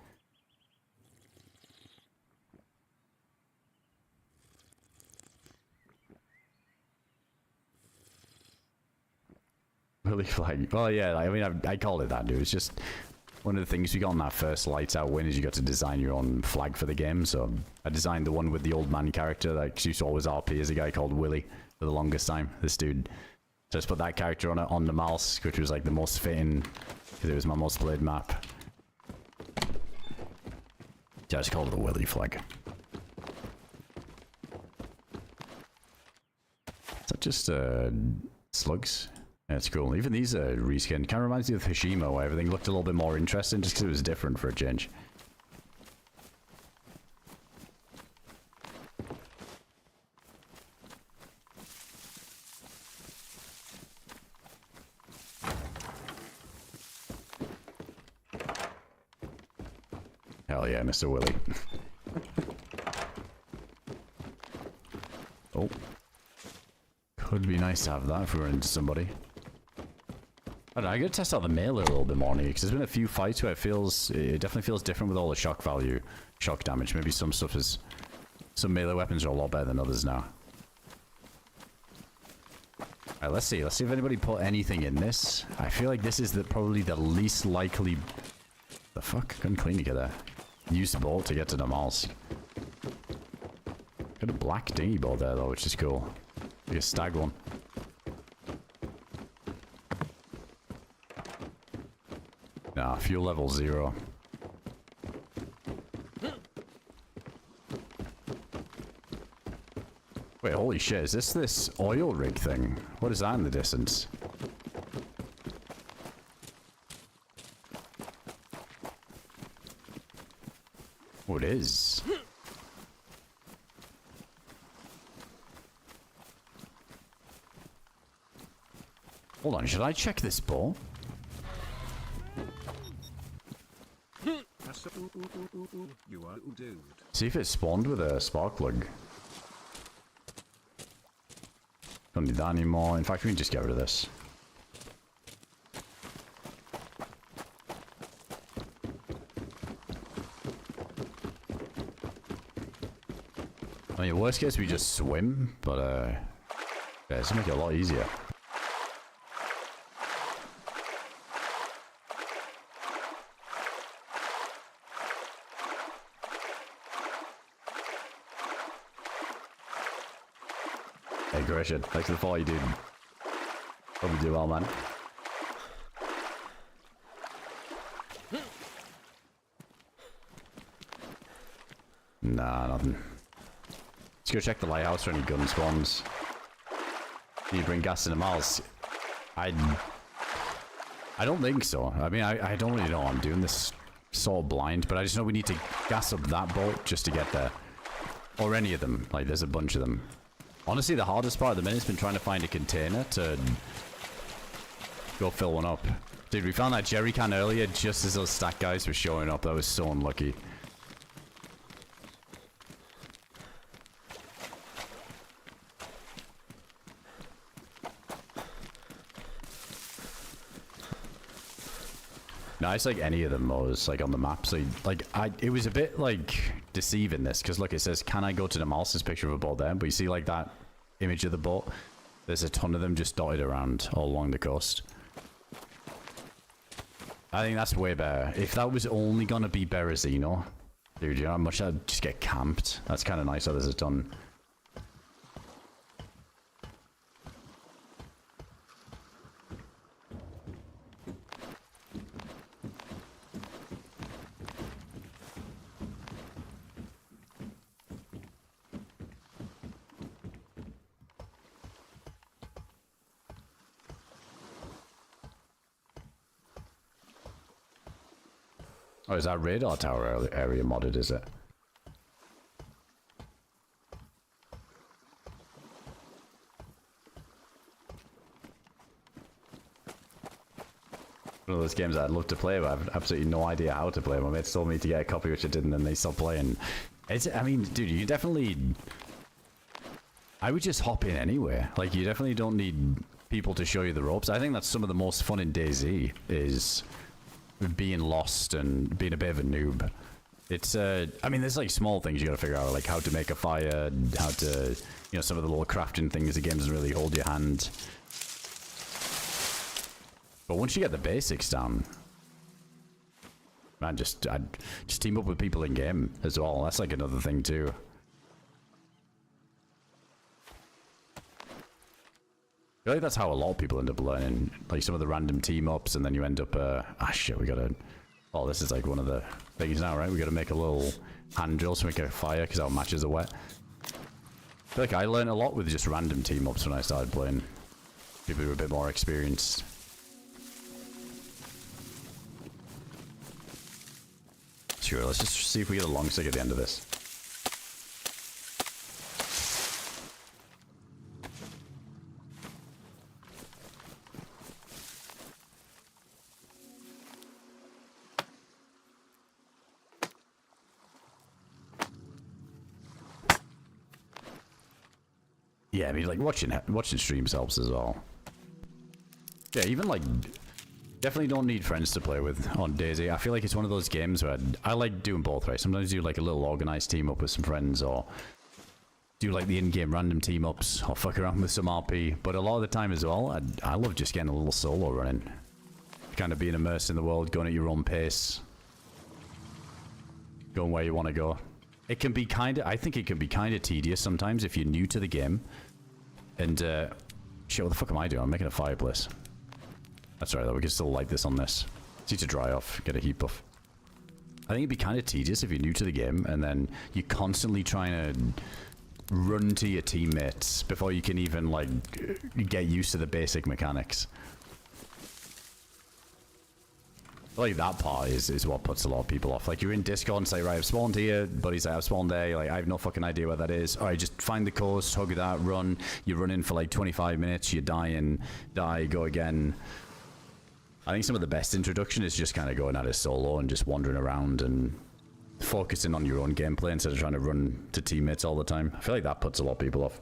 Willy flag. Well, yeah, I mean, I called it that, dude. It's just one of the things we got on that first Lights Out win is you got to design your own flag for the game. So I designed the one with the old man character that used to always RP as a guy called Willy for the longest time. This dude just put that character on Namalsk, which was like the most fitting because it was my most played map. Yeah, I just called it the Willy flag. Is that just slugs? Yeah, it's cool. Even these are reskin. Kind of reminds me of Hashima, where everything looked a little bit more interesting just because it was different for a change. Hell yeah, Mr. Willy. Oh. Could be nice to have that if we were into somebody. I don't know, I gotta test out the melee a little bit more, because there's been a few fights where it definitely feels different with all the shock value, shock damage. Maybe some melee weapons are a lot better than others now. Alright, let's see if anybody put anything in this. I feel like this is probably the least likely... The fuck? Couldn't clean to get there. Use the boat to get to Namalsk. Got a black dinghy boat there though, which is cool. Like a stag one. Nah, fuel level 0. Wait, holy shit, is this oil rig thing? What is that in the distance? Oh, it is. Hold on, should I check this boat? You are dude. See if it spawned with a spark plug. Don't need that anymore. In fact, we can just get rid of this. I mean, worst case, we just swim, but yeah, it's gonna make it a lot easier. Hey, Gresham, thanks for the follow, you dude. Hope you do well, man. Nah, nothing. Let's go check the lighthouse for any gun spawns. Need to bring gas in the miles. I don't think so. I mean, I don't really know. I'm doing this sort of blind, but I just know we need to gas up that boat just to get there. Or any of them. Like, there's a bunch of them. Honestly, the hardest part at the minute has been trying to find a container to go fill one up. Dude, we found that jerry can earlier just as those stack guys were showing up. That was so unlucky. No, it's like any of them was like on the map. So like, it was a bit like deceiving this because look, it says, "Can I go to the Namalsk?" This picture of a boat there, but you see like that image of the boat. There's a ton of them just dotted around all along the coast. I think that's way better. If that was only gonna be Berezino, dude, you know how much I'd just get camped. That's kind of nice. So there's a ton. Oh, is that radar tower area modded, is it? One of those games I'd love to play, but I have absolutely no idea how to play. My mates told me to get a copy, which I didn't, and they stopped playing. I mean, dude, you definitely... I would just hop in anywhere. Like, you definitely don't need people to show you the ropes. I think that's some of the most fun in DayZ, is being lost and being a bit of a noob. It's, I mean, there's like small things you gotta figure out, like how to make a fire, how to, you know, some of the little crafting things the game doesn't really hold your hand. But once you get the basics down, man, just team up with people in game as well. That's like another thing too. I feel like that's how a lot of people end up learning, like some of the random team ups, and then you end up, ah shit, we gotta, oh, this is like one of the things now, right? We gotta make a little hand drill to make a fire because our matches are wet. I feel like I learned a lot with just random team ups when I started playing. People who were a bit more experienced. Sure, let's just see if we get a long stick at the end of this. Yeah, I mean, like watching streams helps as well. Yeah, even like definitely don't need friends to play with on DayZ. I feel like it's one of those games where I like doing both, right? Sometimes do like a little organized team up with some friends, or do like the in-game random team ups, or fuck around with some RP. But a lot of the time as well, I love just getting a little solo running, kind of being immersed in the world, going at your own pace, going where you want to go. It can be kind of, I think it can be kind of tedious sometimes if you're new to the game. And shit, what the fuck am I doing? I'm making a fireplace. That's right, though. We can still light this on this. It's need to dry off, get a heat buff. I think it'd be kind of tedious if you're new to the game and then you're constantly trying to run to your teammates before you can even, like, get used to the basic mechanics. Like, that part is what puts a lot of people off. Like, you're in Discord and say, right, I've spawned here, buddies, I've spawned there. You're like, I have no fucking idea where that is. Alright, just find the coast, hug that, run. You're running for like 25 minutes, you're dying, die, go again. I think some of the best introduction is just kind of going at it solo and just wandering around and focusing on your own gameplay instead of trying to run to teammates all the time. I feel like that puts a lot of people off.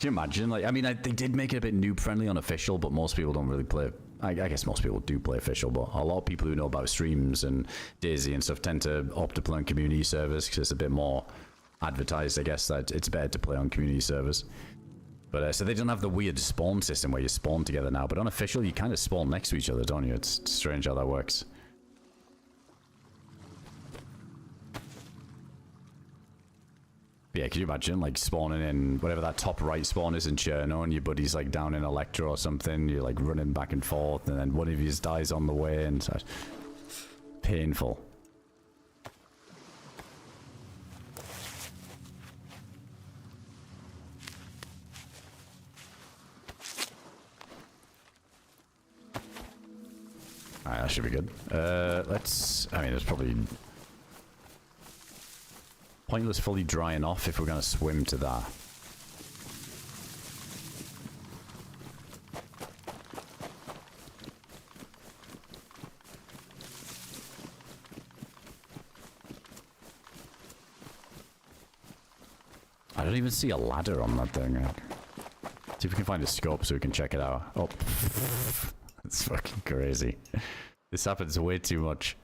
Can you imagine? Like, I mean, they did make it a bit noob friendly on official, but most people don't really play. I guess most people do play official, but a lot of people who know about streams and DayZ and stuff tend to opt to play on community servers because it's a bit more advertised, I guess, that it's better to play on community servers. But so they don't have the weird spawn system where you spawn together now, but on official you kind of spawn next to each other, don't you? It's strange how that works. But yeah, can you imagine like spawning in whatever that top right spawn is in Chernarus, and your buddy's like down in Electro or something, you're like running back and forth, and then one of you dies on the way, and so painful. Alright, that should be good. Let's... I mean, there's probably... pointless fully drying off if we're going to swim to that. I don't even see a ladder on that thing. See if we can find a scope so we can check it out. Oh, it's fucking crazy. This happens way too much.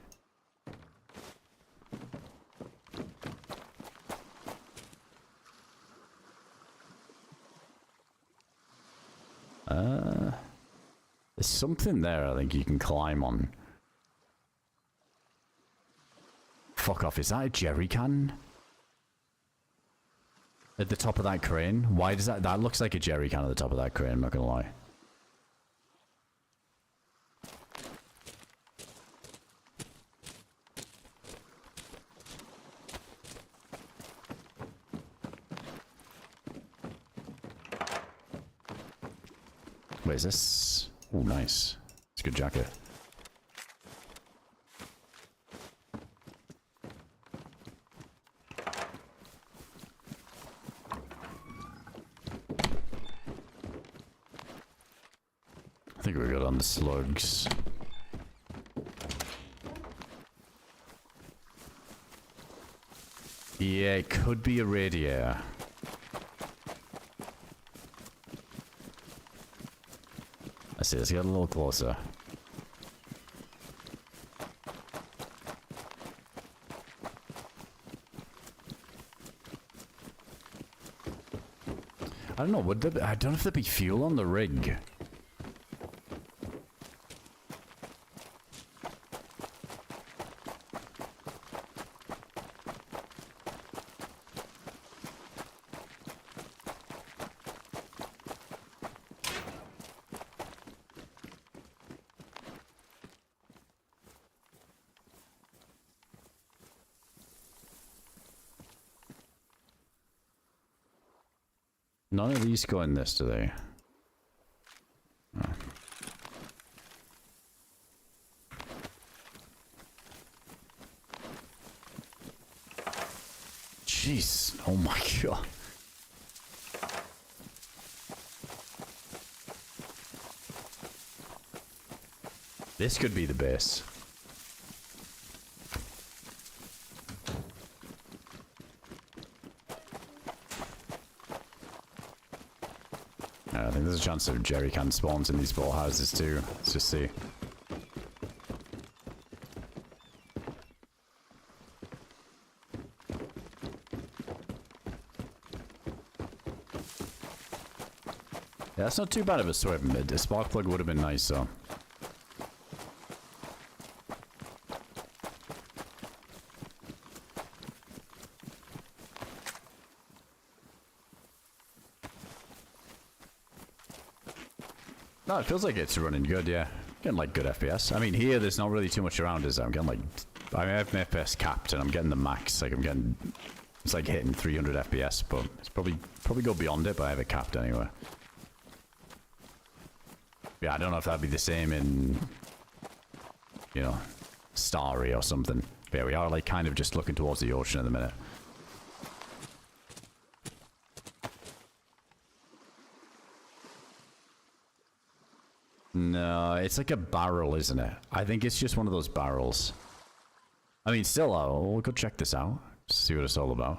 There's something there I think you can climb on. Fuck off, is that a jerry can? At the top of that crane? Why does that looks like a jerry can at the top of that crane, I'm not gonna lie. Wait, is this... Oh, nice. It's a good jacket. I think we're good on the slugs. Yeah, it could be a radiator. I see, let's get a little closer. I don't know, would there be, I don't know if there'd be fuel on the rig. None of these go in this, do they? Oh. Jeez, oh my god. This could be the base. I think there's a chance of jerry can spawns in these ball houses too. Let's just see. Yeah, that's not too bad of a swim. A spark plug would have been nice, though. No, it feels like it's running good, yeah. Getting like good FPS. I mean, here there's not really too much around, is there? I'm getting like, I have my FPS capped and I'm getting the max. Like I'm getting, it's like hitting 300 FPS, but it's probably go beyond it, but I have it capped anyway. Yeah, I don't know if that'd be the same in, you know, Starry or something. But yeah, we are like kind of just looking towards the ocean at the minute. No, it's like a barrel, isn't it? I think it's just one of those barrels. I mean, still, we'll go check this out. See what it's all about.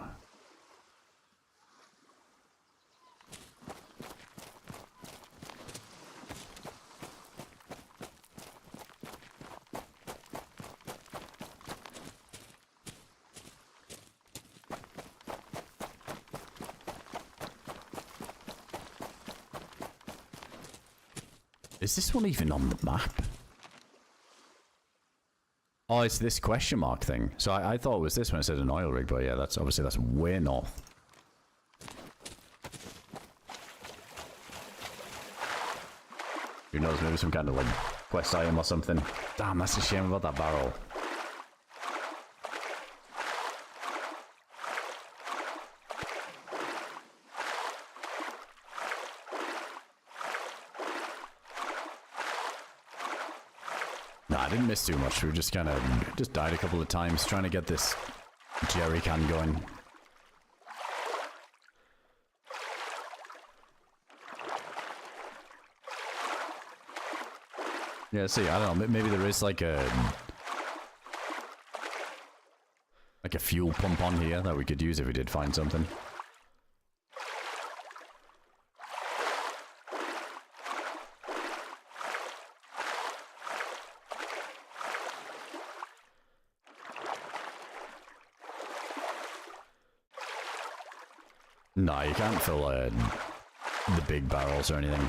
Is this one even on the map? Oh, it's this question mark thing. So I thought it was this one. It said an oil rig, but yeah, that's obviously that's way north. Who knows? Maybe some kind of like quest item or something. Damn, that's a shame about that barrel. I didn't miss too much. We just kind of just died a couple of times trying to get this jerry can going. Yeah, see, I don't know. Maybe there is like a fuel pump on here that we could use if we did find something. No, you can't fill the big barrels or anything.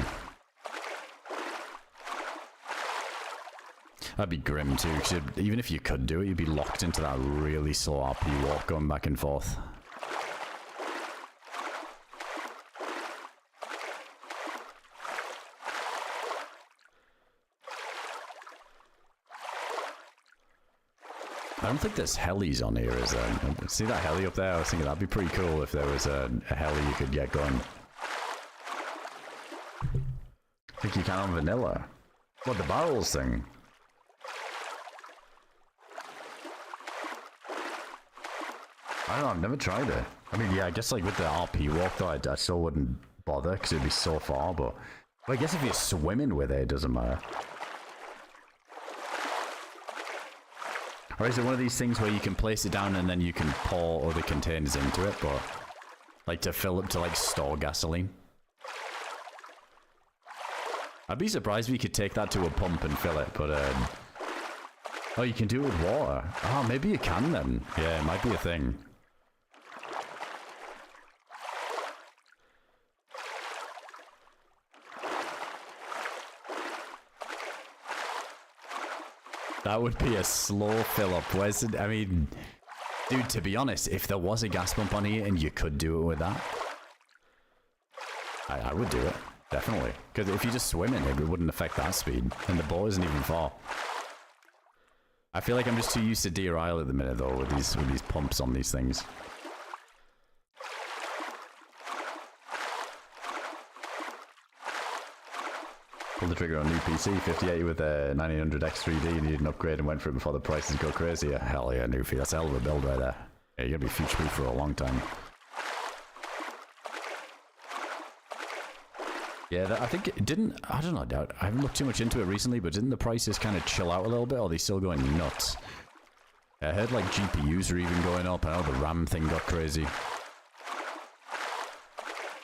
That'd be grim too, because even if you could do it, you'd be locked into that really slow RP walk going back and forth. I don't think there's helis on here, is there? See that heli up there? I was thinking that'd be pretty cool if there was a heli you could get going. think you can on vanilla. What, the barrels thing? I don't know, I've never tried it. I mean, yeah, I guess like with the RP walk though, I still wouldn't bother because it'd be so far, but I guess if you're swimming with it, it doesn't matter. Or is it one of these things where you can place it down and then you can pour other containers into it, but like to fill up to like store gasoline? I'd be surprised if you could take that to a pump and fill it, but oh, you can do it with water. Oh, maybe you can then. Yeah, it might be a thing. That would be a slow fill up. Where's it? I mean, dude, to be honest, if there was a gas pump on here and you could do it with that, I would do it. Definitely. Because if you just swim in it, it wouldn't affect that speed. And the boat isn't even far. I feel like I'm just too used to DRL at the minute though with these pumps on these things. Pulled the trigger on new PC, 58 with a 9900X3D, needed an upgrade and went for it before the prices go crazy. Hell yeah, Newfie, that's a hell of a build right there. Yeah, you're gonna be future-proof for a long time. Yeah, I think it didn't, I don't know, I haven't looked too much into it recently, but didn't the prices kind of chill out a little bit, or are they still going nuts? I heard like GPUs are even going up, I know the RAM thing got crazy.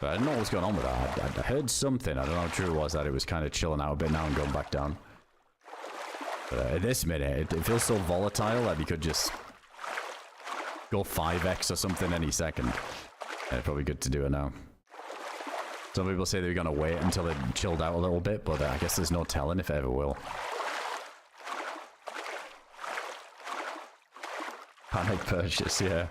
But I didn't know what was going on with that. I heard something, I don't know how true it was, that it was kind of chilling out a bit now and going back down. But at this minute, it feels so volatile that you could just go 5x or something any second. Yeah, probably good to do it now. Some people say they're going to wait until it chilled out a little bit, but I guess there's no telling if it ever will. Panic purchase, yeah.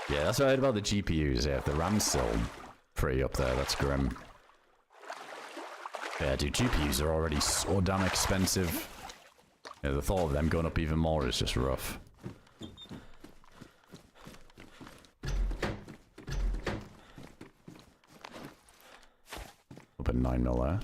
Yeah, that's what I heard about the GPUs, yeah. If the RAM's still free up there, that's grim. Yeah, dude, GPUs are already so damn expensive. Yeah, the thought of them going up even more is just rough. Up at 9mm there.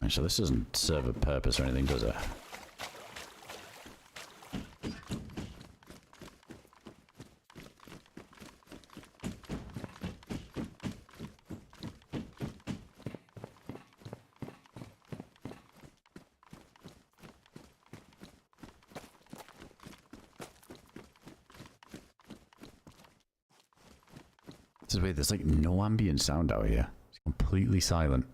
So this doesn't serve a purpose or anything, does it? This is weird, there's like no ambient sound out here. It's completely silent.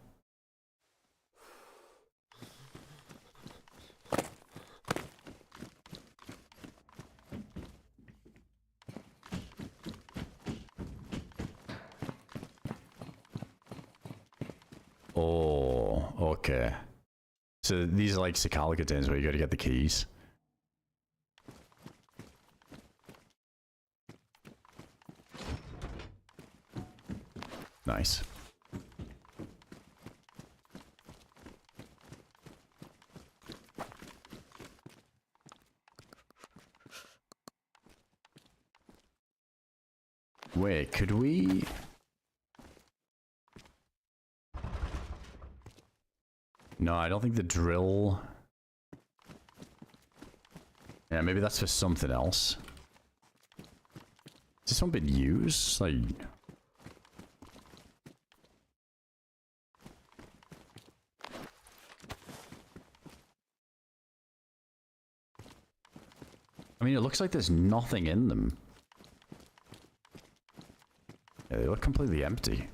Oh, okay. So these are like Sakala containers where you gotta get the keys. Nice. Wait, could we... No, I don't think the drill... Yeah, maybe that's for something else. Has this one been used? Like... I mean, it looks like there's nothing in them. Yeah, they look completely empty.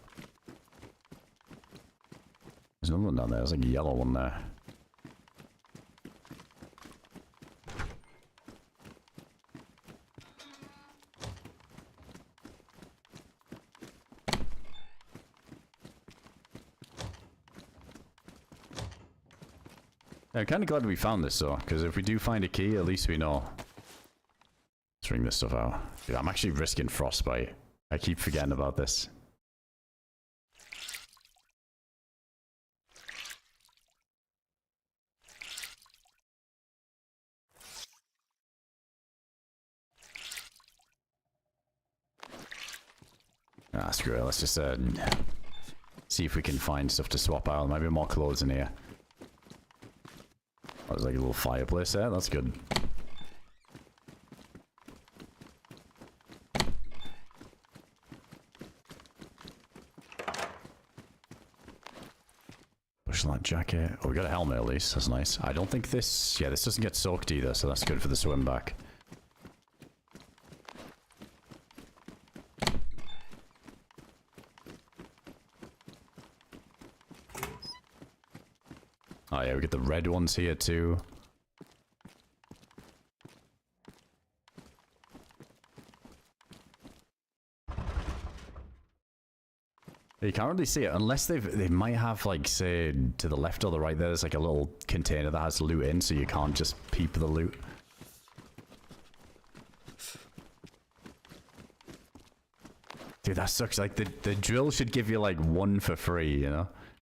There's another one down there. There's like a yellow one there. Yeah, I'm kind of glad we found this though, because if we do find a key, at least we know. Let's bring this stuff out. Dude, I'm actually risking frostbite. I keep forgetting about this. Ah, screw it. Let's just see if we can find stuff to swap out. Maybe more clothes in here. Oh, there's like a little fireplace there. That's good. Bushlight jacket. Oh, we got a helmet at least. That's nice. I don't think this... Yeah, this doesn't get soaked either, so that's good for the swim back. Oh yeah, we get the red ones here too. You can't really see it unless they might have, like, say to the left or the right there's like a little container that has loot in, so you can't just peep the loot. Dude, that sucks. Like the drill should give you like 1 for free, you know?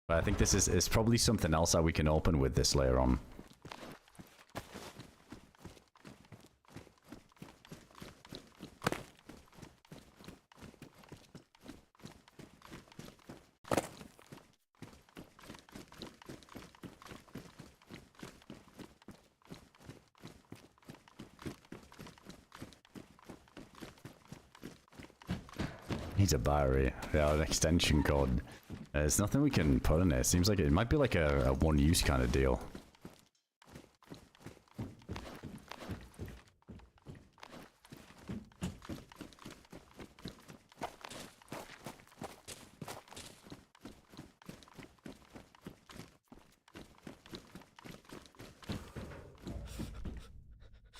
But I think this is probably something else that we can open with this later on. Needs a battery. Yeah, an extension cord. There's nothing we can put in it. It seems like it might be like a one-use kind of deal.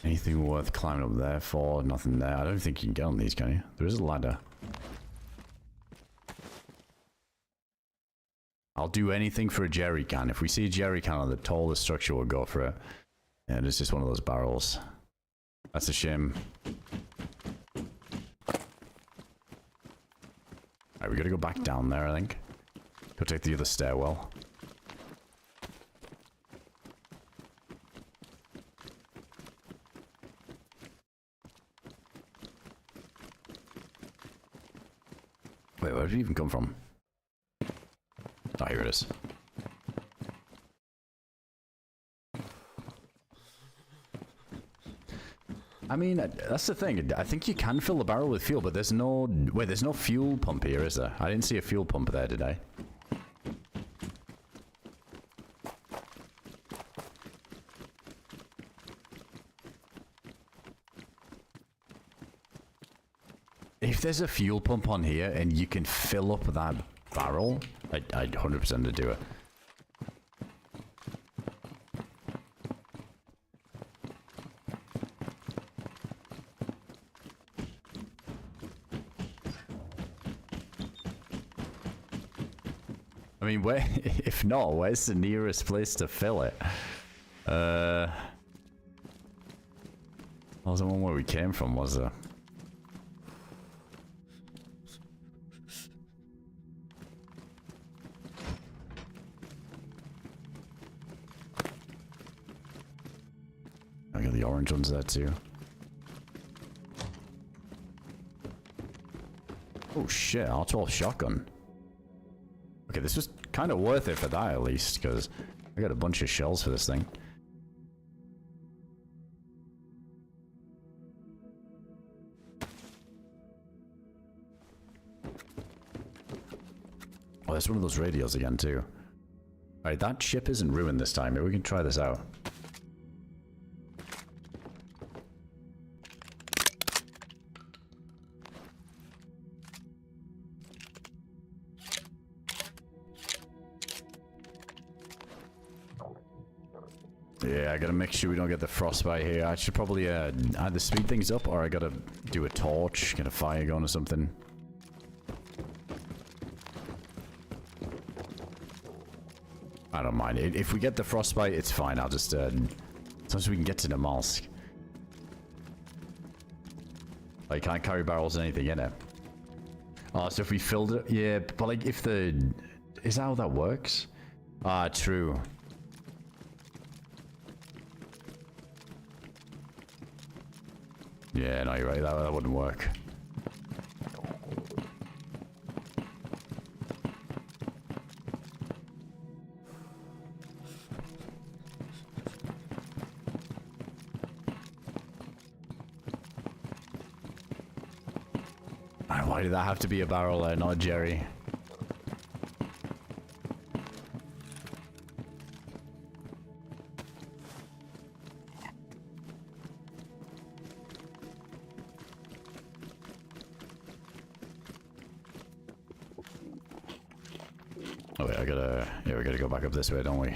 Anything worth climbing up there for? Nothing there. I don't think you can get on these, can you? There is a ladder. I'll do anything for a jerry can. If we see a jerry can on the tallest structure, we'll go for it. Yeah, it's just one of those barrels. That's a shame. Alright, we gotta go back down there, I think. Go take the other stairwell. Wait, where did we even come from? Oh, here it is. I mean, that's the thing. I think you can fill the barrel with fuel, but there's no... Wait, there's no fuel pump here, is there? I didn't see a fuel pump there, did I? If there's a fuel pump on here and you can fill up that barrel, I'd 100% to do it. I mean, where, if not, where's the nearest place to fill it? That was the one where we came from, was there? I got the orange ones there too. Oh shit, R12 shotgun. Okay, this was kind of worth it for that at least, because I got a bunch of shells for this thing. Oh, there's one of those radios again too. Alright, that ship isn't ruined this time. Maybe we can try this out. Yeah, I gotta make sure we don't get the frostbite here. I should probably either speed things up or I gotta do a torch, get a fire going or something. I don't mind. If we get the frostbite, it's fine. I'll just, as long as we can get to Namalsk. Like, can't carry barrels or anything in it. Oh, so if we filled it, yeah, but like if the, is that how that works? Ah, true. Yeah, no, you're right. That wouldn't work. Why did that have to be a barrel there, not Jerry? Oh wait, yeah, we gotta go back up this way, don't we?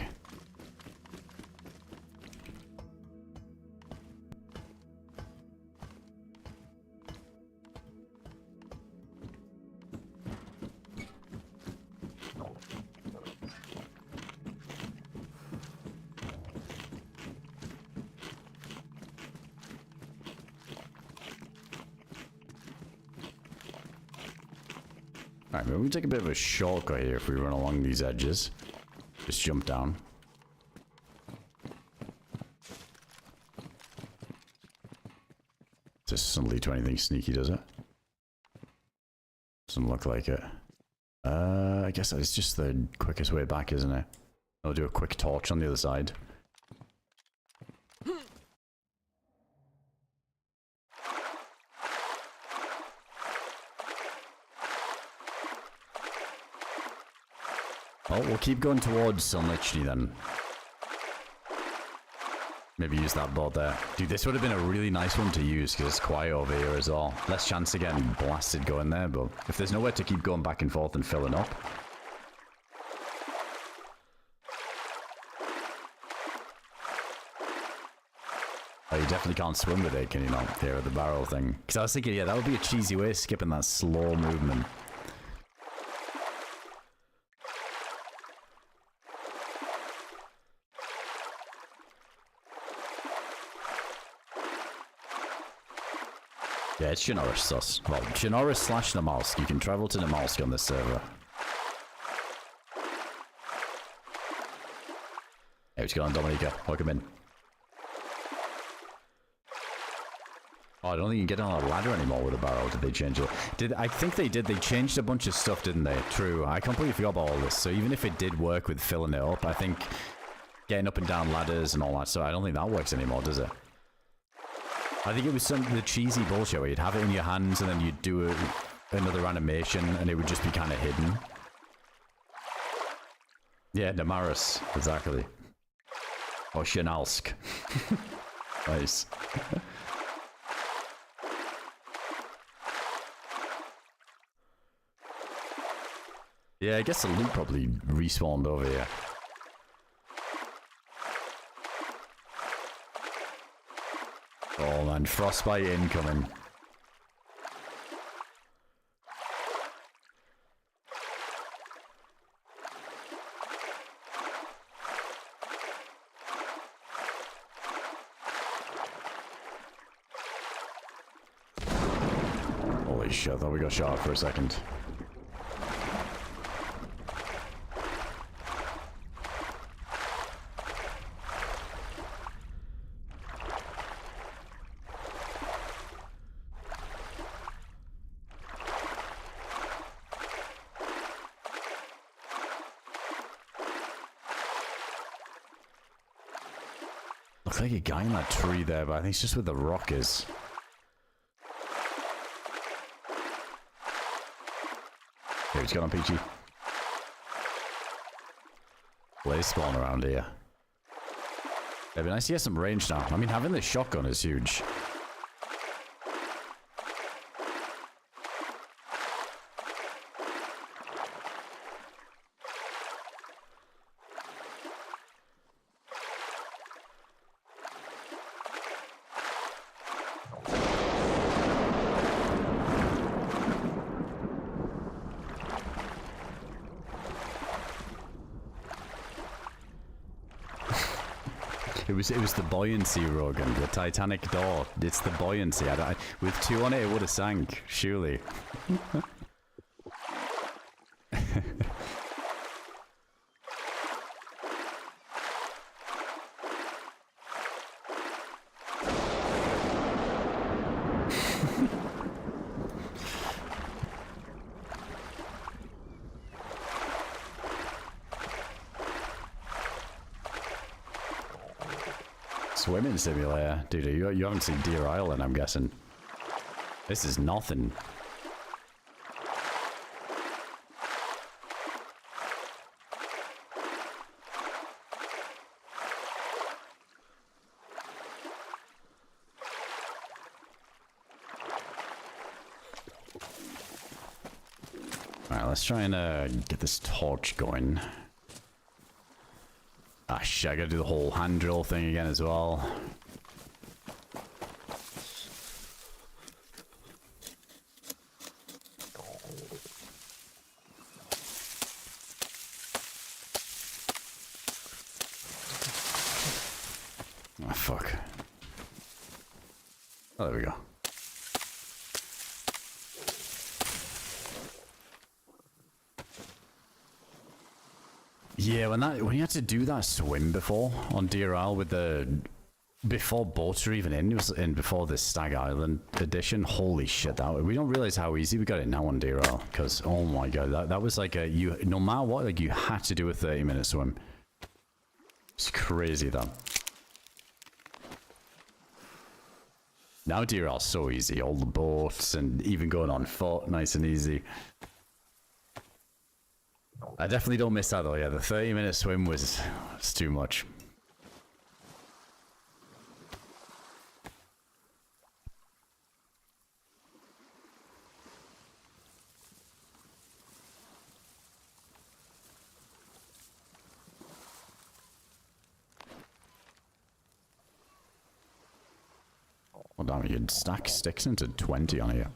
Alright, maybe we take a bit of a shortcut here if we run along these edges. Just jump down. This doesn't lead to anything sneaky, does it? Doesn't look like it. I guess it's just the quickest way back, isn't it? I'll do a quick torch on the other side. Oh, we'll keep going towards Sunlichny then. Maybe use that board there. Dude, this would have been a really nice one to use because it's quiet over here as well. Less chance of getting blasted going there, but if there's nowhere to keep going back and forth and filling up. Oh, you definitely can't swim with it, can you not? Here at the barrel thing. Because I was thinking, yeah, that would be a cheesy way of skipping that slow movement. Yeah, it's Chernarus sus. Well, Chernarus / Namalsk. You can travel to Namalsk on this server. Hey, what's going on, Dominica? Welcome in. Oh, I don't think you can get on a ladder anymore with a barrel. Did they change it? I think they did. They changed a bunch of stuff, didn't they? True. I completely forgot about all this. So even if it did work with filling it up, I think getting up and down ladders and all that stuff, I don't think that works anymore, does it? I think it was some the cheesy bullshit where you'd have it in your hands and then you'd do another animation and it would just be kind of hidden. Yeah, Namalsk, exactly. Or Namalsk. Nice. Yeah, I guess the loot probably respawned over here. Oh man, frostbite incoming. Holy shit, I thought we got shot for a second. Looks like a guy in that tree there, but I think it's just where the rock is. Hey, what's going on, Peachy? Blaze spawn around here. It'd be nice to get some range now. I mean, having this shotgun is huge. It was the buoyancy, Rogan. The Titanic door. It's the buoyancy. With 2 on it, it would have sank. Surely. Swimming simulator. Dude, you haven't seen Deer Island, I'm guessing. This is nothing. Alright, let's try and get this torch going. Ah shit, I gotta do the whole hand drill thing again as well. Oh fuck. Oh, there we go. Yeah, when you had to do that swim before on DRL with the before boats were even in, it was in before the Stag Island edition. Holy shit! We don't realize how easy we got it now on DRL because oh my god, that was like no matter what, like you had to do a 30-minute swim. It's crazy that. Now DRL's so easy, all the boats and even going on foot, nice and easy. I definitely don't miss that though, yeah, the 30-minute swim was too much. Well, damn, you'd stack sticks into 20 on here.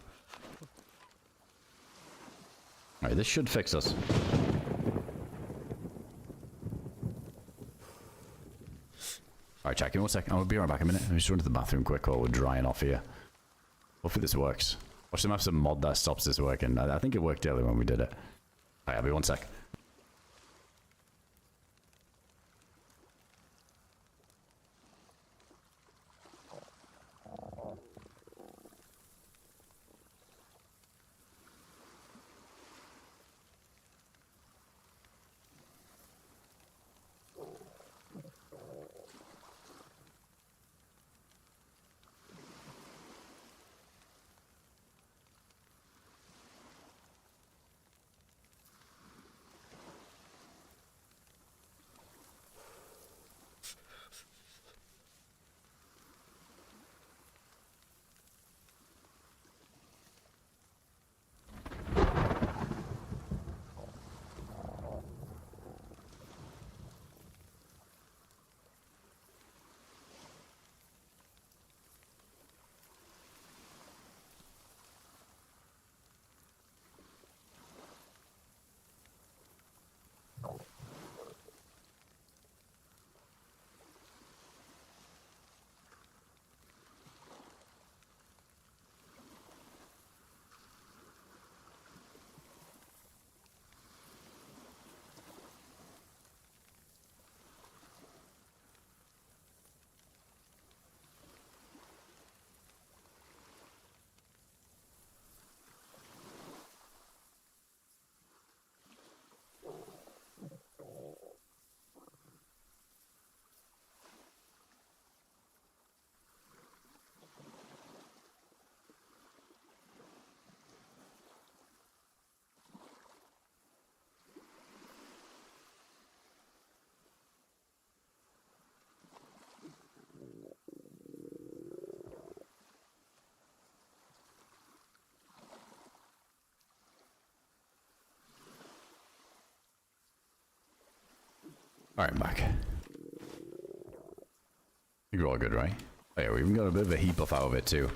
Alright, this should fix us. Alright, check in 1 second. I'll be right back in a minute. Let me just run to the bathroom quick while we're drying off here. Hopefully this works. Watch them have some mod that stops this working. I think it worked earlier when we did it. Alright, I'll be 1 sec. Alright, I'm back. I think we're all good, right? Oh yeah, we even got a bit of a heat buff out of it too.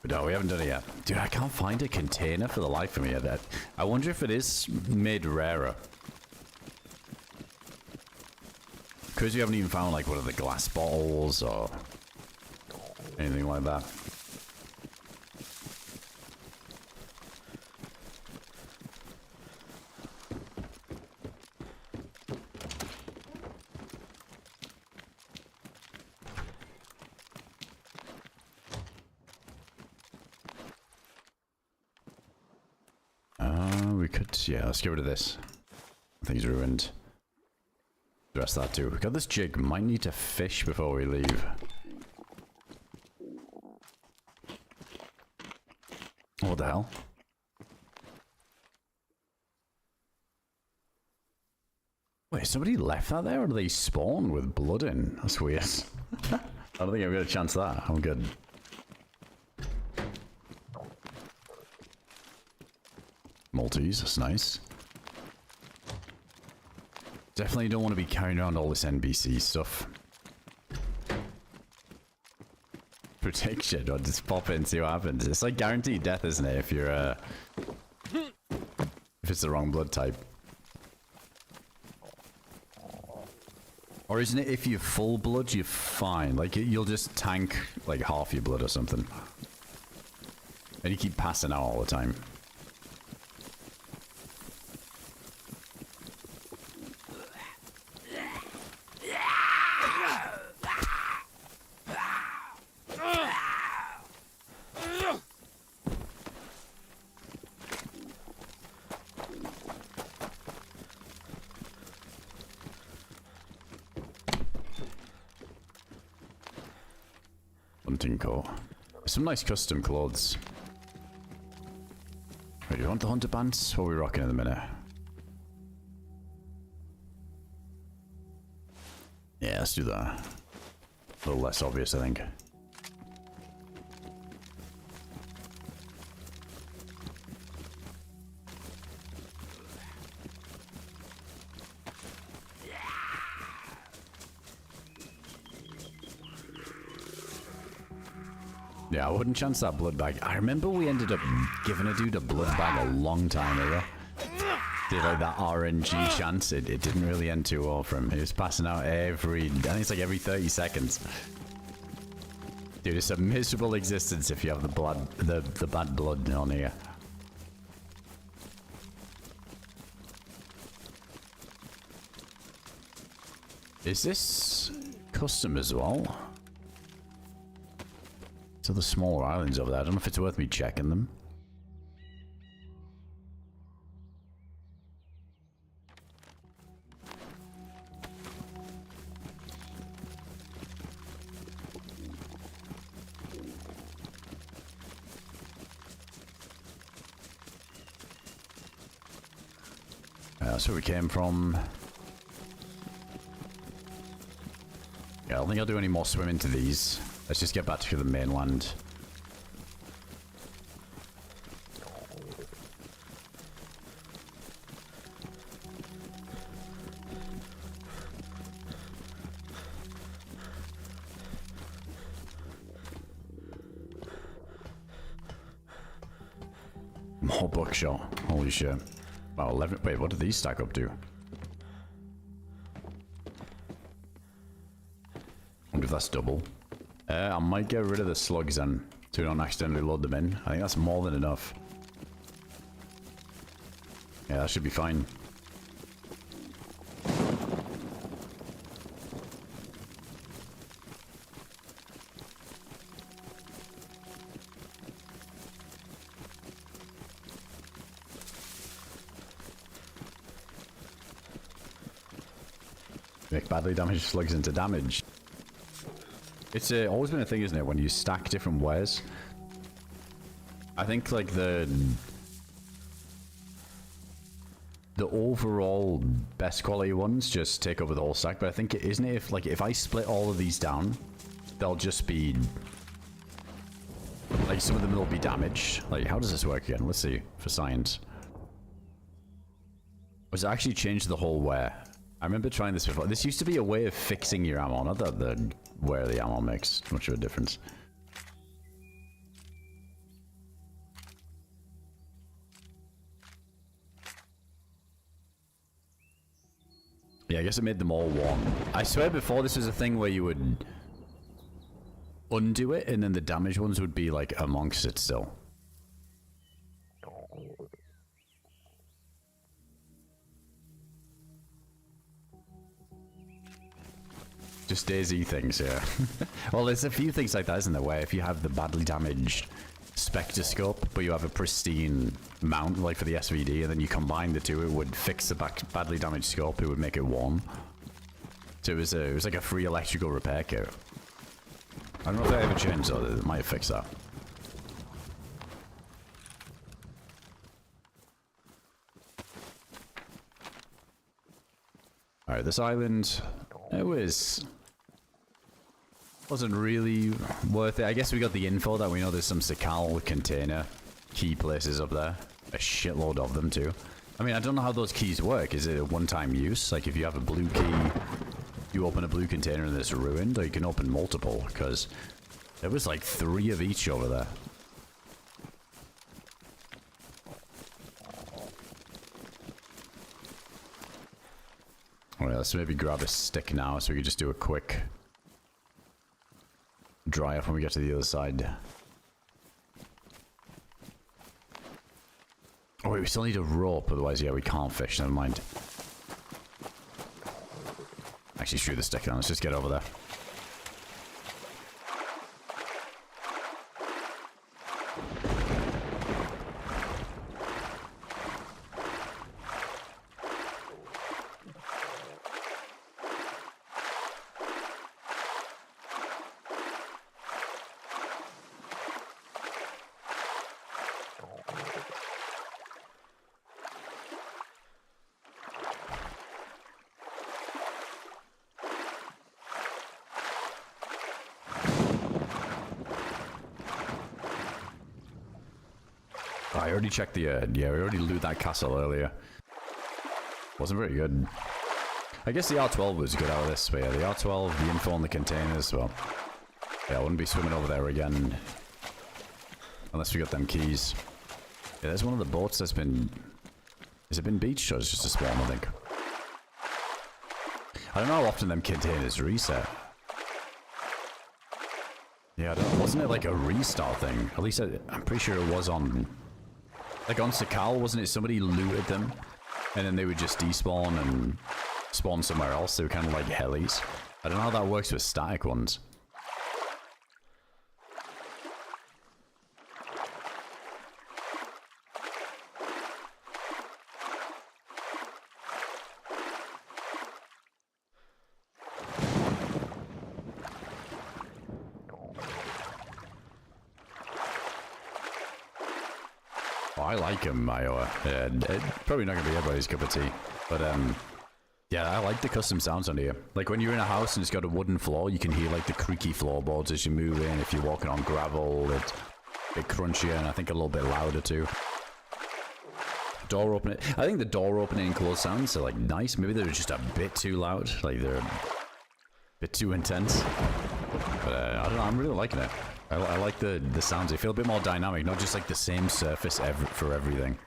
But no, we haven't done it yet. Dude, I can't find a container for the life of me. I wonder if it is made rarer. Because we haven't even found like one of the glass bottles or anything like that. Yeah, let's get rid of this. I think he's ruined. The rest of that too. We got this jig. Might need to fish before we leave. What the hell? Wait, somebody left that there or did they spawn with blood in? That's weird. I don't think I've got a chance of that. I'm good. Maltese, that's nice. Definitely don't want to be carrying around all this NBC stuff. Protection, or just pop in and see what happens. It's like guaranteed death, isn't it, if you're, if it's the wrong blood type. Or isn't it if you're full blood, you're fine? Like, you'll just tank, like, half your blood or something. And you keep passing out all the time. Hunting coat. Some nice custom clothes. Wait, do you want the hunter pants? What are we rocking in a minute? Yeah, let's do that. A little less obvious, I think. Yeah, I wouldn't chance that blood bag. I remember we ended up giving a dude a blood bag a long time ago. Did like that RNG chance. It didn't really end too well for him. He was passing out I think it's like every 30 seconds. Dude, it's a miserable existence if you have the blood, the bad blood on here. Is this custom as well? So the smaller islands over there. I don't know if it's worth me checking them. That's where we came from. Yeah, I don't think I'll do any more swim into these. Let's just get back to the mainland. More buckshot. Holy shit. Wow, 11. Wait, what do these stack up to? Wonder if that's double. I might get rid of the slugs then, so we don't accidentally load them in. I think that's more than enough. Yeah, that should be fine. Make badly damaged slugs into damage. It's always been a thing, isn't it, when you stack different wares? I think, like, the overall best quality ones just take over the whole stack, but I think, isn't it, if I split all of these down, they'll just be... Like, some of them will be damaged. Like, how does this work again? Let's see, for science. Was it actually changed the whole wear? I remember trying this before. This used to be a way of fixing your ammo, not that the where the ammo makes much of a difference. Yeah, I guess it made them all one. I swear before this was a thing where you would undo it and then the damaged ones would be like amongst it still. Just DayZ things, yeah. Well, there's a few things like that, isn't there? Where if you have the badly damaged spectroscope, but you have a pristine mount, like for the SVD, and then you combine the two, it would fix the badly damaged scope. It would make it one. So it was like a free electrical repair kit. I don't know if that ever changed, though. It might have fixed that. Alright, this island, it wasn't really worth it. I guess we got the info that we know there's some Sakal container key places up there. a shitload of them too. I mean, I don't know how those keys work. Is it a one-time use? Like, if you have a blue key, you open a blue container and it's ruined, or you can open multiple, because there was like 3 of each over there. Alright, let's maybe grab a stick now so we can just do a quick dry off when we get to the other side. Oh wait, we still need a rope, otherwise yeah, we can't fish, never mind. Actually, screw the stick on, let's just get over there. I already checked the, yeah, we already looted that castle earlier. Wasn't very good. I guess the R12 was good out of this, but yeah, the R12, the info on the containers, well, yeah, I wouldn't be swimming over there again. Unless we got them keys. Yeah, there's one of the boats that's been, has it been beached, or is it just a spawn, I think? I don't know how often them containers reset. Yeah, I don't know, wasn't it like a restart thing? At least I'm pretty sure it was on... Like on Sakal, wasn't it? Somebody looted them, and then they would just despawn and spawn somewhere else. They were kind of like helis. I don't know how that works with static ones. I like him, Iowa. Probably not gonna be everybody's cup of tea, but yeah, I like the custom sounds on here. Like when you're in a house and it's got a wooden floor, you can hear like the creaky floorboards as you move in. If you're walking on gravel, it's a bit crunchier and I think a little bit louder too. Door opening. I think the door opening and close sounds are like nice. Maybe they're just a bit too loud. Like they're a bit too intense. But I don't know. I'm really liking it. I like the sounds. They feel a bit more dynamic, not just like the same surface for everything.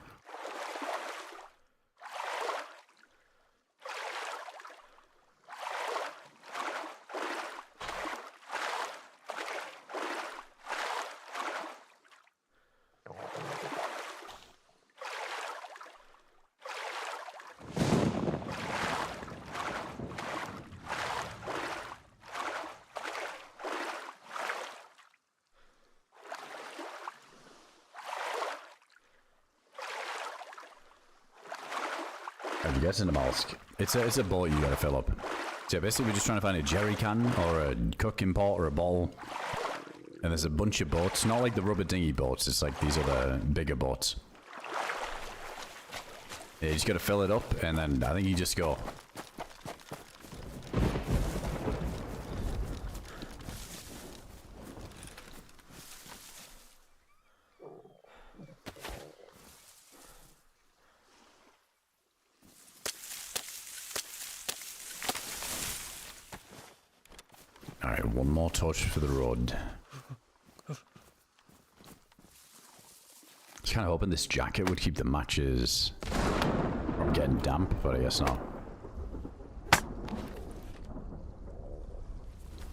How'd you get to Namalsk? It's a boat you gotta fill up. So basically we're just trying to find a jerry can or a cooking pot or a bottle. And there's a bunch of boats, not like the rubber dinghy boats, it's like these are the bigger boats. Yeah, you just gotta fill it up and then I think you just go. Alright, one more torch for the road. I was kind of hoping this jacket would keep the matches from getting damp, but I guess not.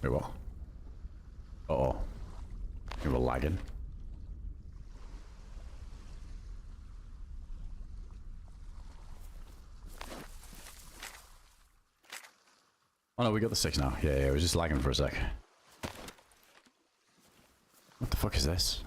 Wait, what? Uh-oh. We were lagging. Oh no, we got the 6 now. Yeah, it was just lagging for a sec. What the fuck is this?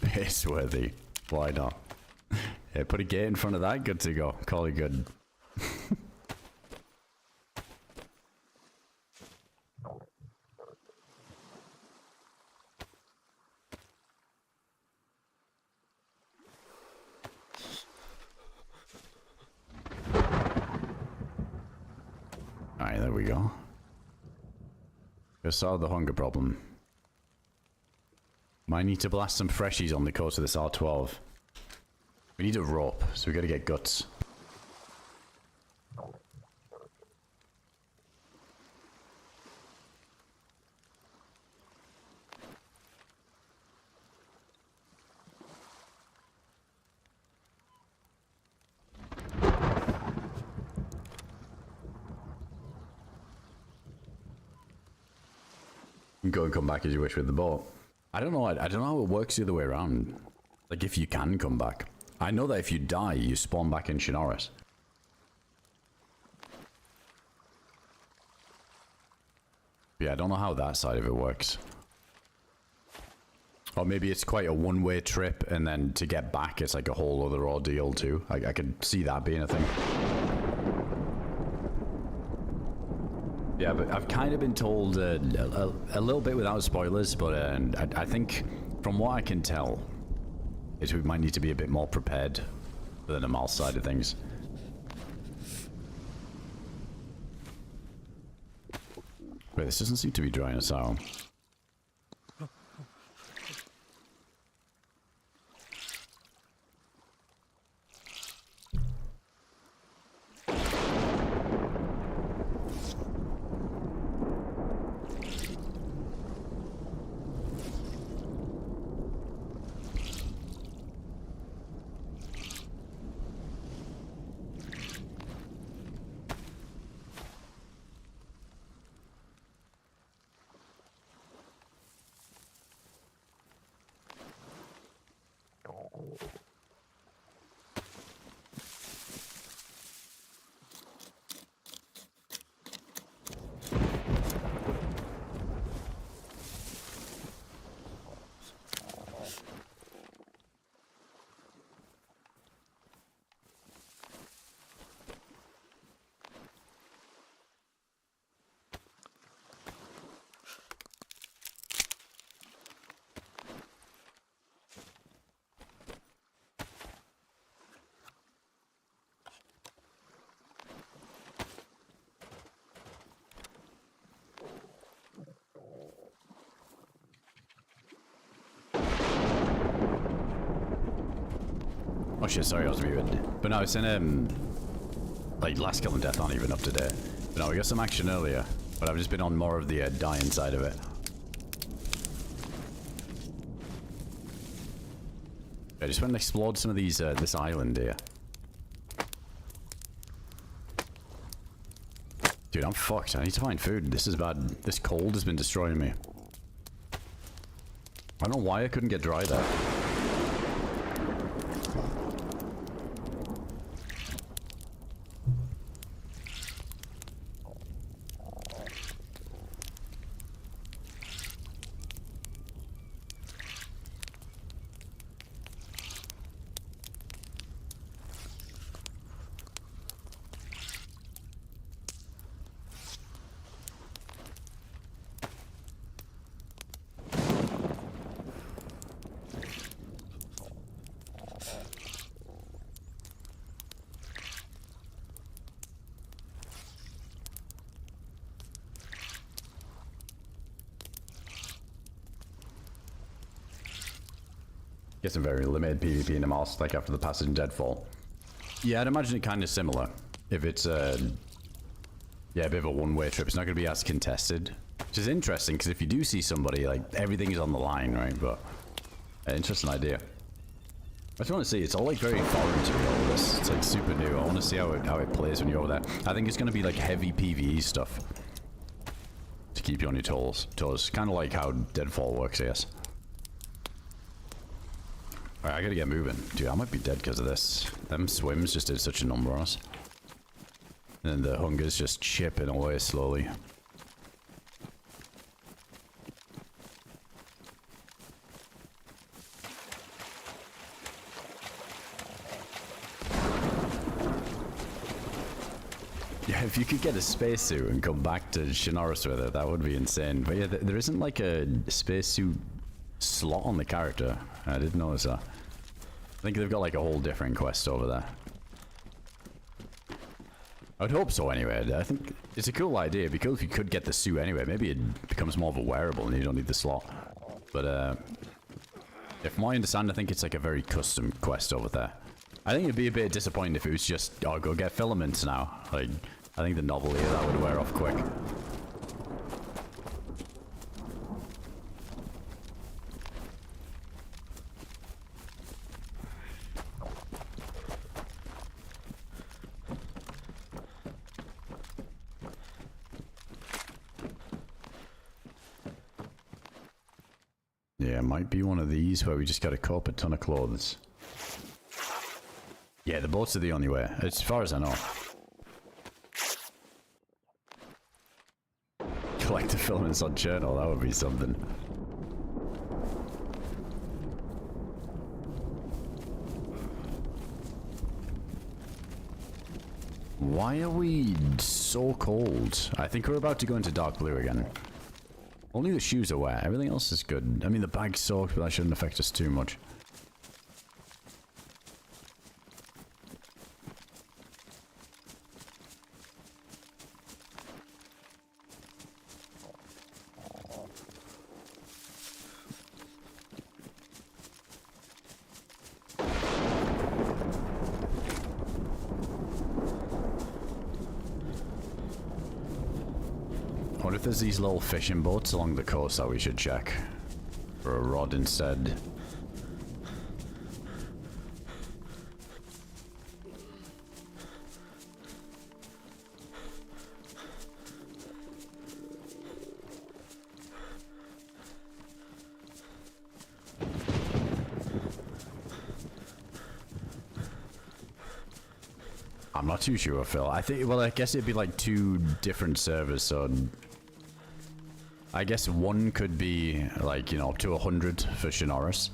Paceworthy. Why not? Yeah, put a gate in front of that, good to go. Call it good. I solve the hunger problem. Might need to blast some freshies on the coast of this R12. We need a rope, so we gotta get guts. You can go and come back as you wish with the boat. I don't know. I don't know how it works the other way around. Like if you can come back. I know that if you die, you spawn back in Chernarus. Yeah, I don't know how that side of it works. Or maybe it's quite a one-way trip, and then to get back, it's like a whole other ordeal too. I could see that being a thing. Yeah, but I've kind of been told a little bit without spoilers, but I think from what I can tell, is we might need to be a bit more prepared for the Namalsk side of things. Wait, this doesn't seem to be drying us out. Oh shit, sorry, I was muted. But no, it's in, like, last kill and death aren't even up to date. But no, we got some action earlier, but I've just been on more of the dying side of it. I just went and explored some of these, this island here. Dude, I'm fucked. I need to find food. This is bad. This cold has been destroying me. I don't know why I couldn't get dry there. Get some very limited PvP in Namalsk, like after the passage in Deadfall. Yeah, I'd imagine it kind of similar. If it's yeah, a bit of a one-way trip, it's not going to be as contested. Which is interesting, because if you do see somebody, like, everything is on the line, right? But, interesting idea. I just want to see, it's all like very foreign to me, all this. It's like super new. I want to see how it plays when you're over there. I think it's going to be like heavy PvE stuff. To keep you on your toes. Kind of like how Deadfall works, I guess. Alright, I gotta get moving. Dude, I might be dead because of this. Them swims just did such a number on us. And the hunger's just chipping away slowly. Yeah, if you could get a spacesuit and come back to Chernarus with it, that would be insane. But yeah, there isn't like a spacesuit slot on the character. I didn't notice that. I think they've got like a whole different quest over there. I'd hope so anyway. I think it's a cool idea. It'd be cool if you could get the suit anyway. Maybe it becomes more of a wearable and you don't need the slot. But, yeah, from what I understand, I think it's like a very custom quest over there. I think it'd be a bit disappointing if it was just, oh, go get filaments now. Like, I think the novelty of that would wear off quick. Yeah, it might be one of these where we just gotta cope a ton of clothes. Yeah, the boats are the only way, as far as I know. Collect the filaments on Chernarus, that would be something. Why are we so cold? I think we're about to go into dark blue again. Only the shoes are wet, everything else is good. I mean, the bag's soaked, but that shouldn't affect us too much. What if there's these little fishing boats along the coast that we should check? For a rod instead. I'm not too sure, Phil. I think, well, I guess it'd be like two different servers, so I guess one could be like, you know, up to 100 for Chernarus.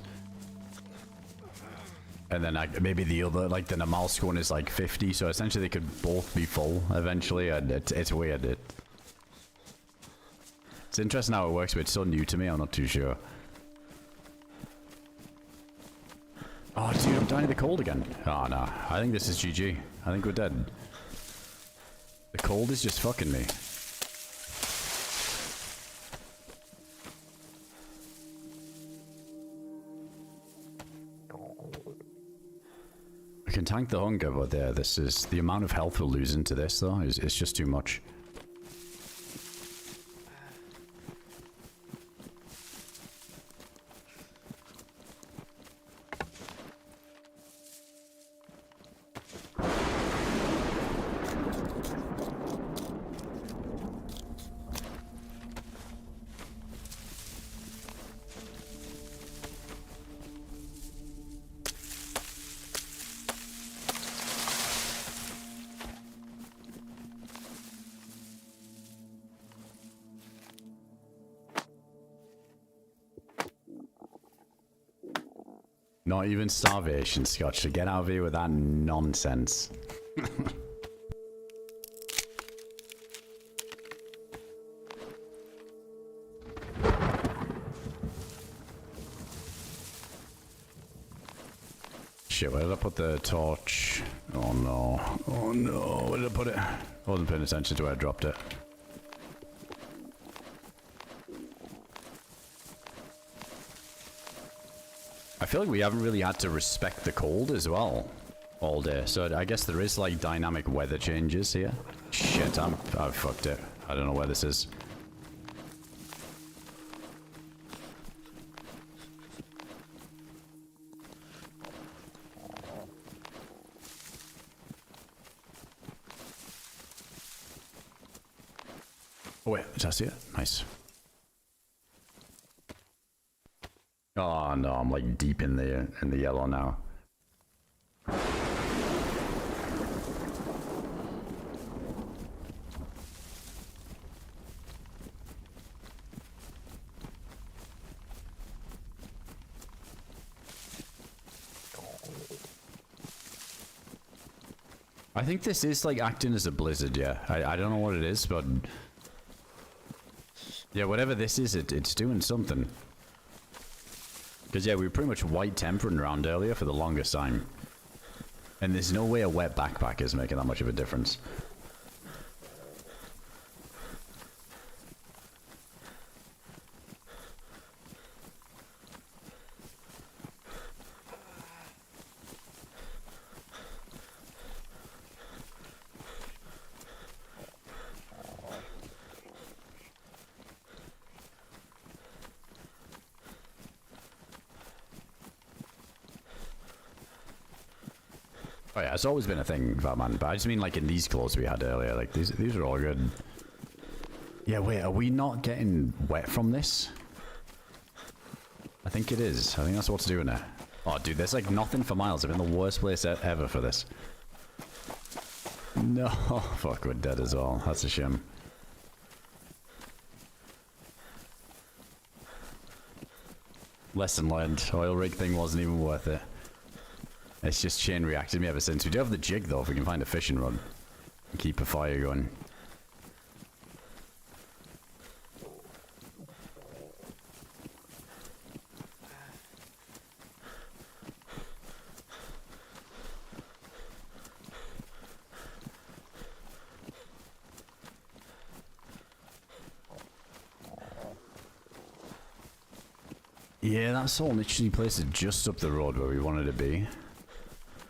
And then maybe the other, like the Namalsk one is like 50, so essentially they could both be full eventually, and it's weird. It's interesting how it works, but it's so new to me, I'm not too sure. Oh, dude, I'm dying of the cold again. Oh, no. I think this is GG. I think we're dead. The cold is just fucking me. I can tank the hunger, but this is... The amount of health we'll lose into this, though, is just too much. Not even starvation, Scotch, so get out of here with that nonsense. Shit, where did I put the torch? Oh no. Oh no, where did I put it? I wasn't paying attention to where I dropped it. I feel like we haven't really had to respect the cold as well all day, so I guess there is like dynamic weather changes here. Shit, I've fucked it. I don't know where this is. Oh wait, did I see it? Nice. Oh no, I'm like deep in the yellow now. I think this is like acting as a blizzard, yeah. I don't know what it is, but yeah, whatever this is, it's doing something. Because, yeah, we were pretty much white tempering around earlier for the longest time. And there's no way a wet backpack is making that much of a difference. Oh yeah, it's always been a thing, Batman. But I just mean like in these clothes we had earlier. Like these are all good. Yeah, wait, are we not getting wet from this? I think it is. I think that's what's doing it. Oh, dude, there's like nothing for miles. I'm in the worst place ever for this. No, fuck, we're dead as well. That's a shame. Lesson learned. Oil rig thing wasn't even worth it. It's just chain reacted me ever since. We do have the jig though, if we can find a fishing rod. And keep a fire going. Yeah, that's all literally placed just up the road where we wanted to be.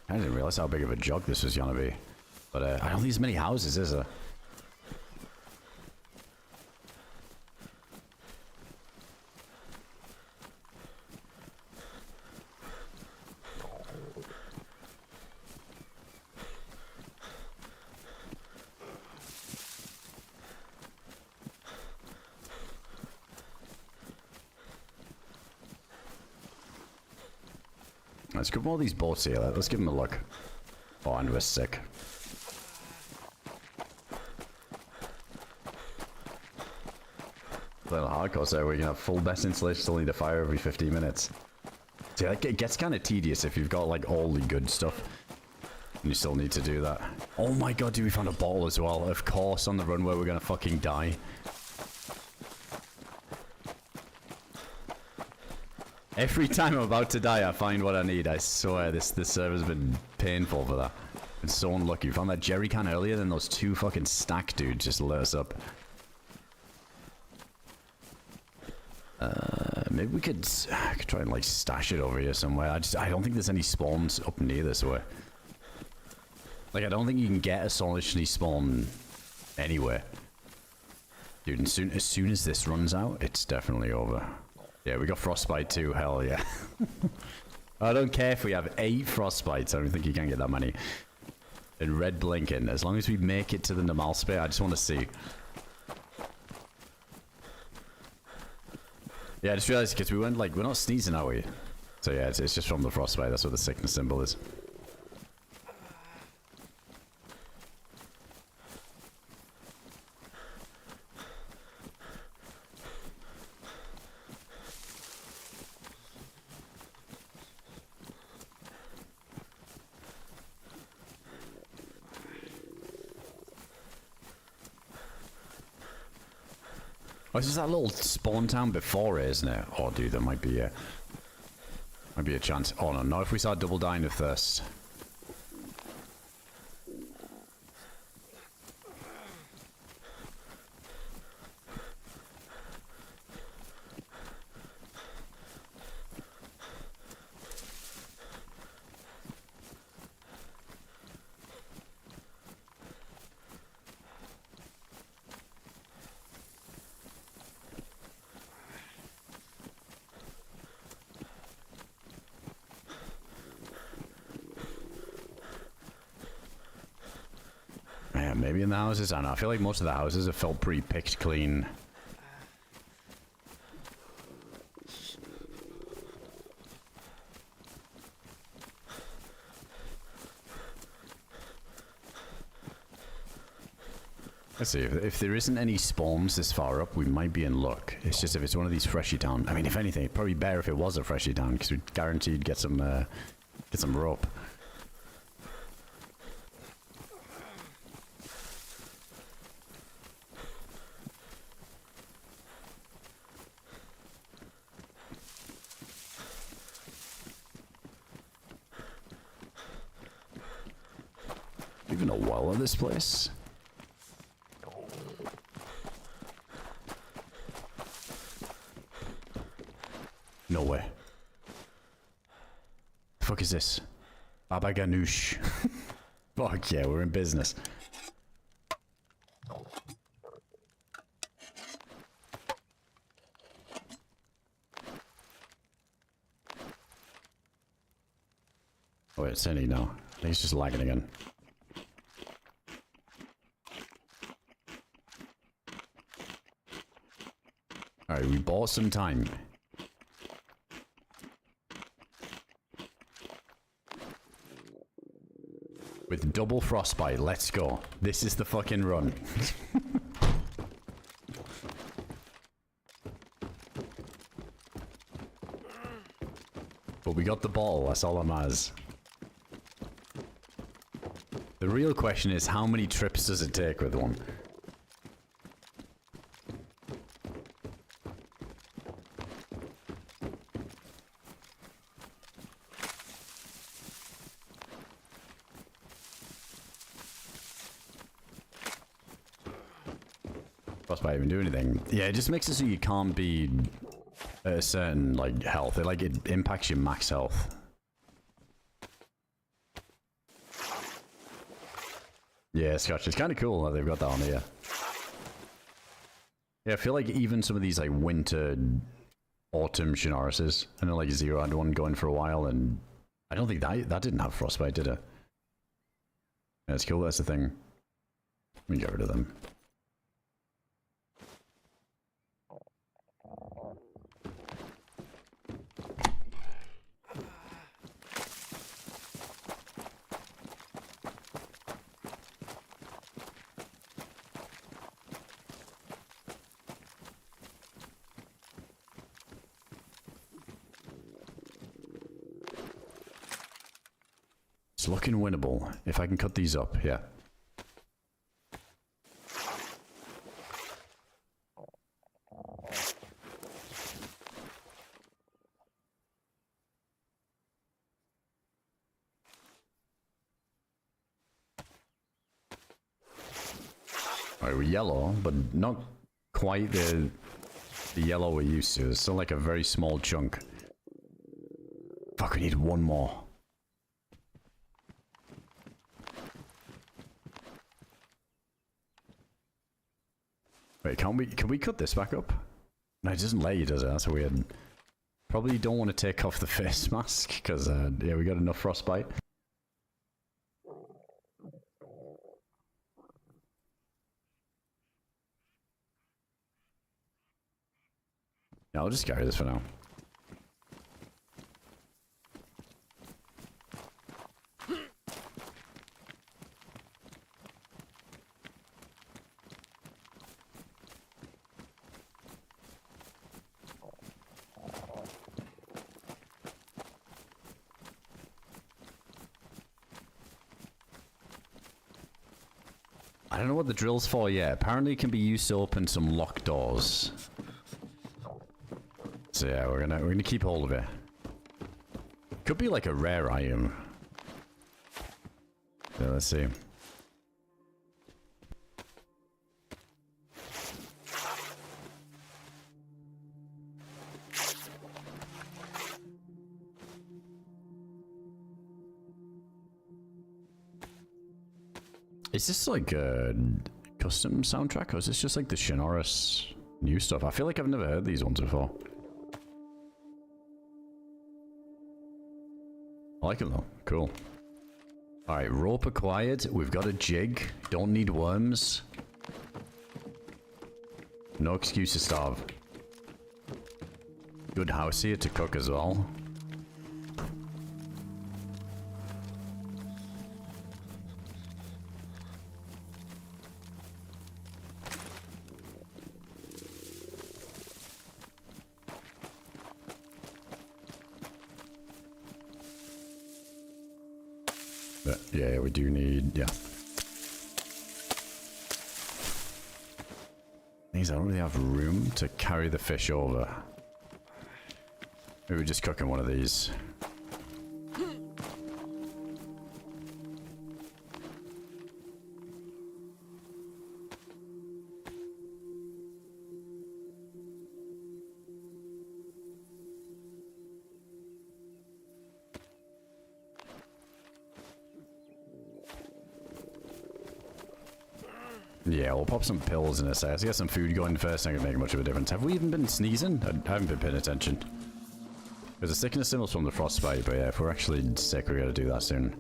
I didn't realize how big of a jog this was gonna be. But I don't think there's many houses, is there? Let's grab all these boats here. Let's give them a look. Oh, and we're sick. A little hardcore, so we can have full best installation, still need a fire every 15 minutes. See, like, it gets kind of tedious if you've got like all the good stuff. And you still need to do that. Oh my god, dude, we found a bottle as well. Of course, on the run where we're gonna fucking die. Every time I'm about to die, I find what I need. I swear, this server's been painful for that. Been so unlucky. We found that jerry can earlier, then those two fucking stack dudes just lit us up. Maybe we could try and like stash it over here somewhere. I don't think there's any spawns up near this way. Like, I don't think you can get a solitary spawn anywhere. Dude, and as soon as this runs out, it's definitely over. Yeah, we got frostbite too, hell yeah. I don't care if we have 8 frostbites, I don't think you can get that many. And red blinking, as long as we make it to the Namalsk bit, I just want to see. Yeah, I just realized because we weren't like, we're not sneezing, are we? So yeah, it's just from the frostbite, that's what the sickness symbol is. Oh, this is that little spawn town before it, isn't it? Oh, dude, there might be a chance. Oh, no, not if we start double dying of thirst. Maybe in the houses? I don't know. I feel like most of the houses have felt pretty picked clean. Let's see, if there isn't any spawns this far up, we might be in luck. It's just if it's one of these freshy town. I mean, if anything, it'd probably be better if it was a freshy town, because we'd guaranteed get some rope. Even a well of this place. No way. The fuck is this? Baba Ganoush. Fuck yeah, we're in business. Oh wait, it's any now. He's just lagging again. Alright, we bought some time. With double frostbite, let's go. This is the fucking run. But we got the bottle, that's all that matters. The real question is, how many trips does it take with one? Frostbite even do anything? Yeah, it just makes it so you can't be at a certain, like, health. It impacts your max health. Yeah, Scotch. It's kind of cool that they've got that on here. Yeah, I feel like even some of these, like, winter, autumn Chernarus. I know, like, Zero had one going for a while, and I don't think that didn't have frostbite, did it? Yeah, it's cool. That's the thing. Let me get rid of them. It's looking winnable. If I can cut these up, yeah. Alright, we're yellow, but not quite the yellow we're used to. It's still like a very small chunk. Fuck, we need one more. Wait, can we cut this back up? No, it doesn't let you, does it? That's weird. Probably don't want to take off the face mask, because, yeah, we got enough frostbite. Yeah, I'll just carry this for now. I don't know what the drill's for yet. Apparently it can be used to open some locked doors. So yeah, we're gonna keep hold of it. Could be like a rare item. Yeah, let's see. Is this like a custom soundtrack, or is this just like the Chernarus new stuff? I feel like I've never heard these ones before. I like it though. Cool. Alright, rope acquired. We've got a jig. Don't need worms. No excuse to starve. Good house here to cook as well. But yeah, we do need, yeah. These, I don't really have room to carry the fish over. Maybe we're just cooking one of these. Yeah, we'll pop some pills in a sec. Let's get some food going first. Not gonna make much of a difference. Have we even been sneezing? I haven't been paying attention. Because the sickness signals from the frostbite, but yeah, if we're actually sick, we gotta do that soon.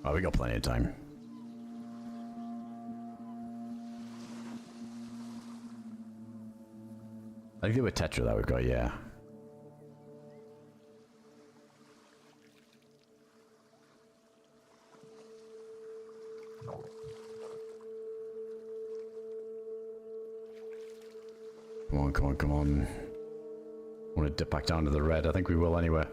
Oh, we got plenty of time. I think they were Tetra that we've got, yeah. Come on, come on, come on. I want to dip back down to the red. I think we will anyway.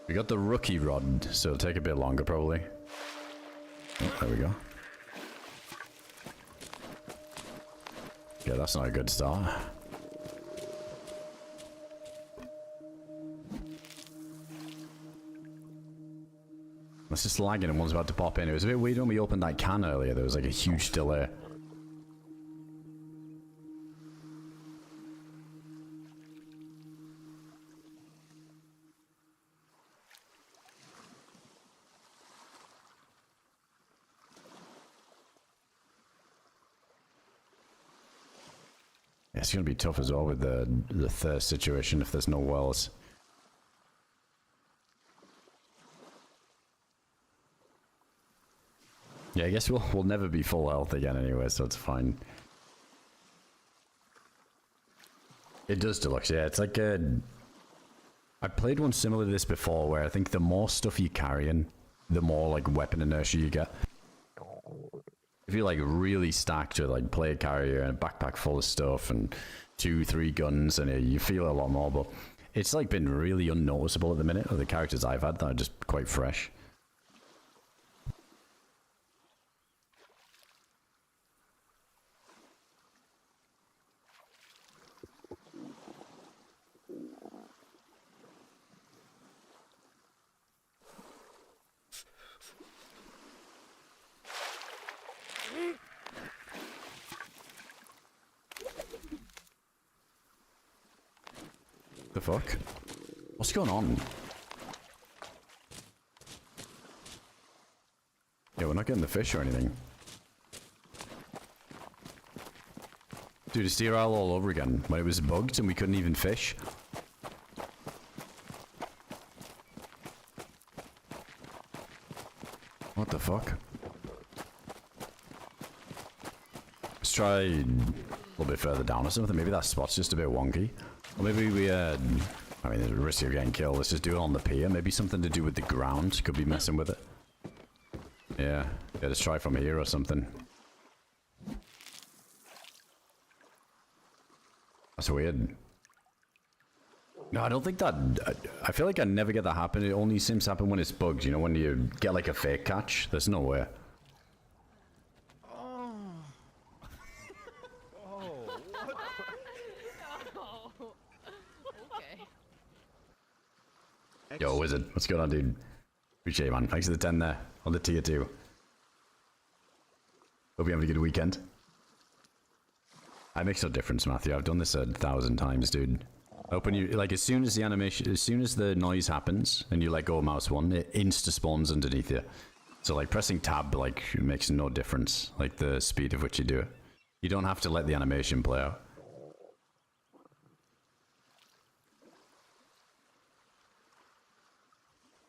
We got the rookie rod, so it'll take a bit longer probably. Oh, there we go. Yeah, that's not a good start. It's just lagging and one's about to pop in. It was a bit weird when we opened that can earlier. There was like a huge delay. Yeah, it's gonna be tough as well with the thirst situation if there's no wells. Yeah, I guess we'll never be full health again anyway, so it's fine. It does deluxe, yeah. It's like I played one similar to this before, where I think the more stuff you carry in, the more like weapon inertia you get. If you're like really stacked with like player carrier and a backpack full of stuff and 2-3 guns, and you feel a lot more. But it's like been really unnoticeable at the minute. Of the characters I've had that are just quite fresh. The fuck? What's going on? Yeah, we're not getting the fish or anything. Dude, it's DRL all over again. When it was bugged and we couldn't even fish. What the fuck? Let's try a little bit further down or something. Maybe that spot's just a bit wonky. Or maybe we, I mean, there's a risk of getting killed. Let's just do it on the pier. Maybe something to do with the ground could be messing with it. Yeah, let's try from here or something. That's weird. No, I don't think that... I feel like I never get that happen. It only seems to happen when it's bugged, you know, when you get like a fake catch. There's no way. Yo, Wizard, what's going on, dude? Appreciate it, man. Thanks for the 10 there on the tier 2. Hope you're having a good weekend. It makes no difference, Matthew. I've done this 1,000 times, dude. Open you like as soon as the animation, as soon as the noise happens and you let go of mouse 1, it insta spawns underneath you. So like pressing tab like makes no difference, like the speed of which you do it. You don't have to let the animation play out.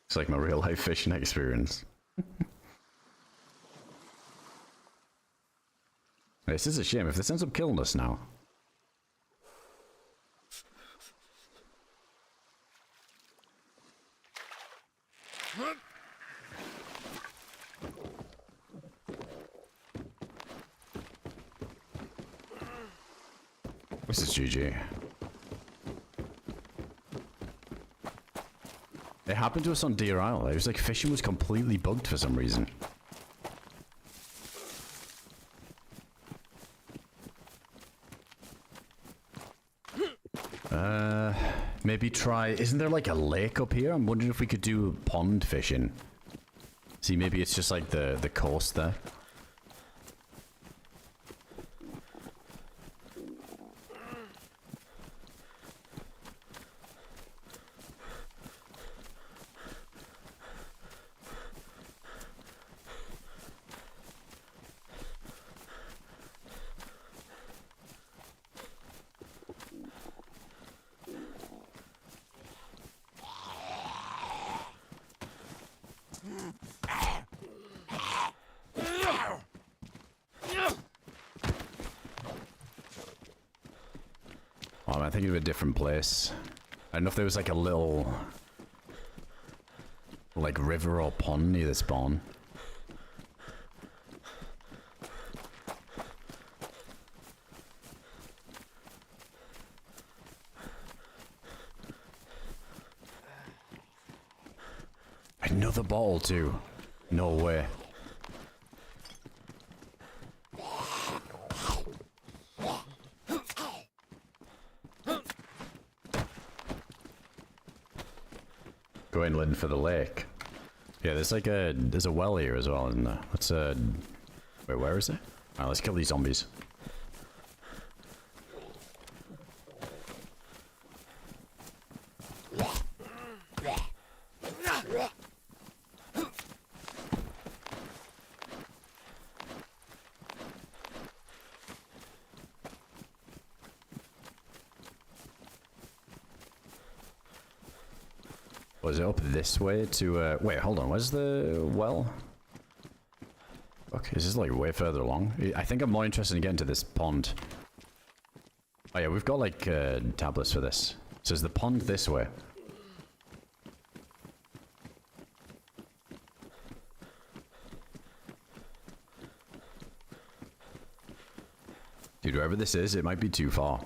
It's like my real life fishing experience. This is a shame. If this ends up killing us now. This is GG. It happened to us on Deer Isle. It was like fishing was completely bugged for some reason. Maybe try... Isn't there like a lake up here? I'm wondering if we could do pond fishing. See, maybe it's just like the coast there. Oh, I'm thinking of a different place. I don't know if there was like a little... like river or pond near the spawn. Another bottle too. No way. Go inland for the lake. Yeah, there's like there's a well here as well, isn't there? Let's wait, where is it? Alright, let's kill these zombies. Was it up this way to, wait, hold on, where's the well? Okay, is this like way further along? I think I'm more interested in getting to this pond. Oh yeah, we've got like, tablets for this. So is the pond this way? Dude, wherever this is, it might be too far.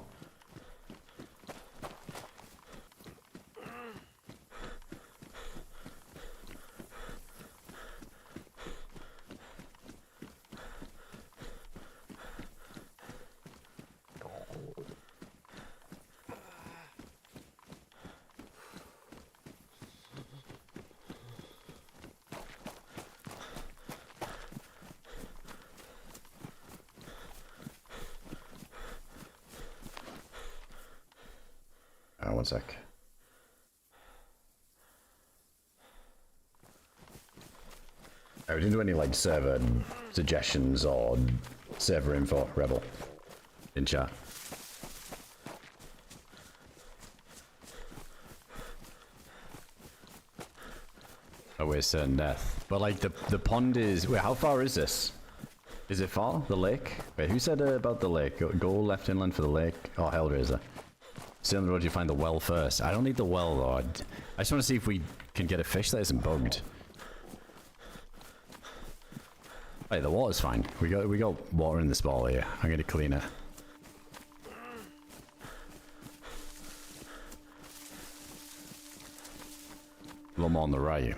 One sec. I didn't do any like server suggestions or server info, Rebel, in chat. Oh, we're certain death. But like the pond is, wait, how far is this? Is it far? The lake? Wait, who said about the lake? Go left inland for the lake. Oh, Hellraiser. Stay on the road, you find the well first. I don't need the well though. I just want to see if we can get a fish that isn't bugged. Hey, the water's fine. We got water in this ball here. I'm gonna clean it. A little more on the right.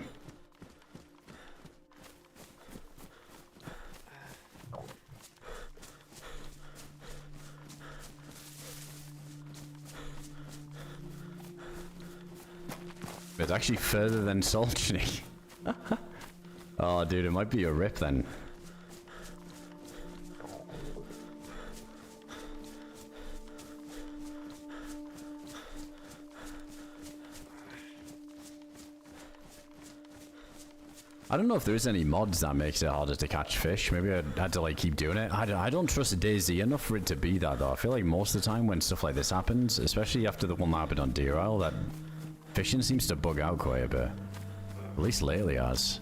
It's actually further than Solchny. Oh, dude, it might be a rip then. I don't know if there is any mods that makes it harder to catch fish. Maybe I had to like keep doing it. I don't trust DayZ enough for it to be that though. I feel like most of the time when stuff like this happens, especially after the one that happened on DRL, that fishing seems to bug out quite a bit. At least lately has.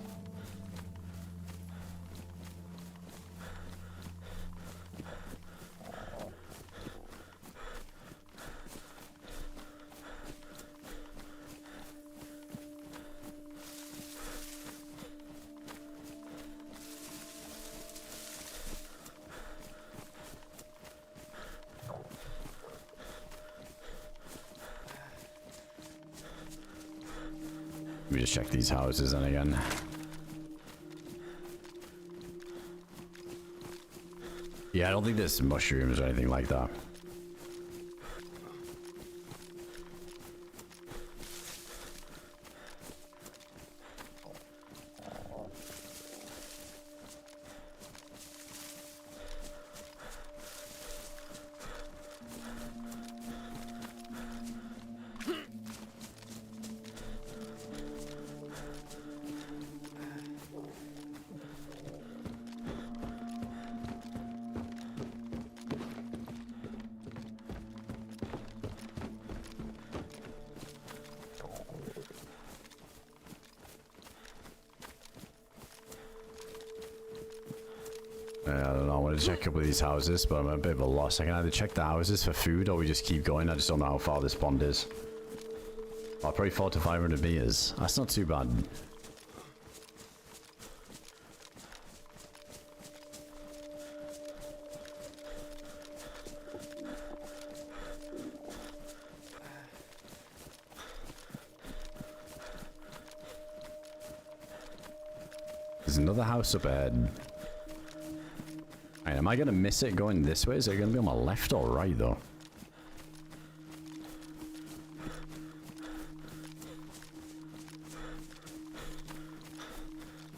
Let me just check these houses then again. Yeah, I don't think there's mushrooms or anything like that. I don't know, I want to check a couple of these houses, but I'm at a bit of a loss. I can either check the houses for food or we just keep going. I just don't know how far this pond is. Oh, probably 400 to 500 meters. That's not too bad. There's another house up ahead. Alright, am I gonna miss it going this way? Is it gonna be on my left or right though?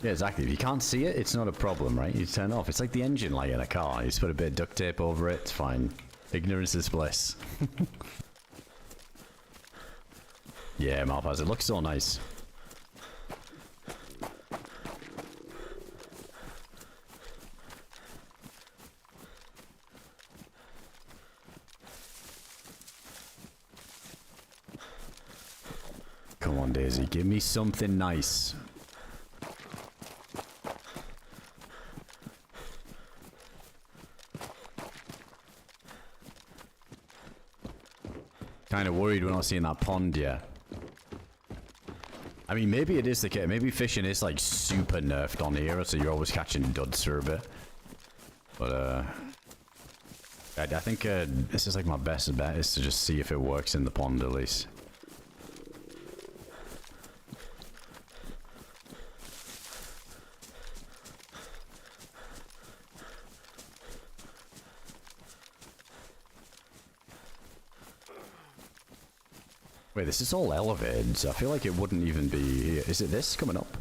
Yeah, exactly. If you can't see it, it's not a problem, right? You turn it off. It's like the engine light in a car. You just put a bit of duct tape over it, it's fine. Ignorance is bliss. Yeah, Malphaz, it looks so nice. Come on, DayZ, give me something nice. Kind of worried we're not seeing that pond yet. I mean, maybe it is the case. Maybe fishing is like super nerfed on here, so you're always catching duds for a bit. But I think this is like my best bet is to just see if it works in the pond at least. Wait, this is all elevated, so I feel like it wouldn't even be here. Is it this coming up?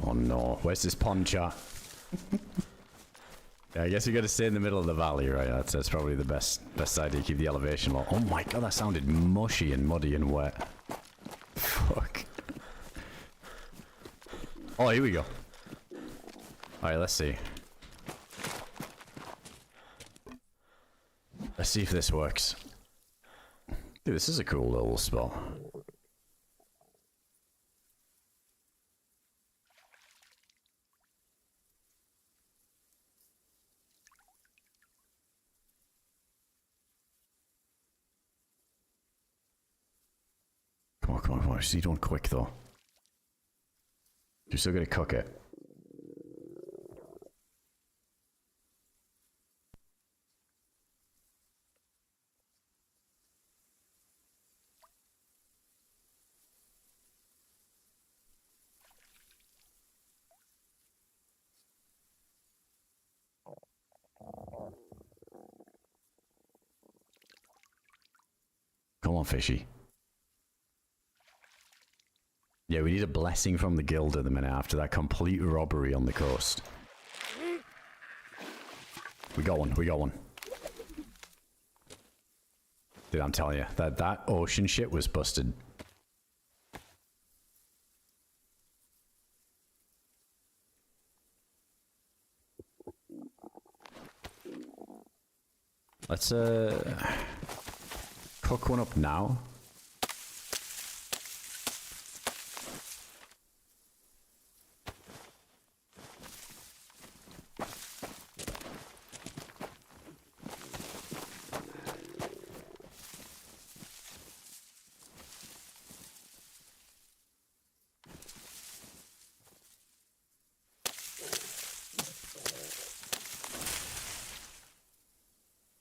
Oh no, where's this pond, chat? Yeah, I guess you gotta stay in the middle of the valley, right? That's probably the best idea. Keep the elevation low. Oh my god, that sounded mushy and muddy and wet. Fuck. Oh, here we go. Alright, let's see. Let's see if this works. Dude, this is a cool little spot. Come on, just eat one quick though. You're still gonna cook it. Come on, fishy. Yeah, we need a blessing from the guild at the minute after that complete robbery on the coast. We got one, we got one. Dude, I'm telling you, that ocean shit was busted. Let's cook one up now.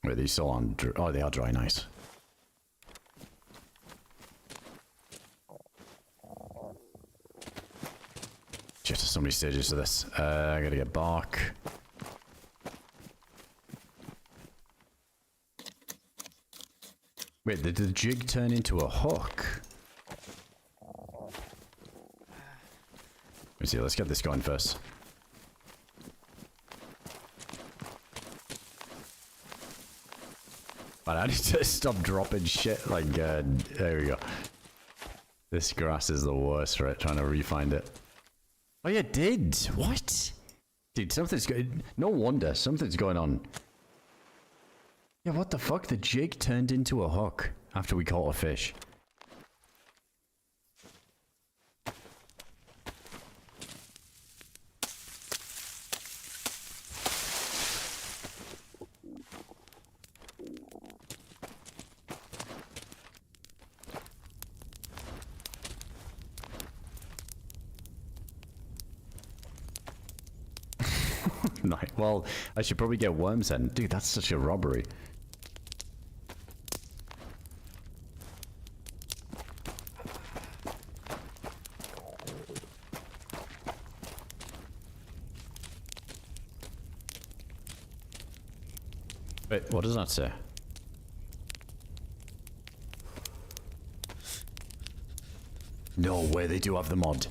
Are these still on? Oh, they are dry. Nice. Shit, there's so many stages to this. I gotta get bark. Wait, did the jig turn into a hook? Let's see. Let's get this going first. But I need to stop dropping shit. Like, there we go. This grass is the worst, right? Trying to re-find it. Oh, yeah, it did. What? Dude, something's good. No wonder something's going on. Yeah, what the fuck? The jig turned into a hook after we caught a fish. Nice. Well, I should probably get worms then. Dude, that's such a robbery. Wait, what does that say? No way, they do have the mod.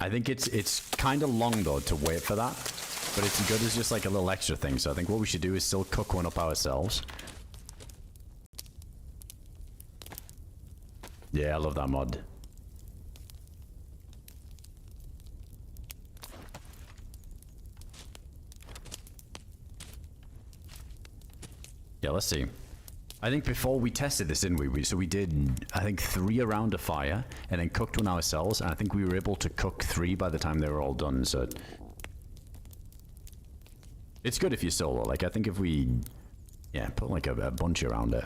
I think it's kind of long though to wait for that, but it's good as just like a little extra thing. So I think what we should do is still cook one up ourselves. Yeah, I love that mod. Yeah, let's see. I think before we tested this, didn't we? So we did, I think, 3 around a fire, and then cooked one ourselves, and I think we were able to cook 3 by the time they were all done, so... It's good if you're solo. Like, I think if we... Yeah, put like a bunch around it.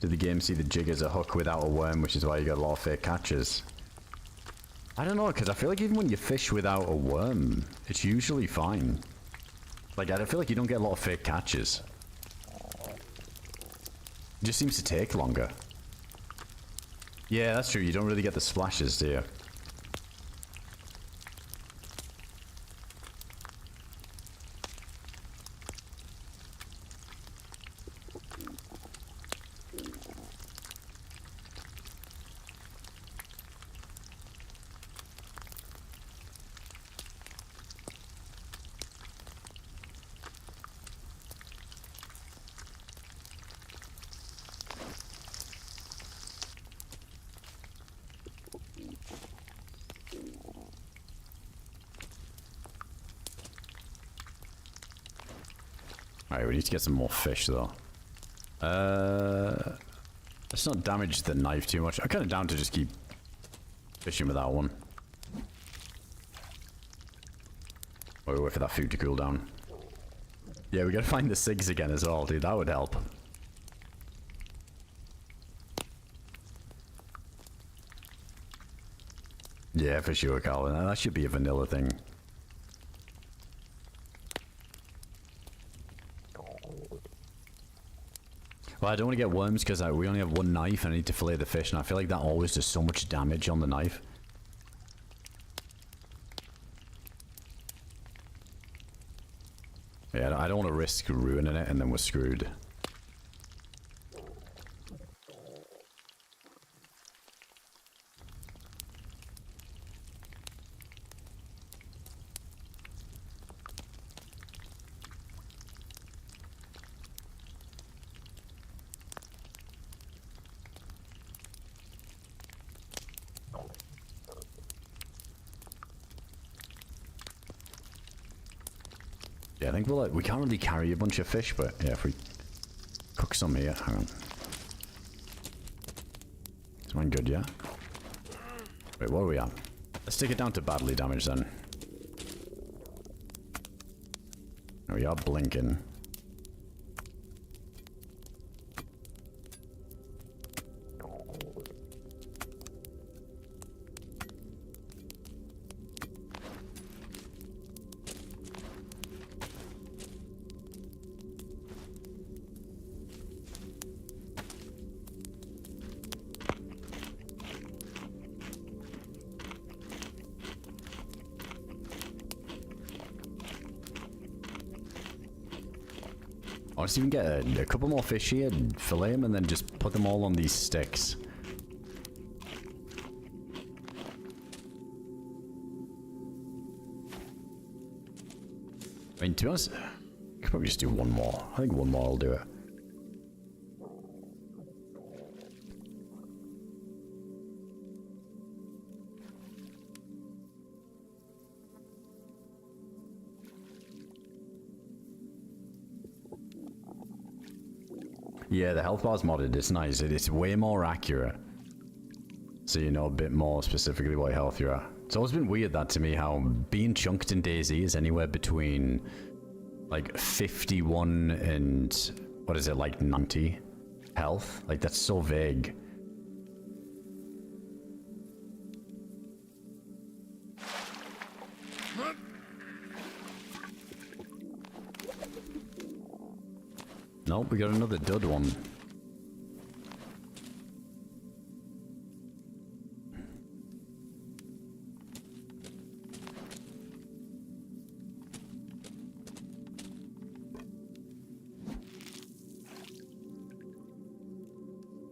Did the game see the jig as a hook without a worm, which is why you got a lot of fake catches? I don't know, because I feel like even when you fish without a worm, it's usually fine. Like, I feel like you don't get a lot of fake catches. It just seems to take longer. Yeah, that's true. You don't really get the splashes, do you? Alright, we need to get some more fish, though. Let's not damage the knife too much. I'm kind of down to just keep fishing with that one. While we wait for that food to cool down. Yeah, we gotta find the SIGs again as well, dude. That would help. Yeah, for sure, Calvin. That should be a vanilla thing. Well, I don't want to get worms because we only have one knife and I need to fillet the fish, and I feel like that always does so much damage on the knife. Yeah, I don't want to risk ruining it and then we're screwed. Yeah, I think we can't really carry a bunch of fish, but yeah, if we cook some here, hang on. Is mine good, yeah? Wait, what are we at? Let's take it down to badly damaged then. We are blinking. I'll just even get a couple more fish here and fillet them and then just put them all on these sticks. I mean, to be honest, I could probably just do one more. I think one more will do it. Yeah, the health bar's modded. It's nice. It's way more accurate. So you know a bit more specifically what health you're at. It's always been weird that to me how being chunked in DayZ is anywhere between like 51 and what is it, like 90 health? Like that's so vague. Nope, we got another dud one.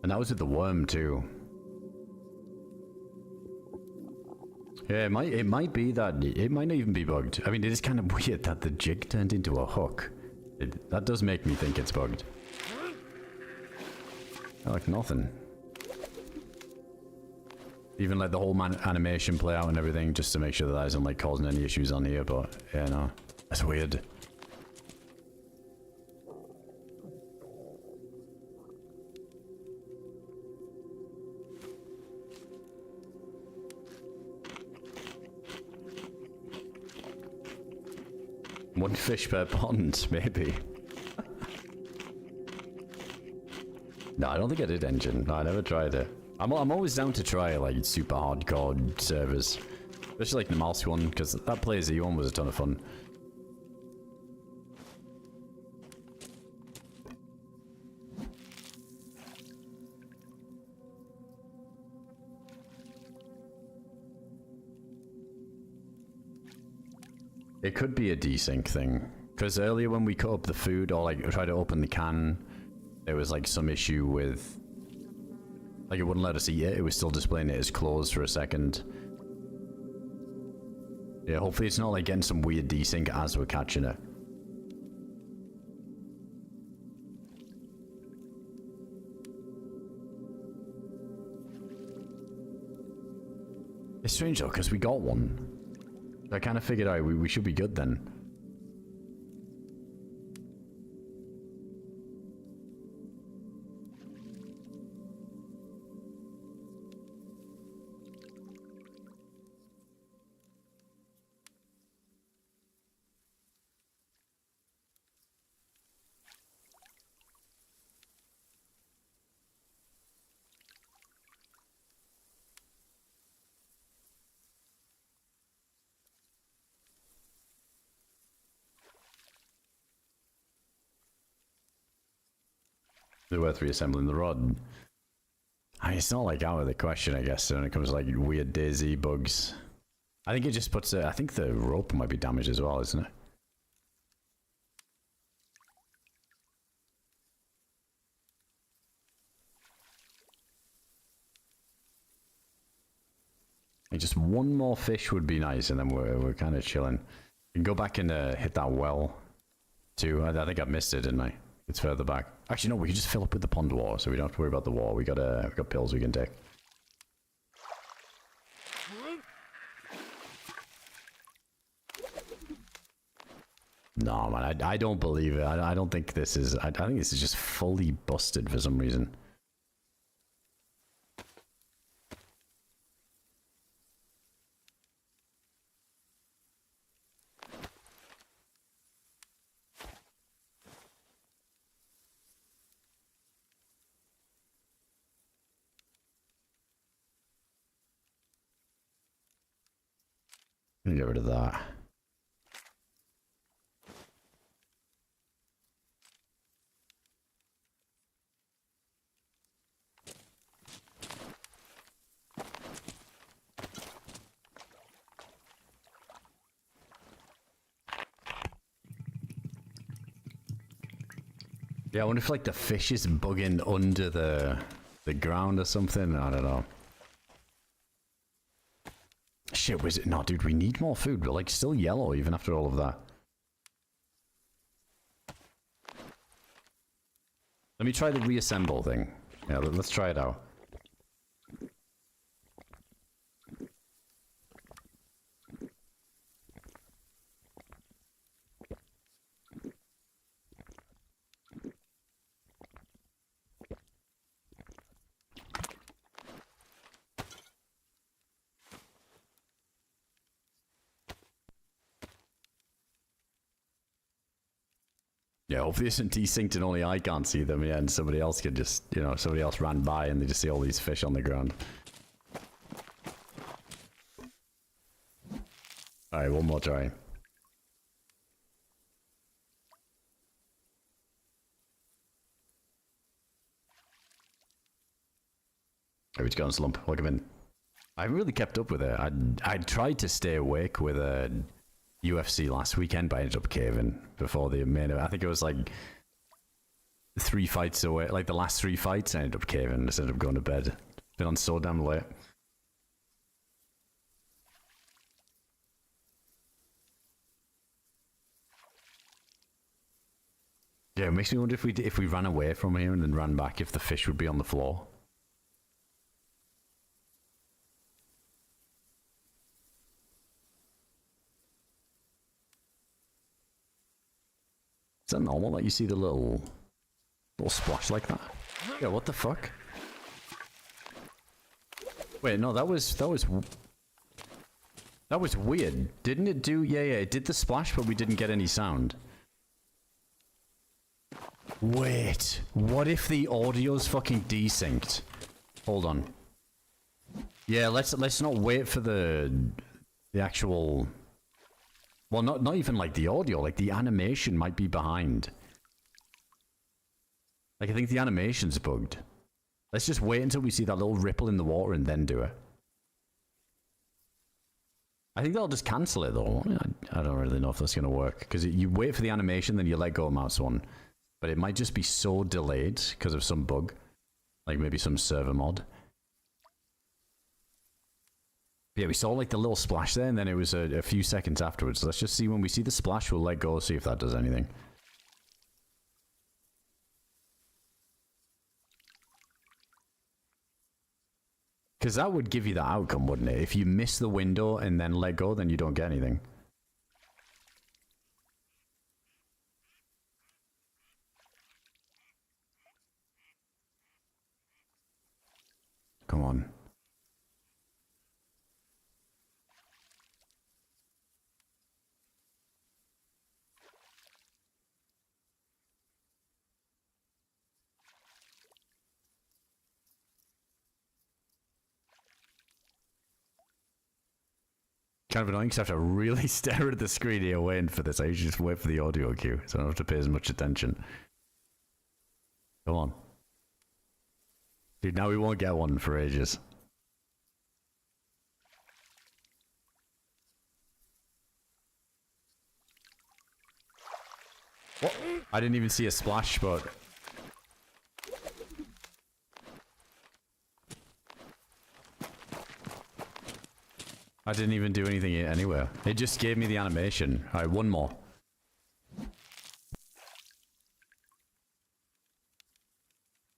And that was with the worm too. Yeah, it might be that it might not even be bugged. I mean, it is kind of weird that the jig turned into a hook. That does make me think it's bugged. Like nothing. Even let the whole animation play out and everything just to make sure that isn't like causing any issues on here, but yeah, no. That's weird. One fish per pond, maybe. No, I don't think I did engine. No, I never tried it. I'm always down to try like super hardcore servers, especially like the Namalsk one, because that DayZ one was a ton of fun. It could be a desync thing, because earlier when we cut up the food or like tried to open the can, there was like some issue with, like it wouldn't let us eat it. It was still displaying it as closed for a second. Yeah, hopefully it's not like getting some weird desync as we're catching it. It's strange though, because we got one. I kind of figured out we should be good then. They're worth reassembling the rod. I mean, it's not like out of the question, I guess, when it comes to like weird DayZ bugs. I think it just puts I think the rope might be damaged as well, isn't it? Like just one more fish would be nice, and then we're kind of chilling. We can go back and hit that well too. I think I missed it, didn't I? It's further back. Actually, no, we can just fill up with the pond water, so we don't have to worry about the water. We got pills we can take. No, man, I don't believe it. I don't think this is. I think this is just fully busted for some reason. Get rid of that. Yeah, I wonder if like the fish is bugging under the ground or something. I don't know. Shit, was it? No, dude, we need more food. We're like still yellow even after all of that. me try the reassemble thing. Yeah, let's try it out. Yeah, hopefully it's isn't desynced and only I can't see them, yeah, and somebody else could just, you know, somebody else ran by and they just see all these fish on the ground. Alright, one more try. Oh, he's gone slump. Look him in. I haven't really kept up with it. I tried to stay awake with UFC last weekend, but I ended up caving before the main event. I think it was like 3 fights away, like the last 3 fights. I ended up caving. Just ended up going to bed. Been on so damn late. Yeah, it makes me wonder if we ran away from here and then ran back, if the fish would be on the floor. Is that normal that you see the little splash like that? Yeah, what the fuck? Wait, no, that was weird. Didn't it do? Yeah, it did the splash, but we didn't get any sound. Wait, what if the audio's fucking desynced? Hold on. Yeah, let's not wait for the actual. Well, not even like the audio, like the animation might be behind. Like I think the animation's bugged. Let's just wait until we see that little ripple in the water and then do it. I think that'll just cancel it though. I don't really know if that's gonna work, because you wait for the animation, then you let go of mouse one. But it might just be so delayed because of some bug. Like maybe some server mod. Yeah, we saw like the little splash there, and then it was a few seconds afterwards. Let's just see when we see the splash, we'll let go, see if that does anything. Because that would give you the outcome, wouldn't it? If you miss the window and then let go, then you don't get anything. Come on. Kind of annoying because I have to really stare at the screen here waiting for this. I usually just wait for the audio cue, so I don't have to pay as much attention. Come on. Dude, now we won't get one for ages. What? I didn't even see a splash, but... I didn't even do anything anywhere. It just gave me the animation. Alright, one more.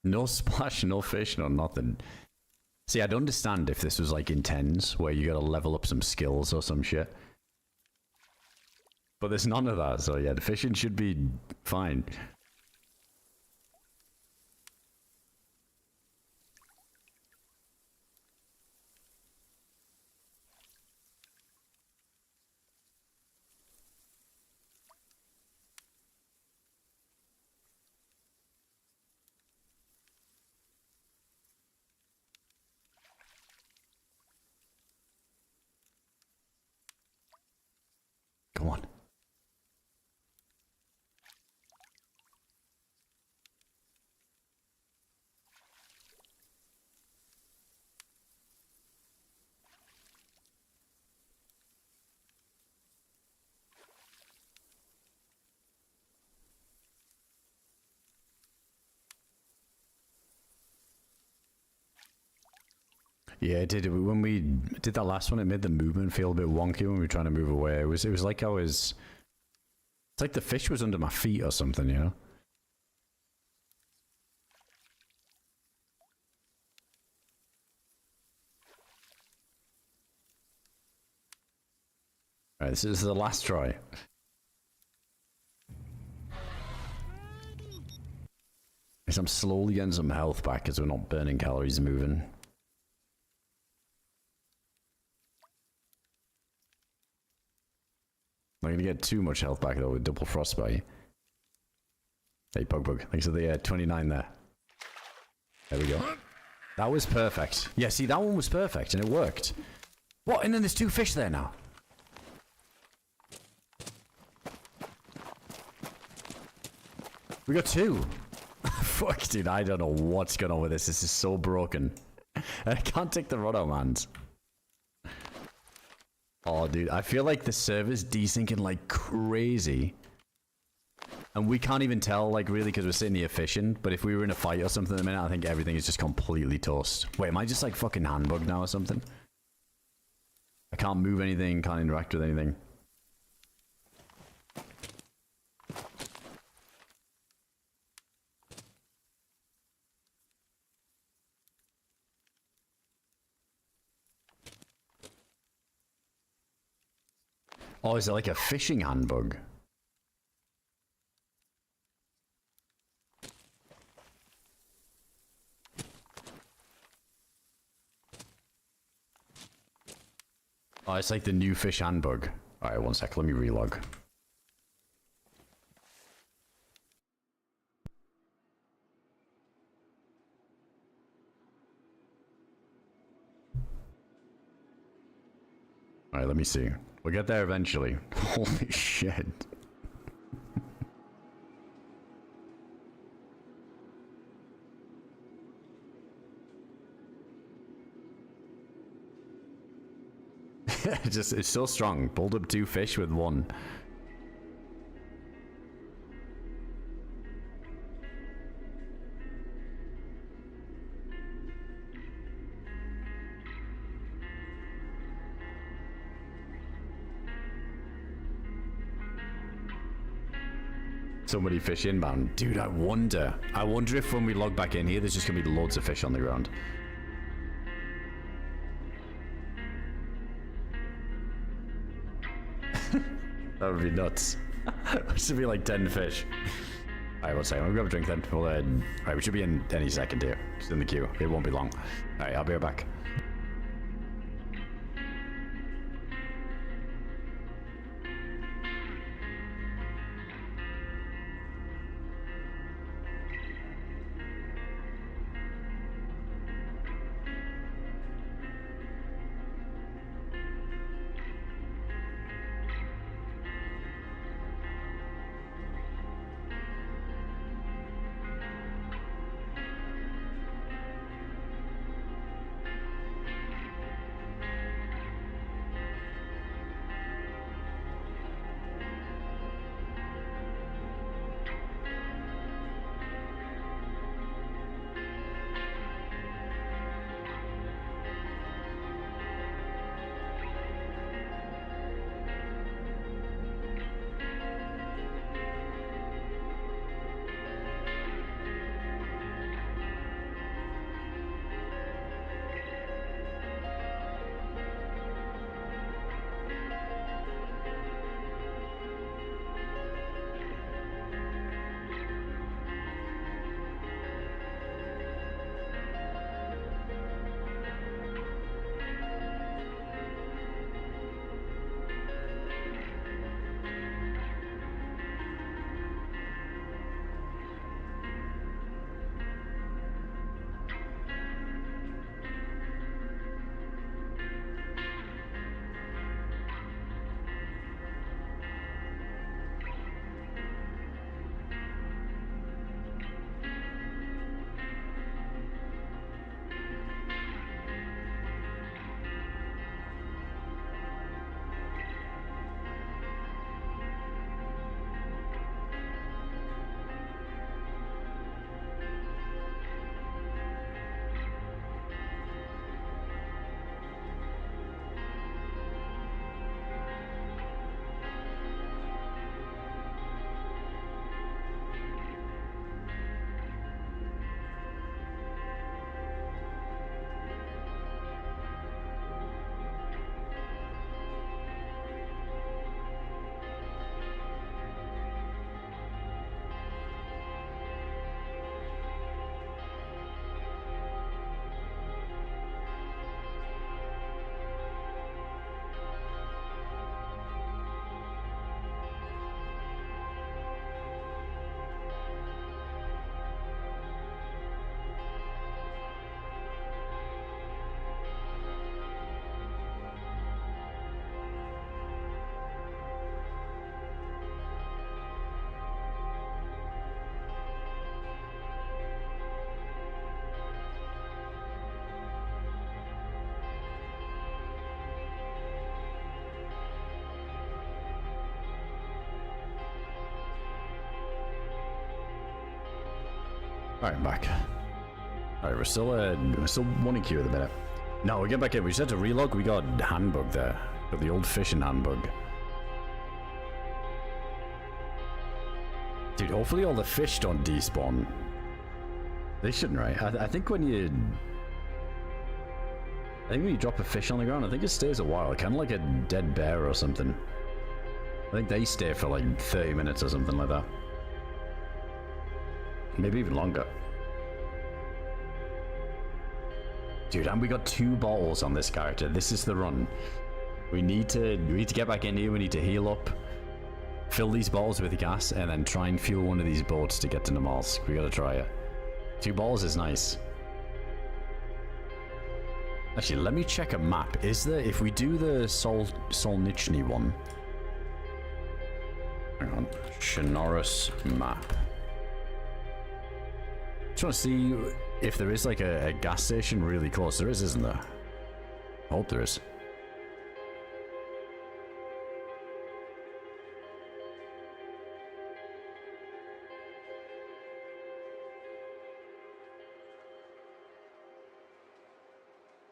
No splash, no fish, no nothing. See, I'd understand if this was like in 10s, where you gotta level up some skills or some shit. But there's none of that, so yeah, the fishing should be fine. Come on. Yeah, it did. When we did that last one, it made the movement feel a bit wonky when we were trying to move away. It was like I was... It's like the fish was under my feet or something, you know? Alright, this is the last try. Guess I'm slowly getting some health back because we're not burning calories moving. Not gonna get too much health back though with double frostbite. Hey, Pug. Thanks for the 29 there. There we go. That was perfect. Yeah, see, that one was perfect and it worked. What? And then there's 2 fish there now. We got 2. Fuck, dude, I don't know what's going on with this. This is so broken. I can't take the rod out, man. Oh, dude, I feel like the server's desyncing like crazy. And we can't even tell, like, really, because we're sitting here fishing. But if we were in a fight or something in a minute, I think everything is just completely toast. Wait, am I just, like, fucking handbugged now or something? I can't move anything, can't interact with anything. Oh, is it like a fishing handbug? Oh, it's like the new fish handbug. Alright, one sec, let me relog. Alright, let me see. We'll get there eventually. Holy shit. It's so strong. Pulled up 2 fish with 1. Somebody fish inbound. Dude, I wonder if when we log back in here, there's just gonna be loads of fish on the ground. That would be nuts. It should be like 10 fish. Alright, one second. We'll grab a drink then. We'll, alright, we should be in any second here. Just in the queue. It won't be long. Alright, I'll be right back. Alright, I'm back. Alright, we're still 1 queue at the minute. No, we get back in. We just had to relog. We got handbug there. Got the old fishing handbug. Dude, hopefully all the fish don't despawn. They shouldn't, right? I think when you... I think when you drop a fish on the ground, I think it stays a while. Kind of like a dead bear or something. I think they stay for like 30 minutes or something like that. Maybe even longer. Dude, and we got 2 bottles on this character. This is the run. We need to get back in here. We need to heal up. Fill these bottles with gas and then try and fuel one of these boats to get to Namalsk. We gotta try it. 2 bottles is nice. Actually, let me check a map. Is there, if we do the Solnichny one... Hang on. Chernarus map. Just want to see if there is like a gas station really close. There is, isn't there? I hope there is.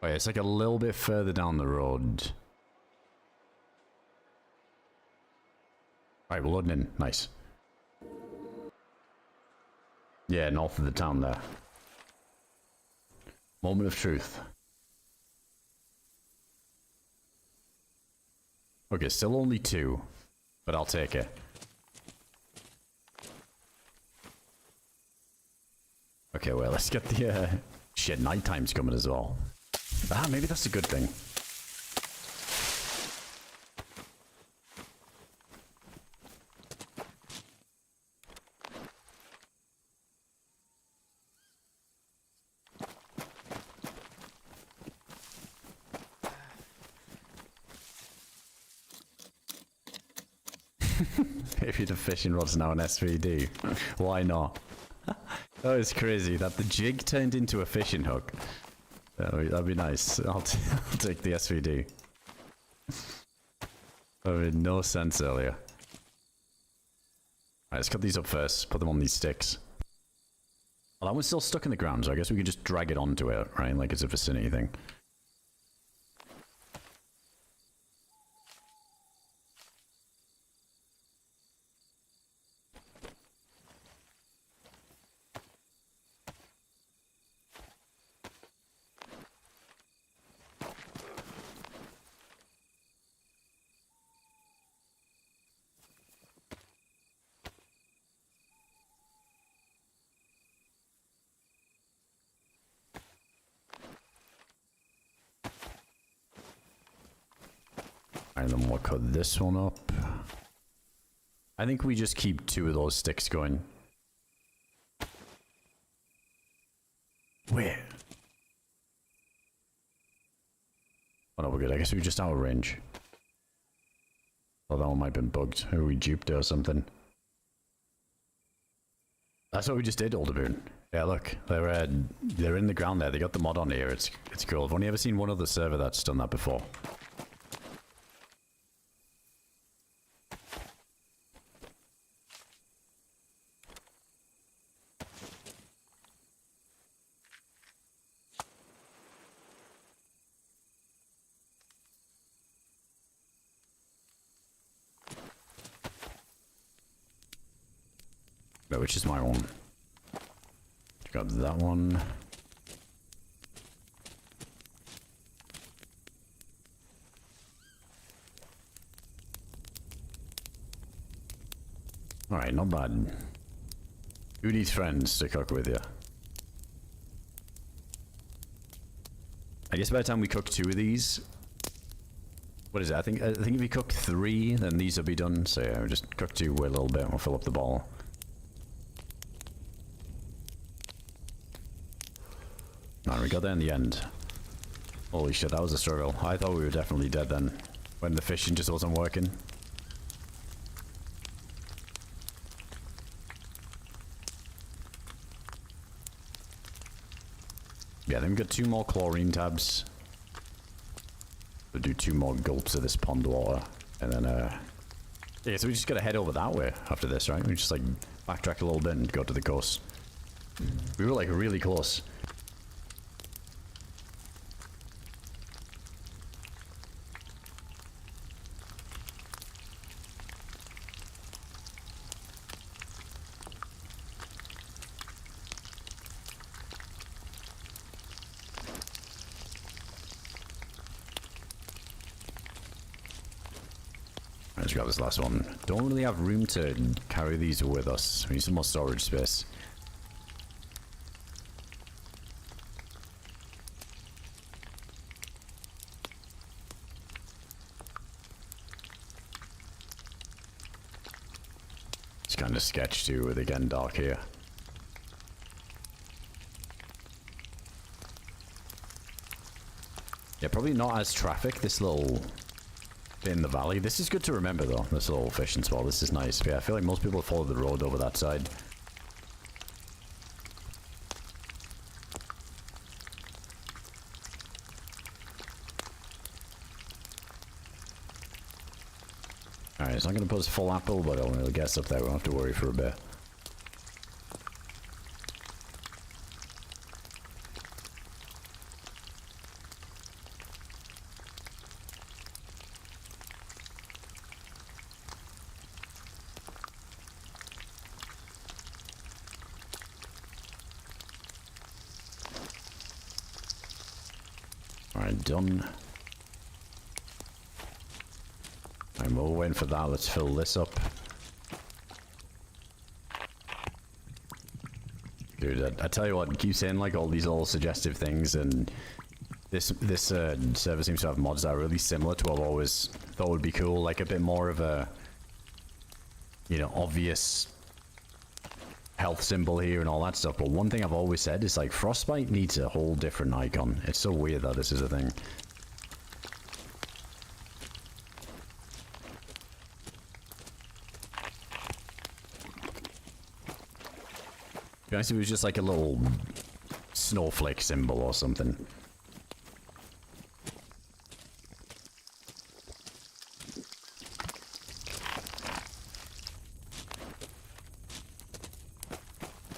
Wait, it's like a little bit further down the road. Alright, we're loading in. Nice. Yeah, north of the town there. Moment of truth. Okay, still only 2. But I'll take it. Okay, well, let's get the... Shit, nighttime's coming as well. Ah, maybe that's a good thing. Maybe the fishing rod's now an SVD. Why not? Oh, it's crazy that the jig turned into a fishing hook. That'd be nice. I'll take the SVD. That made no sense earlier. Alright, let's cut these up first. Put them on these sticks. Well, that one's still stuck in the ground, so I guess we can just drag it onto it, right? Like it's a vicinity thing. And then we'll cut this one up. I think we just keep 2 of those sticks going. Where? Oh no, we're good. I guess we're just out of range. Oh, that one might have been bugged. Or we duped it or something. That's what we just did, Alderboon. Yeah, look. They're in the ground there. They got the mod on here. It's cool. I've only ever seen one other server that's done that before. No, which is my one. Got that one. Alright, not bad. Who needs friends to cook with you? I guess by the time we cook 2 of these... What is it? I think if you cook 3, then these will be done. So yeah, we'll just cook 2, wait a little bit, and we'll fill up the bottle. Man, we got there in the end. Holy shit, that was a struggle. I thought we were definitely dead then, when the fishing just wasn't working. Yeah, then we got 2 more chlorine tabs. We'll do 2 more gulps of this pond water, and then yeah, so we just gotta head over that way after this, right? We just like backtrack a little bit and go to the coast. We were like really close. Let's grab this last one. Don't really have room to carry these with us. We need some more storage space. It's kind of sketch too, with again dark here. Yeah, probably not as traffic, this little bit in the valley. This is good to remember though, this little fishing spot. This is nice. But yeah, I feel like most people follow the road over that side. Alright, it's not going to put us full apple, but I'll guess up there. We won't have to worry for a bit. Alright, done. I'm all waiting for that. Let's fill this up. Dude, I tell you what, keep saying like all these little suggestive things, and this server seems to have mods that are really similar to what I've always thought would be cool, like a bit more of a, you know, obvious health symbol here and all that stuff. But one thing I've always said is like Frostbite needs a whole different icon. It's so weird that this is a thing. To be honest, if it was just like a little snowflake symbol or something.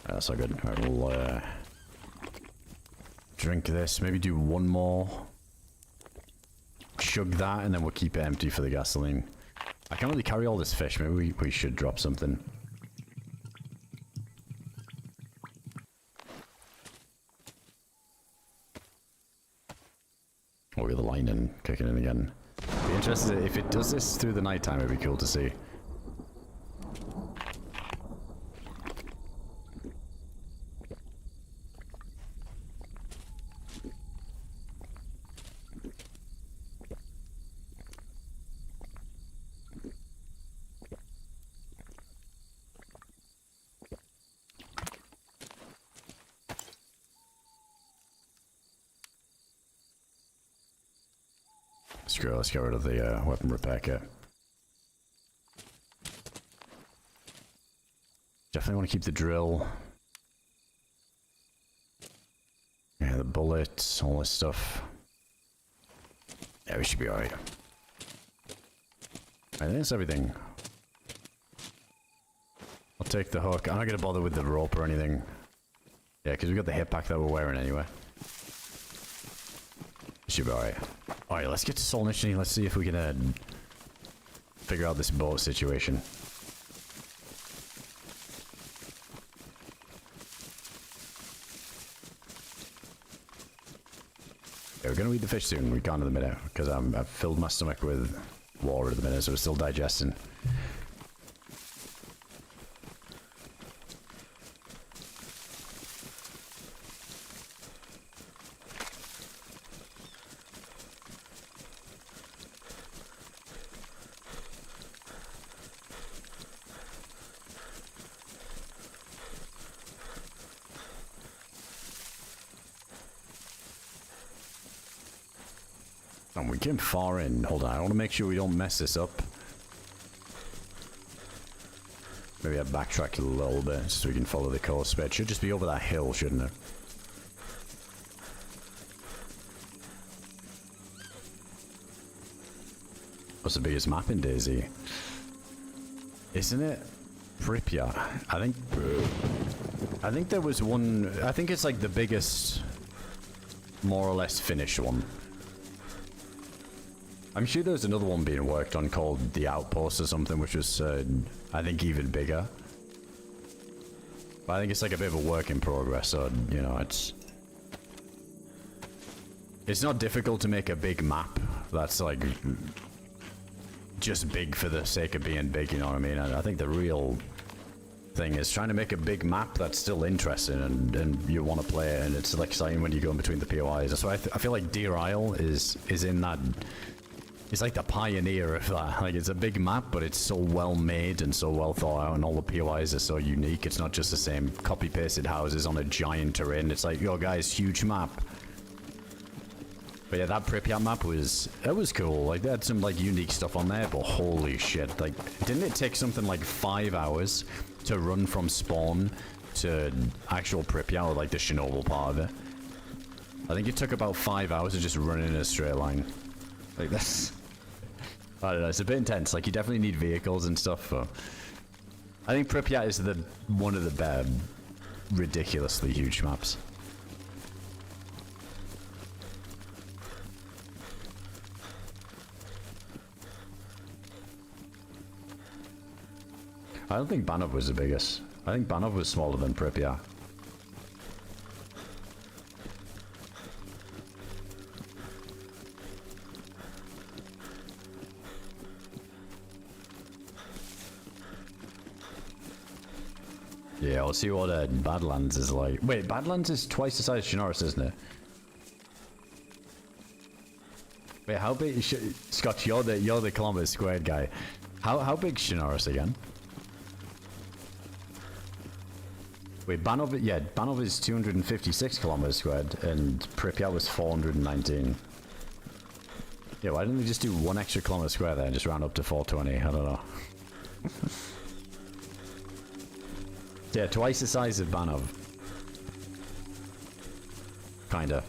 That's not good. Alright, we'll drink this. Maybe do one more. Chug that, and then we'll keep it empty for the gasoline. I can't really carry all this fish. Maybe we should drop something. Oh, we got the line in, kicking in again. Be interested if it does this through the nighttime. It'd be cool to see. Screw it, let's get rid of the weapon repair kit. Definitely want to keep the drill. Yeah, the bullets, all this stuff. Yeah, we should be alright. I think that's everything. I'll take the hook. I'm not going to bother with the rope or anything. Yeah, because we got the hip pack that we're wearing anyway. Should be alright. Alright, let's get to Soul Initiating. Let's see if we can figure out this boat situation. Yeah, we're gonna eat the fish soon. We can't in a minute because I've filled my stomach with water at the minute, so it's still digesting. And we came far in. Hold on, I want to make sure we don't mess this up. Maybe I backtrack a little bit so we can follow the coast. But it should just be over that hill, shouldn't it? What's the biggest map in DayZ? Isn't it Pripyat? I think I think there was one. I think it's like the biggest, more or less finished one. I'm sure there's another one being worked on called the Outpost or something, which was, I think, even bigger. But I think it's like a bit of a work in progress, so, you know, it's not difficult to make a big map that's, like, just big for the sake of being big, you know what I mean? I think the real thing is trying to make a big map that's still interesting and you want to play it, and it's like exciting when you go in between the POIs. That's why I feel like Deer Isle is in that. It's like the pioneer of that. Like, it's a big map, but it's so well made and so well thought out, and all the POIs are so unique. It's not just the same copy-pasted houses on a giant terrain. It's like, yo guys, huge map. But yeah, that Pripyat map was cool. Like, they had some like unique stuff on there, but holy shit. Like, didn't it take something like 5 hours to run from spawn to actual Pripyat, or like the Chernobyl part of it? I think it took about 5 hours of just running in a straight line. Like, that's... I don't know, it's a bit intense. Like, you definitely need vehicles and stuff, but I think Pripyat is one of the better, ridiculously huge maps. I don't think Banov was the biggest. I think Banov was smaller than Pripyat. Yeah, I'll see what Badlands is like. Wait, Badlands is twice the size of Chernarus, isn't it? Wait, how big? Scott, you're the kilometer squared guy. How big is Chernarus again? Wait, Banov, yeah, Banov is 256 kilometers squared, and Pripyat was 419. Yeah, why didn't they just do 1 extra kilometer square there and just round up to 420? I don't know. Yeah, twice the size of Banov. Kinda.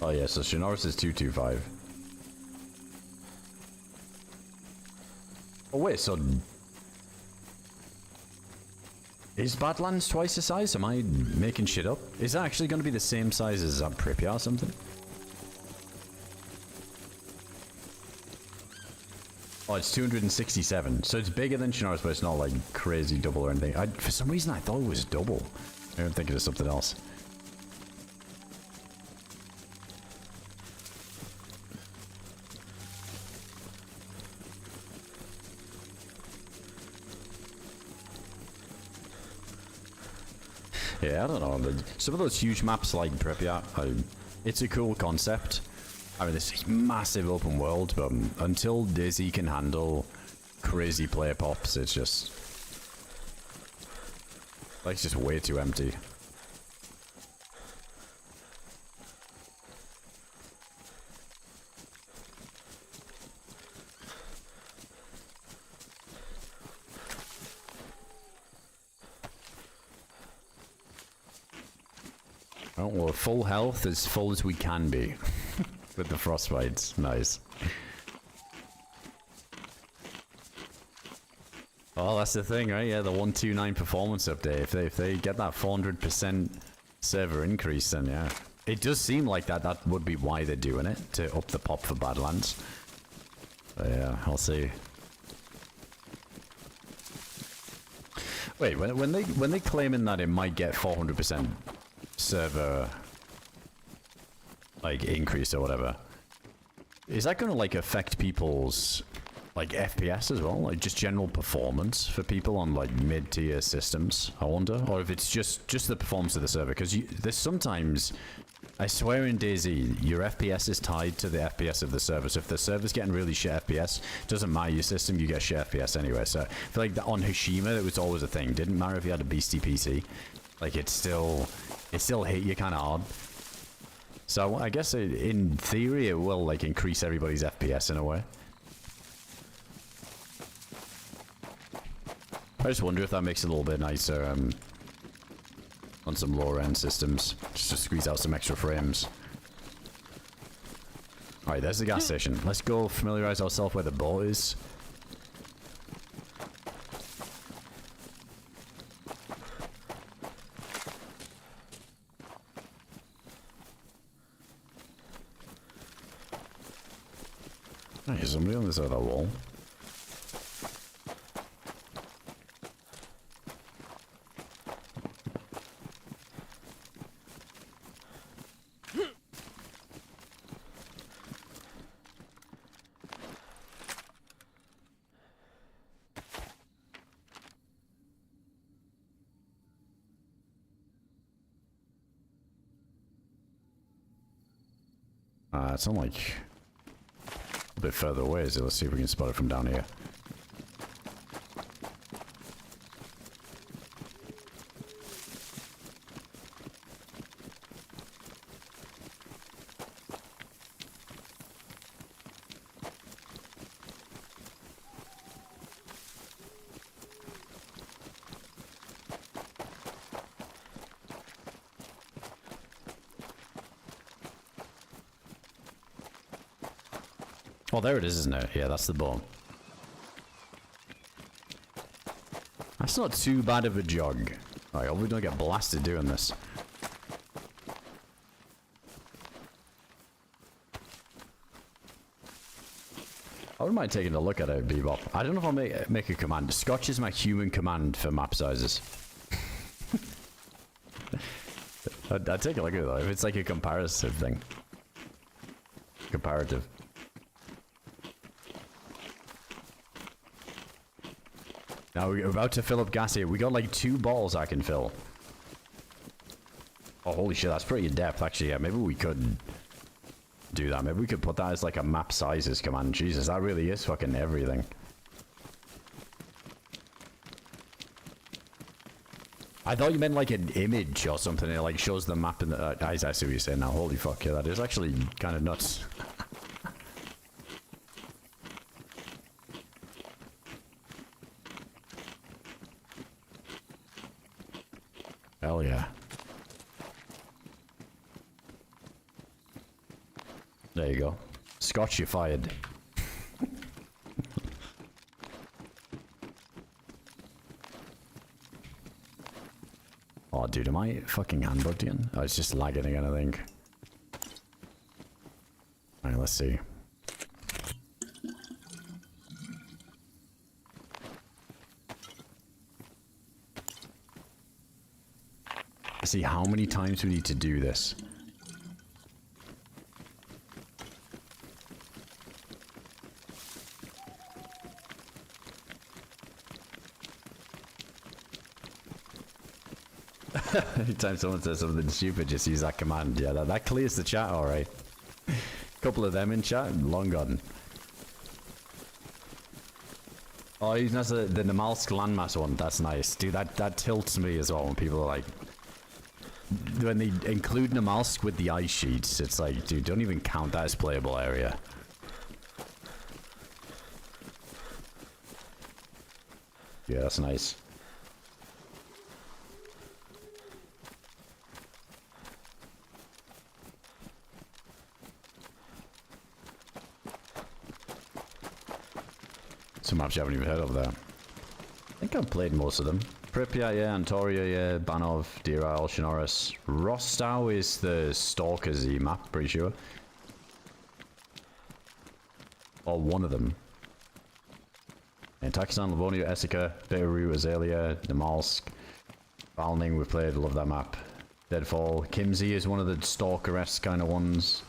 Oh yeah, so Chernarus is 225. Oh wait, so... Is Badlands twice the size? Am I making shit up? Is that actually going to be the same size as Pripyat or something? Oh, it's 267. So it's bigger than Chernarus, but it's not like crazy double or anything. For some reason, I thought it was double. Maybe I'm thinking of something else. Yeah, I don't know. Some of those huge maps like Pripyat, it's a cool concept. I mean, this is massive open world, but until DayZ can handle crazy player pops, it's just... like, it's just way too empty. Oh, well, full health, as full as we can be. With the frostbites. Nice. Oh, that's the thing, right? Yeah, the 129 performance update. If they get that 400% server increase, then yeah. It does seem like that would be why they're doing it, to up the pop for Badlands. But yeah, I'll see. Wait, when they claiming that it might get 400% server like increase or whatever, is that going to like affect people's like FPS as well, like just general performance for people on like mid-tier systems, I wonder? Or if it's just the performance of the server, because there's sometimes, I swear in DayZ, your FPS is tied to the FPS of the server. So if the server's getting really shit FPS, doesn't matter your system, you get shit FPS anyway. So I feel like on Hashima, it was always a thing. Didn't matter if you had a beastie PC, like it still hit you kind of hard. So I guess in theory it will like increase everybody's FPS in a way. I just wonder if that makes it a little bit nicer on some lower end systems, just to squeeze out some extra frames. Alright, there's the gas station. Let's go familiarize ourselves where the boat is. Hey, is somebody on this other wall? It's on like a bit further away, so let's see if we can spot it from down here. Oh, there it is, isn't it? Yeah, that's the bomb. That's not too bad of a jog. I hope we don't get blasted doing this. I wouldn't mind taking a look at it, Bebop. I don't know if I'll make a command. Scotch is my human command for map sizes. I'd take a look at it though, if it's like a comparative thing. Comparative. Now we're about to fill up gas here. We got like 2 balls I can fill. Oh, holy shit, that's pretty in depth actually. Yeah, maybe we could do that. Maybe we could put that as like a map sizes command. Jesus, that really is fucking everything. I thought you meant like an image or something. It like shows the map in the... I see what you're saying now. Holy fuck, yeah, that is actually kind of nuts. Hell yeah. There you go. Scotch, you fired. Oh, dude, am I fucking handbugged again? Oh, it's just lagging again, I think. Alright, let's see. See how many times we need to do this. Anytime someone says something stupid, just use that command. Yeah, that clears the chat, alright. Couple of them in chat, long gone. Oh, that's the Namalsk landmass one. That's nice. Dude, that tilts me as well when people are like... When they include Namalsk with the ice sheets, it's like, dude, don't even count that as playable area. Yeah, that's nice. Some maps you haven't even heard of there. I think I've played most of them. Pripyat, yeah, Antoria, yeah, Banov, DayZ, Chernarus. Rostov is the Stalker Z map, pretty sure. Or one of them. And Takistan, Livonia, Iztek, Beirut, Azalea, Namalsk. Valning, we've played, love that map. Deadfall. Kimsey is one of the Stalker-esque kind of ones.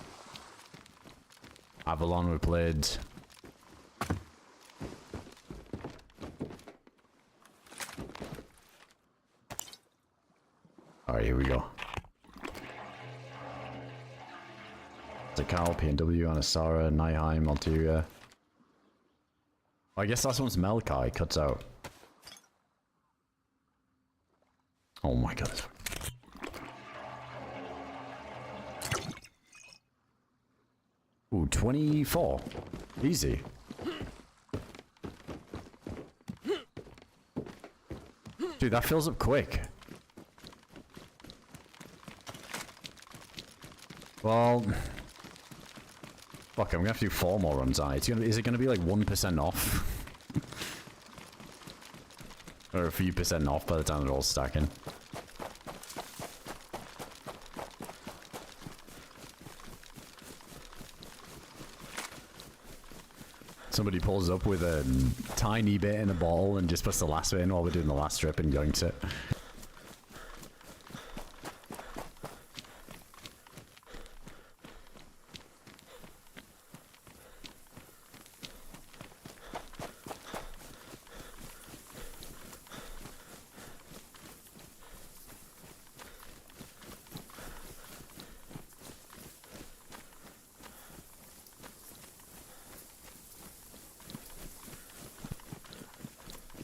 Avalon, we played. Alright, here we go. Zakal, PNW, Anasara, Nijheim, Alturia. I guess last one's Melkai, cuts out. Oh my god. Ooh, 24. Easy. Dude, that fills up quick. Well, fuck, I'm gonna have to do 4 more runs on it. Is it gonna be like 1% off? Or a few percent off by the time they're all stacking? Somebody pulls up with a tiny bit in a bottle and just puts the last bit in while we're doing the last strip and yoinks it.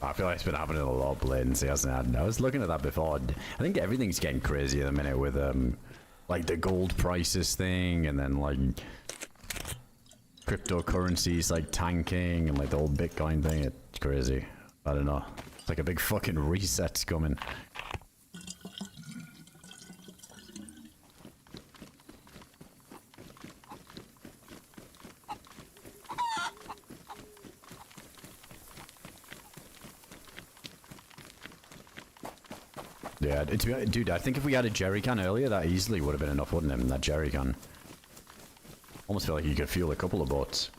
I feel like it's been happening a lot of latency, hasn't it? I was looking at that before. I think everything's getting crazy at the minute with like the gold prices thing, and then like cryptocurrencies like tanking, and like the whole Bitcoin thing. It's crazy. I don't know. It's like a big fucking reset's coming. Yeah, dude, I think if we had a jerry can earlier, that easily would have been enough, wouldn't it? That jerry can. Almost feel like you could fuel a couple of boats.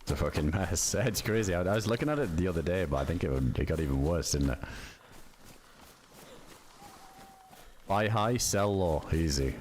It's a fucking mess. It's crazy. I was looking at it the other day, but I think it got even worse, didn't it? Buy high, sell low. Easy.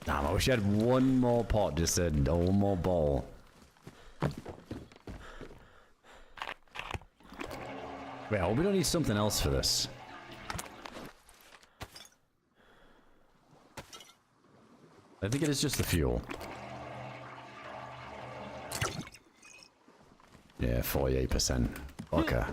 Damn, I wish I had one more pot, just one more bowl. Wait, I hope we don't need something else for this. I think it is just the fuel. Yeah, 48%. Okay.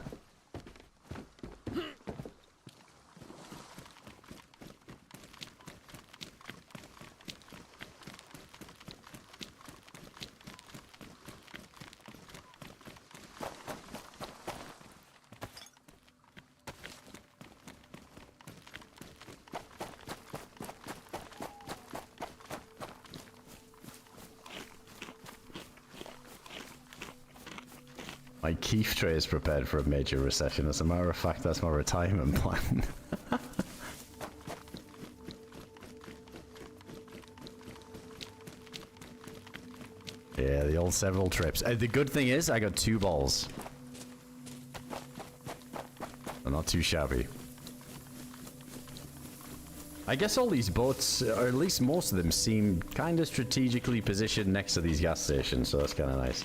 My Keith tray is prepared for a major recession. As a matter of fact, that's my retirement plan. Yeah, the old several trips. The good thing is, I got 2 balls. They're not too shabby. I guess all these boats, or at least most of them, seem kind of strategically positioned next to these gas stations, so that's kind of nice.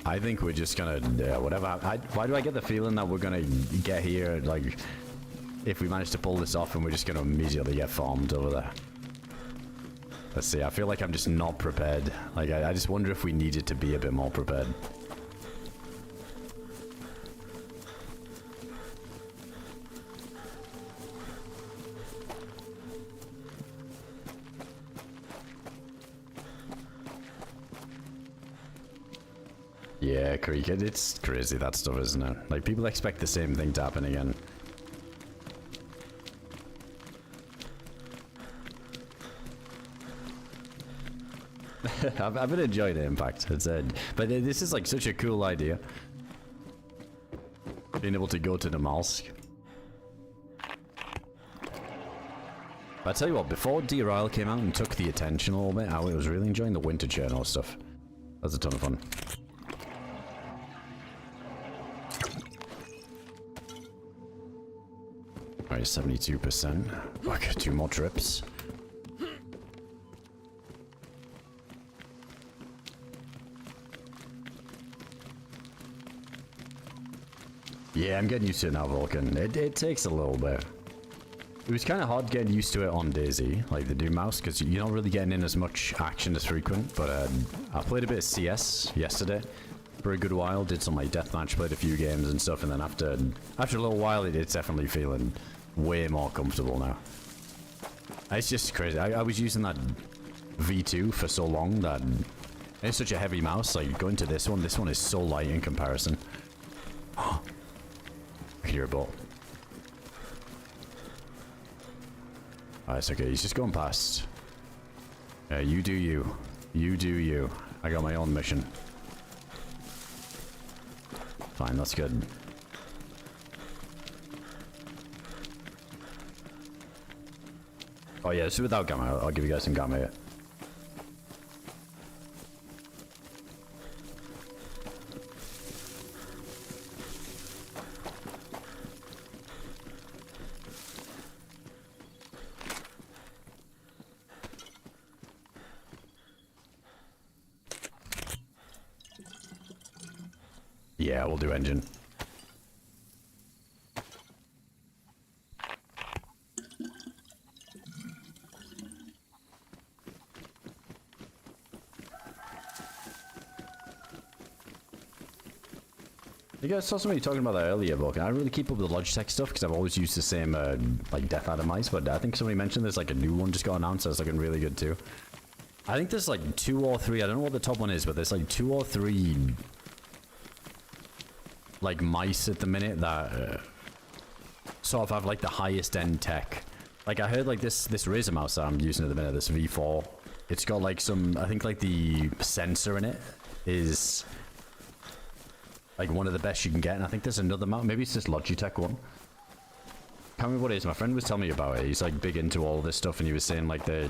I think we're just gonna, whatever. Why do I get the feeling that we're gonna get here, like, if we manage to pull this off, and we're just gonna immediately get farmed over there? Let's see, I feel like I'm just not prepared. Like, I just wonder if we needed to be a bit more prepared. Yeah, Creek, it's crazy, that stuff, isn't it? Like, people expect the same thing to happen again. I've been enjoying it, in fact. But this is like such a cool idea. Being able to go to Namalsk. I tell you what, before DRL came out and took the attention a little bit, I was really enjoying the winter Chernarus stuff. That's a ton of fun. Alright, 72%. Fuck, 2 more trips. Yeah, I'm getting used to it now, Vulcan. It takes a little bit. It was kind of hard getting used to it on DayZ, like the Doom mouse, because you're not really getting in as much action as frequent, but I played a bit of CS yesterday for a good while, did some like deathmatch, played a few games and stuff, and then after a little while, it's definitely feeling way more comfortable now. It's just crazy. I was using that V2 for so long that it's such a heavy mouse, like going to this one is so light in comparison. I can hear a ball. Oh, it's okay, he's just going past. Yeah, you do you. You do you. I got my own mission. Fine, that's good. Oh yeah, so without gamma, I'll give you guys some gamma here. Yeah, we'll do engine. You guys saw somebody talking about that earlier, Vulcan. I don't really keep up with the Logitech stuff because I've always used the same like Death Atomize, but I think somebody mentioned there's like a new one just got announced that's looking really good too. I think there's like 2 or 3, I don't know what the top one is, but there's like 2 or 3 like mice at the minute that sort of have like the highest end tech. Like I heard like this Razer mouse that I'm using at the minute, this V4, it's got like some, I think like the sensor in it is like one of the best you can get, and I think there's another mouse, maybe it's this Logitech one. Can't remember what it is, my friend was telling me about it. He's like big into all this stuff, and he was saying like a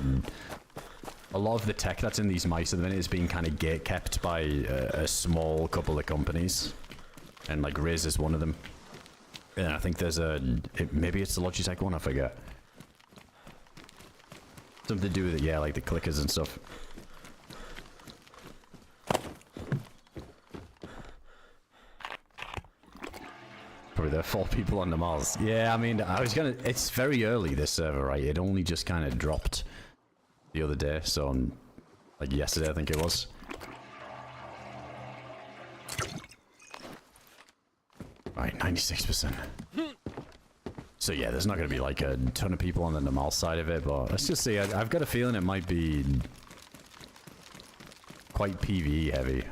lot of the tech that's in these mice at the minute is being kind of gate kept by a small couple of companies. And like Razer's one of them. And I think there's maybe it's the Logitech one, I forget. Something to do with it, yeah, like the clickers and stuff. Probably there are 4 people on Namalsk. Yeah, I mean, it's very early, this server, right? It only just kind of dropped the other day, so like yesterday I think it was. Right, 96%. So yeah, there's not going to be like a ton of people on the Namalsk side of it, but let's just see. I've got a feeling it might be quite PvE heavy.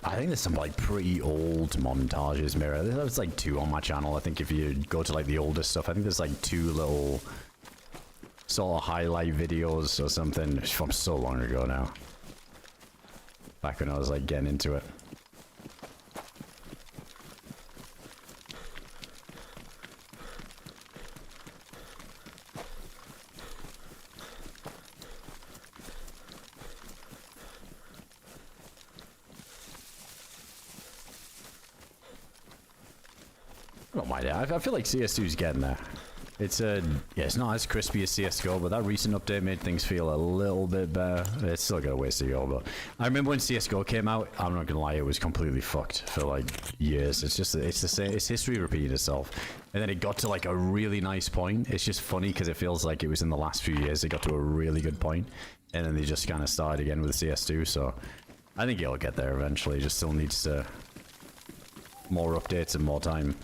I think there's some like pretty old montages, Mirror. There's like 2 on my channel. I think if you go to like the older stuff, I think there's like 2 little sort of highlight videos or something from so long ago now. Back when I was like getting into it. I don't mind it. I feel like CS2's getting there. It's yeah, it's not as crispy as CSGO, but that recent update made things feel a little bit better. It's still got a ways to go, but I remember when CSGO came out, I'm not gonna lie, it was completely fucked for like years. It's just, it's the same, it's history repeating itself. And then it got to like a really nice point. It's just funny because it feels like it was in the last few years, it got to a really good point, and then they just kind of started again with CS2, so I think it'll get there eventually. It just still needs to more updates and more time.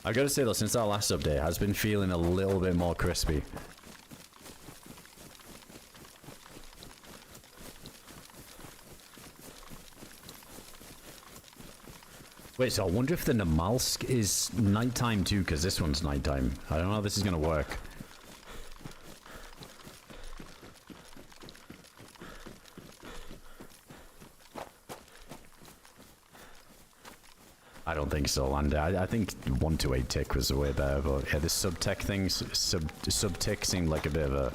I've got to say though, since our last update, it has been feeling a little bit more crispy. Wait, so I wonder if the Namalsk is nighttime too, because this one's nighttime. I don't know how this is going to work. don't think so, and I think 128 tick was way better, but yeah, the sub-tech things, sub-tick seemed like a bit of a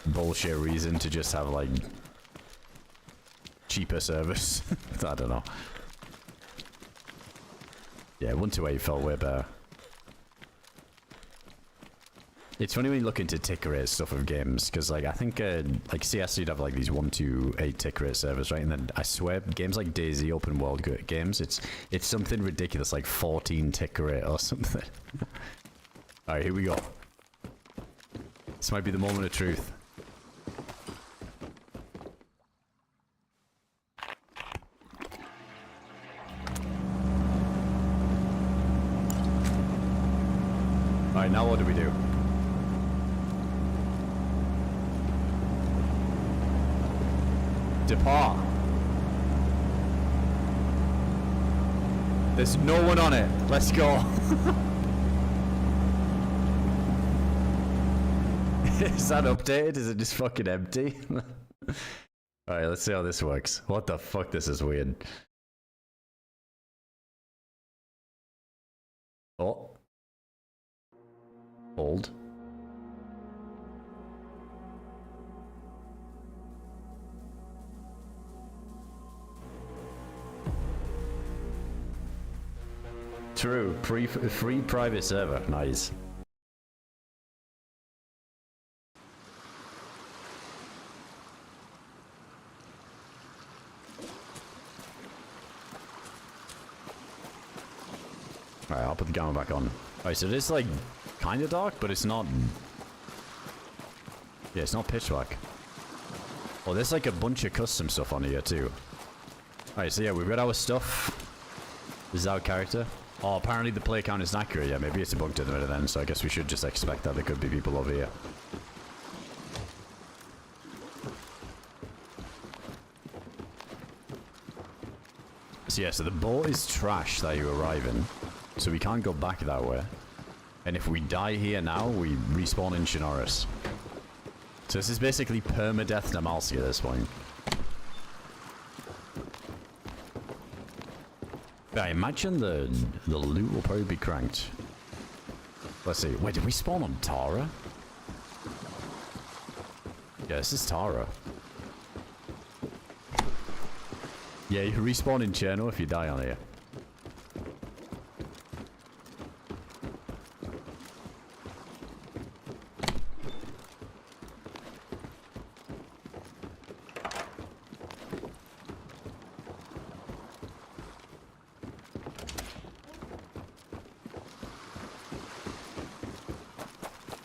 bullshit reason to just have, like, cheaper service. I don't know. Yeah, 128 felt way better. It's funny when you look into tick rate stuff of games, because like I think like CS you'd have like these 128 tick rate servers, right? And then I swear games like DayZ open world games, it's something ridiculous like 14 tick rate or something. All right, here we go. This might be the moment of truth. All right, now what do we do? Depart. There's no one on it. Let's go. Is that updated? Is it just fucking empty? Alright, let's see how this works. What the fuck? This is weird. Oh. Hold. True. Free private server. Nice. Alright, I'll put the camera back on. Alright, so it is like kind of dark, but it's not. Yeah, it's not pitch black. Oh, there's like a bunch of custom stuff on here too. Alright, so yeah, we've got our stuff. This is our character. Oh, apparently the play count isn't accurate. Yeah, maybe it's bugged in the minute then, so I guess we should just expect that there could be people over here. So yeah, so the boat is trash that you arrive in, so we can't go back that way. And if we die here now, we respawn in Chernarus. So this is basically permadeath Namalsk at this point. I imagine the loot will probably be cranked. Let's see. Wait, did we spawn on Tara? Yeah, this is Tara. Yeah, you respawn in Cherno if you die on here.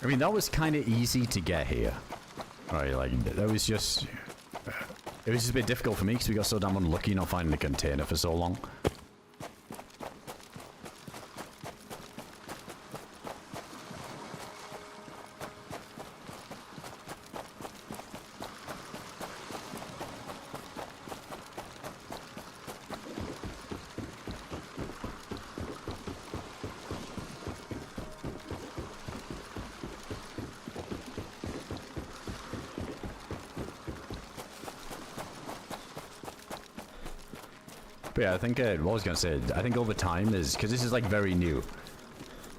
I mean, that was kind of easy to get here. Right, like, that was just... It was just a bit difficult for me because we got so damn unlucky not finding a container for so long. But yeah, I think what I was gonna say, I think over time is because this is like very new.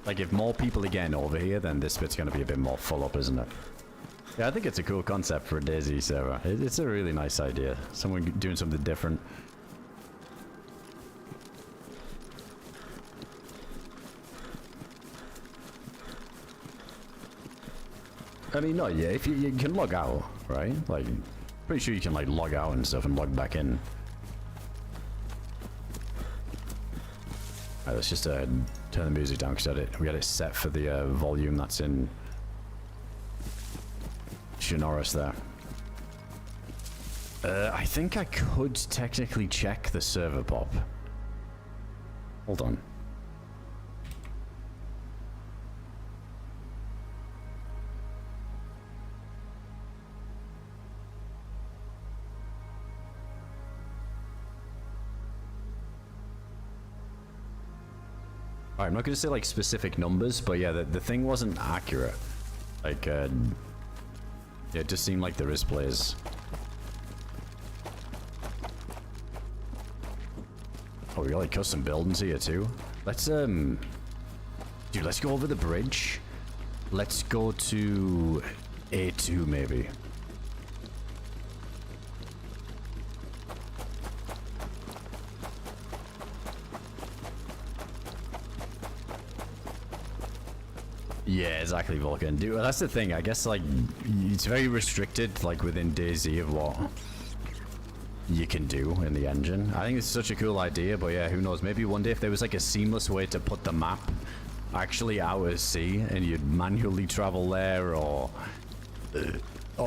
Like if more people are getting over here, then this bit's gonna be a bit more full up, isn't it? Yeah, I think it's a cool concept for a DayZ server. It's a really nice idea. Someone doing something different. I mean, no, yeah, if you can log out, right? Like, pretty sure you can like log out and stuff and log back in. Alright, let's just turn the music down because we got it set for the volume that's in Chernarus there. I think I could technically check the server pop. Hold on. Alright, I'm not going to say like specific numbers, but yeah, the thing wasn't accurate. Like, yeah, it just seemed like there is players. Oh, we got like custom buildings here too. Let's dude, let's go over the bridge. Let's go to A2 maybe. Yeah, exactly, Vulcan. Dude, that's the thing. I guess like it's very restricted, like within DayZ of what you can do in the engine. I think it's such a cool idea, but yeah, who knows? Maybe one day if there was like a seamless way to put the map actually out at sea and you'd manually travel there, or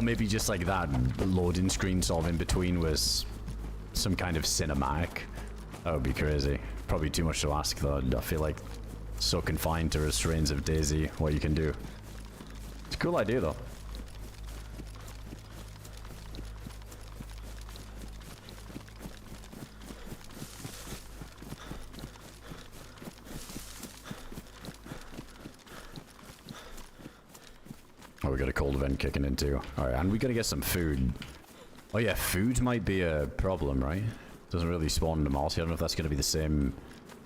maybe just like that loading screen sort of in between was some kind of cinematic. That would be crazy. Probably too much to ask though. I feel like so confined to restraints of DayZ, what you can do. It's a cool idea though. Oh, we got a cold event kicking in too. Alright, and we gotta get some food. Oh yeah, food might be a problem, right? Doesn't really spawn in the Namalsk. I don't know if that's gonna be the same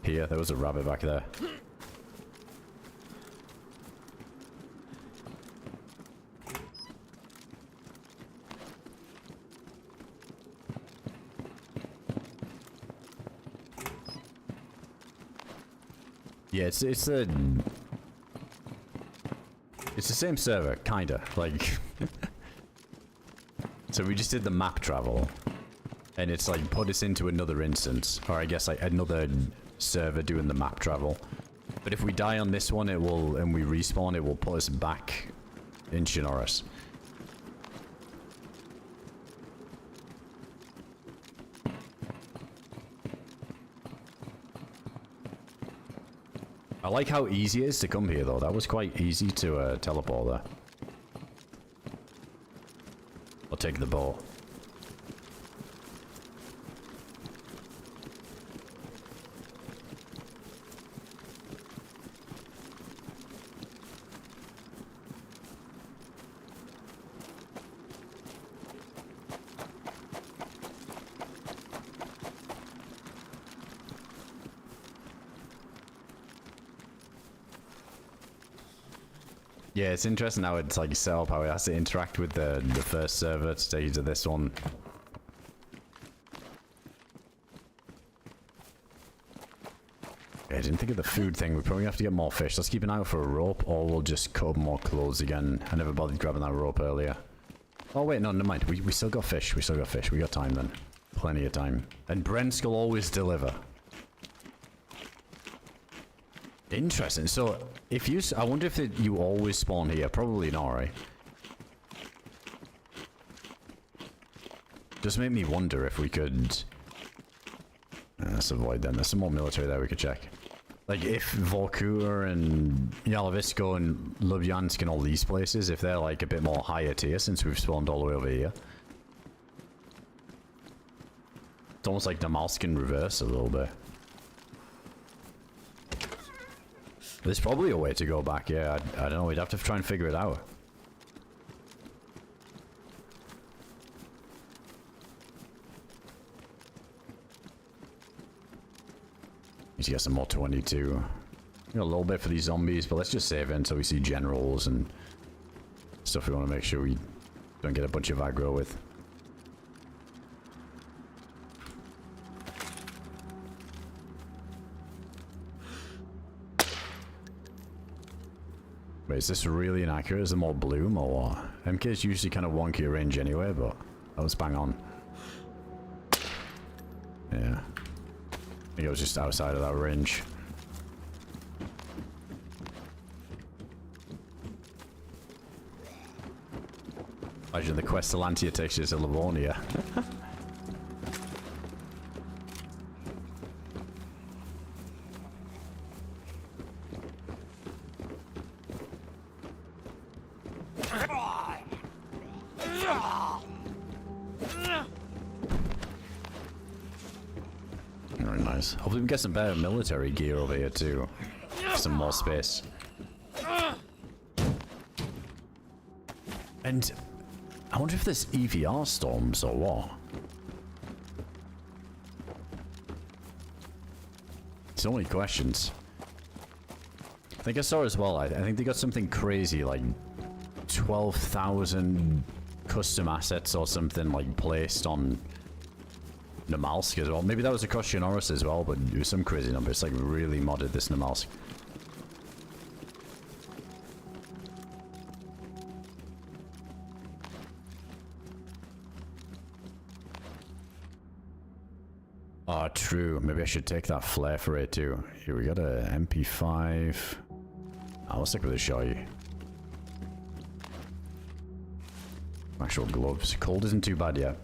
here. There was a rabbit back there. Yeah, it's the same server, kinda, like so we just did the map travel and it's like put us into another instance, or I guess like another server doing the map travel. But if we die on this one, it will, and we respawn, it will put us back in Chernarus. I like how easy it is to come here though. That was quite easy to teleport there. I'll take the boat. Yeah, it's interesting how it's like set up, how it has to interact with the first server to take you to this one. Yeah, I didn't think of the food thing. We probably have to get more fish. Let's keep an eye out for a rope, or we'll just cut up more clothes again. I never bothered grabbing that rope earlier. Oh wait, no, never mind. We still got fish. We still got fish. We got time then. Plenty of time. And Brent's will always deliver. Interesting. So, if you... I wonder if you always spawn here. Probably not, right? Just made me wonder if we could... let's avoid them. There's some more military there we could check. Like, if Vorkuta and Yalovisko and Lubyansk and all these places, if they're like a bit more higher tier since we've spawned all the way over here. It's almost like Namalsk in reverse a little bit. There's probably a way to go back, yeah. I don't know, we'd have to try and figure it out. Need to get some more 22. Got a little bit for these zombies, but let's just save it until we see generals and stuff we want to make sure we don't get a bunch of aggro with. Wait, is this really inaccurate? Is there more bloom or what? MK is usually kind of wonky range anyway, but that was bang on. Yeah. I think it was just outside of that range. Imagine the Questalantia takes you to Livonia. Very nice. Hopefully we can get some better military gear over here too. Some more space. And I wonder if there's EVR storms or what. So many questions. I think I saw as well, I think they got something crazy, like 12,000 custom assets or something, like, placed on Namalsk as well. Maybe that was across Chernarus as well, but it was some crazy number. It's like really modded, this Namalsk. Oh, true. Maybe I should take that flare for it too. Here, we got a MP5. I'll stick with a shotty. Actual gloves. Cold isn't too bad yet.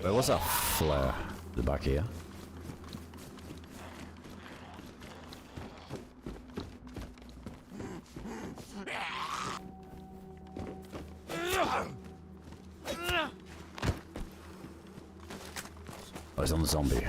Where was that flare? The back here. Oh, it's on the zombie.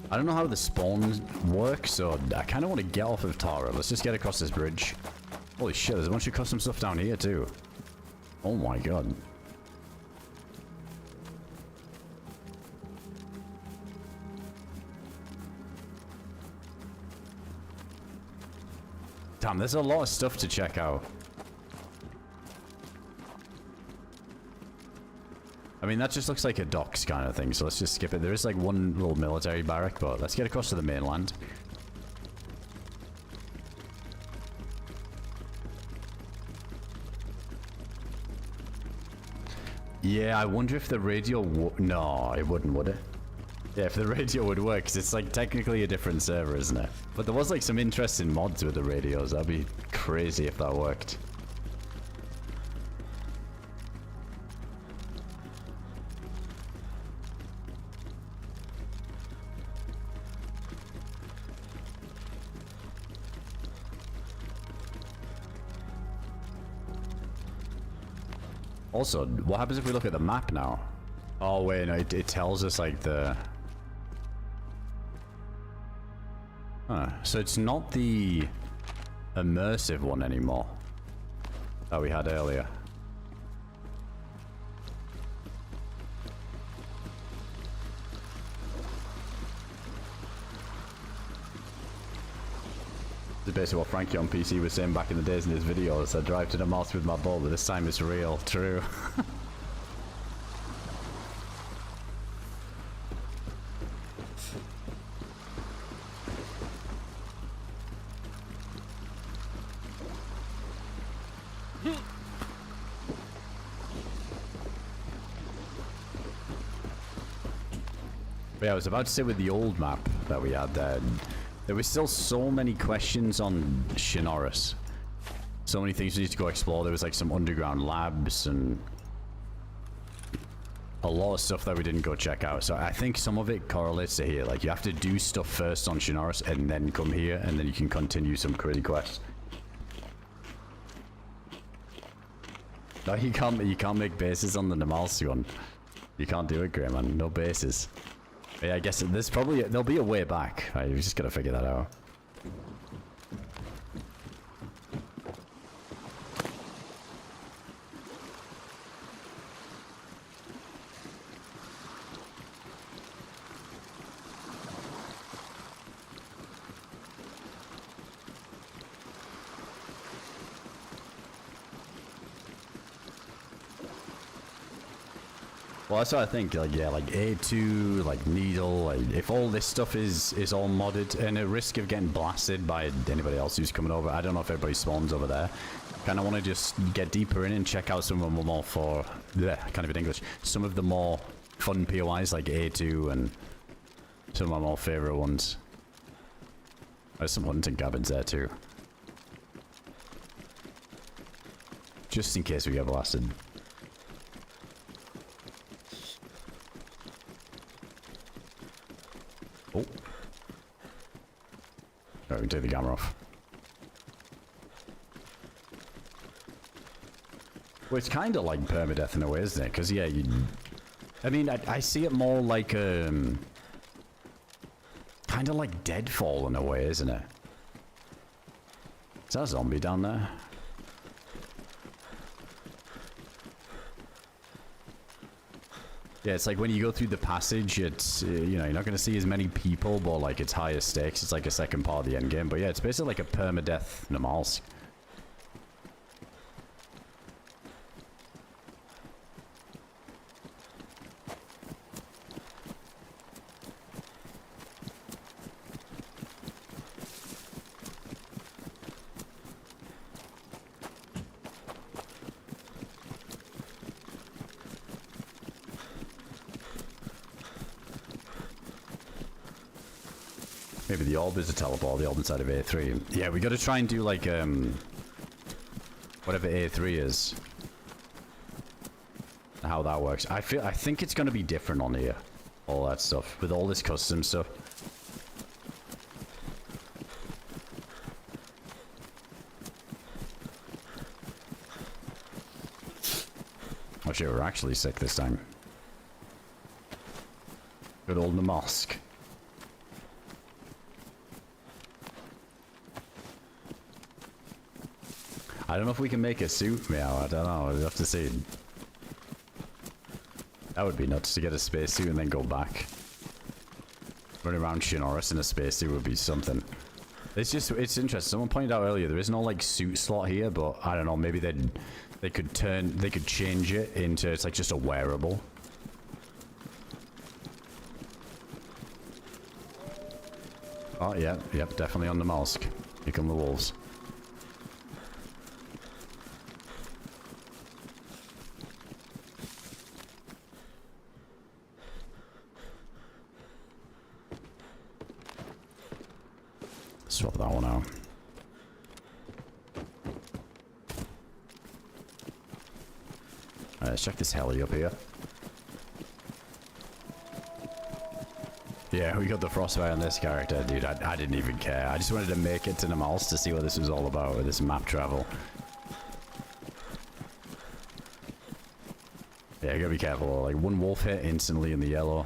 I don't know how the spawn works, so I kind of want to get off of Tara. Let's just get across this bridge. Holy shit, there's a bunch of custom stuff down here too. Oh my god. Damn, there's a lot of stuff to check out. I mean, that just looks like a docks kind of thing, so let's just skip it. There is like one little military barrack, but let's get across to the mainland. Yeah, I wonder if the radio no, it wouldn't, would it? Yeah, if the radio would work, because it's like technically a different server, isn't it? But there was like some interesting mods with the radios. That'd be crazy if that worked. Also, what happens if we look at the map now? Oh wait, no, it tells us like the... Huh, so it's not the immersive one anymore that we had earlier. This is basically what Frankie on PC was saying back in the days in his videos. I drive to the Namalsk with my boat, but this time it's real. True. But yeah, I was about to say with the old map that we had there, there were still so many questions on Chernarus. So many things we need to go explore. There was like some underground labs and a lot of stuff that we didn't go check out. So I think some of it correlates to here. Like you have to do stuff first on Chernarus and then come here and then you can continue some crazy quests. No, you can't make bases on the Namalsk one. You can't do it, Grey Man. No bases. Yeah, I guess there'll be a way back. Right, we just gotta figure that out. Well, that's what I think. Like, yeah, like A2, like Needle. Like, if all this stuff is all modded and at risk of getting blasted by anybody else who's coming over, I don't know if everybody spawns over there. Kind of want to just get deeper in and check out some of the more kind of in English. Some of the more fun POIs like A2 and some of my more favorite ones. There's some hunting cabins there too. Just in case we get blasted. Oh. Alright, we can take the camera off. Well, it's kind of like permadeath in a way, isn't it? Because, yeah, you... I mean, I see it more like, kind of like Deadfall in a way, isn't it? Is that a zombie down there? Yeah, it's like when you go through the passage, it's, you know, you're not going to see as many people, but, like, it's higher stakes. It's like a second part of the endgame. But, yeah, it's basically like a permadeath Namalsk. Maybe the orb is a teleport, the orb inside of A3. Yeah, we gotta try and do like, whatever A3 is. How that works. I think it's gonna be different on here. All that stuff. With all this custom stuff. Oh shit, we're actually sick this time. Good old Namalsk. I don't know if we can make a suit meow. I don't know. We'll have to see. That would be nuts to get a spacesuit and then go back. Running around Chernarus in a spacesuit would be something. It's just, it's interesting. Someone pointed out earlier there is no like suit slot here, but I don't know. Maybe they could change it into, it's like just a wearable. Oh yeah, yep, definitely on the Namalsk. Here come the wolves. Swap that one out. Alright, let's check this heli up here. Yeah, we got the frostbite on this character, dude. I didn't even care. I just wanted to make it to Namalsk to see what this was all about with this map travel. Yeah, gotta be careful. Like, one wolf hit instantly in the yellow.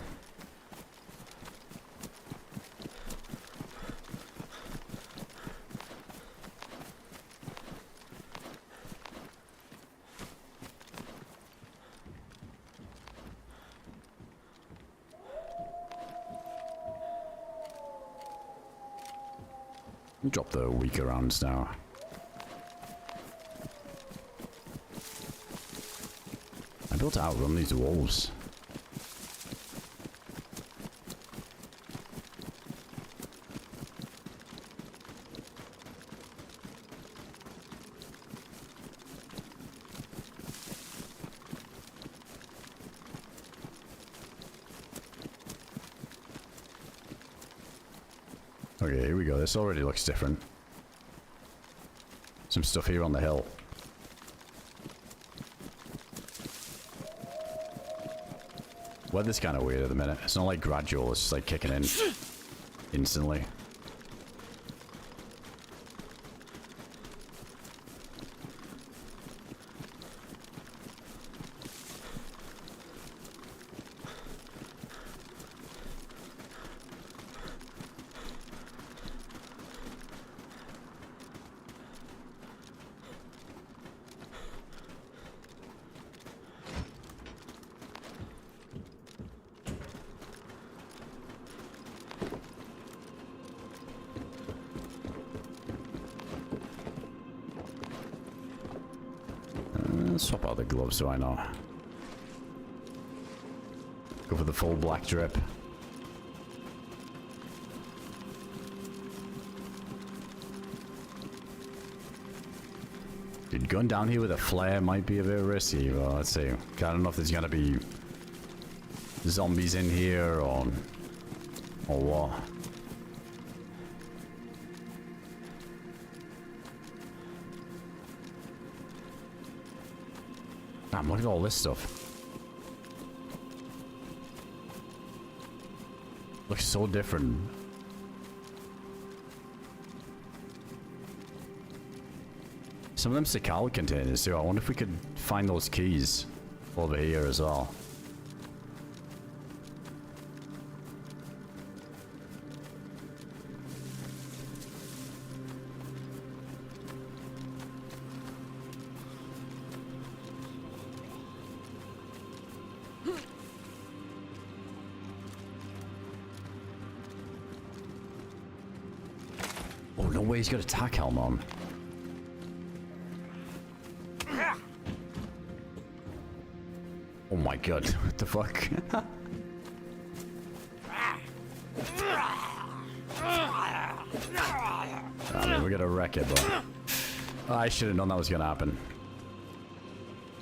Drop the weaker rounds now. I'm able to outrun these wolves. Okay, here we go. This already looks different. Some stuff here on the hill. Weather's kind of weird at the minute. It's not like gradual, it's just like kicking in instantly. Swap out the gloves so I know. Go for the full black drip. Dude, going down here with a flare might be a bit risky. Well, let's see. I don't know if there's gonna be zombies in here or what. Damn, look at all this stuff. Looks so different. some of them Sakal containers too. I wonder if we could find those keys over here as well. Oh, no way, he's got a tack helmet on. Oh my god, what the fuck? I mean, we're gonna wreck it, but... I should have known that was gonna happen.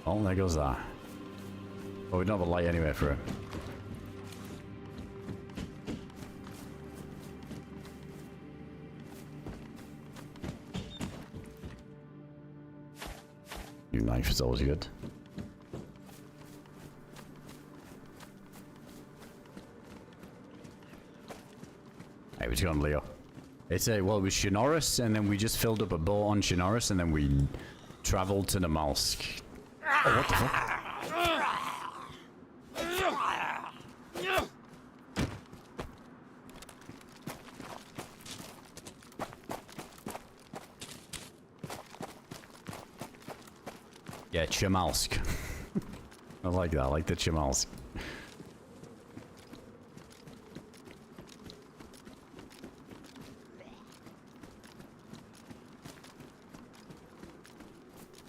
Oh, there goes that. But we don't have a light anyway for it. New knife is always good. Hey, what's going on, Leo? It's a, well, it was Chernarus, and then we just filled up a boat on Chernarus, and then we traveled to Namalsk. Oh, what the fuck? Yeah, Namalsk. I like that. I like the Namalsk.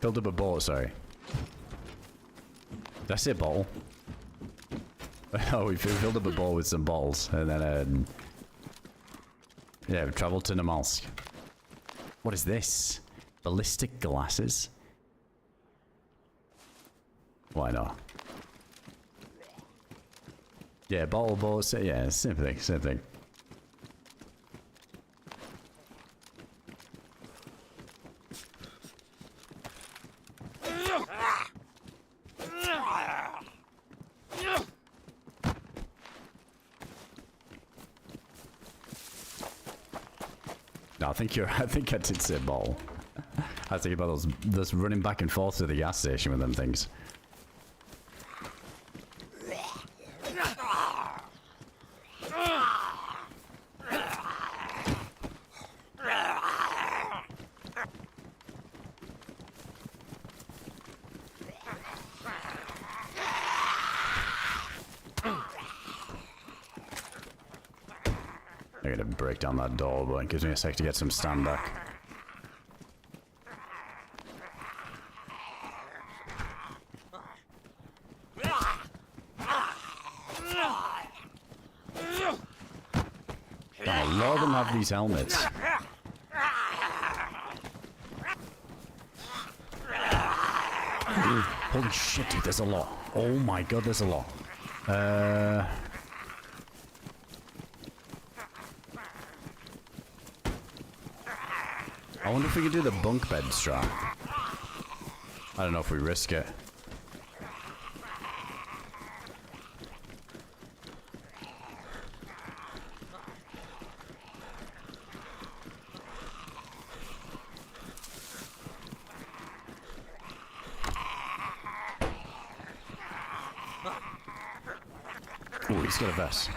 Filled up a boat, sorry. That's it, bottle. Oh, we filled up a boat with some bottles, and then, yeah, we traveled to Namalsk. What is this? Ballistic glasses? Why not? Yeah, bottle boats, yeah, same thing, same thing. No, I think I did say bottle. I was thinking about those running back and forth to the gas station with them things. I'm gonna break down that door, but it gives me a sec to get some stand back. A lot of them have these helmets. Ooh, holy shit, dude, there's a lot. Oh my god, there's a lot. I wonder if we could do the bunk bed strat. I don't know if we risk it. Oh, he's got a vest.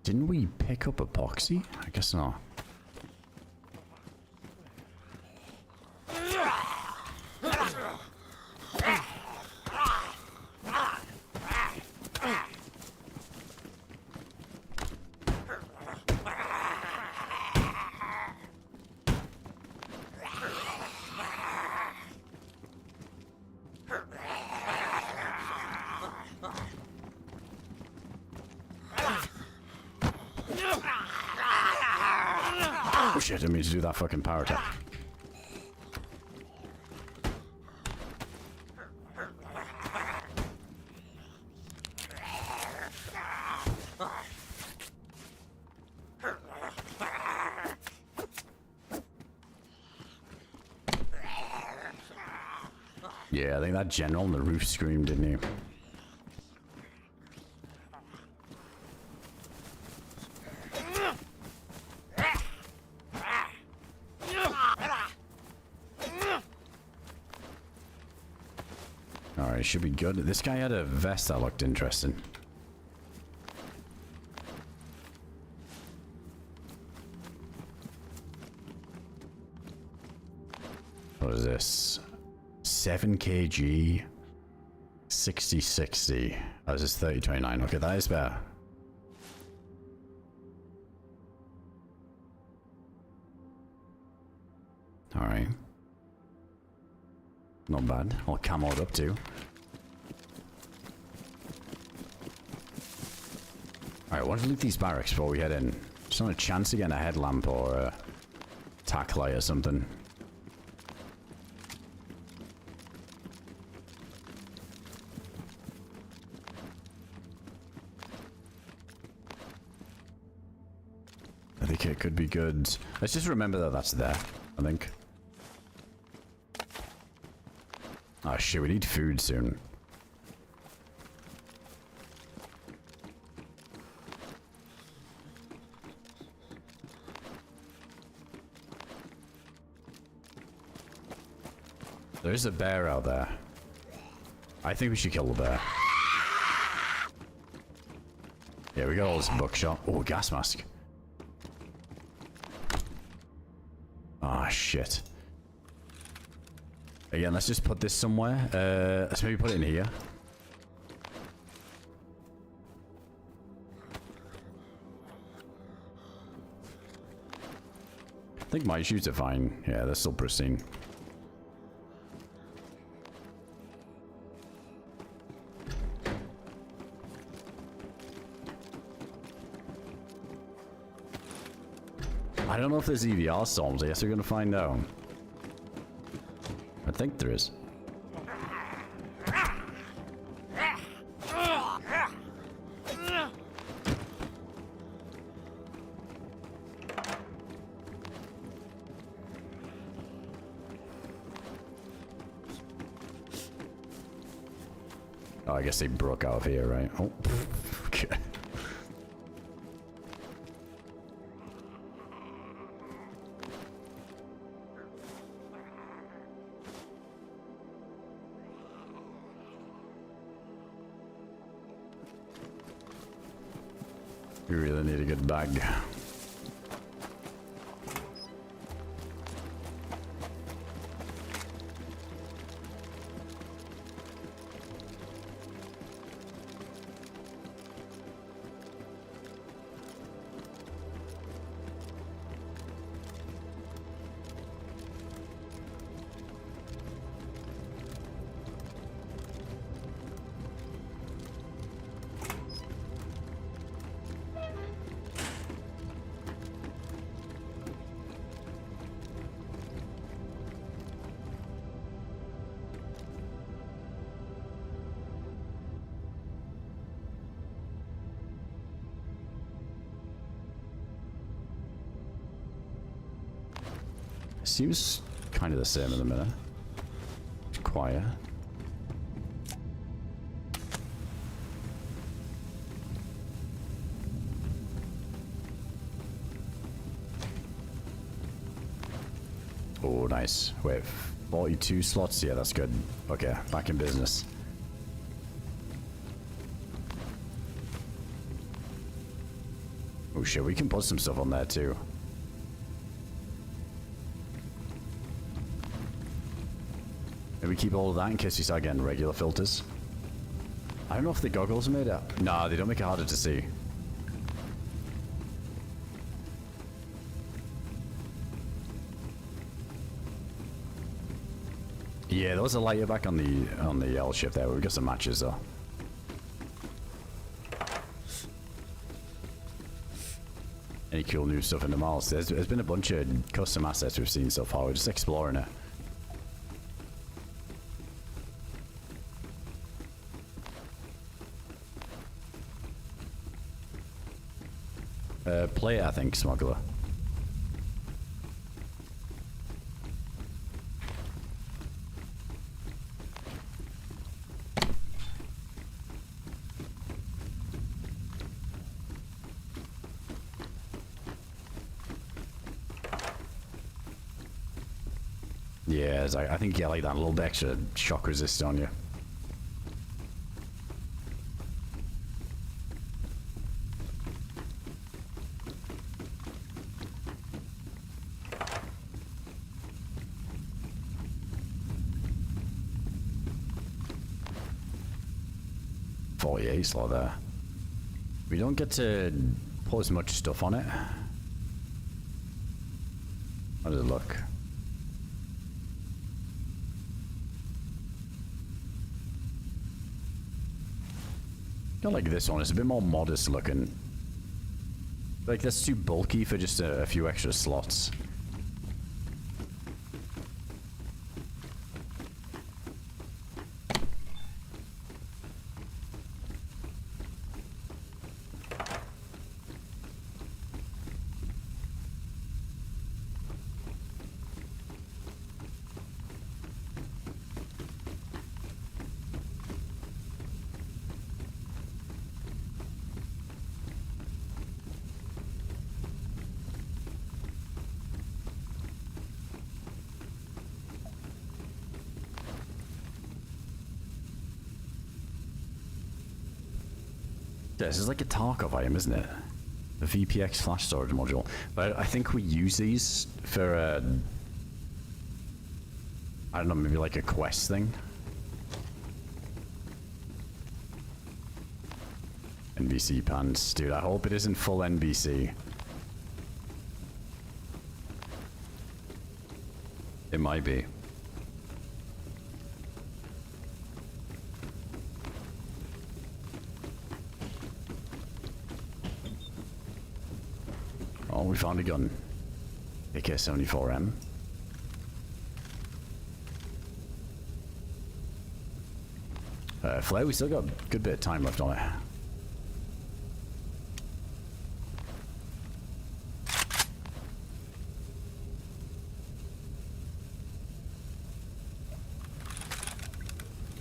Didn't we pick up epoxy? I guess not. Oh shit, I didn't mean to do that fucking power attack. Yeah, I think that general on the roof screamed, didn't he? Alright, should be good. This guy had a vest that looked interesting. What is this? 7 kg, 60-60. Oh, this is 30-29. Okay, that is better. Alright. Not bad. All camoed up too. Alright, I want to loot these barracks before we head in. Just on a chance to get a headlamp or a tack light or something. I think it could be good. Let's just remember that that's there, I think. Oh shit, we need food soon. There's a bear out there. I think we should kill the bear. Yeah, we got all this buckshot. Oh, gas mask. Ah, shit. Again, let's just put this somewhere. Let's maybe put it in here. I think my shoes are fine. Yeah, they're still pristine. I don't know if there's EVR storms. I guess we're gonna find out. I think there is. Oh, I guess they broke out of here, right? Oh, okay. We really need a good bag. Seems kind of the same in the minute. It's quiet. Oh, nice. Wait, 42 slots? Yeah, that's good. Okay, back in business. Oh shit, we can put some stuff on there too. Maybe keep all of that in case we start getting regular filters. I don't know if the goggles are made up. Nah, they don't make it harder to see. Yeah, there was a lighter back on the L ship there. We've got some matches though. Any cool new stuff in the Namalsk? There's been a bunch of custom assets we've seen so far. We're just exploring it. Play it, I think, smuggler. Yeah, I think you get like that little bit extra shock resist on you. Slot there. We don't get to put as much stuff on it. How does it look? Not like this one. It's a bit more modest looking. Like that's too bulky for just a few extra slots. This is like a Tarkov item, isn't it? The VPX flash storage module. But I think we use these for, I don't know, maybe like a quest thing. NBC pants. Dude, I hope it isn't full NBC. It might be. Oh, we found a gun. AK-74M. Flare, we still got a good bit of time left on it.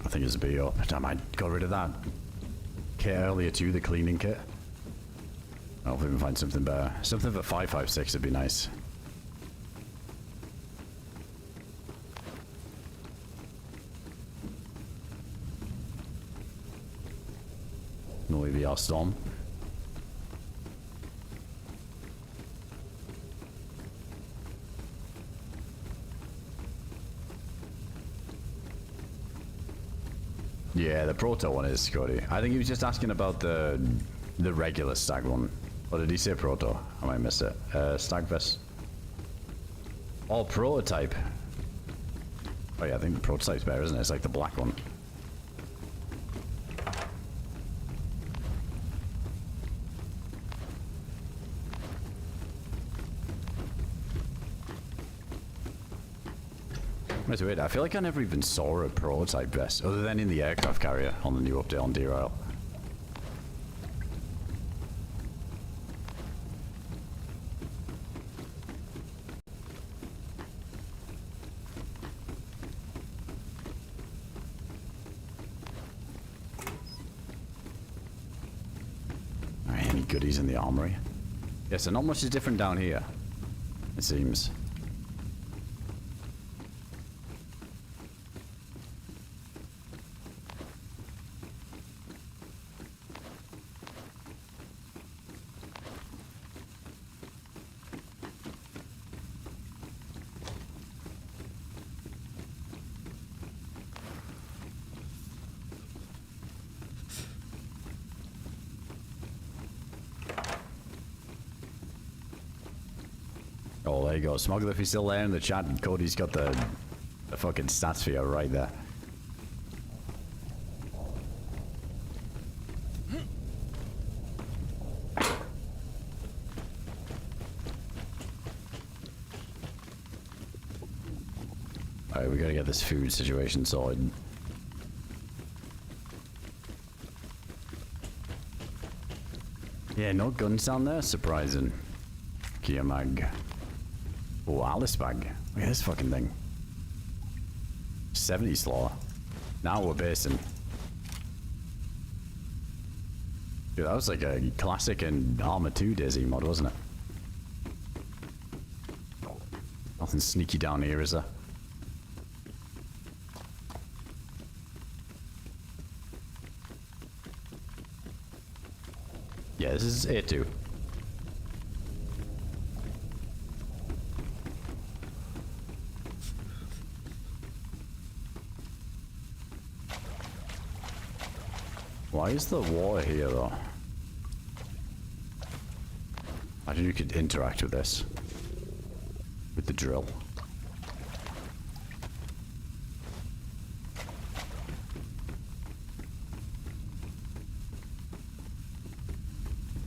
I think it's a B up. Damn, I got rid of that kit earlier too, the cleaning kit. Hopefully we can find something better. Something for 5.56 would be nice. No AVR Storm. Yeah, the Proto one is, Cody. I think he was just asking about the regular stag one. Or did he say Proto? I might miss it. Stag vest. Oh, prototype. Oh yeah, I think the prototype's better, isn't it? It's like the black one. Wait, wait, I feel like I never even saw a prototype vest, other than in the aircraft carrier on the new update on DRL. Alright, any goodies in the armory? Yeah, so not much is different down here, it seems. Oh, there you go. Smuggler, if he's still there in the chat, Cody's got the fucking stats for you right there. Alright, we gotta get this food situation sorted. Yeah, no guns down there? Surprising. Kia mag. Oh, Alice bag. Look at this fucking thing. 70 slaw. Now we're basing. Dude, that was like a classic in Arma 2 DayZ mod, wasn't it? Nothing sneaky down here, is there? Yeah, this is A2. Why is the water here though? Imagine you could interact with this. With the drill.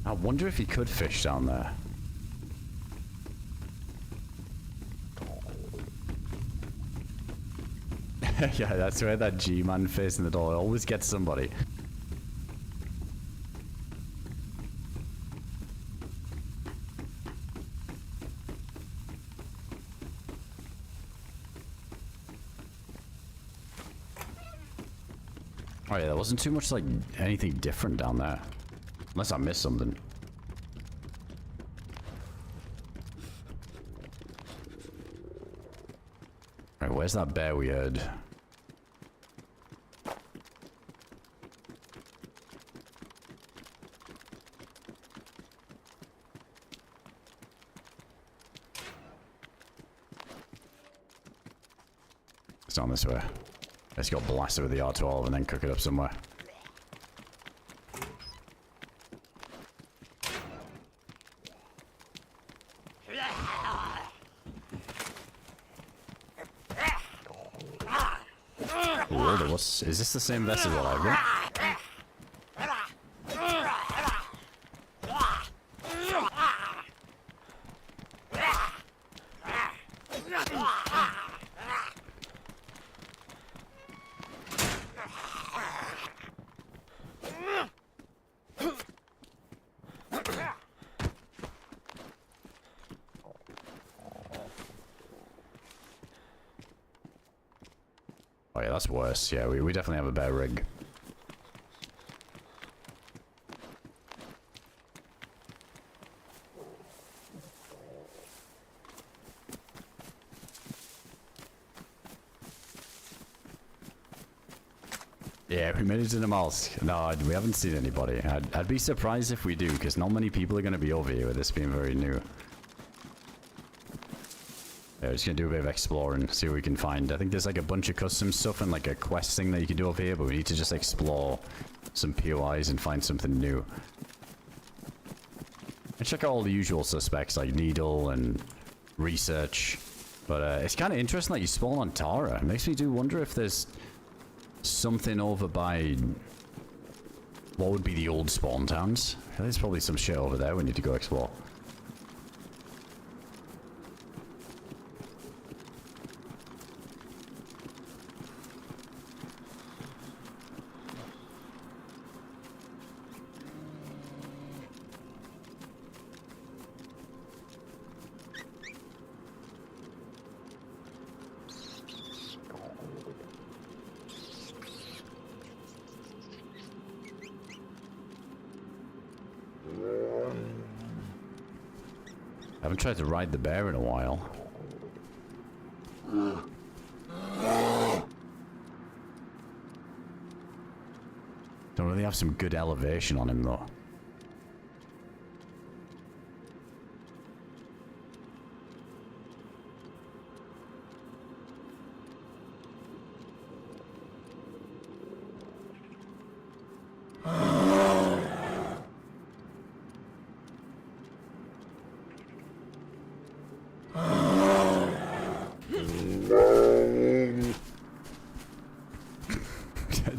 I wonder if you could fish down there. Yeah, that's where that G-man facing the door always gets somebody. Oh yeah, there wasn't too much like anything different down there. Unless I missed something. Alright, where's that bear we heard? It's down this way. Let's go blast it with the R12 and then cook it up somewhere. Lord, is this the same vessel that I've got? Oh yeah, that's worse. Yeah, we definitely have a better rig. Yeah, we made it to Namalsk. No, we haven't seen anybody. I'd be surprised if we do, because not many people are going to be over here with this being very new. Yeah, we're just going to do a bit of exploring, see what we can find. I think there's like a bunch of custom stuff and like a quest thing that you can do over here, but we need to just explore some POIs and find something new. And check out all the usual suspects like Needle and Research. But it's kind of interesting that you spawn on Tara. It makes me do wonder if there's something over by what would be the old spawn towns. There's probably some shit over there we need to go explore. I haven't tried to ride the bear in a while. Don't really have some good elevation on him though.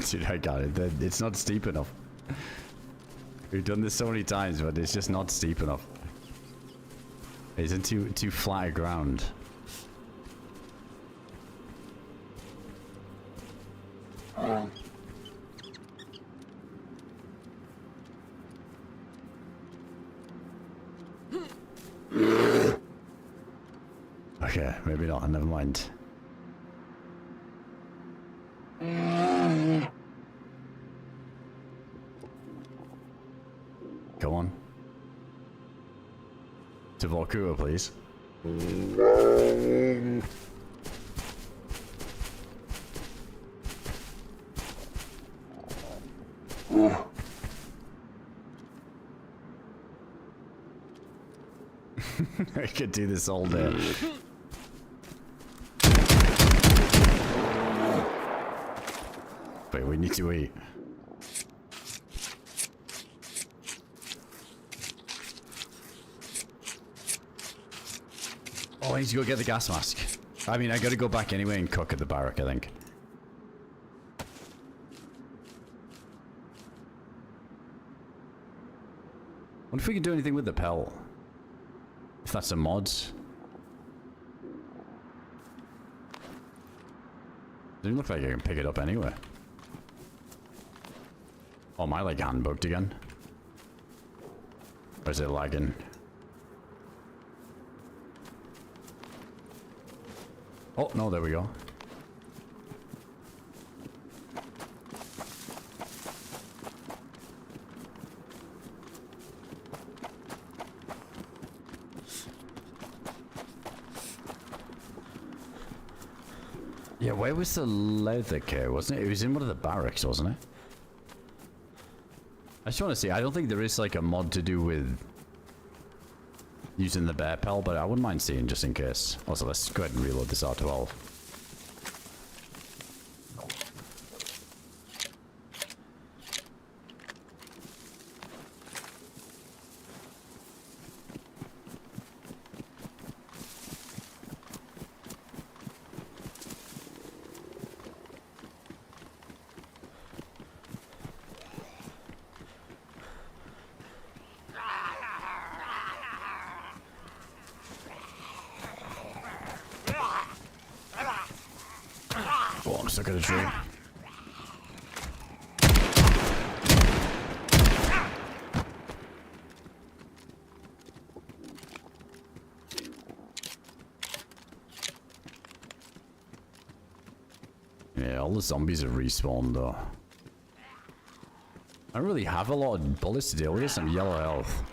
Dude, I got it. It's not steep enough. We've done this so many times, but it's just not steep enough. It's in too flat ground. Okay, maybe not. Never mind. Go on. To Volkua, please. I could do this all day. But we need to eat. Oh, I need to go get the gas mask. I mean, I gotta go back anyway and cook at the barrack, I think. Wonder if we can do anything with the Pell. If that's a mod. Doesn't look like I can pick it up anyway. Oh, am I like handbugged again? Or is it lagging? Oh, no, there we go. Yeah, where was the leather kit, wasn't it? It was in one of the barracks, wasn't it? I just want to see. I don't think there is like a mod to do with using the bear pell, but I wouldn't mind seeing just in case. Also, let's go ahead and reload this R12. Oh, I'm stuck at a tree. Yeah, all the zombies have respawned though. I don't really have a lot of bullets to deal with. Some yellow health.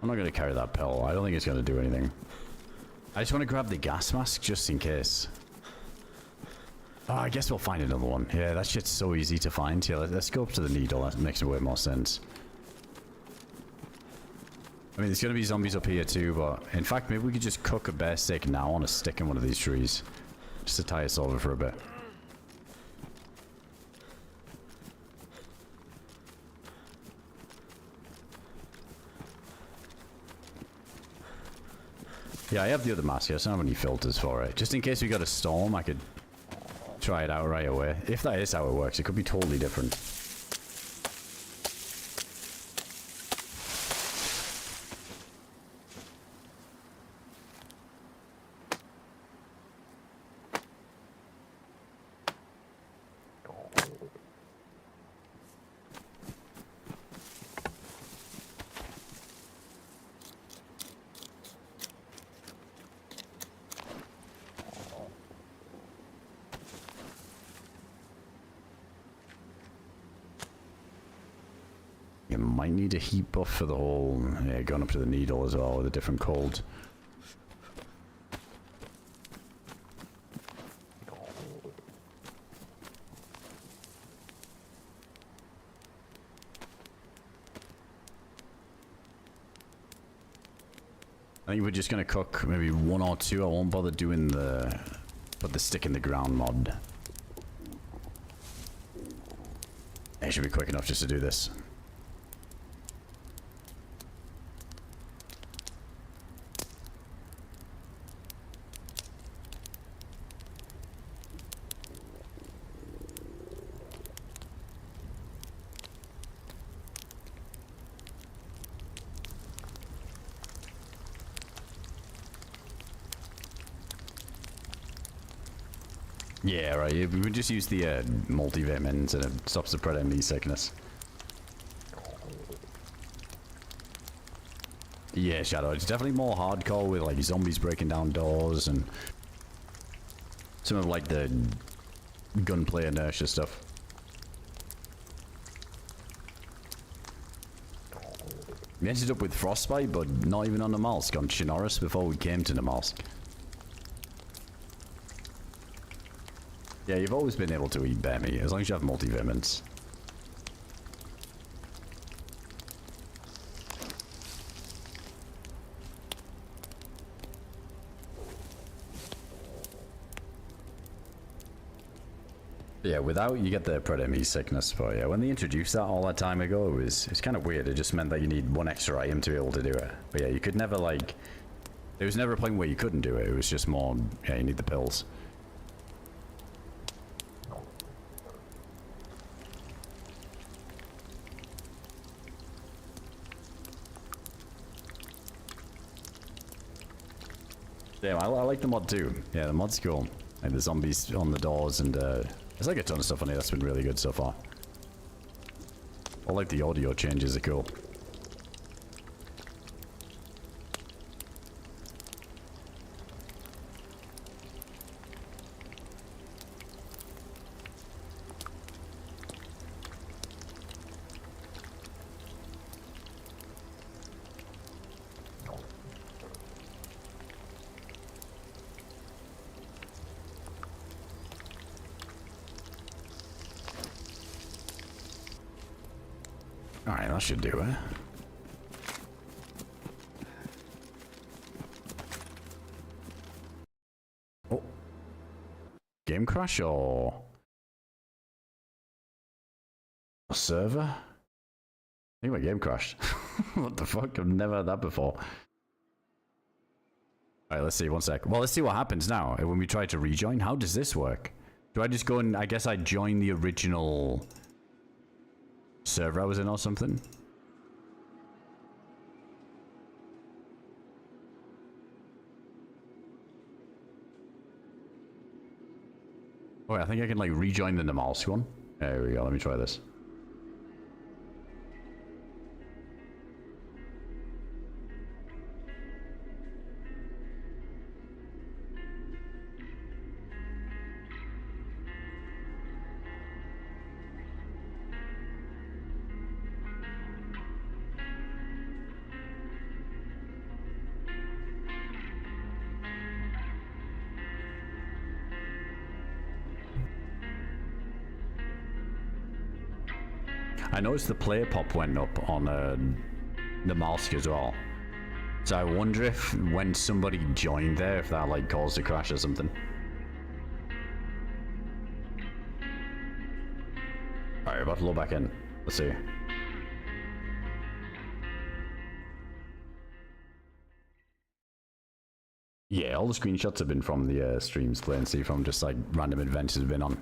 I'm not going to carry that pill. I don't think it's going to do anything. I just want to grab the gas mask just in case. Oh, I guess we'll find another one. Yeah, that shit's so easy to find. Yeah, let's go up to the needle. That makes way more sense. I mean, there's going to be zombies up here too, but in fact, maybe we could just cook a bear steak now on a stick in one of these trees. Just to tie us over for a bit. Yeah, I have the other mask here, so I don't have any filters for it. Just in case we got a storm, I could try it out right away. If that is how it works, it could be totally different. You might need a heat buff for the whole, yeah, going up to the needle as well with a different cold. I think we're just gonna cook maybe one or two. I won't bother doing the put the stick in the ground mod. It should be quick enough just to do this. Yeah, right. We would just use the multivitamins and it stops the spread enemy sickness. Yeah, Shadow. It's definitely more hardcore with like zombies breaking down doors and some of like the gunplay inertia stuff. We ended up with frostbite, but not even on Namalsk, on Chernarus before we came to Namalsk. Yeah, you've always been able to eat bear meat, as long as you have multivitamins. Yeah, without you get the predator meat sickness, but yeah, when they introduced that all that time ago, it's kind of weird. It just meant that you need one extra item to be able to do it. But yeah, you could never like, there was never a point where you couldn't do it. It was just more, yeah, you need the pills. Yeah, I like the mod too. Yeah, the mod's cool. Like the zombies on the doors and there's like a ton of stuff on here that's been really good so far. I like the audio changes are cool. Alright, that should do it. Oh. Game crash or a server? I think my game crashed. What the fuck? I've never had that before. Alright, let's see, one sec. Well, let's see what happens now. When we try to rejoin, how does this work? Do I just go and, I guess I join the original server I was in or something? Oh, I think I can like rejoin the Namalsk one. There we go, let me try this. I noticed the player pop went up on Namalsk as well. So I wonder if when somebody joined there, if that like caused a crash or something. Alright, about to load back in. Let's see. Yeah, all the screenshots have been from the streams playing, see from just like random adventures have been on.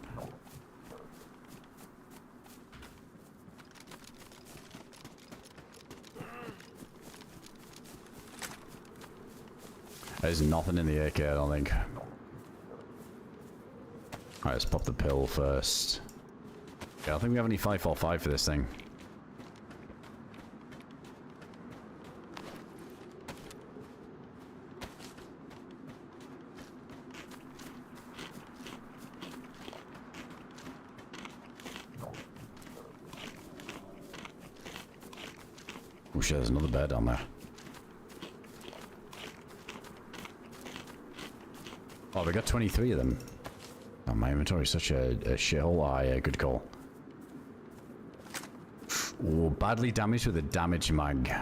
There's nothing in the AK, I don't think. Alright, let's pop the pill first. Yeah, I don't think we have any 545 for this thing. Oh shit, there's another bear down there. Oh, we got 23 of them. Oh, my inventory is such a shithole. Ah, yeah, good call. Oh, badly damaged with a damage mag.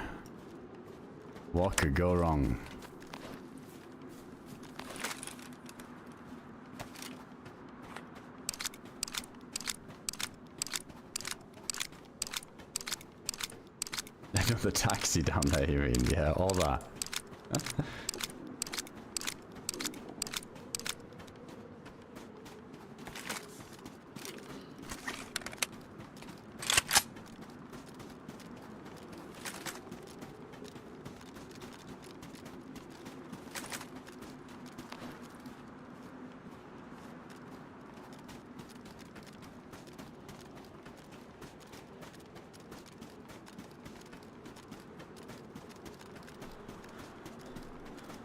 What could go wrong? Another taxi down there, you mean? Yeah, all that.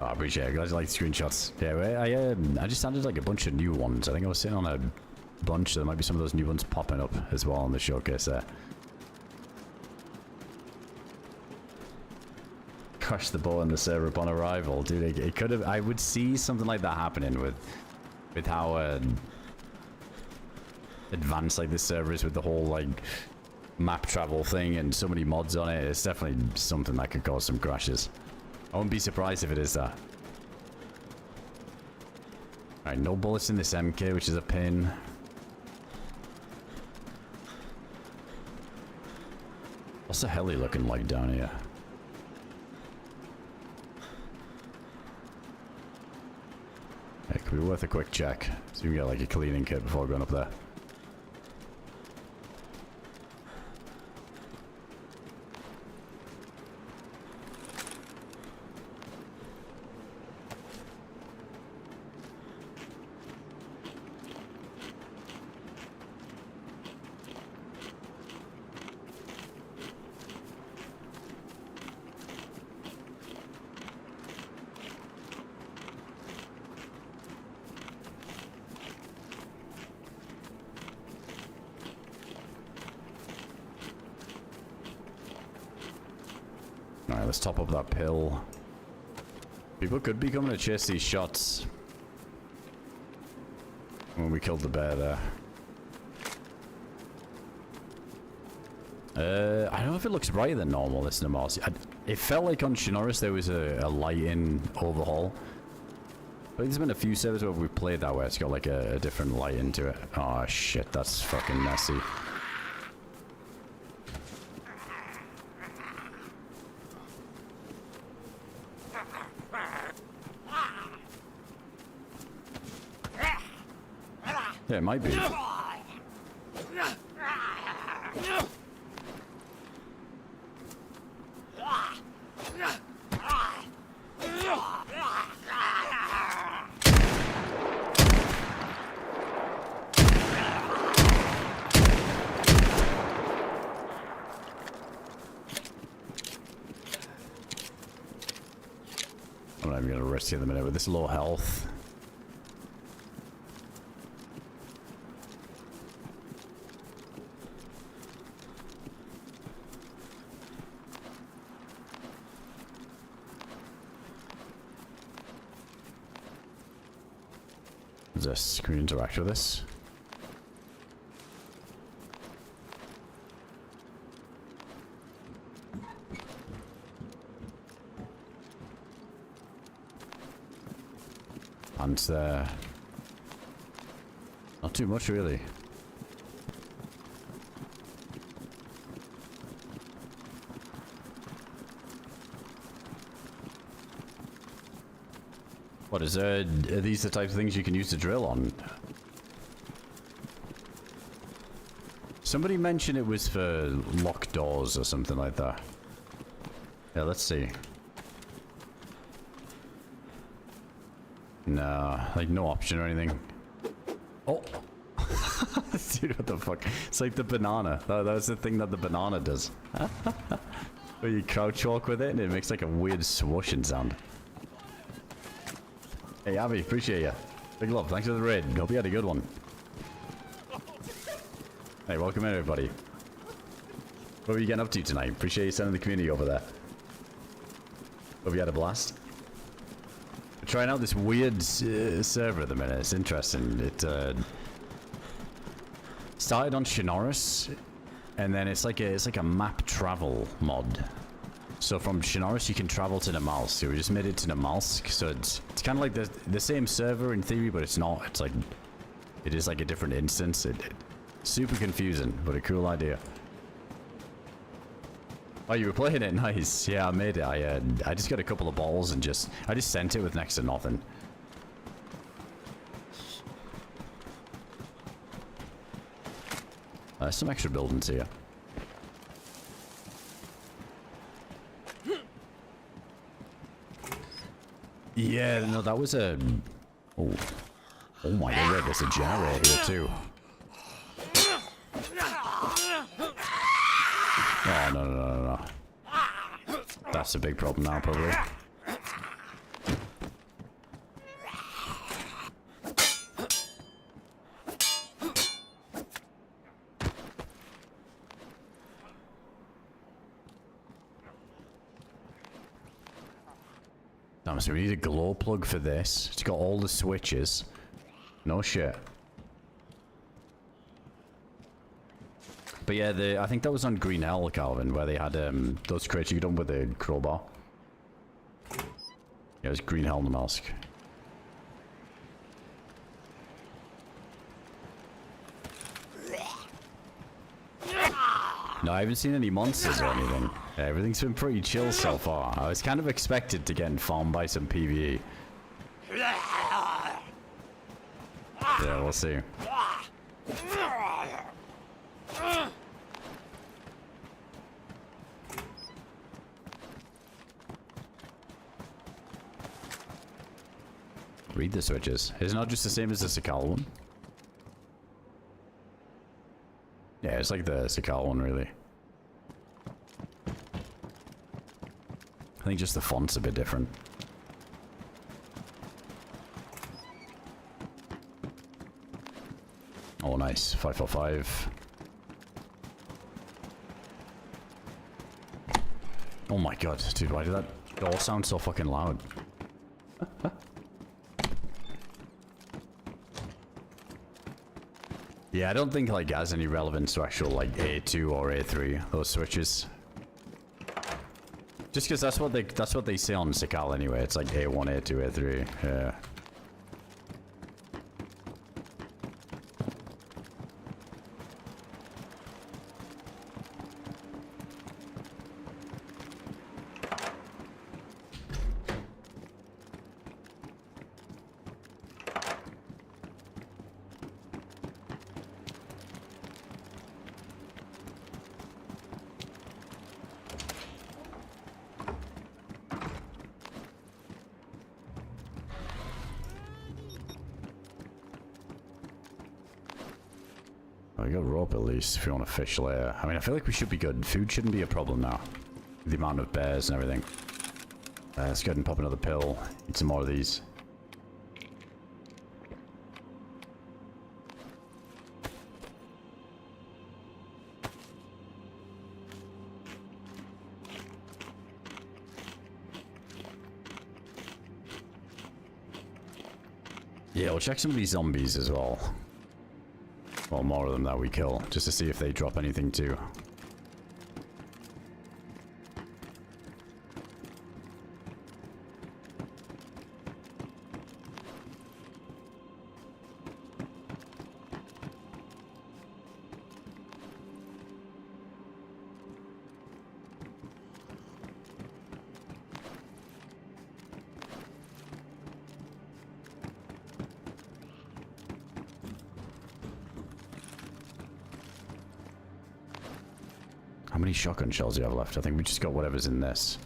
Oh, I appreciate it. Glad you like the screenshots. Yeah, I just added like a bunch of new ones. I think I was sitting on a bunch. So there might be some of those new ones popping up as well on the showcase there. Crush the ball in the server upon arrival, dude. It could have. I would see something like that happening with how advanced like this server is with the whole like map travel thing and so many mods on it. It's definitely something that could cause some crashes. I wouldn't be surprised if it is that. Alright, no bullets in this MK, which is a pin. What's the heli looking like down here? It could be worth a quick check. So you can get like a cleaning kit before going up there. Alright, let's top up that pill. People could be coming to chase these shots. When we killed the bear there. I don't know if it looks brighter than normal, this Namalsk. It felt like on Chernarus there was a lighting overhaul. But there's been a few servers where we've played that way. It's got like a different light into it. Oh shit, that's fucking messy. Yeah, it might be. I'm not even gonna risk it in a minute with this low health. This, can we interact with this? And not too much really. What is are these the type of things you can use to drill on? Somebody mentioned it was for locked doors or something like that. Yeah, let's see. Nah, like no option or anything. Oh! Dude, what the fuck? It's like the banana. That was the thing that the banana does. Where you crouch walk with it and it makes like a weird swooshing sound. Hey, Abby, appreciate you. Big love, thanks for the raid. Hope you had a good one. Hey, welcome in, everybody. What were you getting up to tonight? Appreciate you sending the community over there. Hope you had a blast. We're trying out this weird server at the minute. It's interesting. It started on Chernarus, and then it's like a map travel mod. So from Chernarus you can travel to Namalsk. So we just made it to Namalsk. So it's kind of like the same server in theory, but it's not. It's like it is like a different instance. Super confusing, but a cool idea. Oh, you were playing it? Nice. Yeah, I made it. I just got a couple of balls and I just sent it with next to nothing. There's some extra buildings here. Yeah, no, that was a... Oh my god, there's a generator here too. Oh, no. That's a big problem now, probably. Damn, so we need a glow plug for this. It's got all the switches. No shit. But yeah, I think that was on Green Hell, Calvin, where they had those crates you done with the crowbar. Yeah, it was Green Hell Namalsk. No, I haven't seen any monsters or anything. Yeah, everything's been pretty chill so far. I was kind of expected to get farmed by some PvE. Yeah, we'll see. Read the switches. It's not just the same as the Sakal one. Yeah, it's like the Sakal one, really. I think just the font's a bit different. Oh, nice. 545. Oh my god, dude, why did that door sound so fucking loud? Yeah, I don't think like it has any relevance to actual like A2 or A3, those switches. Just because that's what they say on Sakal anyway. It's like A1, A2, A3. Yeah. We got rope at least if you want to fish later. I mean, I feel like we should be good. Food shouldn't be a problem now. The amount of bears and everything. Let's go ahead and pop another pill. Eat some more of these. Yeah, we'll check some of these zombies as well. Well, more of them that we kill, just to see if they drop anything too. How many shotgun shells do you have left? I think we just got whatever's in this.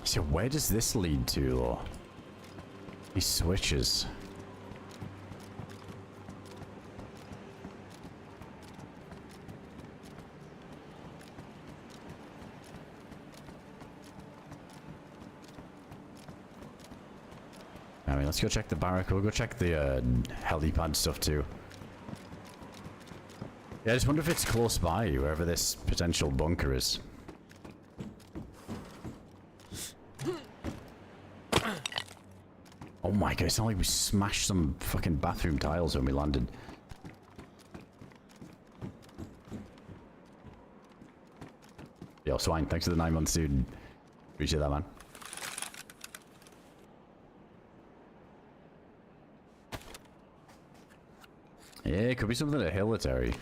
So where does this lead to, though? These switches. I mean, let's go check the barrack. We'll go check the helipad stuff too. Yeah, I just wonder if it's close by, wherever this potential bunker is. Oh my god, it's not like we smashed some fucking bathroom tiles when we landed. Yo, Swine, thanks for the 9 months, dude. Appreciate that, man. Yeah, it could be something at Hilitary.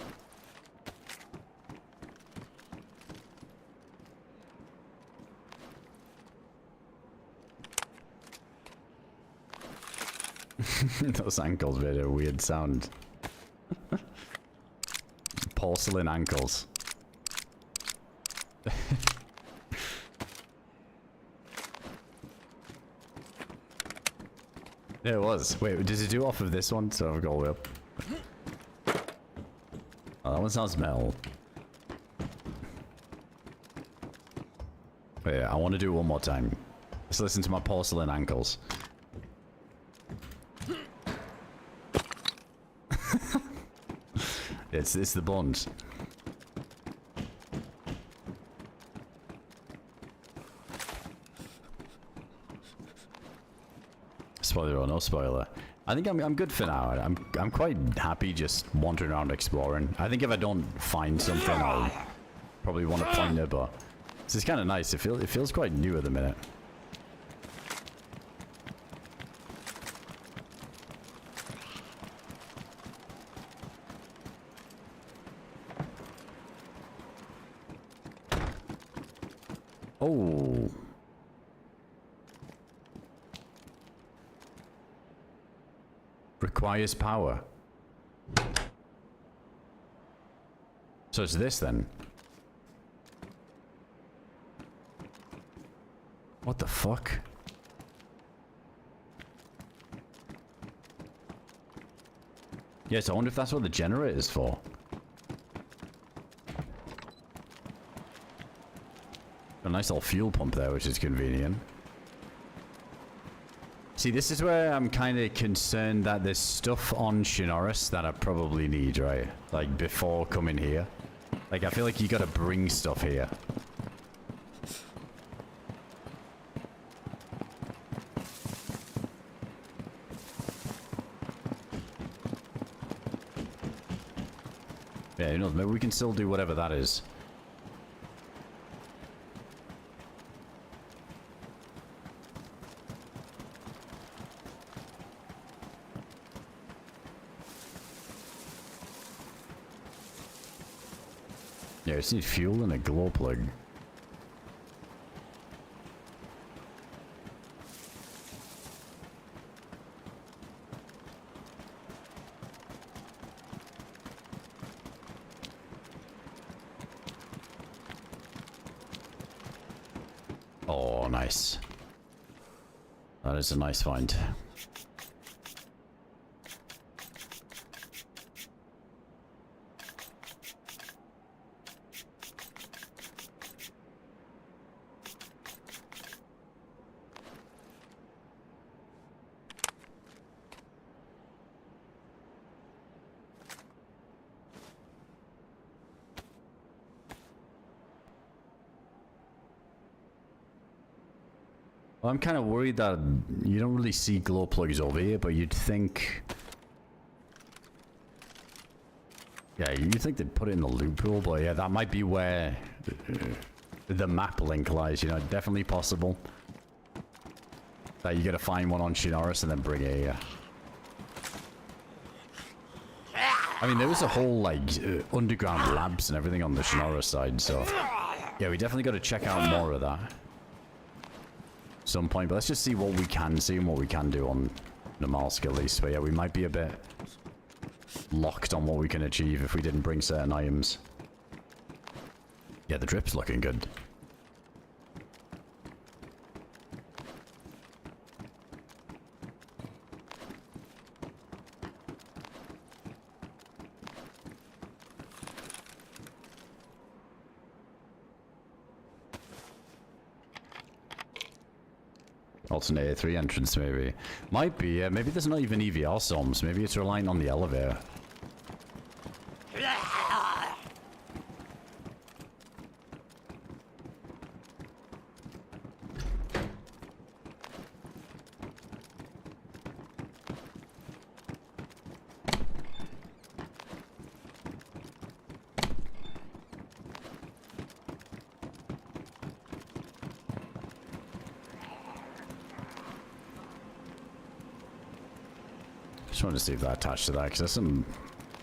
Those ankles made a weird sound. Porcelain ankles. Yeah, it was. Wait, does it do off of this one? So I've got all the way up. Oh, that one sounds metal. Wait, I want to do it one more time. Let's listen to my porcelain ankles. It's the buns. Spoiler or no spoiler. I think I'm good for now. I'm quite happy just wandering around exploring. I think if I don't find something, I'll probably want to point it, but this is kind of nice. It feels quite new at the minute. Oh. Requires power. So it's this then. What the fuck? Yes, I wonder if that's what the generator is for. A nice little fuel pump there, which is convenient. See, this is where I'm kind of concerned that there's stuff on Chernarus that I probably need, right? Like, before coming here. Like, I feel like you gotta bring stuff here. Yeah, who knows, maybe we can still do whatever that is. Yeah, I just need fuel and a glow plug. Oh, nice. That is a nice find. Well, I'm kind of worried that you don't really see glow plugs over here, but you'd think... Yeah, you'd think they'd put it in the loot pool, but yeah, that might be where the map link lies, you know, definitely possible. That you gotta find one on Chernarus and then bring it here. I mean, there was a whole, like, underground labs and everything on the Chernarus side, so... Yeah, we definitely gotta check out more of that. Some point, but let's just see what we can see and what we can do on Namalsk at least. But yeah, we might be a bit locked on what we can achieve if we didn't bring certain items. Yeah, the drip's looking good. Alternate A3 entrance, maybe. Might be, yeah. Maybe there's not even EVR storms. Maybe it's relying on the elevator. Just wanted to see if that attached to that, because there's some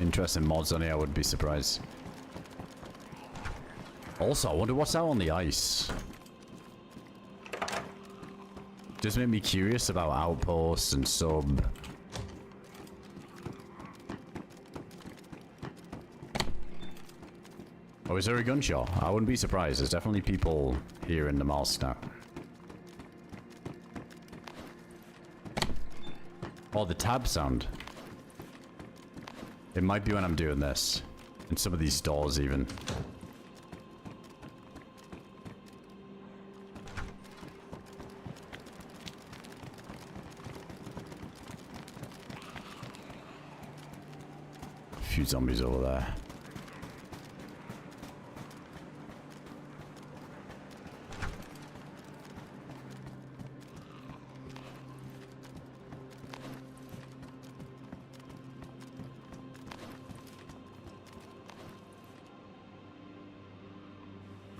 interesting mods on here. I wouldn't be surprised. Also, I wonder what's out on the ice. Just made me curious about outposts and sub. Oh, is there a gunshot? I wouldn't be surprised. There's definitely people here in Namalsk now. Oh, the tab sound. It might be when I'm doing this. In some of these stores, even. A few zombies over there.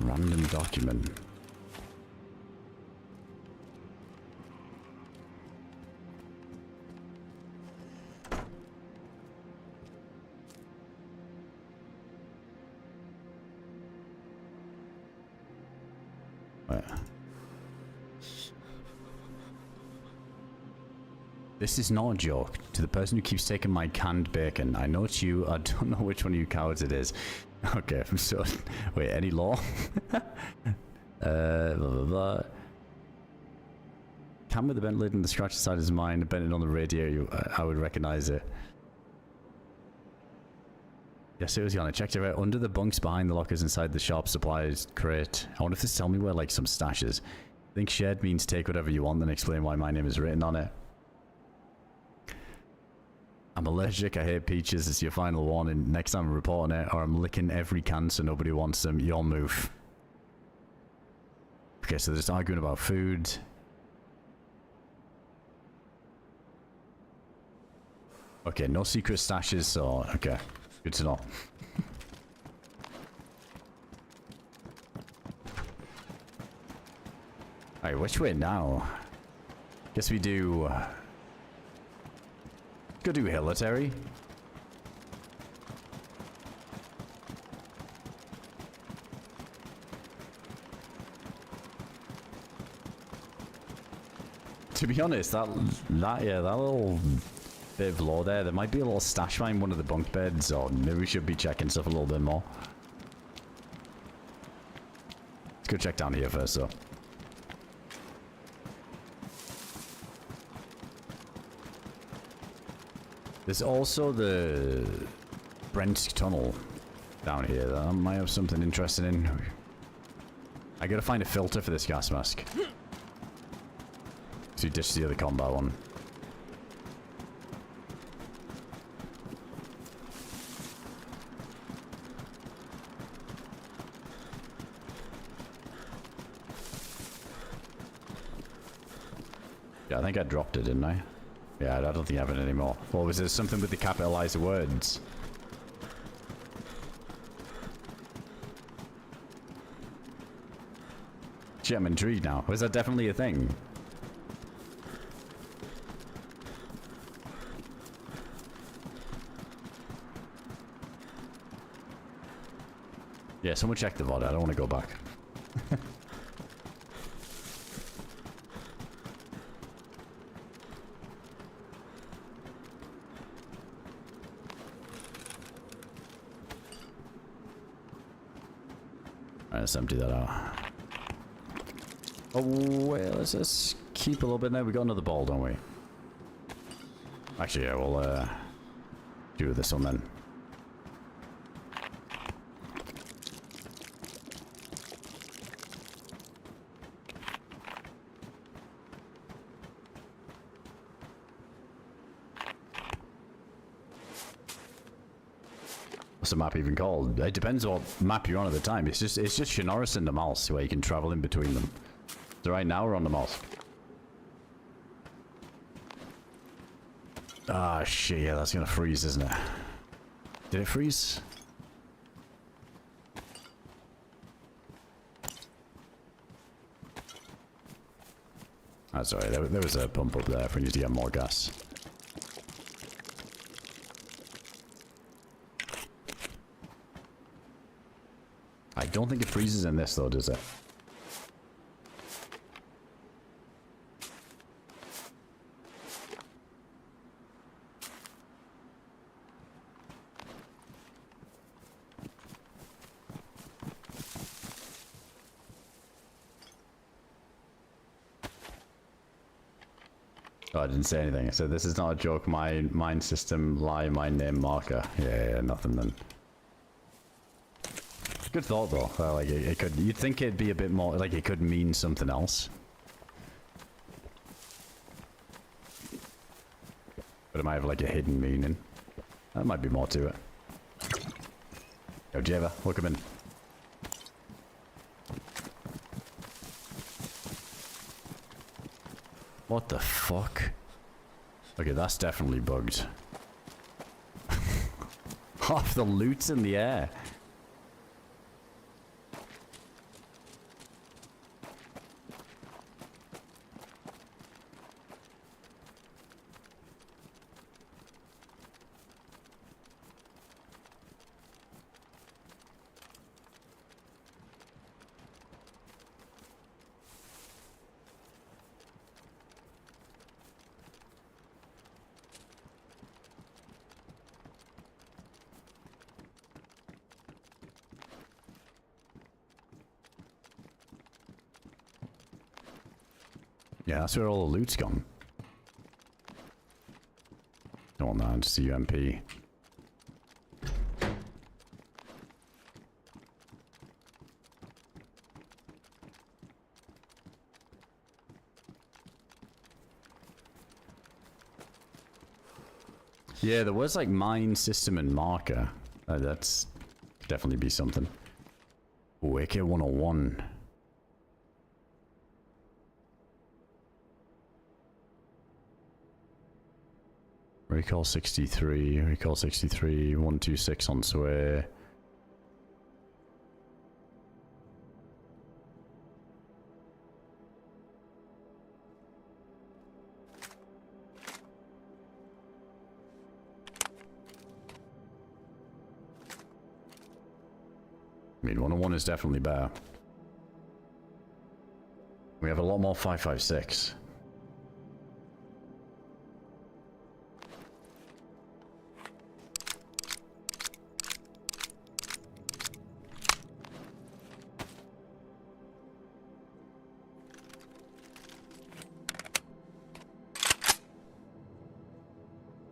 Random document. Wait. This is not a joke. To the person who keeps taking my canned bacon, I know it's you. I don't know which one of you cowards it is. Okay, so wait, any law? Blah, blah, blah. Can with the bent lid and the scratch inside his mind, bent it on the radio, I would recognize it. Yeah, seriously, I checked it out. Under the bunks behind the lockers inside the shop supplies crate. I wonder if this tell me where like some stash is. I think shared means take whatever you want, then explain why my name is written on it. I'm allergic, I hate peaches, it's your final warning. Next time I'm reporting it, or I'm licking every can so nobody wants them. Your move. Okay, so they're just arguing about food. Okay, no secret stashes, so okay. Good to know. Alright, which way now? Guess we do... Go do military. To be honest, that little bit of lore there might be a little stash behind one of the bunk beds, or maybe we should be checking stuff a little bit more. Let's go check down here first, though. There's also the Brent Tunnel down here that I might have something interesting in. I gotta find a filter for this gas mask. So you ditch the other combat one. Yeah, I think I dropped it, didn't I? Yeah, I don't think I have it anymore. Or was there something with the capitalized words? Shit, I'm intrigued now. Was that definitely a thing? Yeah, someone check the VOD. I don't want to go back. Let's empty that out. Oh, wait, let's just keep a little bit there. We got another ball, don't we? Actually, yeah, we'll do this one then. What's the map even called? It depends what map you're on at the time. It's just Chernarus and Namalsk where you can travel in between them. So right now we're on Namalsk. Ah, shit, yeah, that's gonna freeze, isn't it? Did it freeze? That's alright, there was a pump up there if we need to get more gas. I don't think it freezes in this though, does it? Oh, I didn't say anything. I said this is not a joke. My mine system lie. My name marker. Yeah, nothing then. Good thought though. Like it could. You'd think it'd be a bit more. Like it could mean something else. But it might have like a hidden meaning. That might be more to it. Yo, Java, welcome in. What the fuck? Okay, that's definitely bugged. Half the loot's in the air. Yeah, that's where all the loot's gone. Don't want that, just a UMP. Yeah, there was like mine, system, and marker. That's definitely be something. Oh, AK 101. Recall 63, 126 on swear. I mean, 101 is definitely better. We have a lot more 5.56.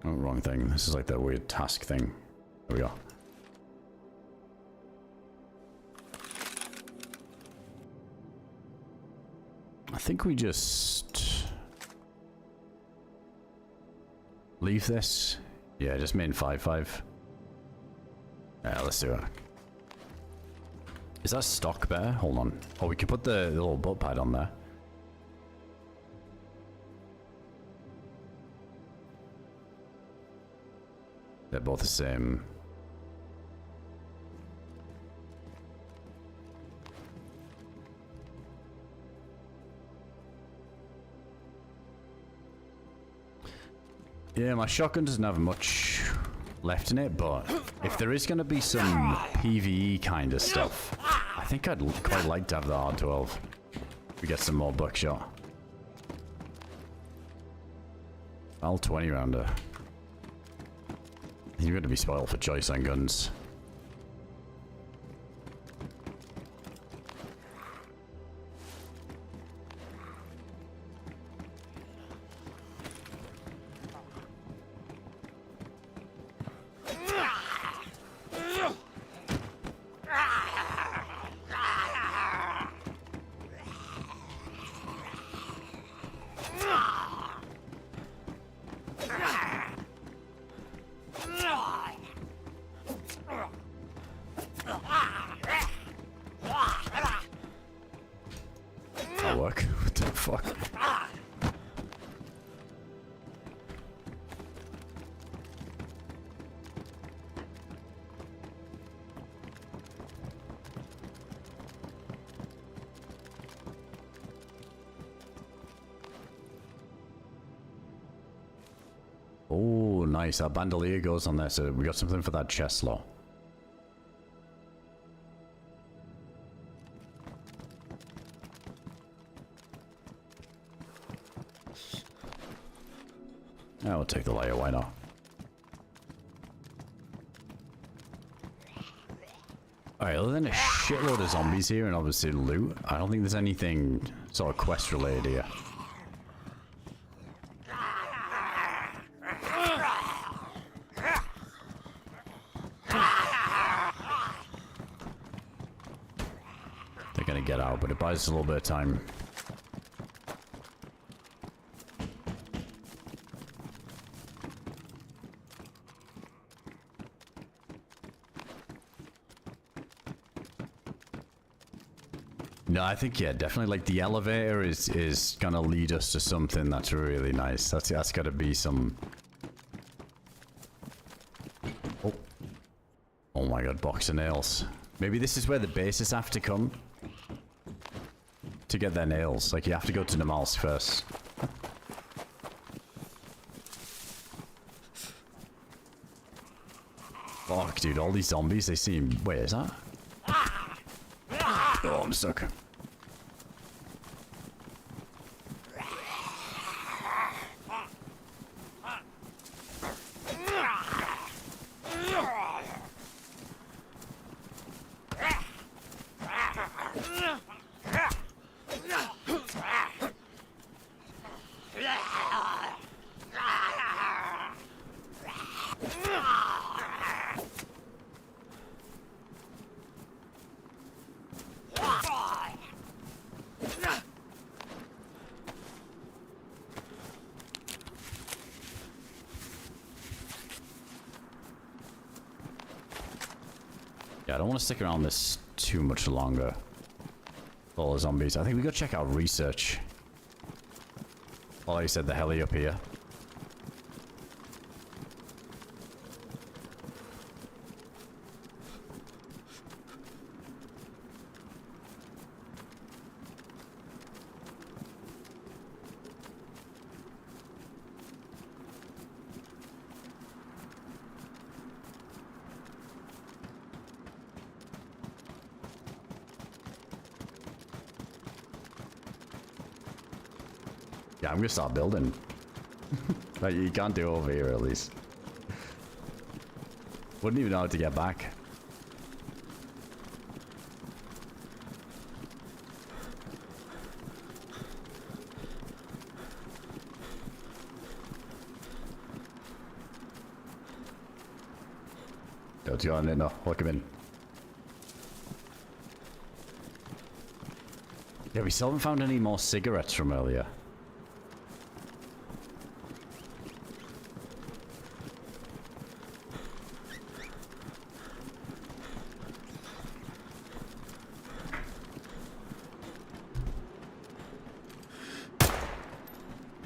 Oh, wrong thing. This is like that weird task thing. There we go. I think we just leave this. Yeah, just main 5.5. Yeah, let's do it. Is that stock better? Hold on. Oh, we can put the little butt pad on there. They're both the same. Yeah, my shotgun doesn't have much left in it, but if there is going to be some PvE kind of stuff, I think I'd quite like to have the R12. We get some more buckshot. I'll 20 rounder. You're going to be spoiled for choice on guns. That'll work. What the fuck? Oh, nice. Our bandolier goes on there, so we got something for that chest slot. Yeah, we'll take the layer, why not? Alright, other than a shitload of zombies here and obviously loot, I don't think there's anything sort of quest related here. get out, but it buys us a little bit of time. No, I think, yeah, definitely, like, the elevator is gonna lead us to something that's really nice. That's gotta be some... Oh. Oh my god, box of nails. Maybe this is where the bases have to come to get their nails. Like, you have to go to Namalsk first. Fuck, dude, all these zombies, they seem... Wait, is that... Oh, I'm stuck. Yeah, I don't want to stick around this too much longer. All the zombies. I think we gotta check out research. Well, like you said, the heli up here. Yeah, I'm gonna start building. Like, you can't do over here, at least. Wouldn't even know how to get back. Don't you on it? No, look him in. Yeah, we still haven't found any more cigarettes from earlier.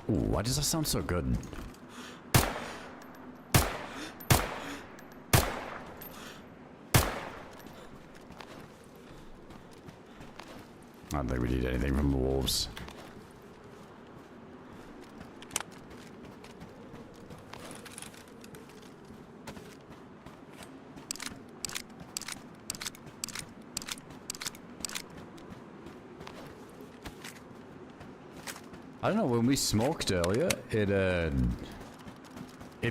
Ooh, why does that sound so good? I don't think we need anything from the wolves. I don't know, when we smoked earlier, it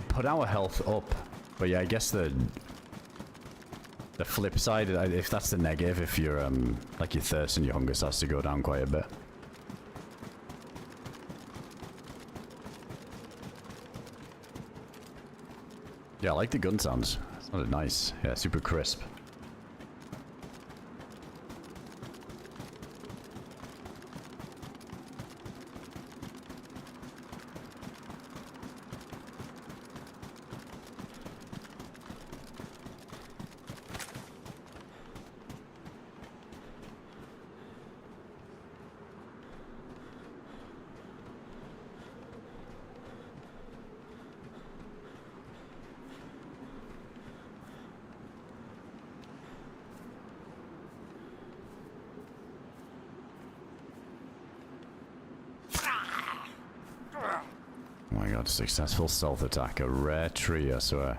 put our health up. But yeah, I guess the flip side, if that's the negative, if you're, like your thirst and your hunger starts to go down quite a bit. Yeah, I like the gun sounds. It sounded nice. Yeah, super crisp. Oh my god, successful stealth attack. A rare tree, I swear.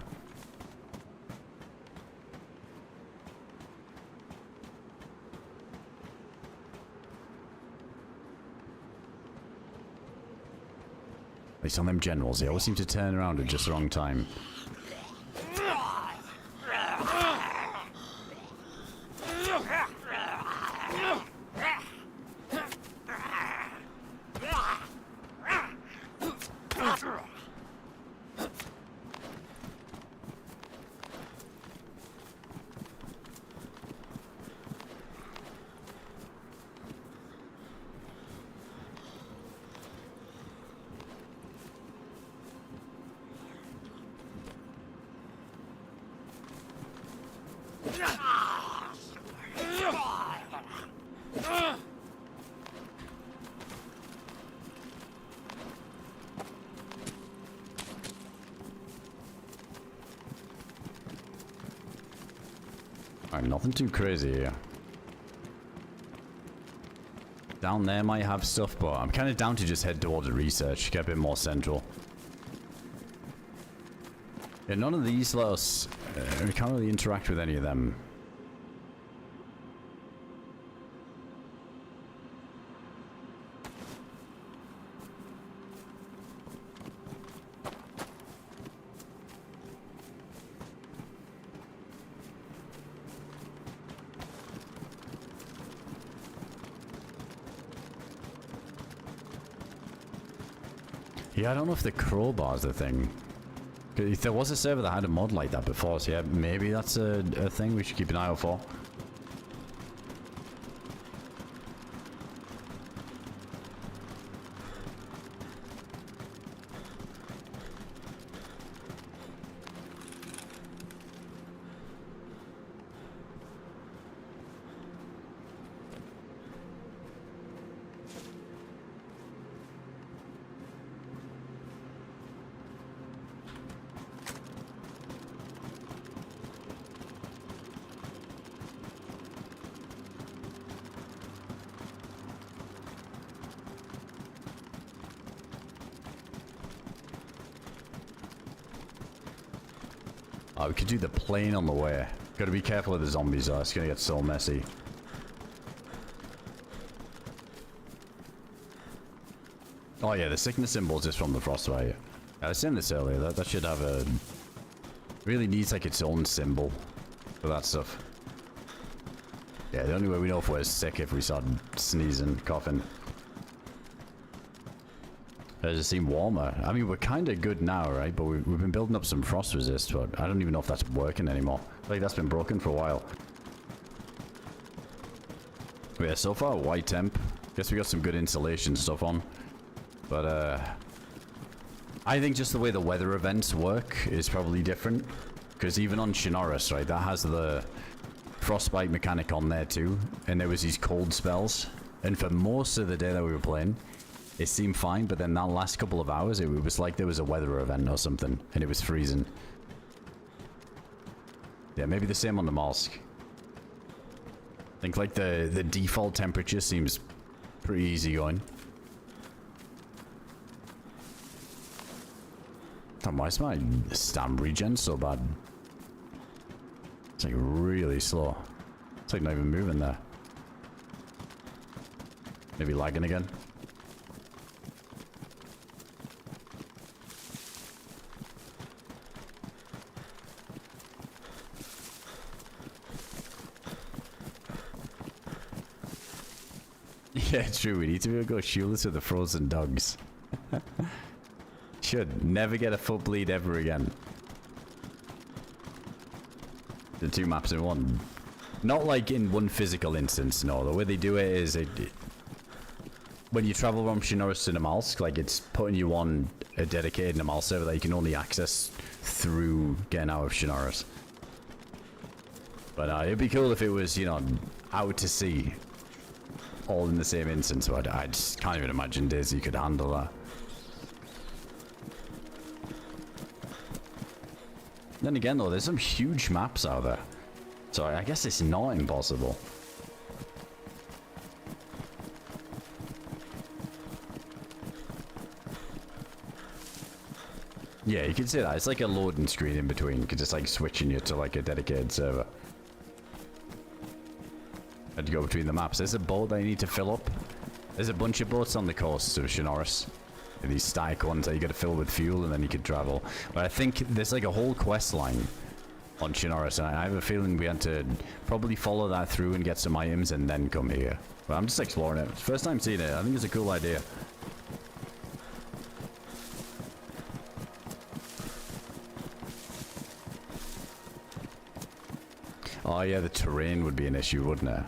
At least on them generals, they always seem to turn around at just the wrong time. time. Nothing too crazy here. Down there might have stuff, but I'm kind of down to just head towards the research, get a bit more central. Yeah, none of these let us... we can't really interact with any of them. Yeah, I don't know if the crowbar's the thing. If there was a server that had a mod like that before, so yeah, maybe that's a thing we should keep an eye out for. Oh, we could do the plane on the way. Gotta be careful of the zombies though, it's gonna get so messy. Oh yeah, the sickness symbol's just from the frostbite. I was saying this earlier, that should have a... really needs like its own symbol for that stuff. Yeah, the only way we know if we're sick if we start sneezing, coughing. Does it seem warmer? I mean, we're kind of good now, right? But we've been building up some frost resist, but I don't even know if that's working anymore. Like, that's been broken for a while. But yeah, so far, white temp. Guess we got some good insulation stuff on. But, I think just the way the weather events work is probably different. Because even on Chernarus, right, that has the frostbite mechanic on there too. And there was these cold spells. And for most of the day that we were playing, it seemed fine, but then that last couple of hours, it was like there was a weather event or something, and it was freezing. Yeah, maybe the same on the Namalsk. I think like the default temperature seems pretty easy going. Damn, why is my stam regen so bad? It's like really slow. It's like not even moving there. Maybe lagging again. Yeah, true. We need to be able to go shoeless with the frozen dogs. Should never get a foot bleed ever again. The two maps in one. Not like in one physical instance, no. The way they do it is when you travel from Chernarus to Namalsk, like it's putting you on a dedicated Namalsk server that you can only access through getting out of Chernarus. But it'd be cool if it was, you know, out to sea. All in the same instance, so I just can't even imagine DayZ could handle that. Then again though, there's some huge maps out there. So I guess it's not impossible. Yeah, you can see that. It's like a loading screen in between. You can just like switching you to like a dedicated server. Had to go between the maps. There's a boat that you need to fill up. There's a bunch of boats on the coast of Chernarus. These static ones that you got to fill with fuel and then you can travel. But I think there's like a whole quest line on Chernarus, and I have a feeling we had to probably follow that through and get some items and then come here. But I'm just exploring it. First time seeing it. I think it's a cool idea. Oh yeah, the terrain would be an issue, wouldn't it?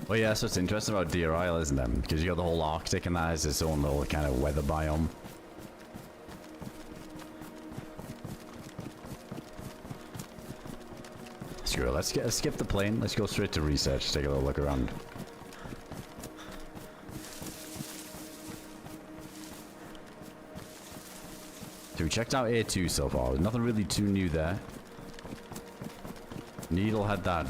Well, yeah, that's what's interesting about DRL, isn't it? Because you got the whole Arctic and that is its own little kind of weather biome. Screw it, let's skip the plane. Let's go straight to research, take a little look around. So we checked out A2 so far. There's nothing really too new there. Needle had that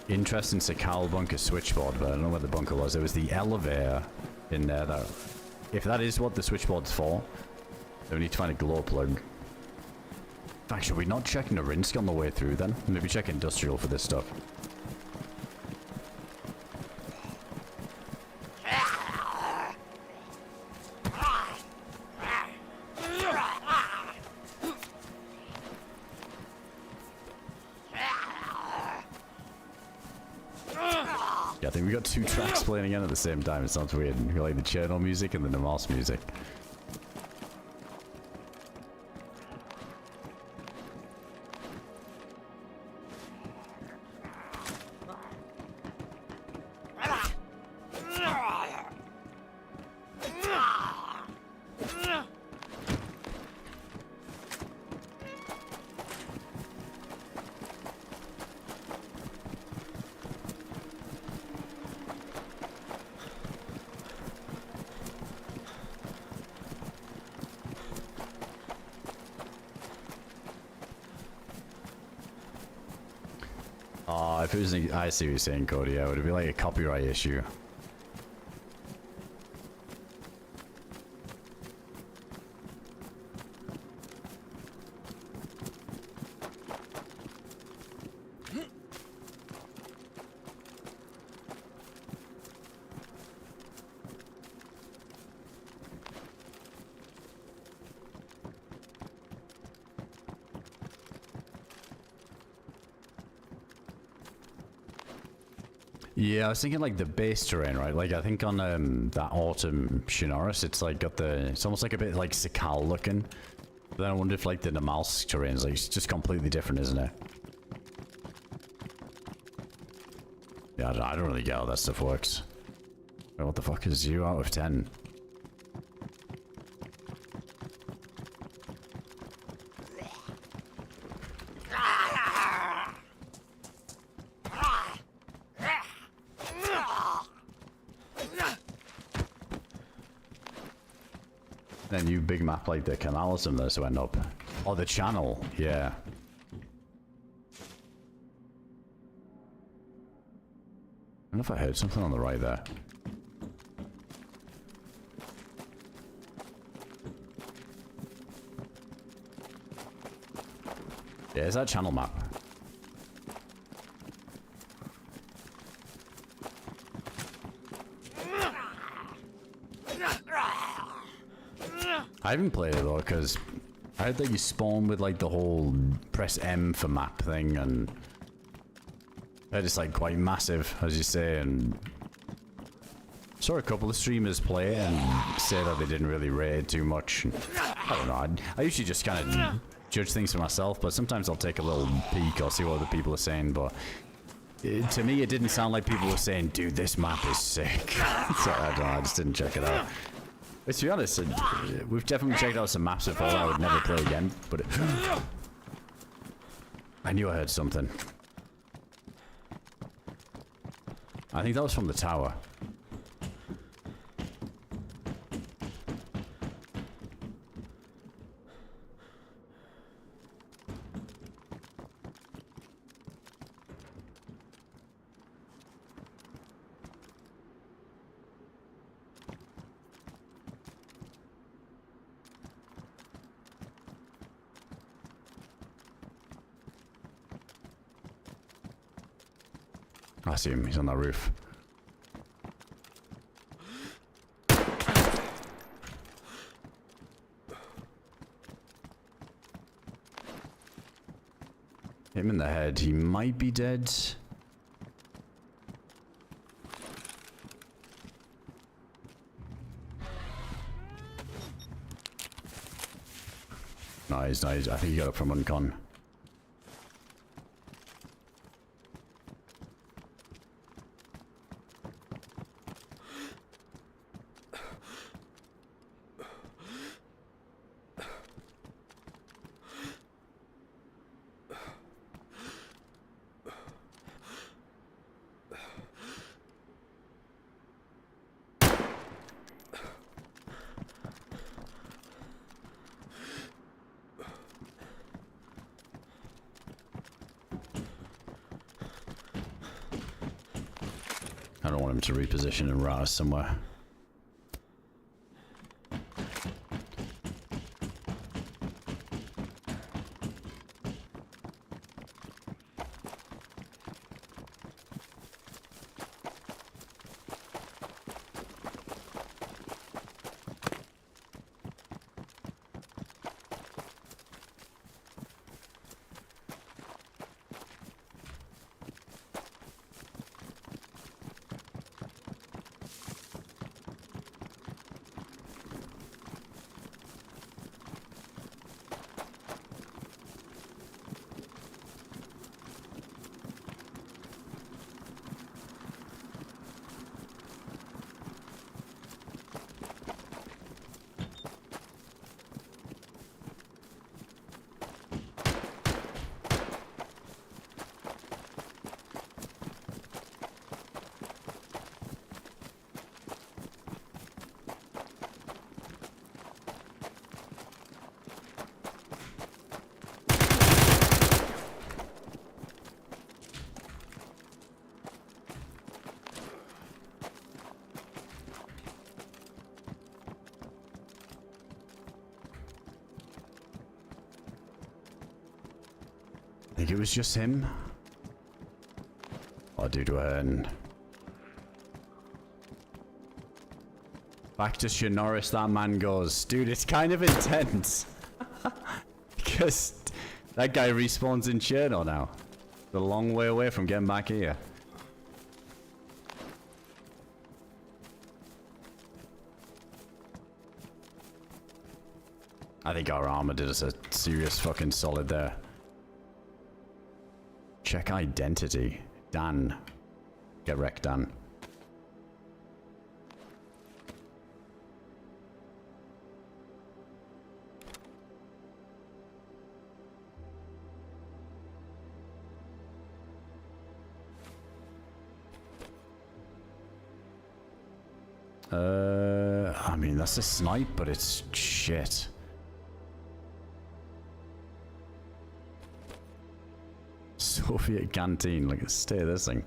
interesting Sakal bunker switchboard, but I don't know what the bunker was. There was the elevator in there that, if that is what the switchboard's for, then we need to find a glow plug. In fact, should we not check Narinsk on the way through then? Maybe check industrial for this stuff. Yeah, I think we got two tracks playing again at the same time. It sounds weird. We got like the Chernarus music and the Namalsk music. If it was an, I see what you're saying, Cody. Yeah, would it be like a copyright issue? Yeah, I was thinking like the base terrain, right? Like I think on that autumn Chernarus, it's like got the, it's almost like a bit like Sakal looking. But then I wonder if like the Namalsk terrain's like it's just completely different, isn't it? Yeah, I don't really get how that stuff works. Wait, what the fuck is 0 out of 10? A new big map like the canal or something that's went up. Oh, the channel, yeah. I don't know if I heard something on the right there. Yeah, is that channel map? I haven't played it though, because I heard that you spawn with like the whole press M for map thing, and it's like quite massive, as you say, and saw a couple of streamers play it and say that they didn't really rate it too much. I don't know, I usually just kind of judge things for myself, but sometimes I'll take a little peek or see what other people are saying, but to me it didn't sound like people were saying, dude, this map is sick. So I don't know, I just didn't check it out. But to be honest, we've definitely checked out some maps before I would never play again, but I knew I heard something. I think that was from the tower. I see him, he's on that roof. Him in the head, he might be dead. Nice, nice. I think he got up from uncon. I don't want him to reposition and route us somewhere. I think it was just him. Oh, dude, back to Chernarus, that man goes. Dude, it's kind of intense. Because that guy respawns in Chernarus now. It's a long way away from getting back here. I think our armor did us a serious fucking solid there. Check identity. Dan. Get wrecked, Dan. I mean, that's a snipe, but it's shit. Soviet canteen, like, stay this thing.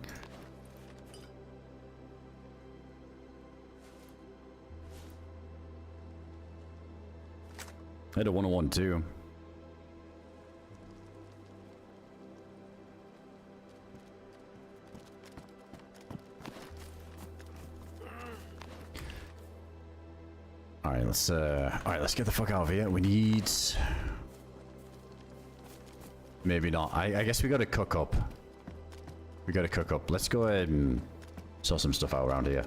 I don't want to want to. Alright, let's get the fuck out of here. We need... Maybe not. I guess we gotta cook up. We gotta cook up. Let's go ahead and sort some stuff out around here.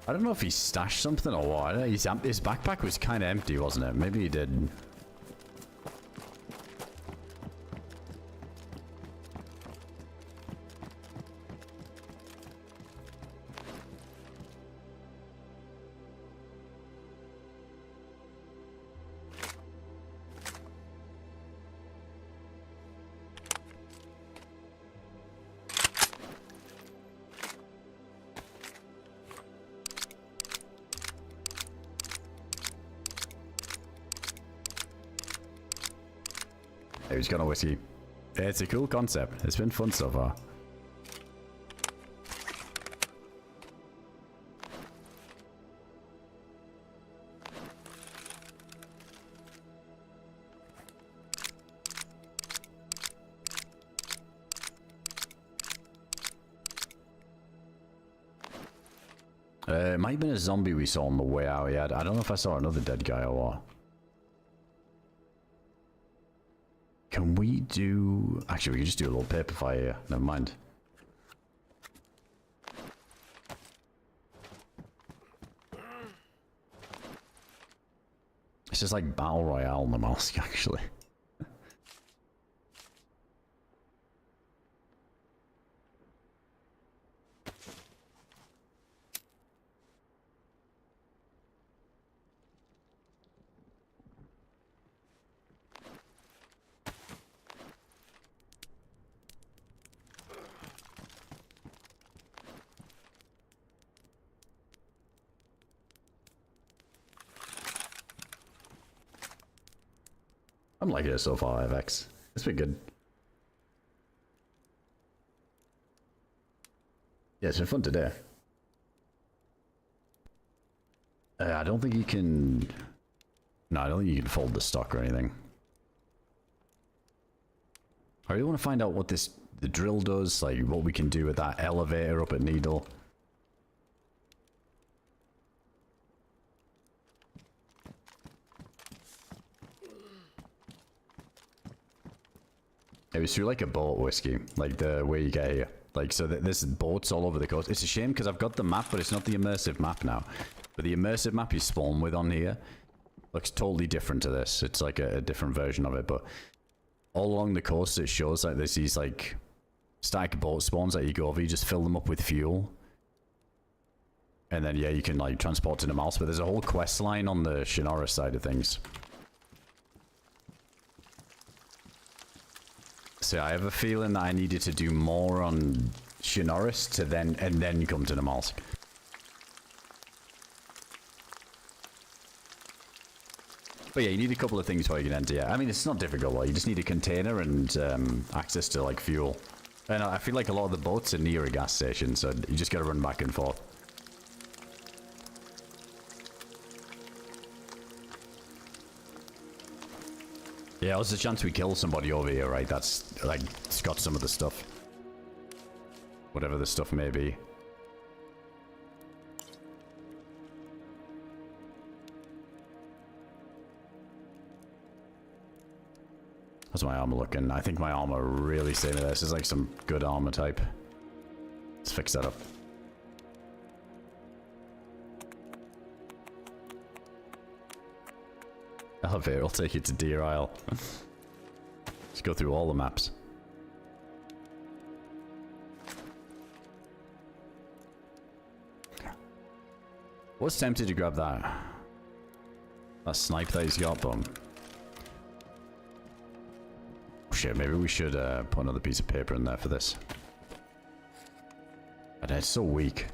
I don't know if he stashed something or what. His backpack was kind of empty, wasn't it? Maybe he did. He's got a whiskey. It's a cool concept. It's been fun so far. It might have been a zombie we saw on the way out. Yeah, I don't know if I saw another dead guy or what. Can we do... Actually, we can just do a little paper fire here. Never mind. It's just like Battle Royale Namalsk, actually. I'm liking it so far, FX. It's been good. Yeah, it's been fun today. I don't think you can... No, I don't think you can fold the stock or anything. I really want to find out what the drill does, like what we can do with that elevator up at Needle. It was through like a boat, Whiskey, like the way you get here. Like, so there's boats all over the coast. It's a shame because I've got the map, but it's not the immersive map now. But the immersive map you spawn with on here looks totally different to this. It's like a different version of it, but all along the coast it shows like there's these like static boat spawns that you go over, you just fill them up with fuel. And then, yeah, you can like transport to Namalsk, but there's a whole quest line on the Chernarus side of things. So I have a feeling that I needed to do more on Chernarus to then come to Namalsk. But yeah, you need a couple of things before you can enter. Yeah, I mean it's not difficult. Well, you just need a container and access to like fuel. And I feel like a lot of the boats are near a gas station, so you just gotta run back and forth. Yeah, there's a chance we kill somebody over here, right? That's, like, it's got some of the stuff. Whatever the stuff may be. How's my armor looking? I think my armor really saved me. This is like some good armor type. Let's fix that up. Elevator will take you to Deer Isle. Let's go through all the maps. Was tempted to grab that snipe that he's got, but shit, maybe we should put another piece of paper in there for this. But it's so weak.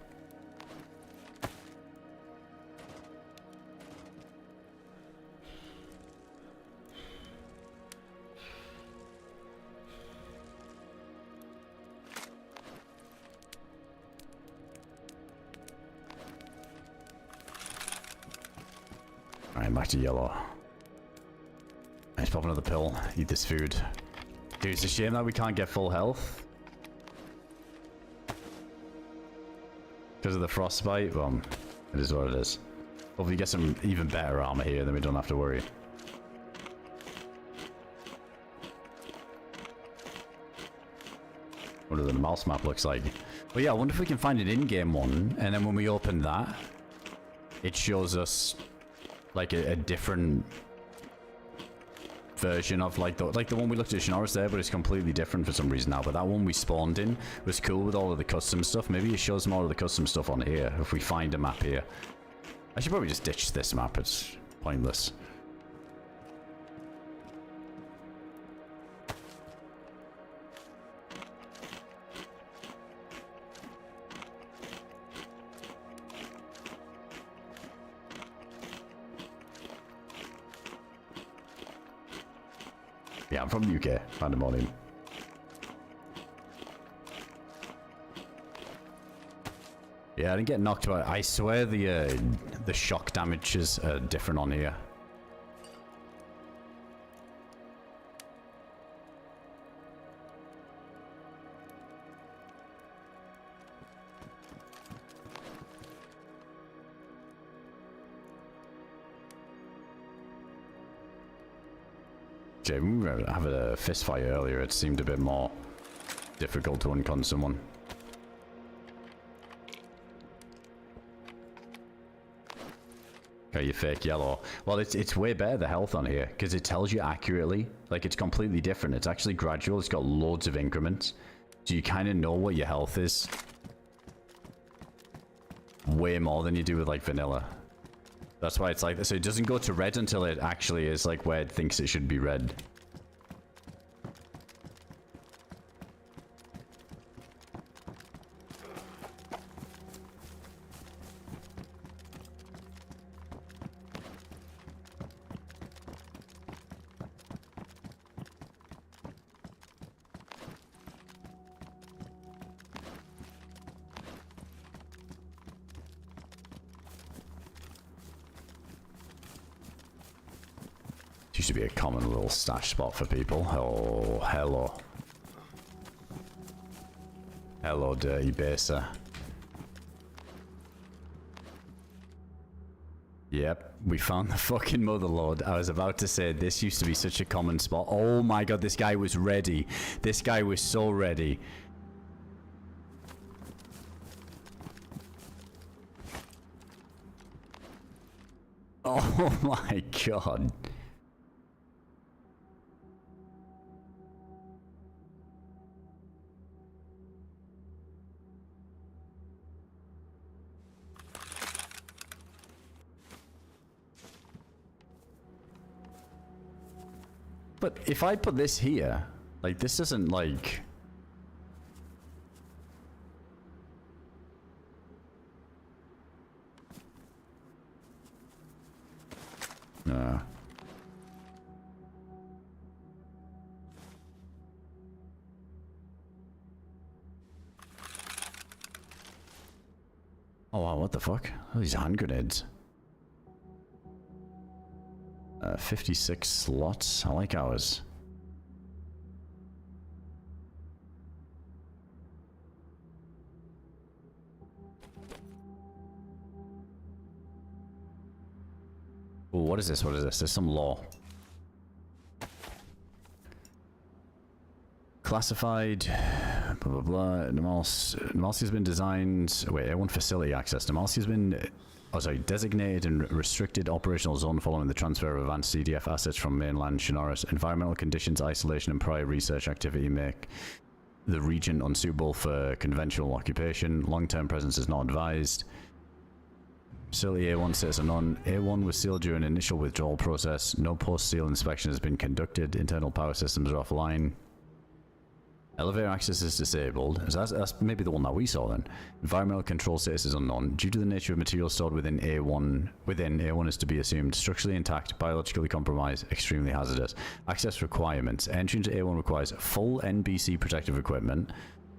Alright, back to yellow. Let's pop another pill. Eat this food. Dude, it's a shame that we can't get full health. Because of the frostbite. Well, it is what it is. Hopefully get some even better armor here, then we don't have to worry. What the mouse map looks like. But yeah, I wonder if we can find an in-game one, and then when we open that, it shows us like a different version of like the one we looked at Chernarus there, but it's completely different for some reason now. But that one we spawned in was cool with all of the custom stuff. Maybe it shows more of the custom stuff on here if we find a map here. I should probably just ditch this map. It's pointless. Yeah, I'm from the UK. Pandemonium. Yeah, I didn't get knocked out. I swear the shock damages are different on here. We were having a fist fight earlier. It seemed a bit more difficult to uncon someone. Okay, you fake yellow. Well, it's way better, the health on here, because it tells you accurately. Like, it's completely different. It's actually gradual. It's got loads of increments. So you kind of know what your health is. Way more than you do with, like, vanilla. That's why it's like this. So it doesn't go to red until it actually is like where it thinks it should be red. Used to be a common little stash spot for people. Oh, hello. Hello, dirty baser. Yep, we found the fucking motherlode. I was about to say, this used to be such a common spot. Oh my god, this guy was ready. This guy was so ready. Oh my god. But if I put this here, like, this isn't like... No. Oh wow, what the fuck? Oh, these hand grenades. 56 slots. I like ours. Oh, what is this? What is this? There's some law. Classified. Blah blah blah. Namalsk has been designed. Wait, A1 facility access. Namalsk has been. Oh, sorry, designated and restricted operational zone following the transfer of advanced CDF assets from mainland Chernarus. Environmental conditions, isolation, and prior research activity make the region unsuitable for conventional occupation. Long-term presence is not advised. Facility A1 status unknown. A1 was sealed during initial withdrawal process. No post-seal inspection has been conducted. Internal power systems are offline. Elevator access is disabled. So that's maybe the one that we saw then. Environmental control status is unknown. Due to the nature of material stored within A1 is to be assumed structurally intact, biologically compromised, extremely hazardous. Access requirements. Entry into A1 requires full NBC protective equipment.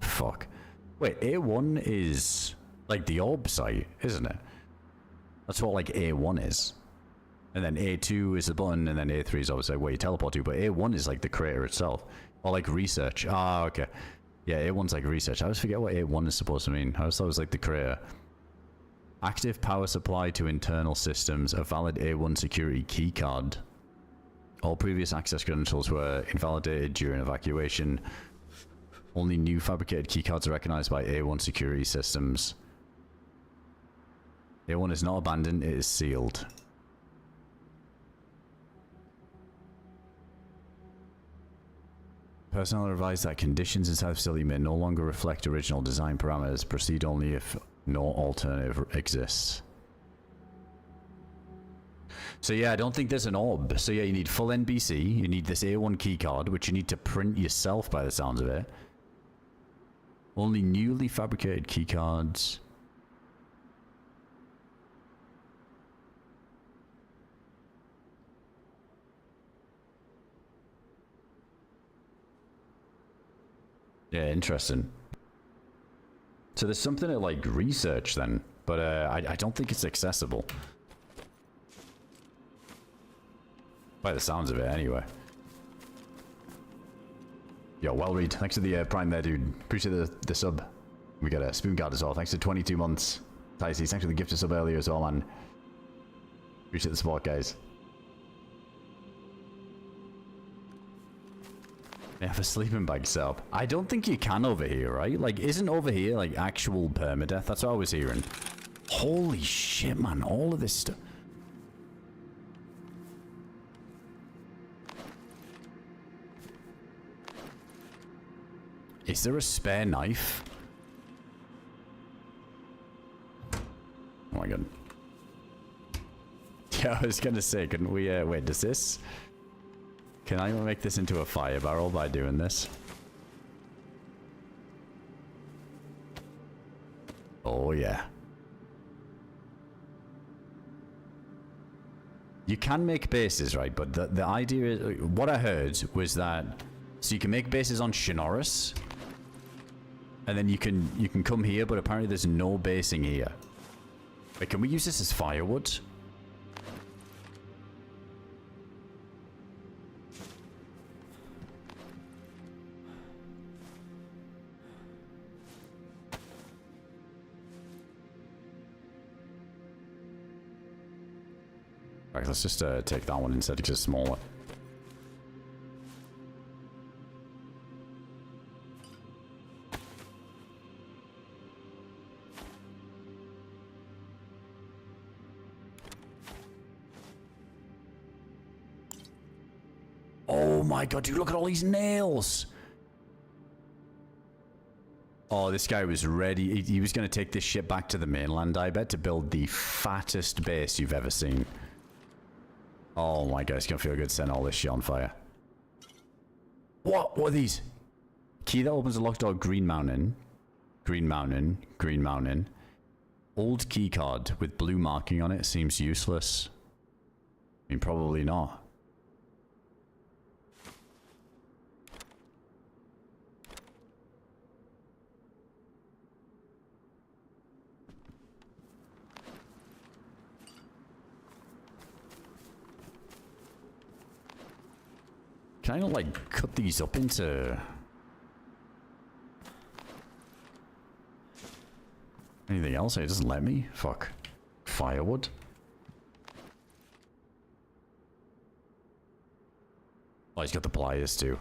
Fuck. Wait, A1 is like the orb site, isn't it? That's what like A1 is. And then A2 is the button, and then A3 is obviously where you teleport to, but A1 is like the crater itself. Or like research. Ah, okay. Yeah, A1's like research. I always forget what A1 is supposed to mean. I always thought it was like the crater. Active power supply to internal systems. A valid A1 security keycard. All previous access credentials were invalidated during evacuation. Only new fabricated keycards are recognized by A1 security systems. A1 is not abandoned, it is sealed. Personnel are advised that conditions inside the facility may no longer reflect original design parameters. Proceed only if no alternative exists. So yeah, I don't think there's an orb. So yeah, you need full NBC. You need this A1 keycard, which you need to print yourself by the sounds of it. Only newly fabricated keycards. Yeah, interesting. So there's something to like research then, but I don't think it's accessible. By the sounds of it, anyway. Yo, well read. Thanks for the prime there, dude. Appreciate the sub. We got a spoon guard as well. Thanks for 22 months. Ticey, thanks for the gift of sub earlier as well, man. Appreciate the support, guys. They have a sleeping bag set up. I don't think you can over here, right? Like, isn't over here, like, actual permadeath? That's what I was hearing. Holy shit, man. All of this stuff. Is there a spare knife? Oh my god. Yeah, I was gonna say, couldn't we, wait, does this... Can I make this into a fire barrel by doing this? Oh yeah. You can make bases, right? But the idea is, what I heard was that, so you can make bases on Chernarus, and then you can come here, but apparently there's no basing here. Wait, can we use this as firewood? Right, let's just take that one instead because it's smaller. Oh my god, dude, look at all these nails! Oh, this guy was ready. He was going to take this shit back to the mainland, I bet, to build the fattest base you've ever seen. Oh my god, it's going to feel good setting all this shit on fire. What? What are these? Key that opens a locked door, green mountain. Green mountain. Green mountain. Old key card with blue marking on it seems useless. I mean, probably not. Can I not, like, cut these up into... anything else? It doesn't let me? Fuck. Firewood? Oh, he's got the pliers, too.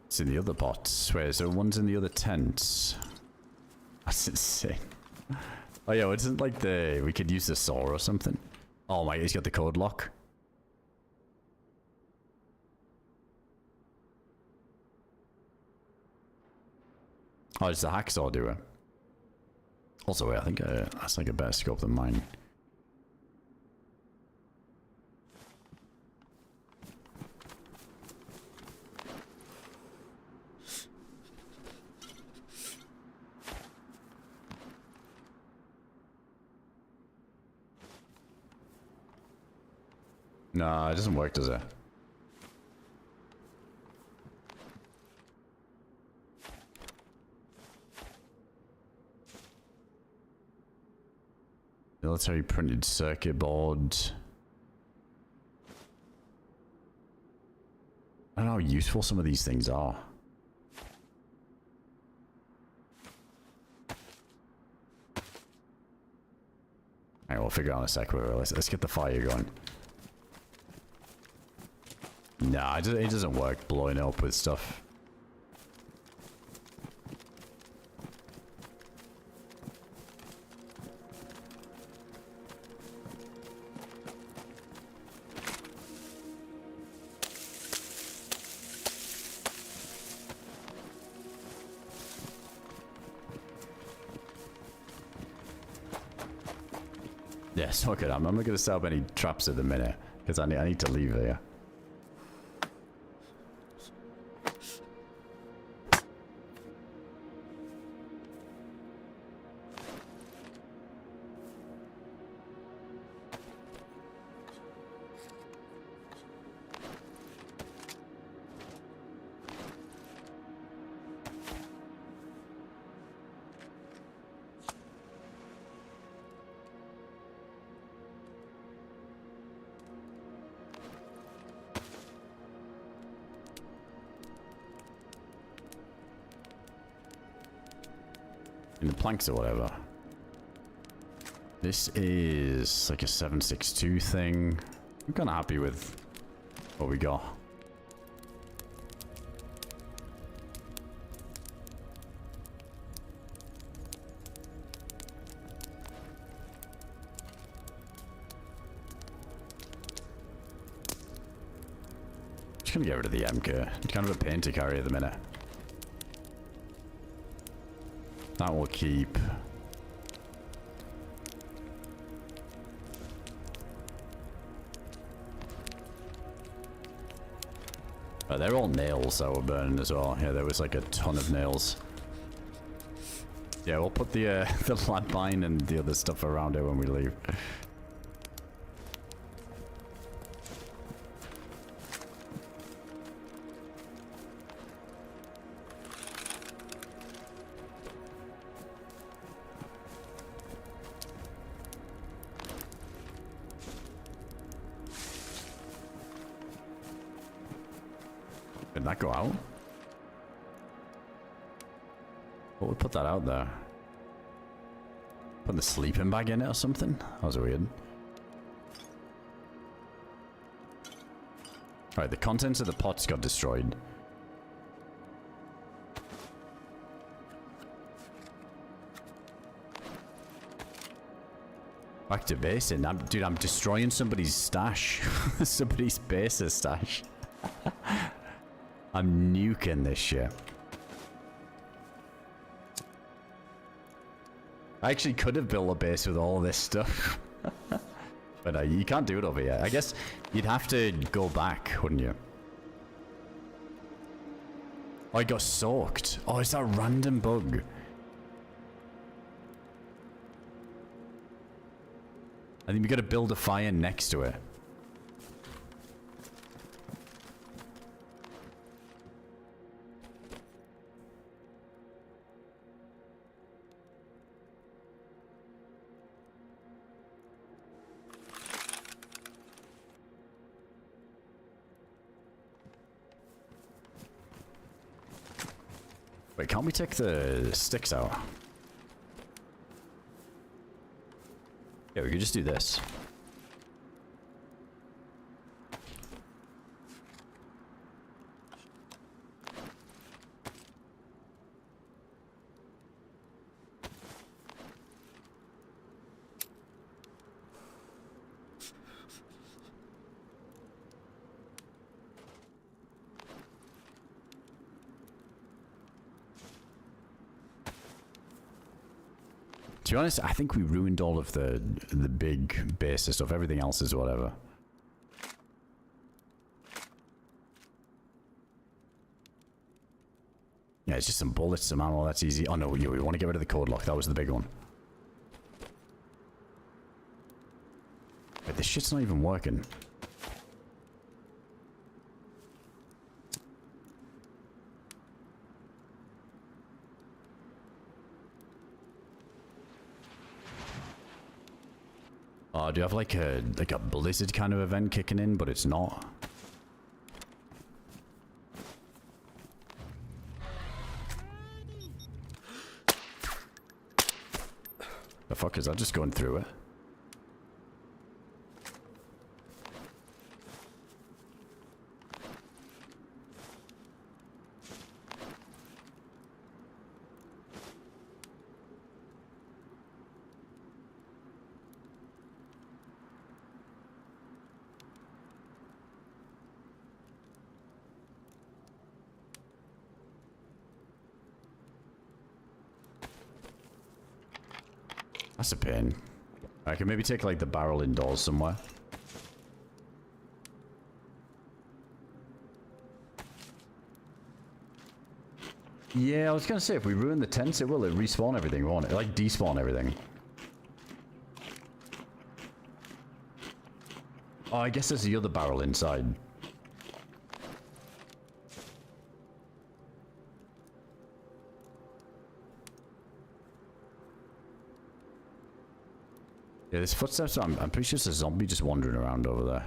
It's in the other pots. Where is there? One's in the other tents. That's insane. Oh yeah, it isn't like the... we could use the saw or something. Oh my, he's got the code lock. Oh, it's the hacksaw doer. Also, wait, I think that's like a better scope than mine. No, it doesn't work, does it? Military printed circuit board. I don't know how useful some of these things are. Alright, we'll figure out in a sec. Let's get the fire going. Nah, it doesn't work blowing up with stuff. Yes, okay, I'm not going to set up any traps at the minute, because I need to leave here. In the planks or whatever. This is like a 762 thing. I'm kind of happy with what we got. Just gonna get rid of the MK. It's kind of a pain to carry at the minute. That will keep. Oh, they're all nails that were burning as well. Yeah, there was like a ton of nails. Yeah, we'll put the the landmine and the other stuff around it when we leave. did that go out? What would put that out there? Put the sleeping bag in it or something? That was weird. Alright, the contents of the pots got destroyed. Back to base, and dude, I'm destroying somebody's stash. Somebody's base's stash. I'm nuking this shit. I actually could have built a base with all of this stuff. But you can't do it over here. I guess you'd have to go back, wouldn't you? Oh, I got soaked. Oh, it's that random bug. I think we gotta build a fire next to it. Wait, can't we take the sticks out? Yeah, we could just do this. To be honest, I think we ruined all of the big basis stuff. Everything else is whatever. Yeah, it's just some bullets, some ammo. That's easy. Oh no, we want to get rid of the code lock. That was the big one. Wait, this shit's not even working. Oh, do you have like a blizzard kind of event kicking in, but it's not? The fuck is that just going through it? That's a pain. I can maybe take like the barrel indoors somewhere. Yeah, I was gonna say if we ruin the tents, it will respawn everything, won't it? Like despawn everything. Oh, I guess there's the other barrel inside. Yeah, there's footsteps. I'm pretty sure it's a zombie just wandering around over there.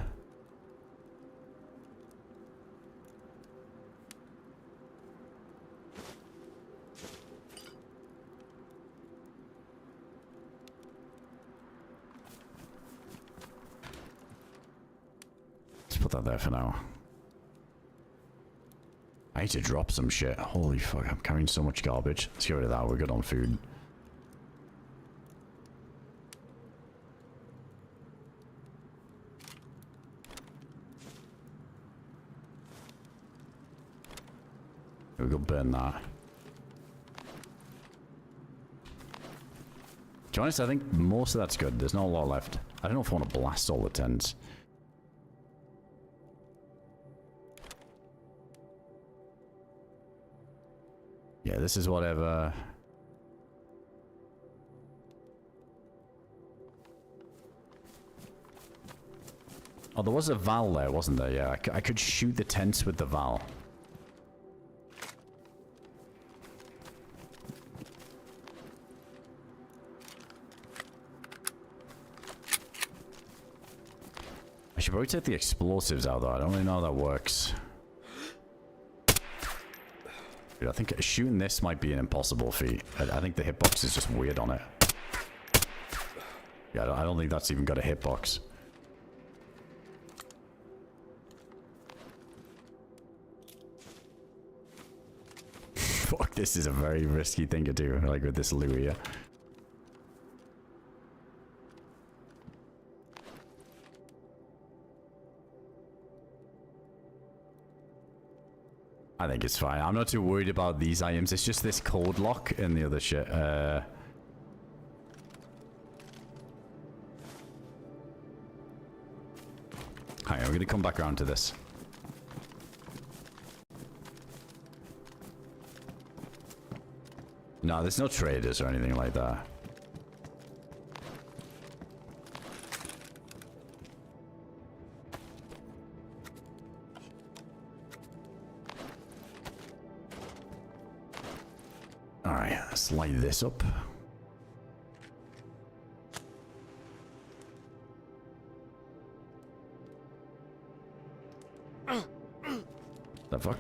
Let's put that there for now. I need to drop some shit. Holy fuck, I'm carrying so much garbage. Let's get rid of that. We're good on food. We go burn that. To be honest, I think most of that's good. There's not a lot left. I don't know if I want to blast all the tents. Yeah, this is whatever. Oh, there was a Val there, wasn't there? Yeah, I could shoot the tents with the Val. I should probably take the explosives out though. I don't really know how that works. Dude, I think shooting this might be an impossible feat. I think the hitbox is just weird on it. Yeah, I don't think that's even got a hitbox. Fuck, this is a very risky thing to do, like with this Louis here. I think it's fine. I'm not too worried about these items. It's just this code lock and the other shit. Hang on, we're gonna come back around to this. No, there's no traders or anything like that. Alright, let's light this up. The fuck?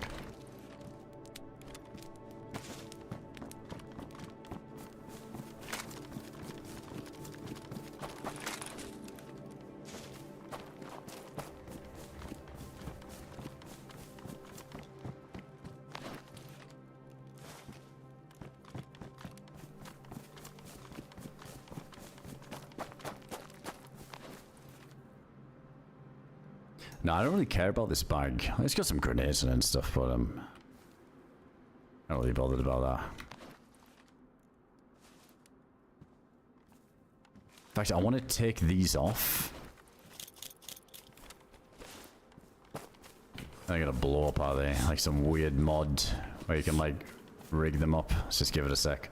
No, I don't really care about this bag. It's got some grenades in it and stuff, but I'm not really bothered about that. In fact, I want to take these off. They're gonna blow up, are they? Like some weird mod where you can like rig them up. Let's just give it a sec.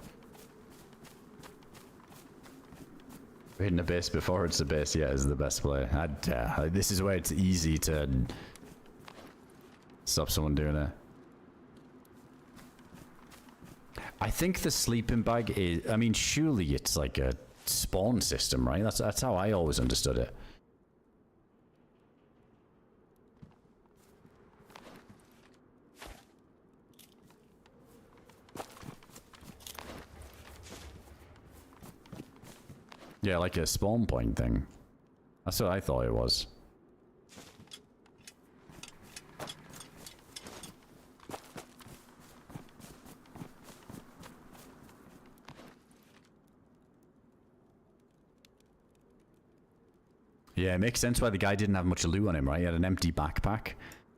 Hitting a base before it's a base, yeah, is the best play. This is where it's easy to stop someone doing it. I think the sleeping bag is... I mean, surely it's like a spawn system, right? That's how I always understood it. Yeah, like a spawn point thing. That's what I thought it was. Yeah, it makes sense why the guy didn't have much loot on him, right? He had an empty backpack.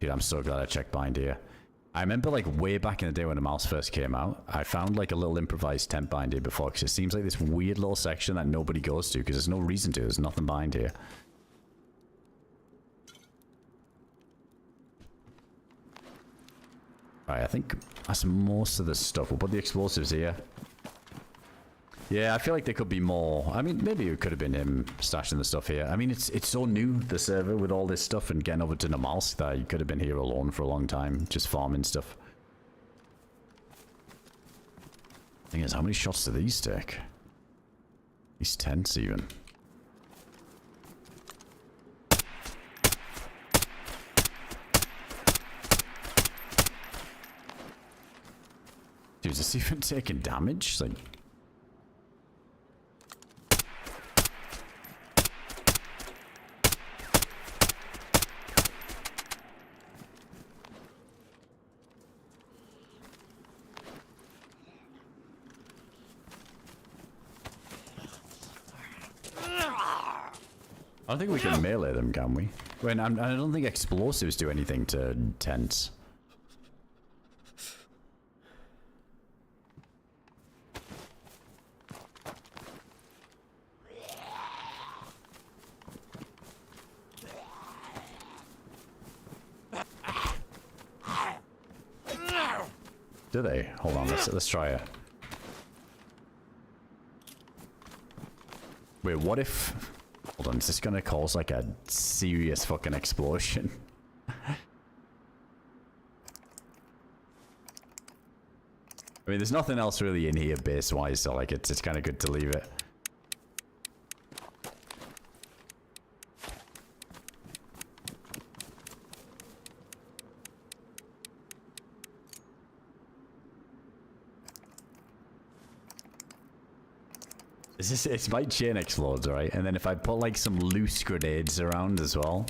Dude, I'm so glad I checked behind here. I remember like way back in the day when the mouse first came out, I found like a little improvised tent behind here before because it seems like this weird little section that nobody goes to because there's no reason to. There's nothing behind here. Alright, I think that's most of the stuff. We'll put the explosives here. Yeah, I feel like there could be more. I mean, maybe it could have been him stashing the stuff here. I mean, it's so new, the server, with all this stuff and getting over to Namalsk that he could have been here alone for a long time, just farming stuff. Thing is, how many shots do these take? These tents, even. Dude, is this even taking damage? Like... I don't think we can melee them, can we? When I don't think explosives do anything to tents. Do they? Hold on, let's try it. Wait, what if... Hold on, is this gonna cause like a serious fucking explosion? I mean, there's nothing else really in here base-wise, so like it's kind of good to leave it. It's my chain explodes, right? And then if I put like some loose grenades around as well.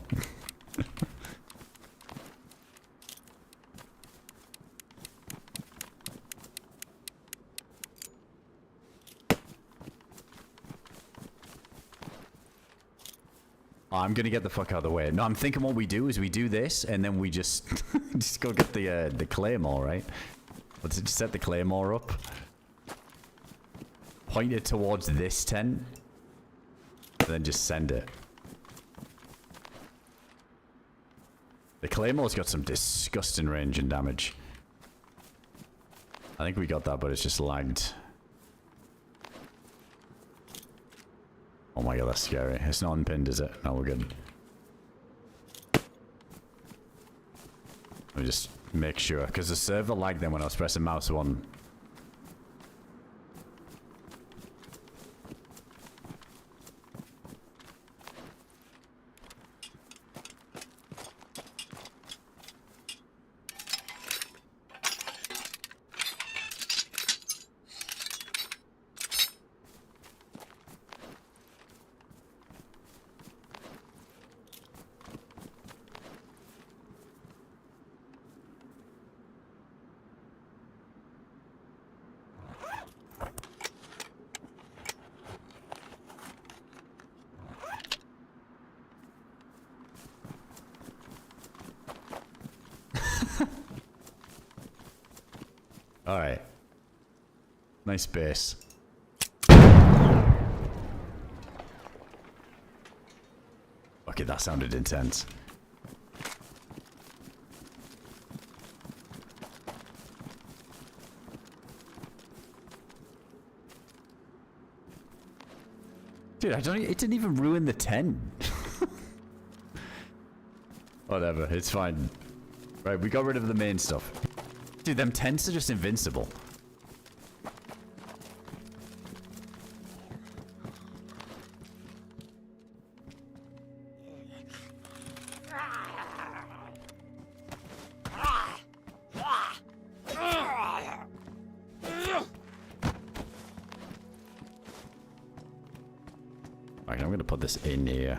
I'm gonna get the fuck out of the way. No, I'm thinking what we do is we do this, and then we just just go get the claymore, right? Let's just set the claymore up. Point it towards this tent. And then just send it. The claymore's got some disgusting range and damage. I think we got that, but it's just lagged. Oh my god, that's scary. It's not unpinned, is it? No, we're good. Let me just make sure, because the server lagged then when I was pressing mouse 1. Alright. Nice base. Okay, that sounded intense. Dude, it didn't even ruin the 10. Whatever, it's fine. Right, we got rid of the main stuff. Dude, them tents are just invincible. Alright, I'm gonna put this in here.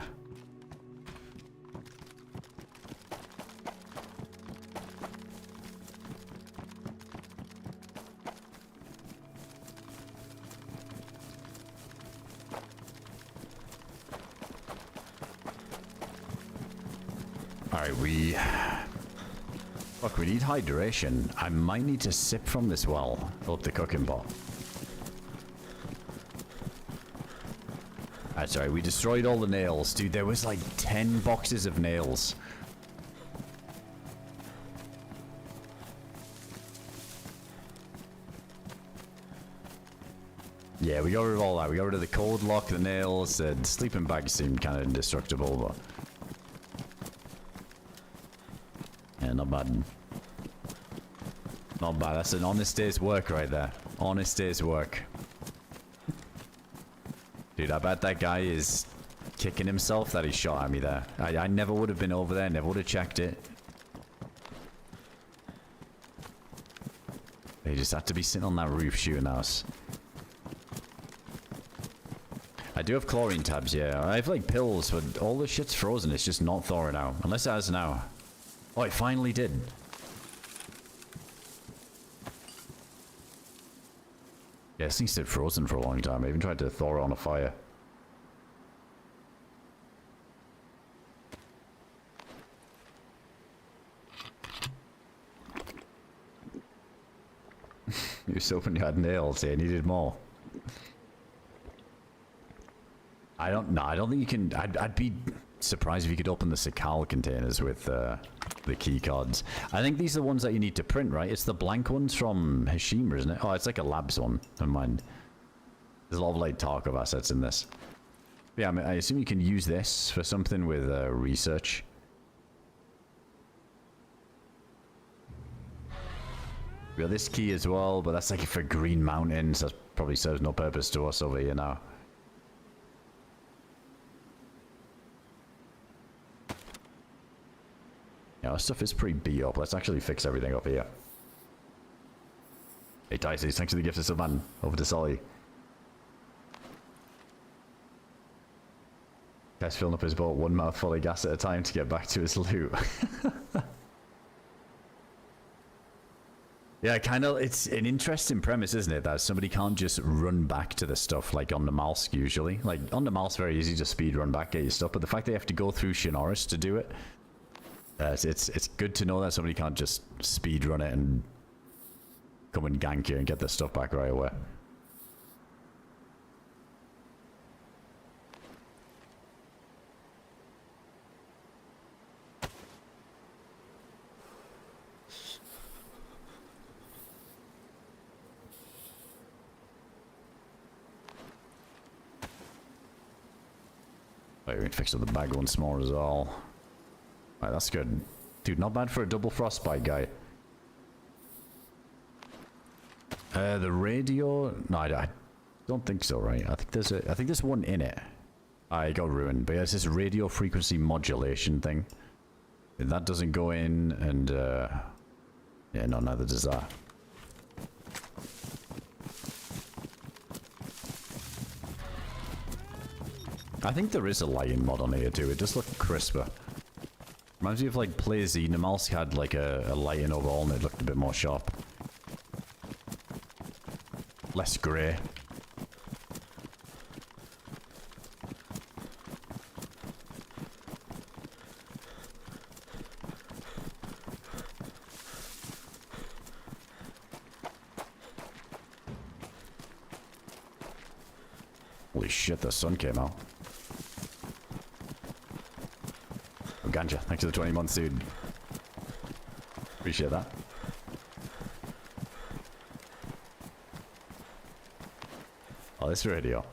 Alright, Look, we need hydration. I might need to sip from this well up the cooking pot. That's right, we destroyed all the nails. Dude, there was like 10 boxes of nails. Yeah, we got rid of all that. We got rid of the cold lock, the nails, the sleeping bag seemed kind of indestructible, but... yeah, not bad. Not bad. That's an honest day's work right there. Honest day's work. Dude, I bet that guy is kicking himself that he shot at me there. I never would have been over there, never would have checked it. He just had to be sitting on that roof shooting us. I do have chlorine tabs, yeah. I have like pills, but all the shit's frozen. It's just not thawing out. Unless it has now. Oh, it finally did. Yeah, this thing stayed frozen for a long time. I even tried to thaw it on a fire. You were hoping you had nails, yeah, needed more. I don't think you can. I'd be surprised if you could open the Sakal containers with the key cards. I think these are the ones that you need to print, right? It's the blank ones from Hashima, isn't it? Oh, it's like a labs one. Never mind. There's a lot of like Tarkov assets in this. But yeah, I assume you can use this for something with research. We got this key as well, but that's like for Green Mountains. That probably serves no purpose to us over here now. Yeah, our stuff is pretty beat up. Let's actually fix everything up here. Hey, DayZ, thanks for the gift of sub, man. Over to Solly. Guy's filling up his boat one mouthful of gas at a time to get back to his loot. Yeah, kind of. It's an interesting premise, isn't it? That somebody can't just run back to the stuff like on Namalsk usually. Like on Namalsk, very easy to speed run back, get your stuff. But the fact they have to go through Chernarus to do it, it's good to know that somebody can't just speed run it and come and gank you and get the stuff back right away. Wait, we can fix up the bag once more as well. Right, that's good. Dude, not bad for a double frostbite guy. The radio... No, I don't think so, right? I think there's one in it. I got ruined, but yeah, it's this radio frequency modulation thing. If that doesn't go in, and yeah, no, neither does that. I think there is a lighting mod on here too. It does look crisper. Reminds me of like DayZ. Namalsk had like a lighting overall and it looked a bit more sharp. Less grey. Holy shit, the sun came out. Oh, ganja. Thanks for the 20 months, dude. Appreciate that. Oh, this radio.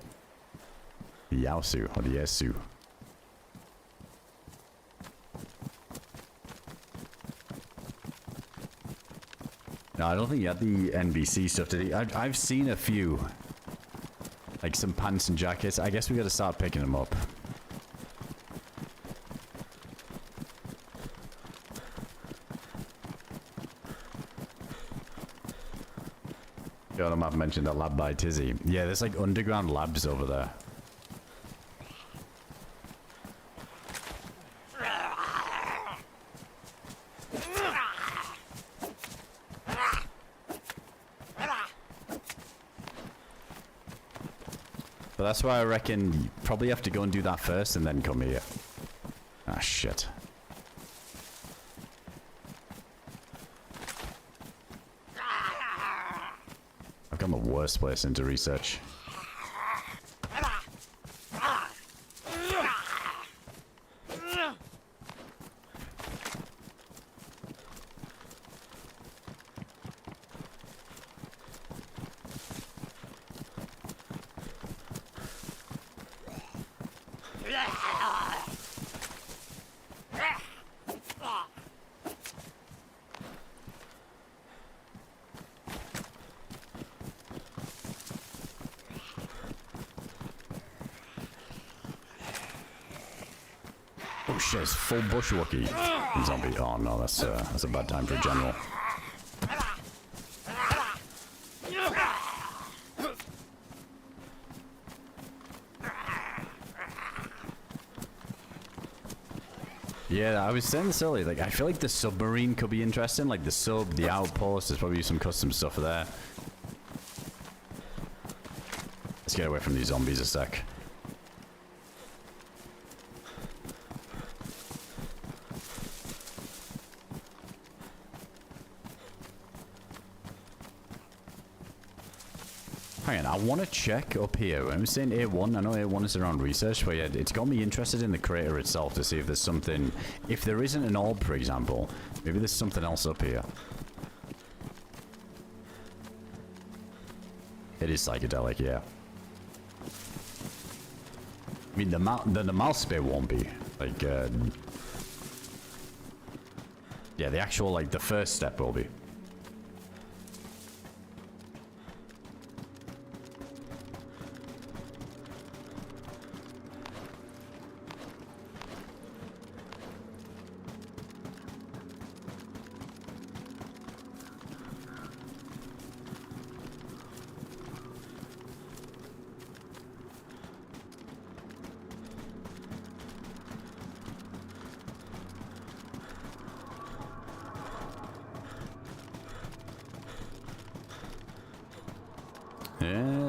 The Yaosu, or the Yesu. No, I don't think you had the NBC stuff, did he? I've seen a few. Like some pants and jackets. I guess we gotta start picking them up. The other map mentioned that lab by Tizzy. Yeah, there's like underground labs over there. But that's why I reckon you probably have to go and do that first and then come here. Ah, shit. I've got the worst place into research. Oh shit, it's full bushwalkie. Zombie. Oh no, that's a bad time for a general. Yeah, I was saying this earlier, like, I feel like the submarine could be interesting, like the sub, the outpost, there's probably some custom stuff there. Let's get away from these zombies a sec. Hang on, I want to check up here. I'm saying A1. I know A1 is around research, but yeah, it's got me interested in the crater itself to see if there's something... If there isn't an orb, for example, maybe there's something else up here. It is psychedelic, yeah. I mean, the Namalsk bit won't be. Like, yeah, the actual, like, the first step will be.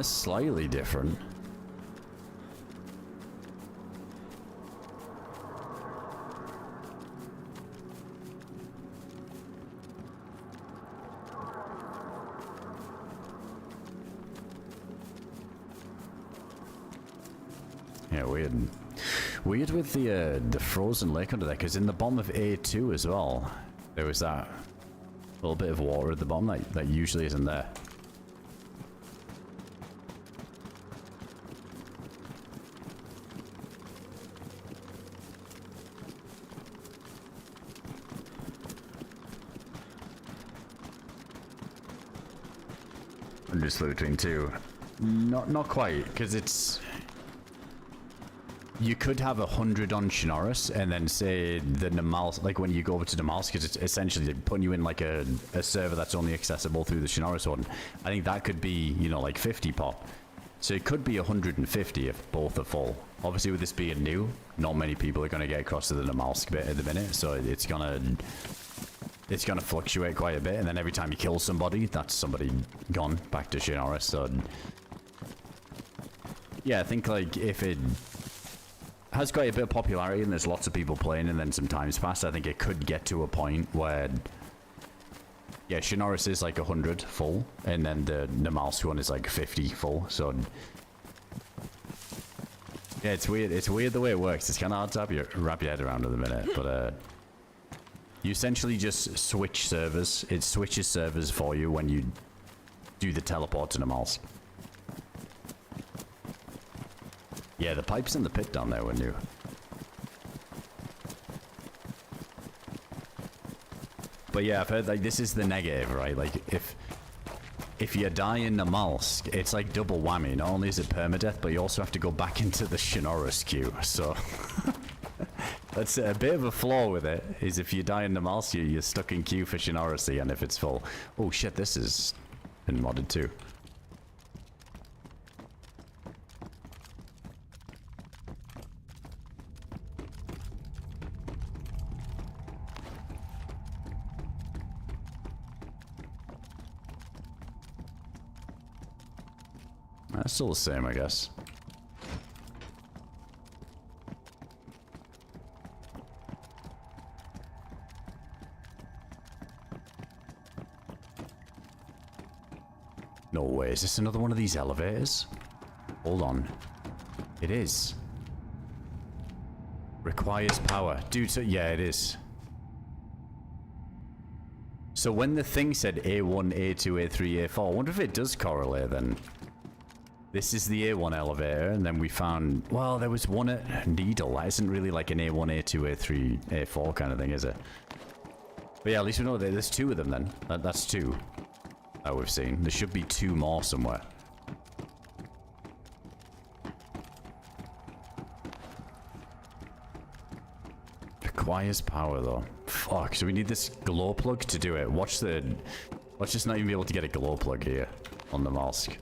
Slightly different. Yeah, weird. Weird with the frozen lake under there, because in the bottom of A2 as well, there was that little bit of water at the bottom that usually isn't there. I'm just between two. Not quite, because it's... You could have 100 on Chernarus and then say the Namalsk, like when you go over to Namalsk, because it's essentially putting you in like a server that's only accessible through the Chernarus one. I think that could be, you know, like 50 pop. So it could be 150 if both are full. Obviously with this being new, not many people are going to get across to the Namalsk bit at the minute, so it's gonna fluctuate quite a bit, and then every time you kill somebody, that's somebody gone back to Chernarus. So yeah, I think like if it has quite a bit of popularity and there's lots of people playing and then some time's passed, I think it could get to a point where, yeah, Chernarus is like 100 full and then the Namalsk one is like 50 full. So yeah, it's weird the way it works. It's kind of hard to wrap your head around at the minute, but you essentially just switch servers. It switches servers for you when you do the teleport to Namalsk. Yeah, the pipes in the pit down there were new. But yeah, I've heard like this is the negative, right? Like if you die in Namalsk, it's like double whammy. Not only is it permadeath, but you also have to go back into the Chernarus queue. So that's a bit of a flaw with it. Is if you die in Namalsk, you're stuck in queue for Chernarus again if it's full. Oh shit, this is been modded too. That's still the same, I guess. No way, is this another one of these elevators? Hold on. It is. Requires power. Dude, so yeah, it is. So when the thing said A1, A2, A3, A4, I wonder if it does correlate then. This is the A1 elevator, and then we found, well, there was one at Needle. That isn't really like an A1, A2, A3, A4 kind of thing, is it? But yeah, at least we know that there's two of them then. That's two that we've seen. There should be two more somewhere. Requires power though. Fuck, so we need this glow plug to do it. Watch just not even be able to get a glow plug here on the Namalsk.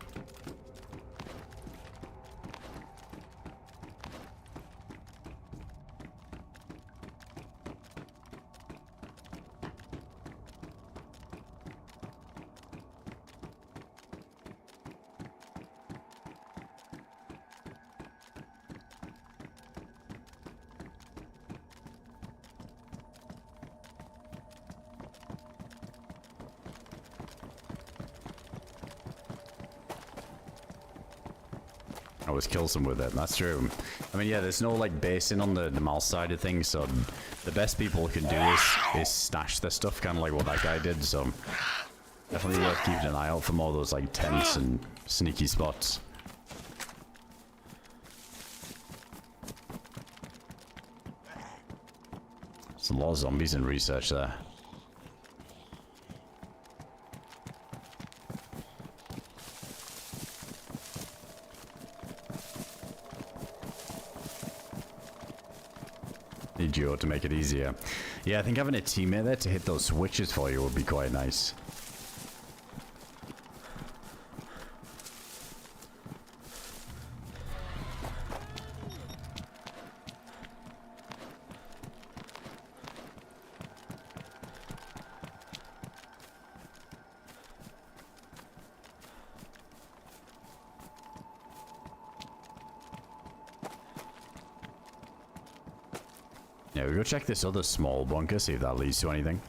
Always kills them with it, that's true. I mean, yeah, there's no like basing on the mouse side of things, so the best people can do is stash their stuff, kind of like what that guy did, so definitely worth keeping an eye out for more of those like tents and sneaky spots. There's a lot of zombies in research there. Duo to make it easier. Yeah, I think having a teammate there to hit those switches for you would be quite nice. Yeah, we go check this other small bunker, see if that leads to anything.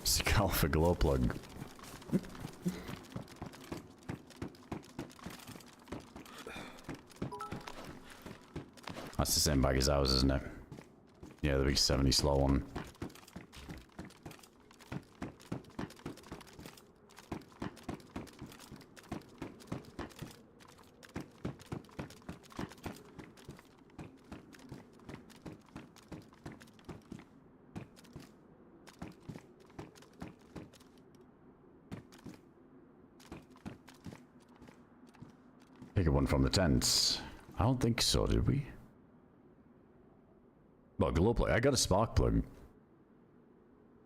Scowl for glow plug. That's the same bag as ours, isn't it? Yeah, the big 70 slow one. Pick up one from the tents. I don't think so, did we? Well, glow plug. I got a spark plug.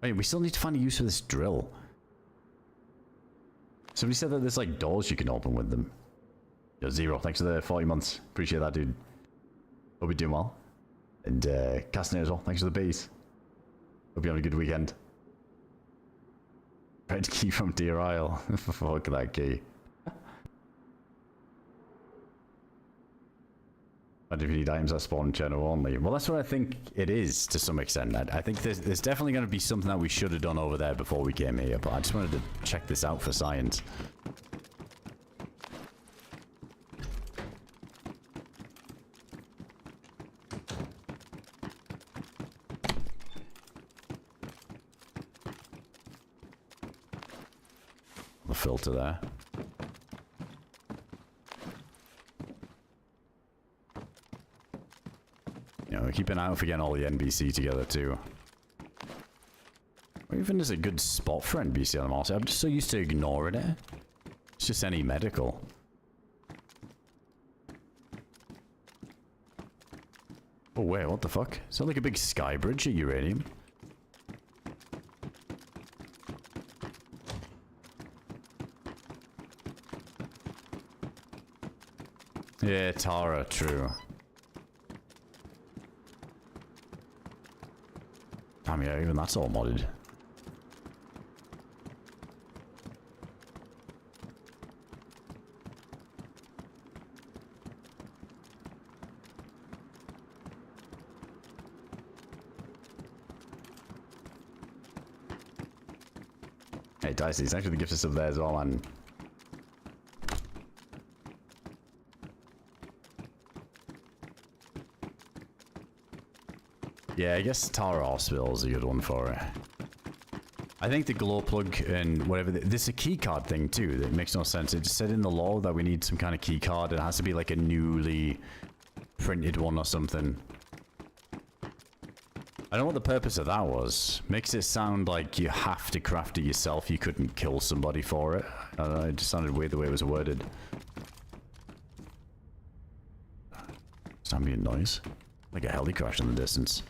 Wait, we still need to find a use for this drill. Somebody said that there's like doors you can open with them. Yo, Zero, thanks for the 40 months. Appreciate that, dude. Hope you're doing well. And Castanet as well, thanks for the bees. Hope you're having a good weekend. Red key from DRL. Fuck that key. And if you need items that spawn channel only. Well, that's what I think it is to some extent. I think there's definitely going to be something that we should have done over there before we came here, but I just wanted to check this out for science. The filter there. You know, keep an eye out for getting all the NBC together too. Or even is a good spot for NBC on the mouse. I'm just so used to ignoring it. It's just any medical. Oh wait, what the fuck? Is that like a big sky bridge at uranium? Yeah, Tara, true. Damn, yeah, even that's all modded. Hey, DayZ, thanks for the gift sub there as well, man. Yeah, I guess Tara Hospital is a good one for it. I think the glow plug and whatever, there's a key card thing too that makes no sense. It just said in the law that we need some kind of key card. It has to be like a newly printed one or something. I don't know what the purpose of that was. Makes it sound like you have to craft it yourself. You couldn't kill somebody for it. I don't know, it just sounded weird the way it was worded. Ambient noise. Like a heli crash in the distance.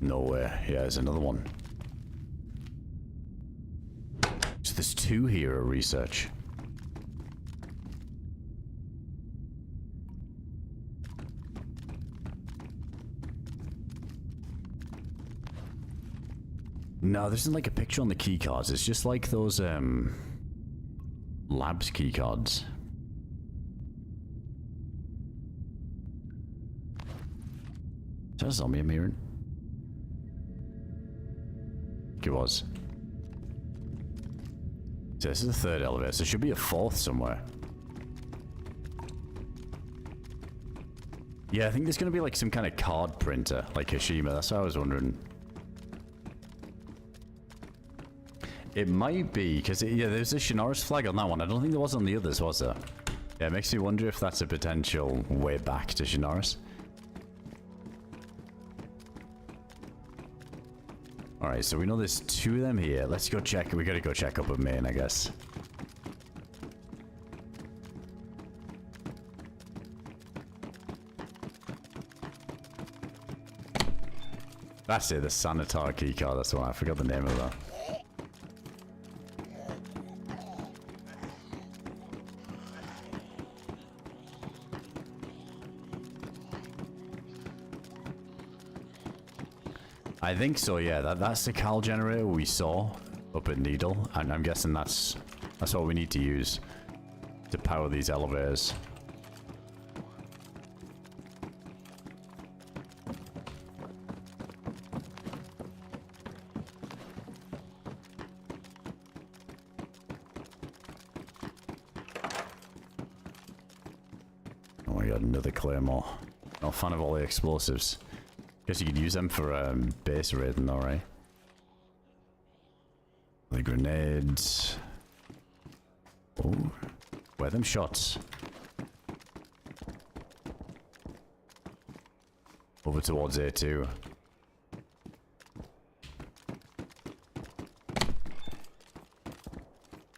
Nowhere. Yeah, there's another one. So there's two here at research. No, there isn't like a picture on the key cards. It's just like those labs key cards. Is that a zombie I'm hearing? It was. So this is the third elevator, so there should be a fourth somewhere. Yeah, I think there's gonna be like some kind of card printer, like Hashima. That's what I was wondering. It might be, because yeah, there's a Chernarus flag on that one. I don't think there was on the others, was there? Yeah, it makes me wonder if that's a potential way back to Chernarus. Alright, so we know there's two of them here. Let's go check. We gotta go check up at main, I guess. That's it, the Sanitar keycard, that's the one. I forgot the name of that. I think so, yeah. That's the cal generator we saw up at Needle, and I'm guessing that's what we need to use to power these elevators. Oh my god, another claymore. Not a fan of all the explosives. Guess you could use them for base raiding, alright. The grenades. Oh, where are them shots? Over towards A2.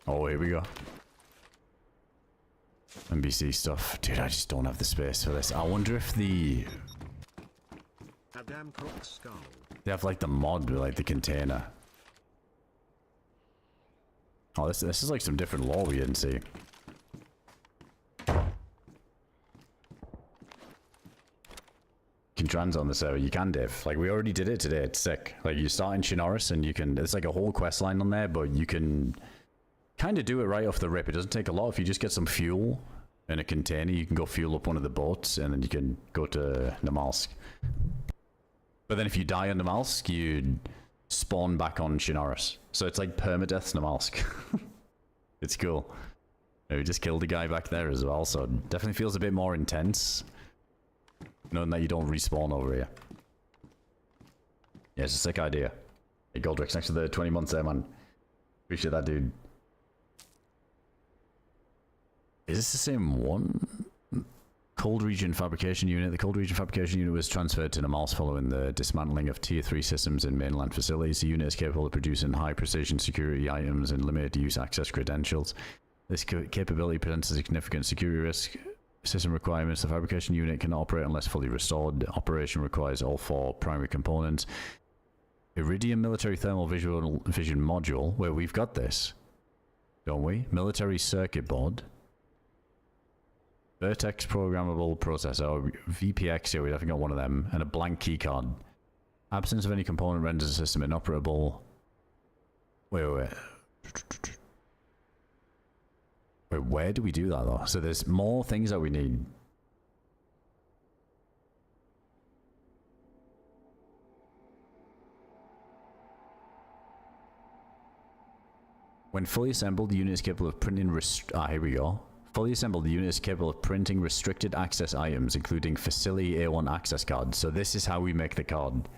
Oh, here we go. NBC stuff. Dude, I just don't have the space for this. I wonder if they AdamCrooK skull. have like the mod with like the container. Oh, this is like some different lore we didn't see. You can trans on the server. You can div. Like we already did it today. It's sick. Like you start in Chernarus and you can. There's like a whole quest line on there, but you can kind of do it right off the rip. It doesn't take a lot. If you just get some fuel in a container, you can go fuel up one of the boats, and then you can go to Namalsk. But then if you die on Namalsk, you spawn back on Chernarus. So it's like permadeath Namalsk. It's cool. We just killed a guy back there as well, so it definitely feels a bit more intense knowing that you don't respawn over here. Yeah, it's a sick idea. Hey, Goldrix, next to the 20 months there, man. Appreciate that, dude. Is this the same one? Cold Region Fabrication Unit. The Cold Region Fabrication Unit was transferred to Namalsk following the dismantling of Tier 3 systems in mainland facilities. The unit is capable of producing high-precision security items and limited-use access credentials. This capability presents a significant security risk. System requirements. The fabrication unit cannot operate unless fully restored. The operation requires all 4 primary components. Iridium Military Thermal Vision Module, where we've got this, don't we? Military Circuit Board. Vertex Programmable Processor, VPX, yeah, we definitely got one of them, and a blank keycard. Absence of any component renders the system inoperable. Wait. Wait, where do we do that though? So there's more things that we need. When fully assembled, the unit is capable of printing here we go. Fully assembled, the unit is capable of printing restricted access items, including Facility A1 access cards. So this is how we make the card.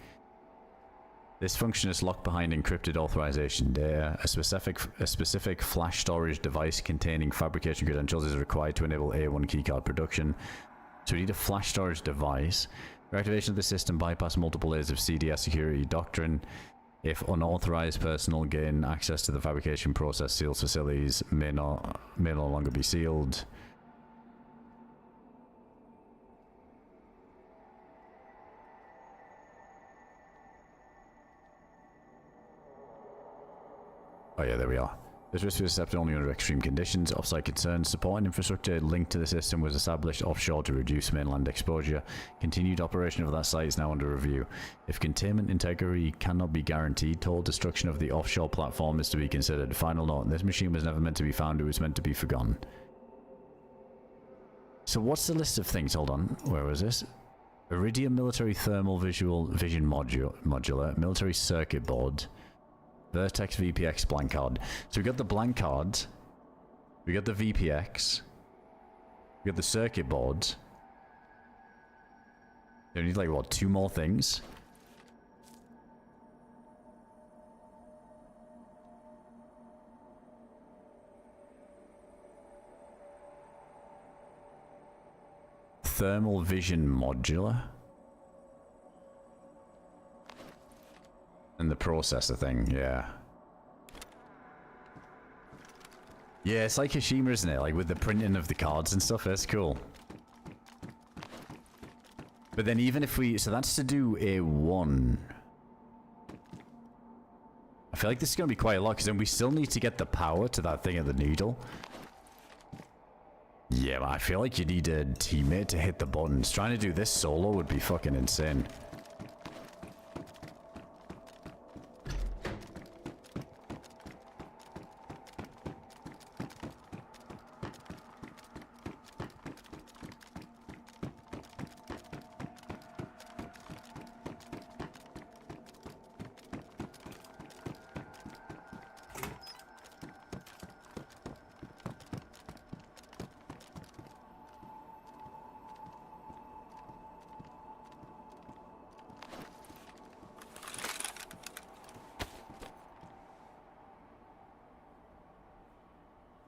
This function is locked behind encrypted authorization data. A specific flash storage device containing fabrication credentials is required to enable A1 keycard production. So we need a flash storage device. Reactivation of the system bypass multiple layers of CDS security doctrine. If unauthorized personnel gain access to the fabrication process, sealed facilities may no longer be sealed. Oh yeah, there we are. This risk was accepted only under extreme conditions. Offsite concerns. Support and infrastructure linked to the system was established offshore to reduce mainland exposure. Continued operation of that site is now under review. If containment integrity cannot be guaranteed, total destruction of the offshore platform is to be considered. Final note, this machine was never meant to be found, it was meant to be forgotten. So what's the list of things? Hold on, where was this? Iridium Military Thermal Vision Modular, Military Circuit Board, Vertex VPX blank card. So we got the blank card, we got the VPX, we got the circuit board. We need like what, 2 more things? Thermal Vision Modular. And the processor thing, yeah. Yeah, it's like Hashima, isn't it? Like with the printing of the cards and stuff, that's cool. But then even if we... So that's to do A1. feel like this is going to be quite a lot, because then we still need to get the power to that thing at the needle. Yeah, but I feel like you need a teammate to hit the buttons. Trying to do this solo would be fucking insane.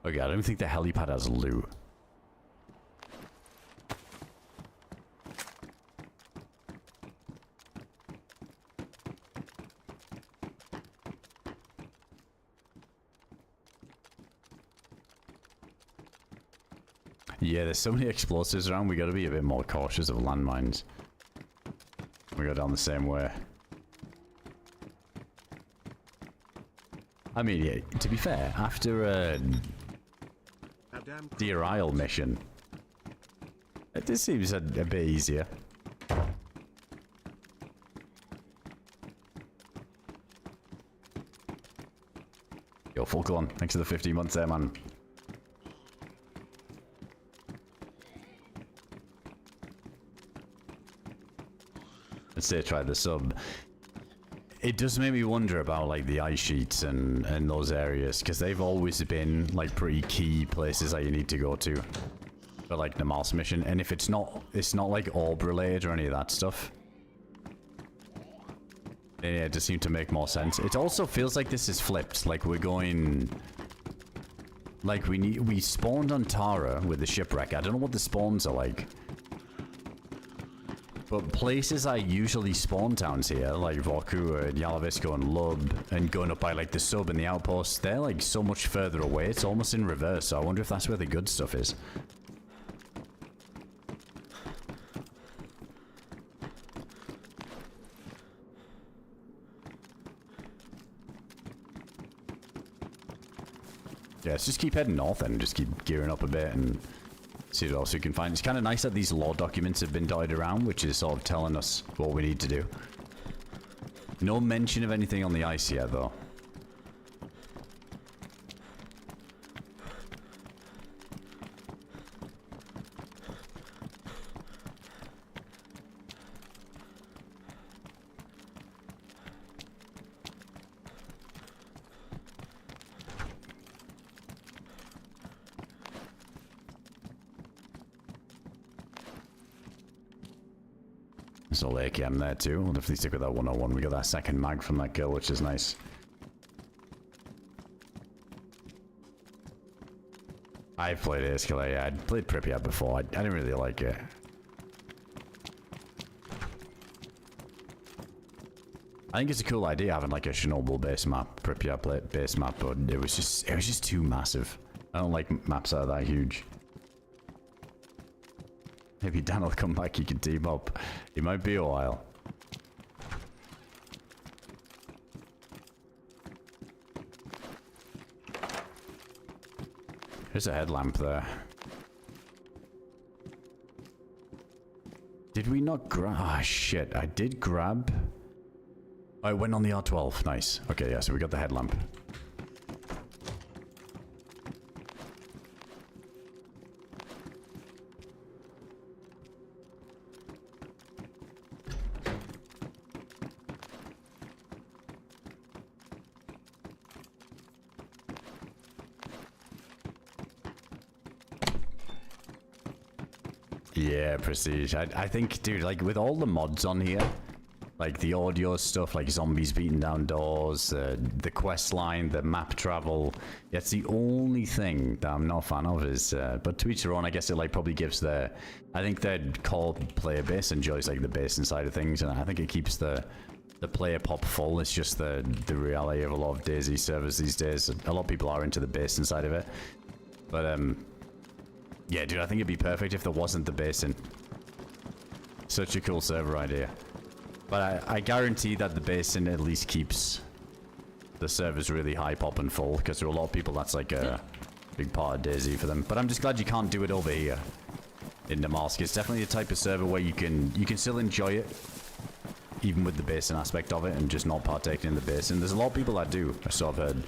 Okay, I don't think the helipad has loot. Yeah, there's so many explosives around, we gotta be a bit more cautious of landmines. We go down the same way. I mean, yeah, to be fair, after the IRL mission, this seems a bit easier. Yo, Falcon, thanks for the 15 months there, man. Let's say try the sub. It does make me wonder about like the ice sheets and those areas, because they've always been like pretty key places that you need to go to for like the Namalsk mission. And if it's not like orb related or any of that stuff, then yeah, it just seemed to make more sense. It also feels like this is flipped. Like we're going, like we spawned on Tara with the shipwreck. I don't know what the spawns are like. But places I usually spawn towns here, like Vorku and Yalavisko and Lub, and going up by like the sub and the outposts, they're like so much further away, it's almost in reverse, so I wonder if that's where the good stuff is. Yeah, let's just keep heading north and just keep gearing up a bit and see what else we can find. It's kind of nice that these law documents have been dotted around, which is sort of telling us what we need to do. No mention of anything on the ice yet, though. There's all AKM there too. We'll definitely stick with that 101. We got that second mag from that kill, which is nice. I've played Escalade. Yeah, I'd played Pripyat before. I didn't really like it. I think it's a cool idea having like a Chernobyl base map, Pripyat base map, but it was just too massive. I don't like maps that are that huge. Maybe Dan will come back, he can team up. It might be a while. There's a headlamp there. Did we not grab... Ah, shit. I did grab... Oh, I went on the R12. Nice. Okay, yeah, so we got the headlamp. Yeah, Prestige. I think, dude, like, with all the mods on here, like the audio stuff, like zombies beating down doors, the quest line, the map travel, it's the only thing that I'm not a fan of is, but to each their own, I guess it, like, probably gives the, I think the core player base enjoys, like, the base inside of things, and I think it keeps the player pop full. It's just the reality of a lot of DayZ servers these days. A lot of people are into the base inside of it, but, yeah, dude, I think it'd be perfect if there wasn't the basin. Such a cool server idea. But I guarantee that the basin at least keeps the server's really high pop and full, because there are a lot of people that's like a big part of DayZ for them. But I'm just glad you can't do it over here in Namalsk. It's definitely the type of server where you can still enjoy it, even with the basing aspect of it, and just not partaking in the basing. There's a lot of people that do, I sort of heard.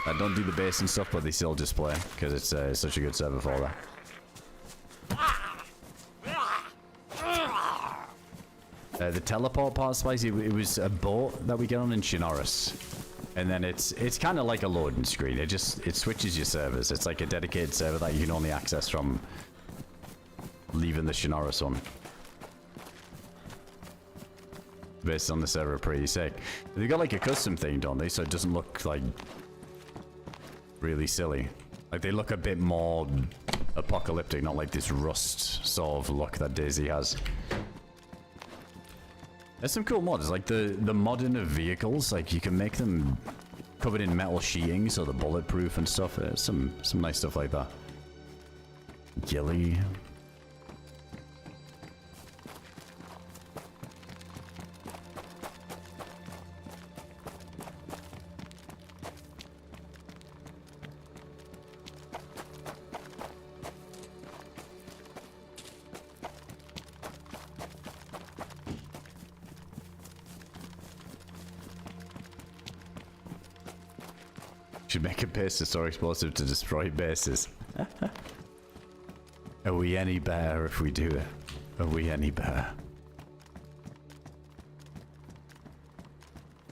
That don't do the basing stuff, but they still just play, because it's such a good server for that. The teleport part, Spicy, it was a boat that we get on in Chernarus. And then it's kind of like a loading screen. It switches your servers. It's like a dedicated server that you can only access from leaving the Chernarus one. Based on the server, pretty sick. They've got like a custom thing, don't they? So it doesn't look like really silly. Like they look a bit more apocalyptic, not like this rust sort of look that DayZ has. There's some cool mods, like the modding of vehicles, like you can make them covered in metal sheeting so they're bulletproof and stuff. There's some nice stuff like that. Gilly. Should make a base to store explosive to destroy bases. Are we any better if we do it? Are we any better?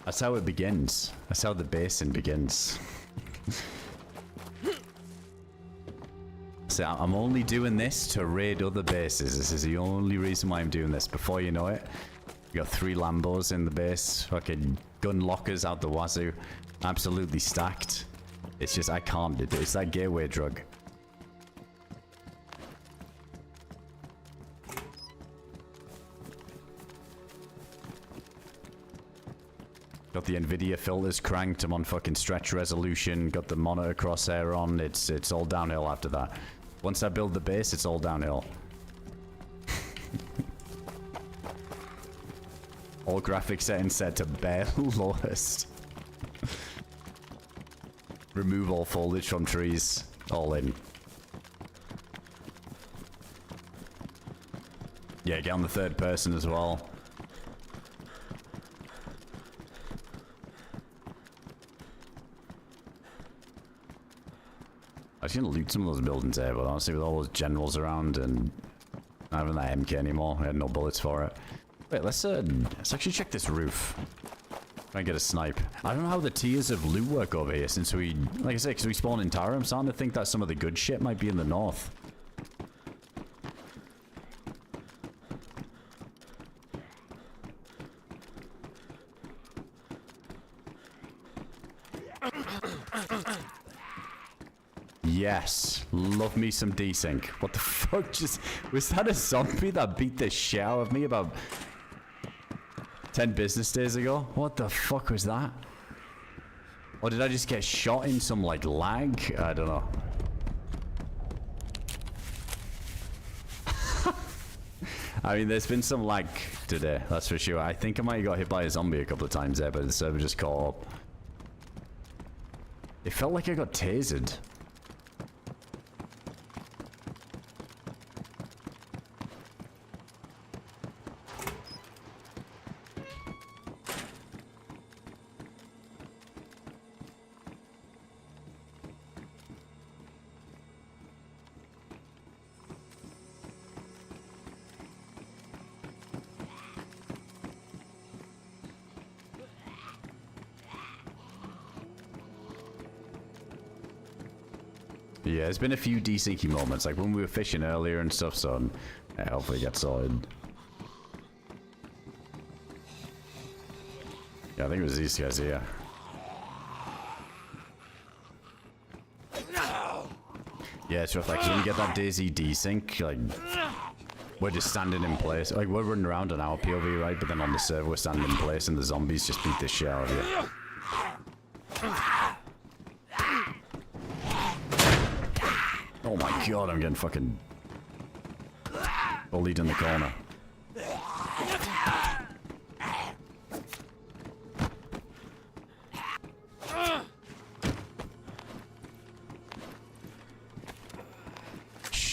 That's how it begins. That's how the basing begins. So I'm only doing this to raid other bases. This is the only reason why I'm doing this. Before you know it, we got 3 Lambos in the base. Fucking gun lockers out the wazoo. Absolutely stacked. It's just, I can't do it. It's that gateway drug. Got the Nvidia filters cranked. I'm on fucking stretch resolution. Got the monitor crosshair on. It's all downhill after that. Once I build the base, it's all downhill. All graphics settings set to bare lowest. Remove all foliage from trees. All in. Yeah, get on the third person as well. I was gonna loot some of those buildings there, but honestly with all those generals around and not having that MK anymore, I had no bullets for it. Wait, let's actually check this roof. Try and get a snipe. I don't know how the tiers of loot work over here since we, like I said, because we spawned in Tara. I'm starting to think that some of the good shit might be in the north. Yes, love me some desync. What the fuck just... Was that a zombie that beat the shit out of me about 10 business days ago? What the fuck was that? Or did I just get shot in some, like, lag? I don't know. I mean, there's been some lag today, that's for sure. I think I might have got hit by a zombie a couple of times there, but the server just caught up. It felt like I got tasered. Yeah, there's been a few desyncy moments, like when we were fishing earlier and stuff, so yeah, hopefully it gets sorted. Yeah, I think it was these guys here. Yeah, it's rough, like, when you get that DayZ desync, like, we're just standing in place. Like, we're running around on our POV, right? But then on the server, we're standing in place and the zombies just beat the shit out of you. Oh my god, I'm getting fucking bullied in the corner.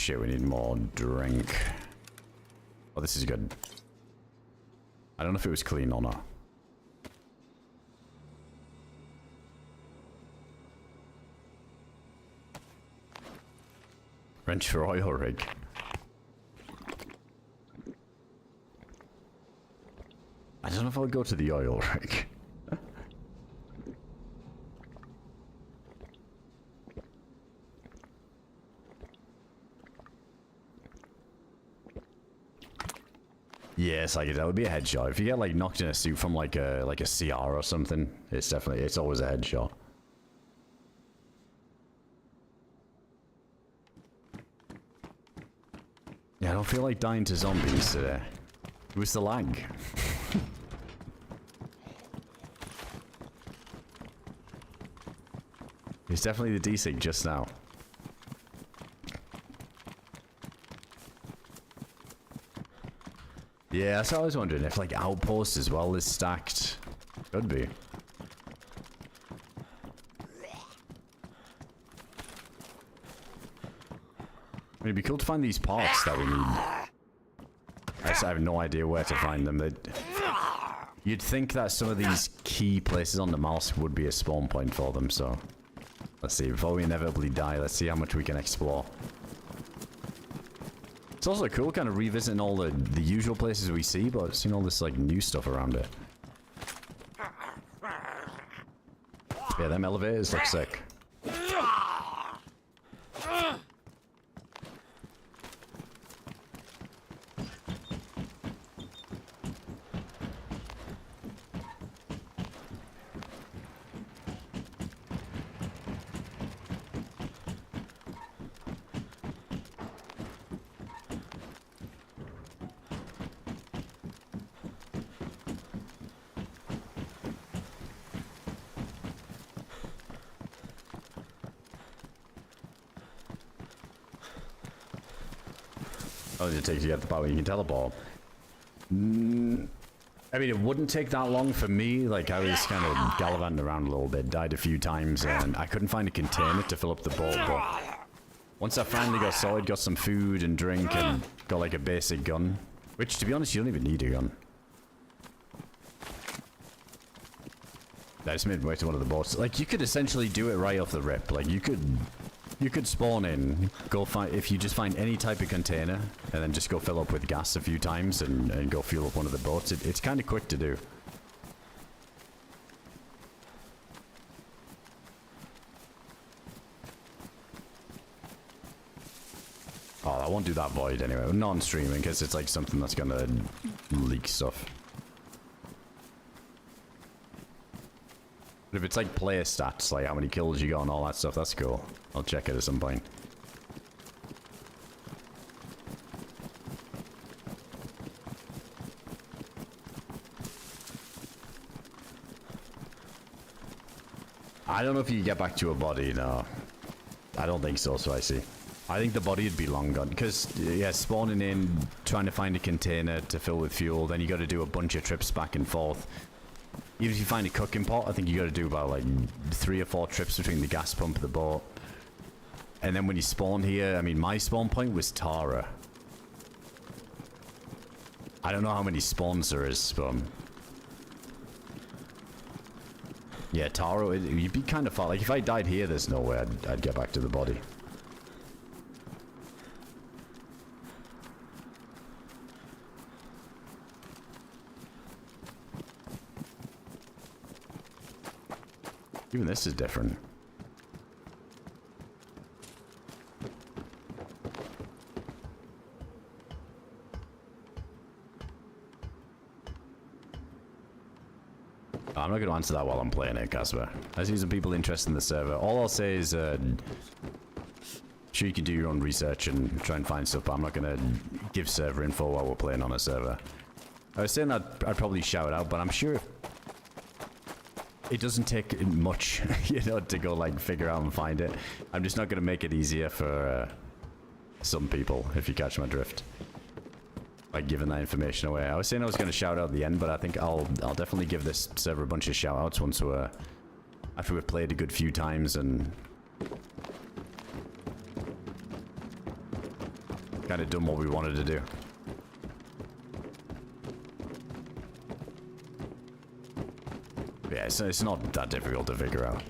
shit, we need more drink. Oh, this is good. I don't know if it was clean or not. Wrench for oil rig. I don't know if I'll go to the oil rig. Yeah, it's like that would be a headshot. If you get like knocked in a suit from like a CR or something, it's always a headshot. Yeah, I don't feel like dying to zombies today. It was the lag. It's definitely the DayZ just now. Yeah, that's what I was wondering, if like outpost as well is stacked. Could be. I mean, it'd be cool to find these parts that we need. I just have no idea where to find them. You'd think that some of these key places on the Namalsk would be a spawn point for them, so... Let's see, before we inevitably die, let's see how much we can explore. It's also cool kind of revisiting all the usual places we see, but seeing all this like new stuff around it. Yeah, them elevators look sick. How long does it take to get the power? You can teleport. I mean, it wouldn't take that long for me. Like, I was kind of gallivanting around a little bit, died a few times, and I couldn't find a container to fill up the boat, but once I finally got sorted, got some food and drink, and got like a basic gun, which, to be honest, you don't even need a gun. I just made my way to one of the boats. Like, you could essentially do it right off the rip. Like, you could spawn in, go find, if you just find any type of container, and then just go fill up with gas a few times and go fuel up one of the boats. It's kind of quick to do. Oh, I won't do that void anyway. Not on streaming, because it's like something that's gonna leak stuff. But if it's like player stats, like how many kills you got and all that stuff, that's cool. I'll check it at some point. I don't know if you get back to a body, no. I don't think so, Spicy. I think the body would be long gone. Because, yeah, spawning in, trying to find a container to fill with fuel, then you got to do a bunch of trips back and forth. Even if you find a cooking pot, I think you got to do about like 3 or 4 trips between the gas pump and the boat. And then when you spawn here, I mean, my spawn point was Tara. I don't know how many spawns there is, but... yeah, Tara, you'd be kind of far. Like, if I died here, there's no way I'd get back to the body. Even this is different. I'm not going to answer that while I'm playing it, Casper. I see some people interested in the server. All I'll say is, sure you can do your own research and try and find stuff, but I'm not going to give server info while we're playing on a server. I was saying that I'd probably shout it out, but I'm sure if it doesn't take much, you know, to go like figure out and find it. I'm just not going to make it easier for some people, if you catch my drift. Like giving that information away. I was saying I was going to shout out at the end, but I think I'll definitely give this server a bunch of shout outs once after we've played a good few times and kind of done what we wanted to do. Yeah, so it's not that difficult to figure out.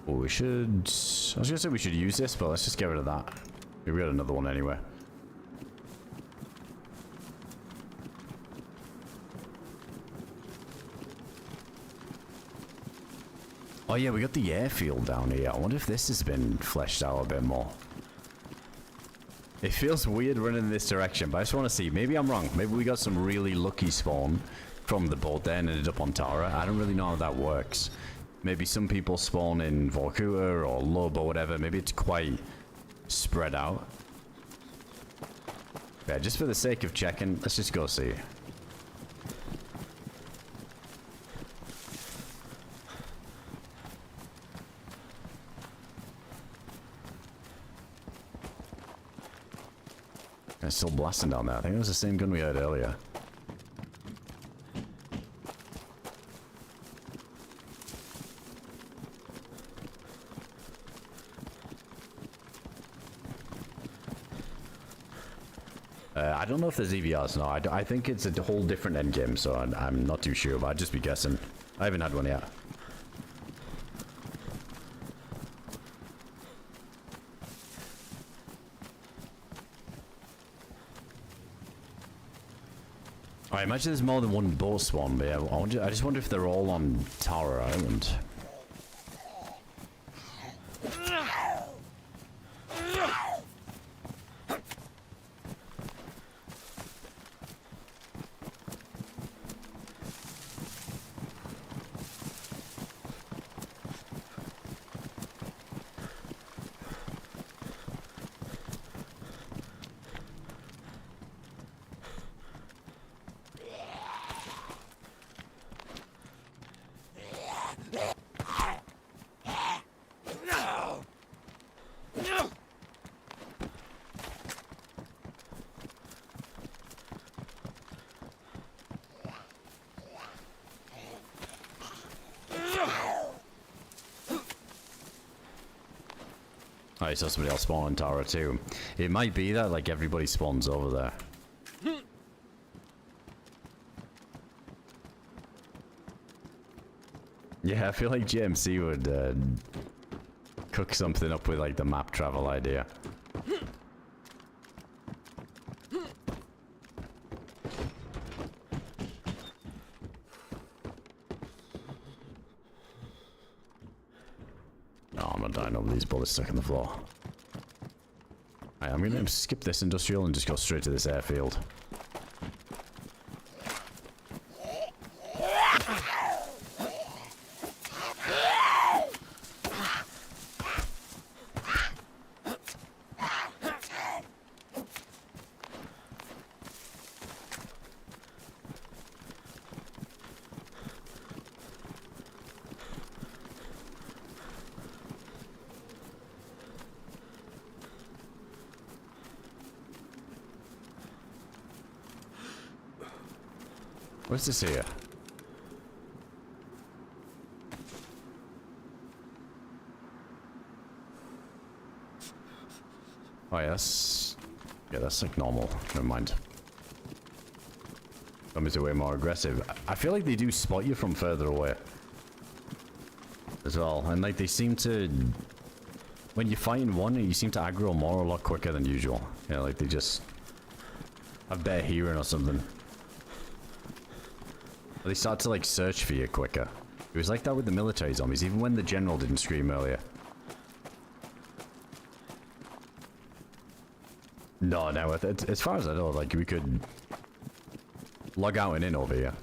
Well, we should... I was gonna say we should use this, but let's just get rid of that. We got another one anyway. Oh yeah, we got the airfield down here. I wonder if this has been fleshed out a bit more. It feels weird running in this direction, but I just want to see. Maybe I'm wrong. Maybe we got some really lucky spawn from the boat there and ended up on Tara. I don't really know how that works. Maybe some people spawn in Vorkuta or Lob or whatever. Maybe it's quite spread out. Yeah, just for the sake of checking, let's just go see. It's still blasting down there. I think it was the same gun we had earlier. I don't know if there's EVRs. No, I think it's a whole different endgame, so I'm not too sure, but I'd just be guessing. I haven't had one yet. I imagine there's more than one boat spawn, but yeah, I just wonder if they're all on Tower Island. I saw somebody else spawn on Tara too. It might be that like everybody spawns over there. Yeah, I feel like GMC would cook something up with like the map travel idea. No, I'm not dying over these bullets stuck in the floor. Right, I'm gonna skip this industrial and just go straight to this airfield. What's this here? Oh yeah, that's like normal. Never mind. Zombies are way more aggressive. I feel like they do spot you from further away as well, and like they seem to when you're fighting one, you seem to aggro more a lot quicker than usual. Yeah, like they just have better hearing or something. Or they start to like search for you quicker. It was like that with the military zombies, even when the general didn't scream earlier. No, no, as far as I know, like we could log out and in over here.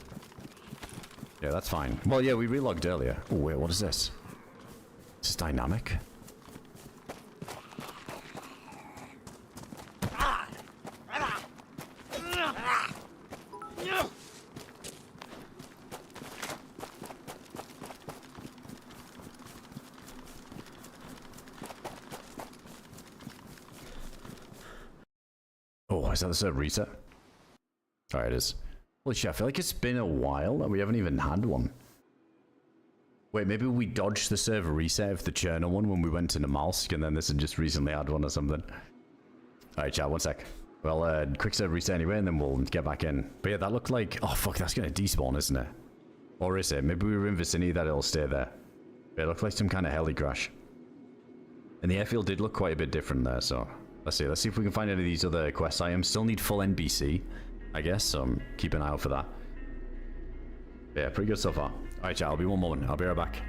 Yeah, that's fine. Well, yeah, we relogged earlier. Oh, wait, what is this? This is dynamic. Oh, is that the server reset? Alright, it is. Holy shit, I feel like it's been a while that we haven't even had one. Wait, maybe we dodged the server reset of the Chernarus one when we went to Namalsk, and then this had just recently had one or something. Alright, chat, one sec. Well, quick server reset anyway, and then we'll get back in. But yeah, that looked like... Oh, fuck, that's gonna despawn, isn't it? Or is it? Maybe we were in vicinity that it'll stay there. But it looked like some kind of heli crash. And the airfield did look quite a bit different there, so... Let's see if we can find any of these other quest items. Still need full NBC, I guess, so keep an eye out for that. Yeah, pretty good so far. Alright, chat, I'll be one moment. I'll be right back.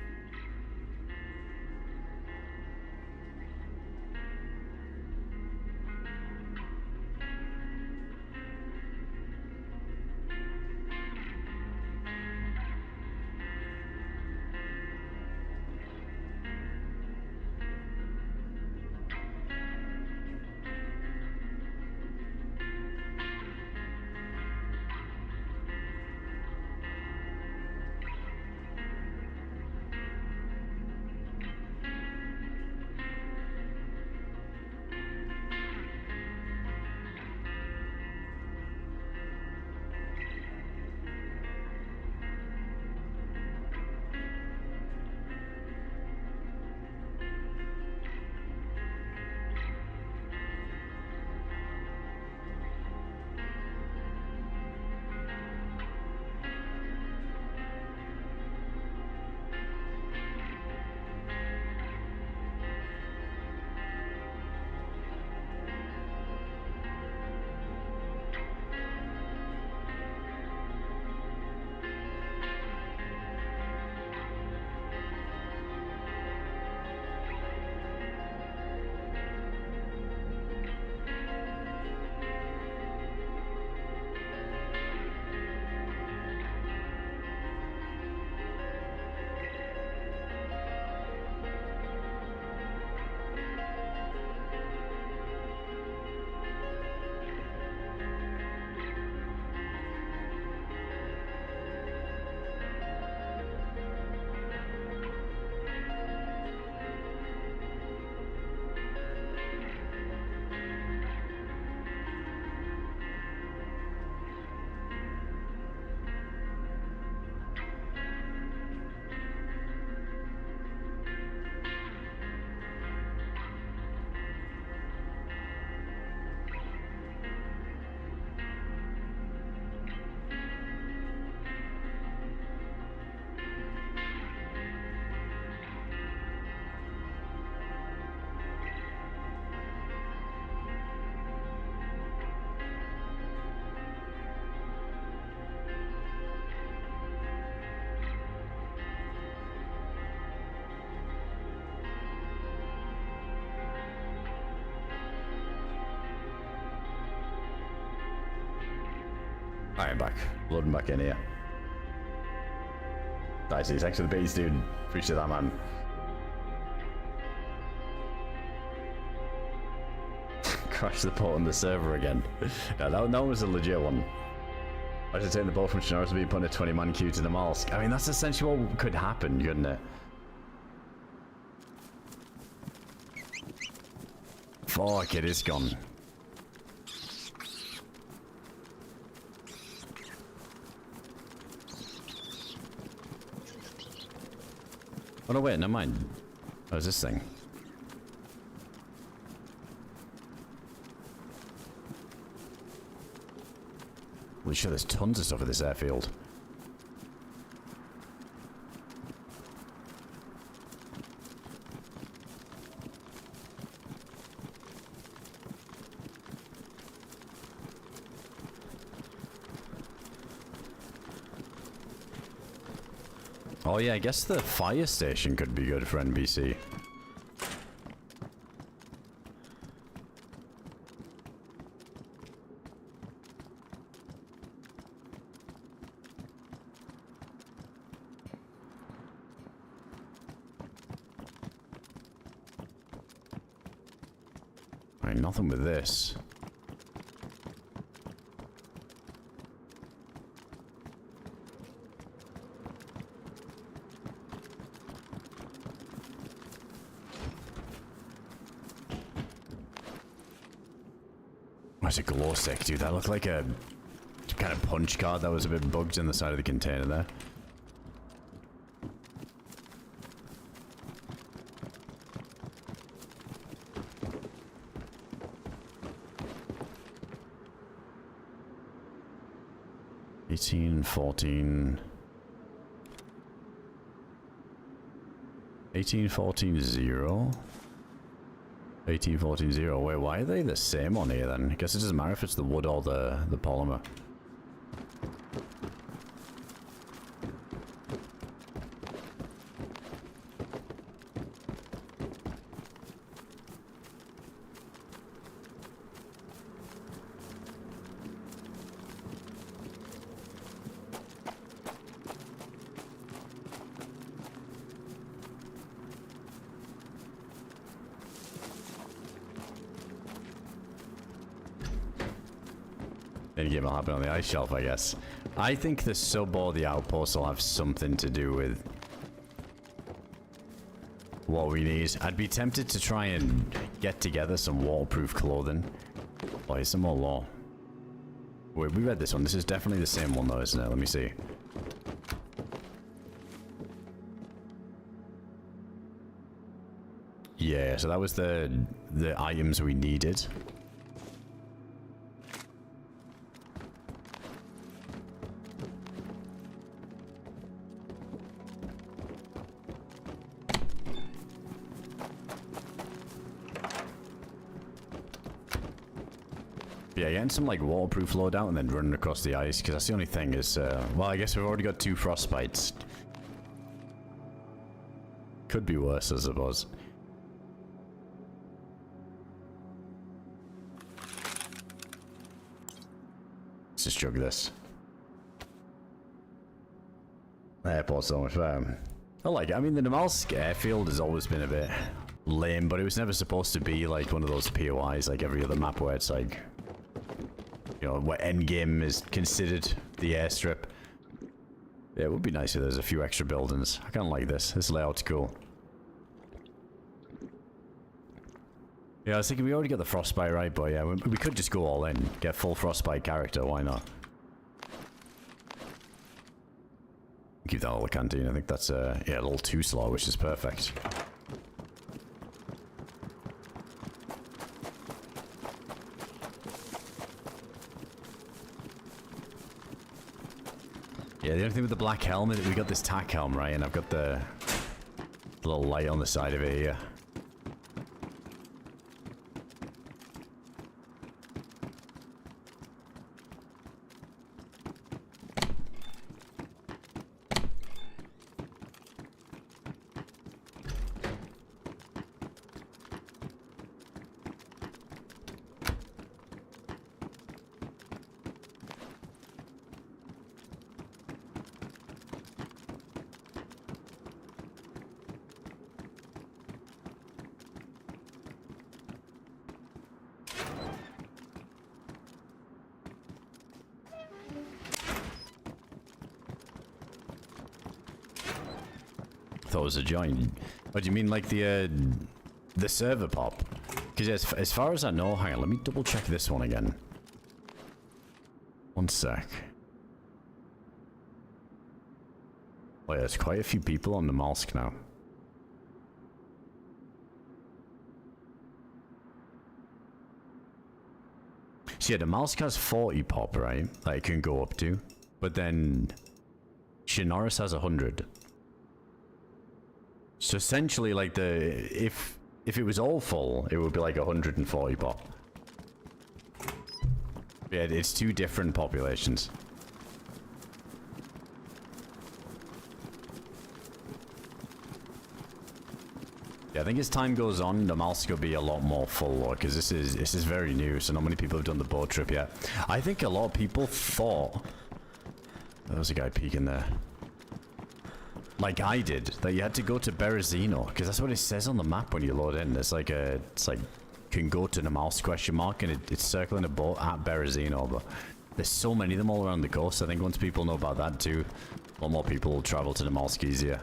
Alright, I'm back. Loading back in here. DayZ, thanks for the beats, dude. Appreciate that, man. Crash the port on the server again. Yeah, that was a legit one. I should take the boat from Chernarus to be putting a 20-man queue to the Namalsk. I mean, that's essentially what could happen, couldn't it? Fuck, it is gone. Oh no, wait, never mind. Oh, is this thing? Holy shit, there's tons of stuff at this airfield. Oh yeah, I guess the fire station could be good for NBC. Right, nothing with this. Where's a glow stick, dude? That looked like a kind of punch card that was a bit bugged in the side of the container there. $18, $14, 0. 18, 14, 0. Wait, why are they the same on here then? I guess it doesn't matter if it's the wood or the polymer. Endgame will happen on the ice shelf, I guess. I think the sub or the outpost will have something to do with what we need. I'd be tempted to try and get together some waterproof clothing. Oh, here's some more lore. Wait, we read this one. This is definitely the same one though, isn't it? Let me see. Yeah, so that was the items we needed. Yeah, getting some like waterproof loadout and then running across the ice, because that's the only thing is, well, I guess we've already got 2 frostbites. Could be worse, I suppose. Let's just chug this. Airport's so much fun. I like it. I mean, the Namalsk airfield has always been a bit lame, but it was never supposed to be like one of those POIs like every other map where it's like, you know, where endgame is considered the airstrip. Yeah, it would be nice if there's a few extra buildings. I kind of like this. This layout's cool. Yeah, I was thinking we already got the frostbite right, but yeah, we could just go all in. Get full frostbite character, why not? Keep that all the canteen. I think that's yeah, a little 2 slot, which is perfect. Yeah, the only thing with the black helmet, we got this tack helm, right? And I've got the little light on the side of it here. Thought it was a joint. What do you mean, like the server pop? Because as far as I know, hang on, let me double check this one again. One sec. Oh yeah, there's quite a few people on the Namalsk now. So yeah, the Namalsk has 40 pop, right? That it can go up to. But then Chernarus has 100. So essentially, like if it was all full, it would be like 140 pop. Yeah, it's 2 different populations. Yeah, I think as time goes on, Namalsk will be a lot more full, because this is very new, so not many people have done the boat trip yet. I think a lot of people thought... There was a guy peeking there. Like I did, that you had to go to Berezino, because that's what it says on the map when you load in. It's like, can go to Namalsk question mark, and it's circling a boat at Berezino, but there's so many of them all around the coast. I think once people know about that too, a lot more people will travel to Namalsk easier.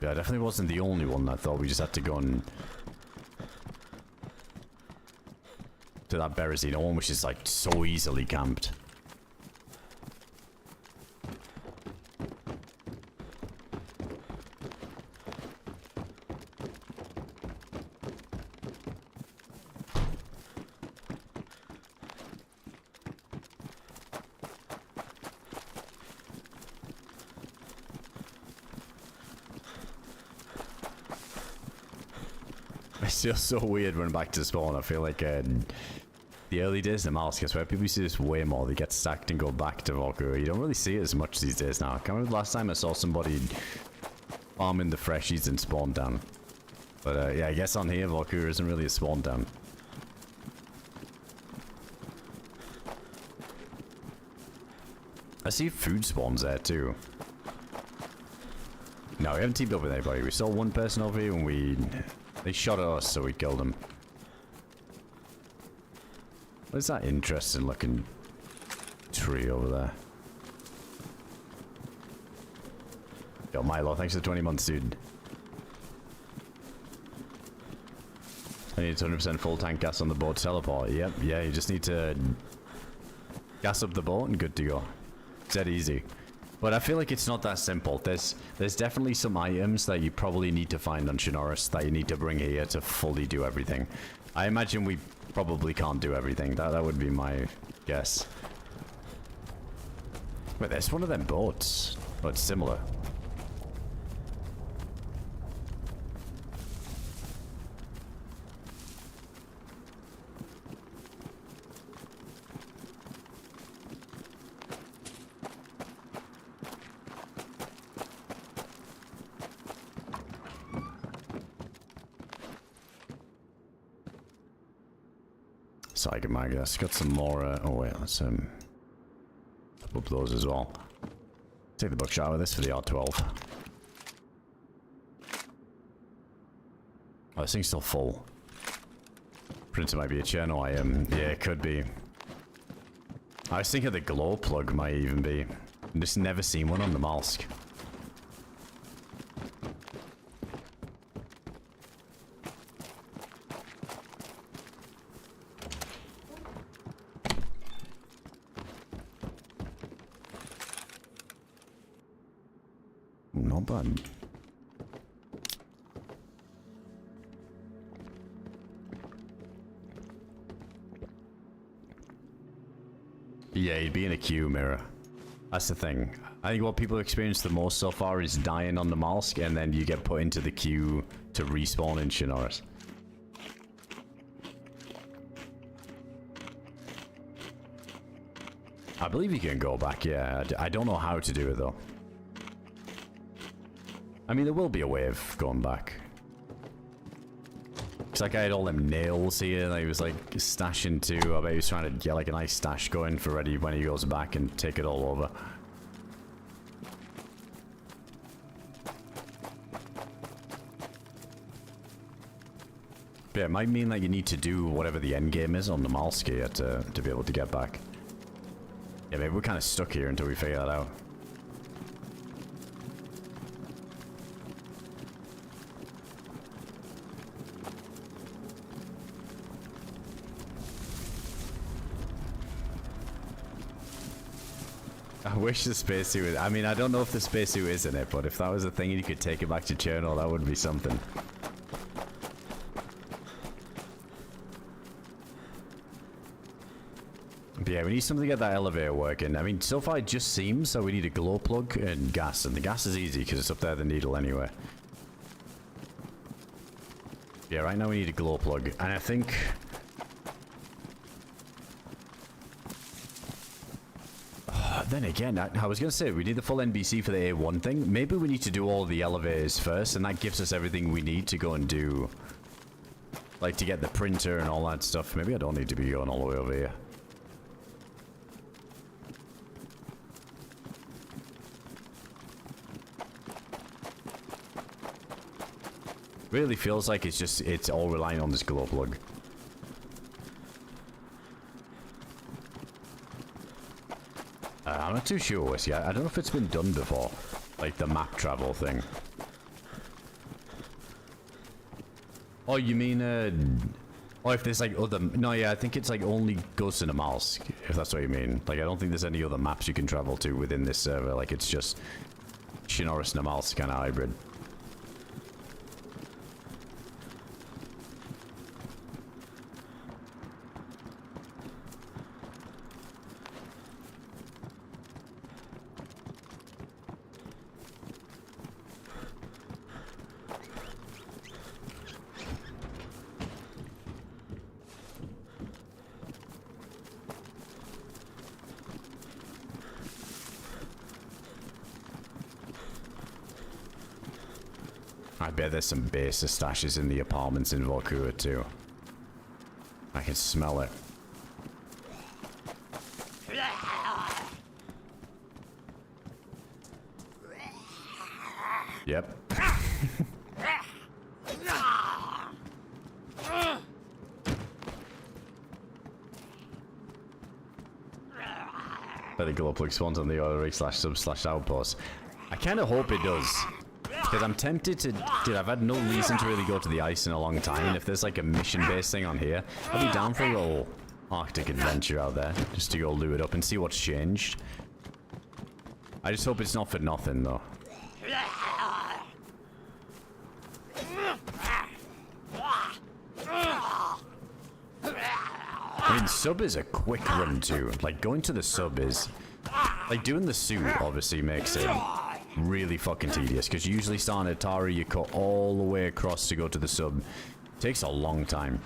Yeah, I definitely wasn't the only one that thought we just had to go and... to that Berezino one, which is like so easily camped. It's just so weird running back to spawn. I feel like the early days in Namalsk, I swear people used to do this way more. They get stacked and go back to Valkyrie. You don't really see it as much these days now. I can't remember the last time I saw somebody farming the freshies and spawn down. But yeah, I guess on here Valkyrie isn't really a spawn down. I see food spawns there too. No, we haven't teamed up with anybody. We saw one person over here and they shot at us, so we killed them. What is that interesting looking tree over there? Yo, Milo, thanks for the 20 months, dude. I need 100% full tank gas on the boat to teleport. Yep, yeah, you just need to gas up the boat and good to go. It's that easy. But I feel like it's not that simple. There's definitely some items that you probably need to find on Chernarus that you need to bring here to fully do everything. I imagine we probably can't do everything. That would be my guess. Wait, there's one of them boats, but similar. Psychic Magus. Got some more, oh wait, let's up those as well. Take the buckshot with this for the R12. Oh, this thing's still full. Printer might be a Cherno, yeah, it could be. I was thinking the glow plug might even be. I've just never seen one on the Namalsk. Not bad. Yeah, you'd be in a queue, Mirror. That's the thing. I think what people experience the most so far is dying on the Namalsk, and then you get put into the queue to respawn in Chernarus. I believe you can go back, yeah. I don't know how to do it, though. I mean, there will be a way of going back. Because like I had all them nails here that he was like stashing too. I bet he was trying to get like a nice stash going for ready when he goes back and take it all over. But yeah, it might mean that you need to do whatever the end game is on the Namalsk here to be able to get back. Yeah, maybe we're kind of stuck here until we figure that out. I wish the spacesuit was... I mean, I don't know if the spacesuit is in it, but if that was a thing and you could take it back to Cherno, that would be something. But yeah, we need something to get that elevator working. I mean, so far it just seems that we need a glow plug and gas, and the gas is easy because it's up there the needle anyway. Yeah, right now we need a glow plug, and I think... then again, I was going to say, we need the full NBC for the A1 thing. Maybe we need to do all the elevators first, and that gives us everything we need to go and do. Like, to get the printer and all that stuff. Maybe I don't need to be going all the way over here. Really feels like it's all relying on this glow plug. I'm not too sure, yeah. I don't know if it's been done before. Like the map travel thing. Oh, you mean, oh, if there's like other... No, yeah, I think it's like only goes to Namalsk, if that's what you mean. Like, I don't think there's any other maps you can travel to within this server. Like, it's just Chernarus Namalsk kind of hybrid. I bet there's some base stashes in the apartments in Vorkua too. I can smell it. Yep. Bet the glow plug spawns on the auto rig /sub /outpost. I kind of hope it does. Because I'm tempted to... Dude, I've had no reason to really go to the ice in a long time. And if there's like a mission-based thing on here, I'll be down for a little Arctic adventure out there. Just to go loot it up and see what's changed. I just hope it's not for nothing, though. I mean, sub is a quick run, too. Like, going to the sub is... Like, doing the suit, obviously, makes it... really fucking tedious, because you usually start at Atari, you cut all the way across to go to the sub. It takes a long time.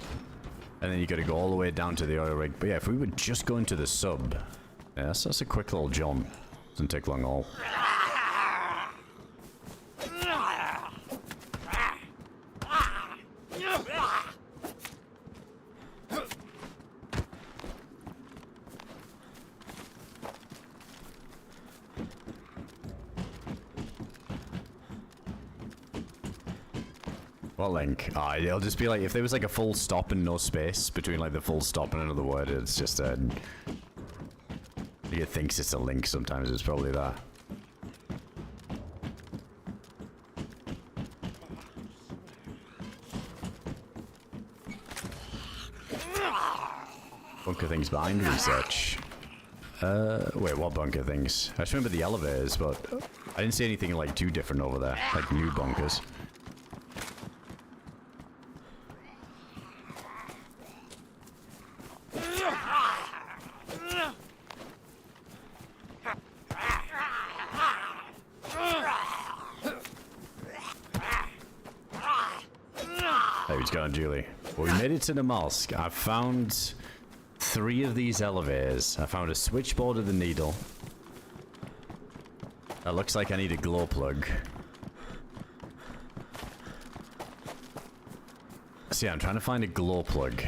And then you gotta go all the way down to the oil rig. But yeah, if we were just going to the sub, yeah, that's a quick little jump. Doesn't take long at all. What link? It'll just be like, if there was like a full stop and no space between like the full stop and another word, it's just a... It thinks it's a link sometimes, it's probably that. Bunker things behind research. Wait, what bunker things? I just remember the elevators, but I didn't see anything like too different over there, like new bunkers. Julie. Well, we made it to Namalsk. I found 3 of these elevators. I found a switchboard of the needle. That looks like I need a glow plug. So yeah, I'm trying to find a glow plug.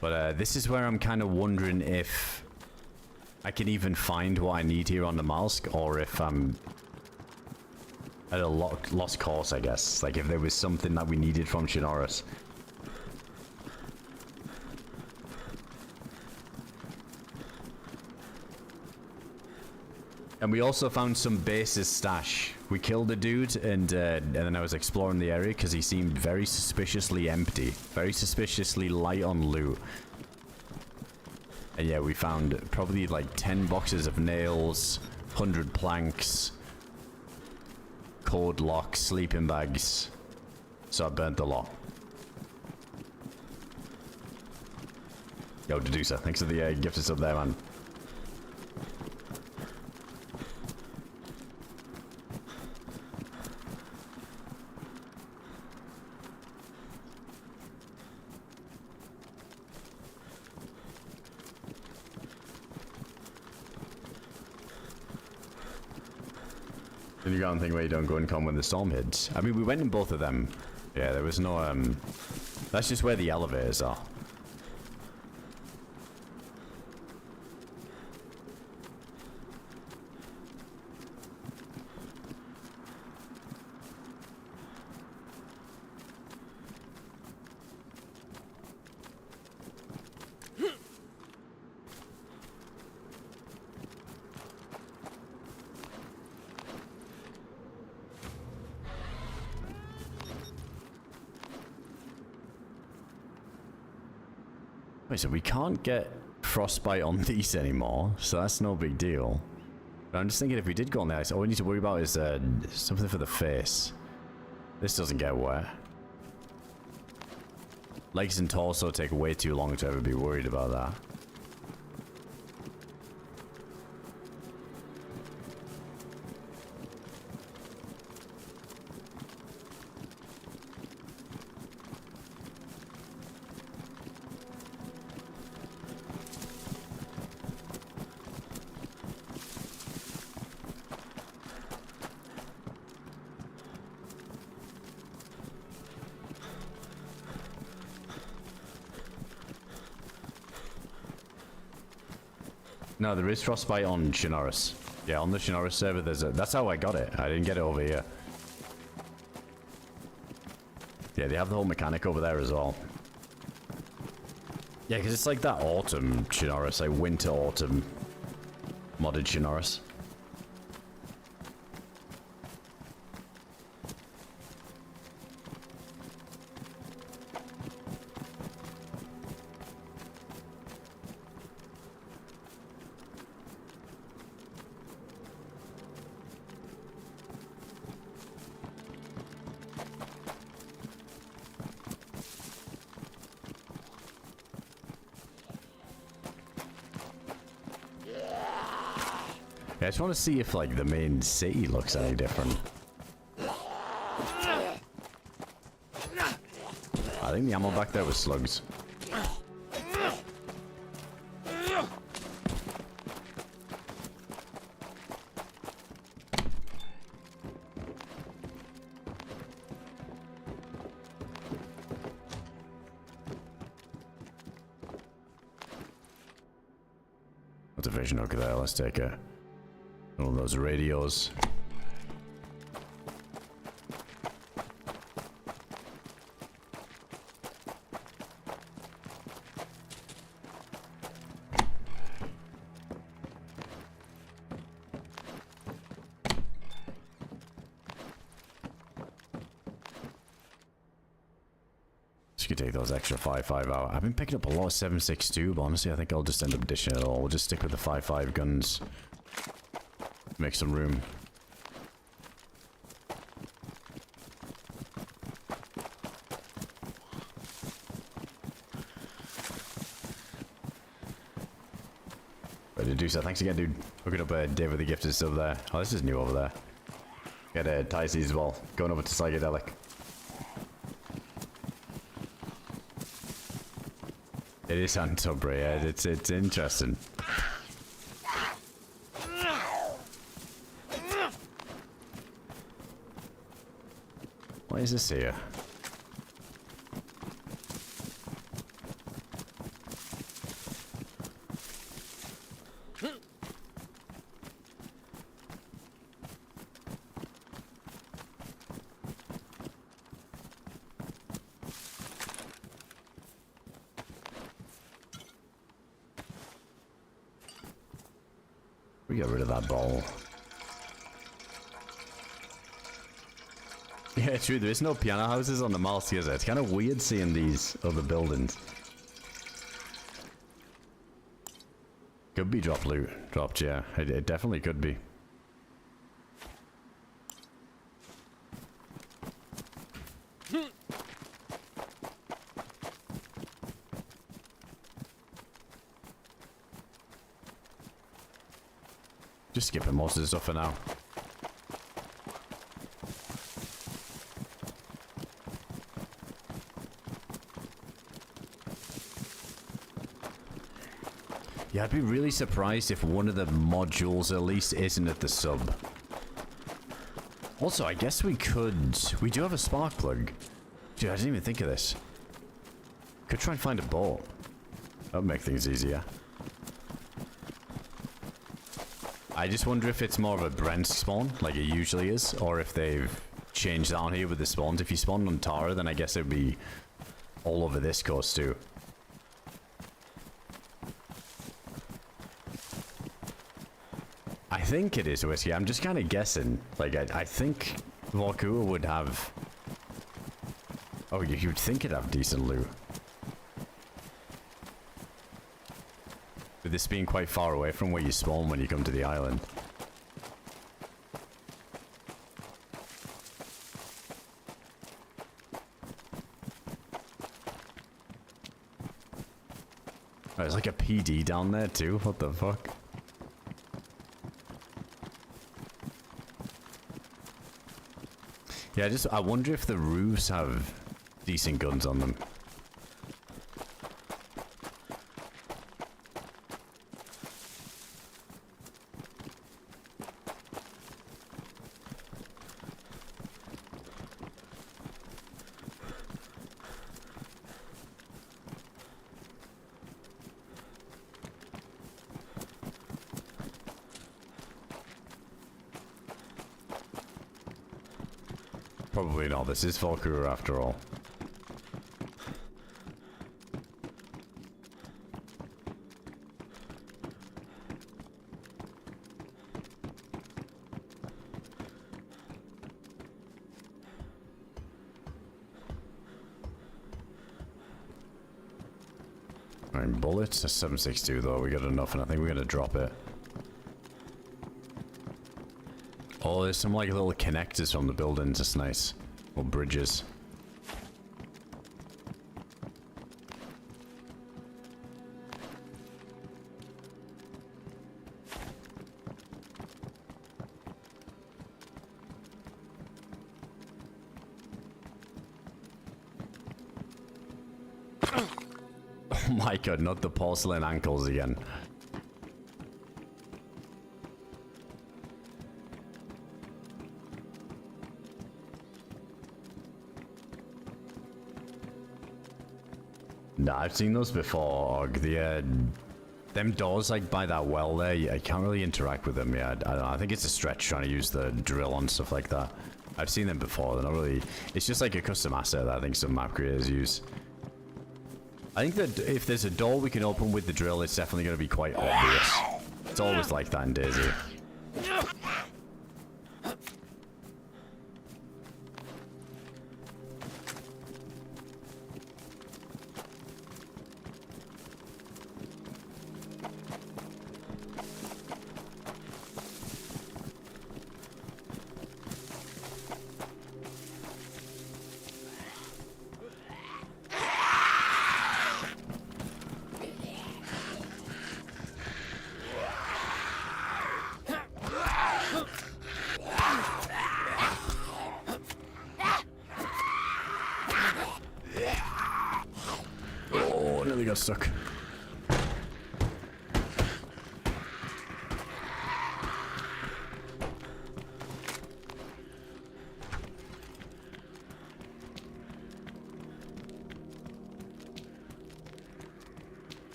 But this is where I'm kind of wondering if I can even find what I need here on Namalsk, or if I'm at a lost cause, I guess. Like if there was something that we needed from Chernarus. And we also found some bases stash. We killed a dude, and then I was exploring the area because he seemed very suspiciously empty. Very suspiciously light on loot. And yeah, we found probably like 10 boxes of nails, 100 planks, code locks, sleeping bags. So I burnt a lot. Yo, Deducer, thanks for the gifted sub there, man. Then you got anything where you don't go in con when the storm hits. I mean, we went in both of them. Yeah, there was no, that's just where the elevators are. Wait, so we can't get frostbite on these anymore, so that's no big deal. But I'm just thinking if we did go on the ice, all we need to worry about is something for the face. This doesn't get wet. Legs and torso take way too long to ever be worried about that. No, there is frostbite on Chernarus. Yeah, on the Chernarus server, there's a... That's how I got it. I didn't get it over here. Yeah, they have the whole mechanic over there as well. Yeah, because it's like that autumn Chernarus, like winter, autumn modded Chernarus. Yeah, I just want to see if, like, the main city looks any different. I think the ammo back there was slugs. What's a vision hook there? Let's take a... one of those radios. Just gonna take those extra 5.5 out. I've been picking up a lot of 7.62, but honestly I think I'll just end up dishing it all. We'll just stick with the 5.5 guns. Make some room. Ready to do so. Thanks again, dude. Hooking up David the Gifted still there. Oh, this is new over there. Get DayZ as well. Going over to Psychedelic. It is Antubri, yeah. It's interesting. What is this here? We got rid of that ball. Yeah, true. There is no piano houses on the Namalsk, is it? It's kind of weird seeing these other buildings. Could be drop loot. Dropped, yeah. It definitely could be. Just skipping most of the stuff for now. Yeah, I'd be really surprised if one of the modules at least isn't at the sub. Also, I guess we could... We do have a spark plug. Dude, I didn't even think of this. Could try and find a bolt. That would make things easier. I just wonder if it's more of a Brent spawn, like it usually is, or if they've changed down here with the spawns. If you spawned on Tara, then I guess it would be all over this coast too. I think it is Whiskey. I'm just kind of guessing. Like, I think Valkua would have... Oh, you'd think it'd have decent loot. With this being quite far away from where you spawn when you come to the island. Oh, there's like a PD down there too. What the fuck? Yeah, I wonder if the roofs have decent guns on them. Probably not. This is Valkyria after all. Alright, bullets. A 7.62 though. We got enough, and I think we're gonna drop it. Oh, there's some like little connectors from the buildings. That's nice. Or bridges. Oh my god, not the porcelain ankles again. Nah, I've seen those before. Them doors like by that well there, I can't really interact with them. Yeah, I don't know. I think it's a stretch trying to use the drill on stuff like that. I've seen them before. They're not really. It's just like a custom asset that I think some map creators use. I think that if there's a door we can open with the drill, it's definitely going to be quite obvious. It's always like that in DayZ. Nearly got stuck.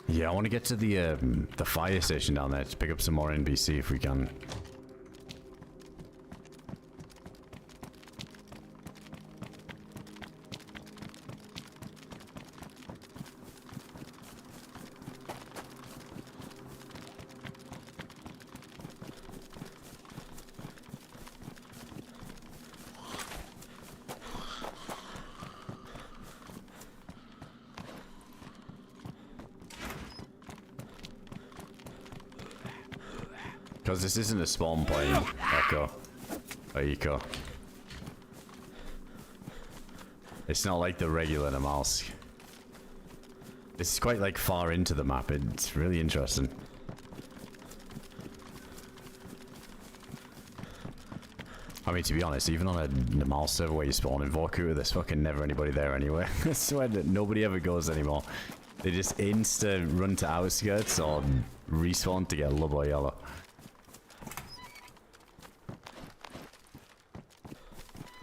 Yeah, I want to get to the fire station down there to pick up some more NBC if we can. Because this isn't a spawn point, Echo. Or Eco. It's not like the regular Namalsk. This is quite like far into the map. It's really interesting. I mean, to be honest, even on a Namalsk server where you spawn in Valkyria, there's fucking never anybody there anyway. I swear that nobody ever goes anymore. They just insta run to outskirts or respawn to get love or yellow.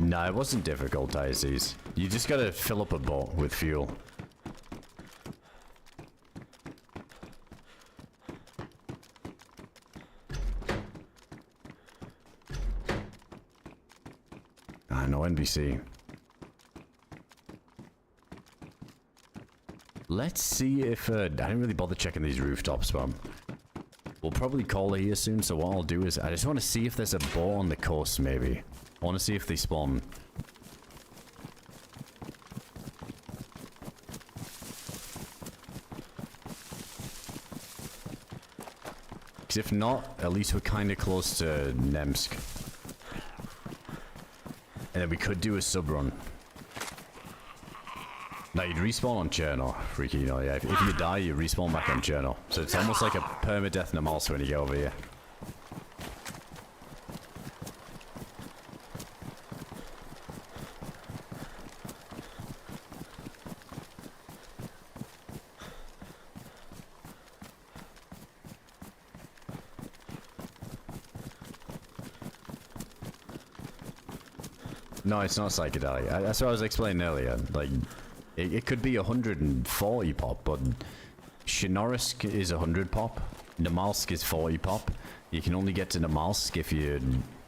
No, it wasn't difficult, ICs. You just gotta fill up a boat with fuel. Ah, no NBC. Let's see if, I didn't really bother checking these rooftops, but we'll probably call it here soon, so what I'll do is, I just want to see if there's a boat on the coast, maybe. I want to see if they spawn. Because if not, at least we're kind of close to Namalsk. And then we could do a sub run. Now you'd respawn on Chernarus, freaky, you know, yeah. If you die, you respawn back on Chernarus. So it's almost like a permadeath Namalsk when you get over here. No, it's not psychedelic. That's what I was explaining earlier. Like, it could be 140 pop, but Chernarus is 100 pop. Namalsk is 40 pop. You can only get to Namalsk if you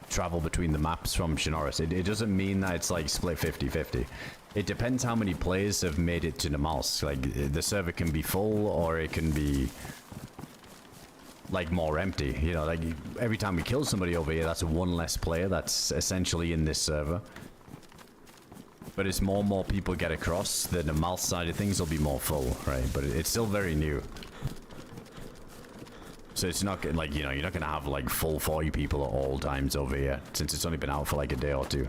travel between the maps from Chernarus. It doesn't mean that it's like split 50-50. It depends how many players have made it to Namalsk. Like, the server can be full, or it can be like more empty. You know, like every time we kill somebody over here, that's one less player that's essentially in this server. But as more and more people get across, the Namalsk side of things will be more full, right? But it's still very new. So it's not like, you know, you're not going to have like full 40 people at all times over here, since it's only been out for like a day or two.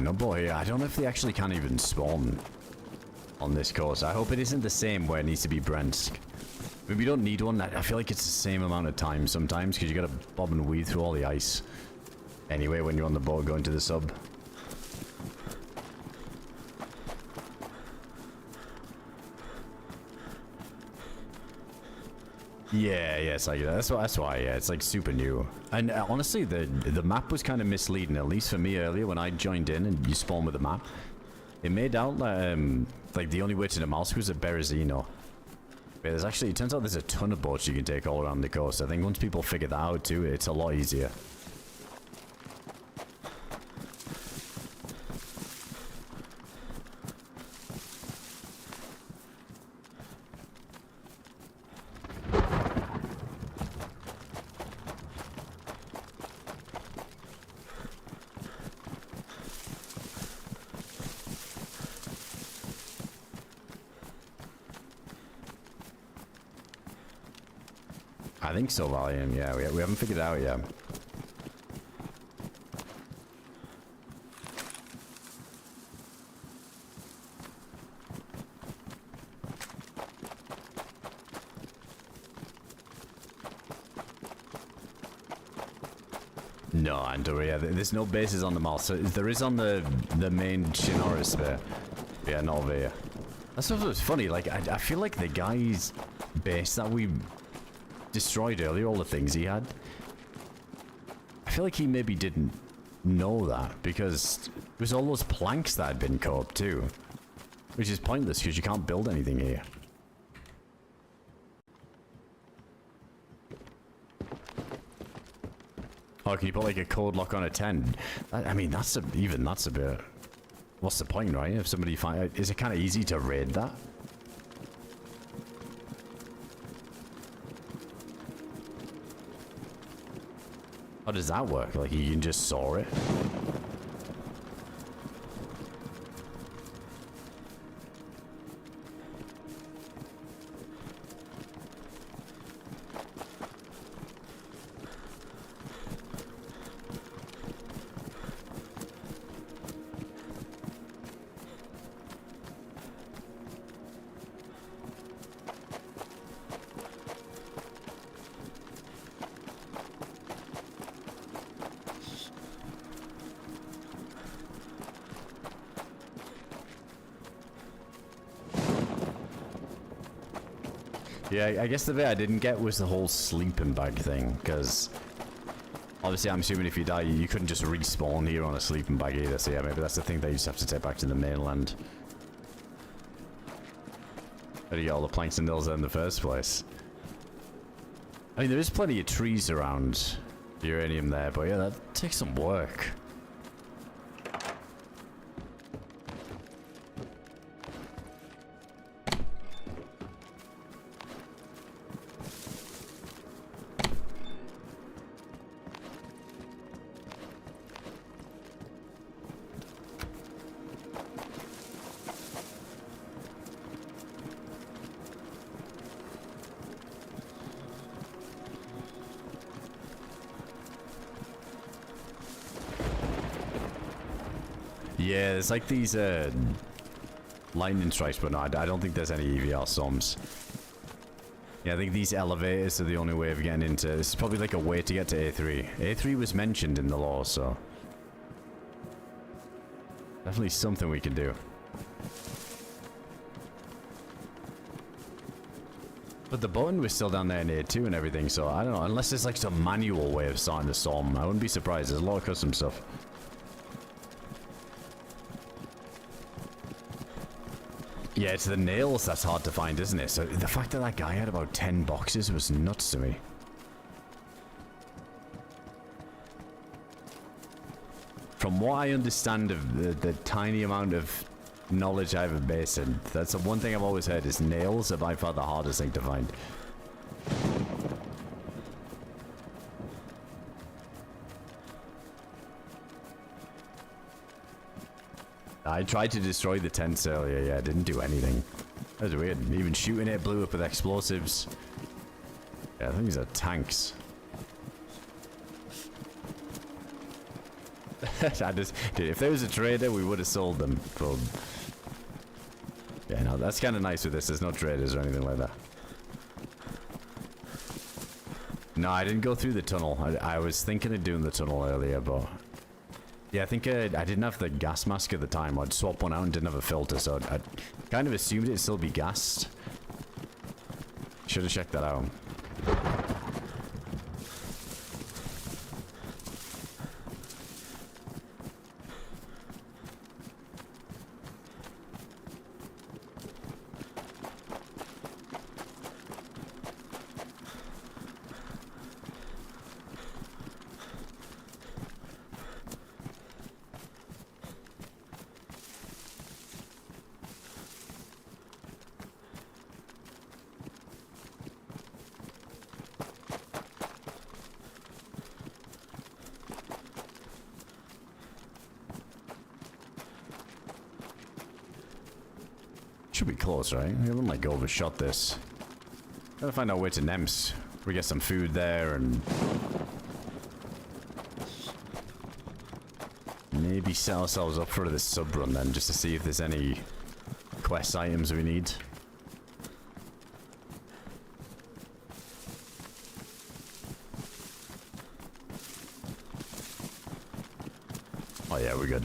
No boy, I don't know if they actually can even spawn on this course. I hope it isn't the same where it needs to be Brentsk. I mean, we don't need one. I feel like it's the same amount of time sometimes, because you gotta bob and weave through all the ice anyway when you're on the boat going to the sub. Yeah, it's like that's why. Yeah, it's like super new. And honestly, the map was kind of misleading, at least for me earlier when I joined in and you spawn with the map. It made out like the only way to Namalsk was at Berezino. But there's actually, it turns out there's a ton of boats you can take all around the coast. I think once people figure that out too, it's a lot easier. I think so, Valium. Yeah, we haven't figured it out yet. No, Andoria. There's no bases on the mall. So there is on the main Chernarus there. Yeah, not over here. That's what's funny. Like, I feel like the guy's base that we destroyed earlier, all the things he had, I feel like he maybe didn't know that, because it was all those planks that had been caught too, which is pointless because you can't build anything here. Oh, can you put like a code lock on a tent? I mean, that's a bit, what's the point, right? If somebody is it kind of easy to raid that? How does that work? Like, you can just saw it? Yeah, I guess the bit I didn't get was the whole sleeping bag thing, because obviously I'm assuming if you die, you couldn't just respawn here on a sleeping bag either, so yeah, maybe that's the thing that you just have to take back to the mainland. How do you get all the planks and nails there in the first place? I mean, there is plenty of trees around the uranium there, but yeah, that takes some work. Yeah, it's like these lightning strikes, but no, I don't think there's any EVR storms. Yeah, I think these elevators are the only way of getting into. This is probably like a way to get to A3. A3 was mentioned in the law, so definitely something we can do. But the button was still down there in A2 and everything, so I don't know. Unless there's like some manual way of starting the storm, I wouldn't be surprised. There's a lot of custom stuff. Yeah, it's the nails that's hard to find, isn't it? So the fact that that guy had about 10 boxes was nuts to me. From what I understand of the tiny amount of knowledge I have in Basin, that's the one thing I've always heard is nails are by far the hardest thing to find. I tried to destroy the tents earlier, yeah, it didn't do anything. That was weird. Even shooting it blew up with explosives. Yeah, I think these are tanks. Dude, if there was a trader, we would have sold them. But yeah, no, that's kind of nice with this. There's no traders or anything like that. No, I didn't go through the tunnel. I was thinking of doing the tunnel earlier, but yeah, I think I didn't have the gas mask at the time. I'd swap one out and didn't have a filter, so I kind of assumed it'd still be gassed. Should have checked that out. Should be close, right? We haven't like overshot this. Gotta find our way to Nems. We get some food there and maybe set ourselves up for this sub run then, just to see if there's any quest items we need. Oh yeah, we're good.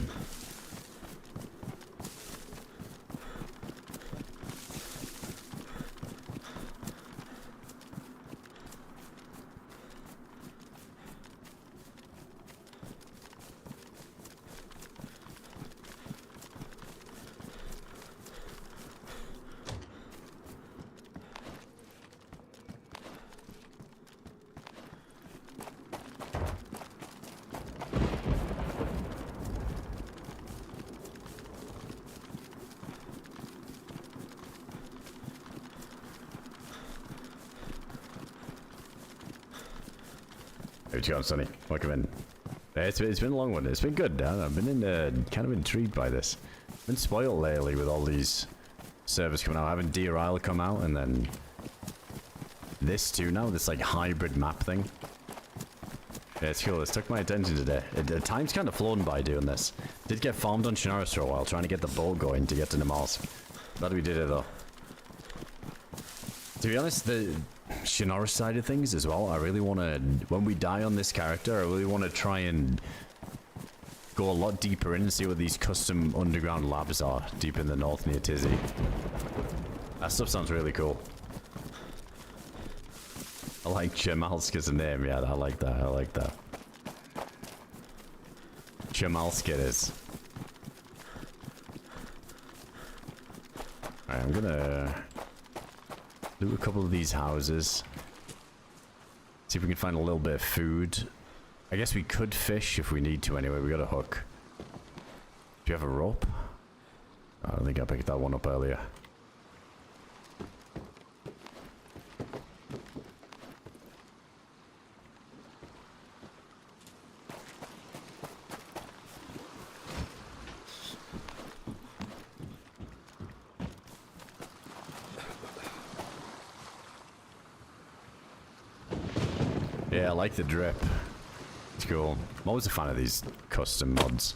How's it going, Sonny? Welcome in. It's been a long one. It's been good. I've been kind of intrigued by this. Been spoiled lately with all these servers coming out. Having DRL come out and then this too now. This like hybrid map thing. Yeah, it's cool. It's took my attention today. Time's kind of flown by doing this. Did get farmed on Chernarus for a while, trying to get the boat going to get to Namalsk. Glad we did it though. To be honest, the Chernarus side of things as well, I really want to, when we die on this character, I really want to try and go a lot deeper in and see what these custom underground labs are deep in the north near Tizzy. That stuff sounds really cool. I like Namalsk as a name. Yeah, I like that. I like that. Namalsk it is. Alright, I'm gonna loot a couple of these houses. See if we can find a little bit of food. I guess we could fish if we need to anyway. We got a hook. Do you have a rope? I don't think I picked that one up earlier. Yeah, I like the drip. It's cool. I'm always a fan of these custom mods.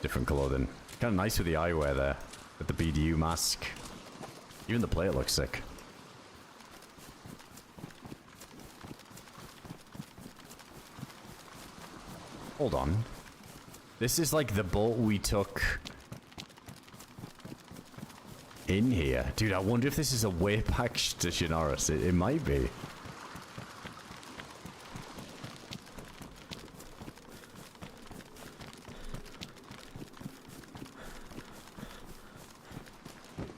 Different clothing. Kind of nice with the eyewear there. With the BDU mask. Even the plate looks sick. Hold on. This is like the boat we took in here. Dude, I wonder if this is a way back to Chernarus. It might be.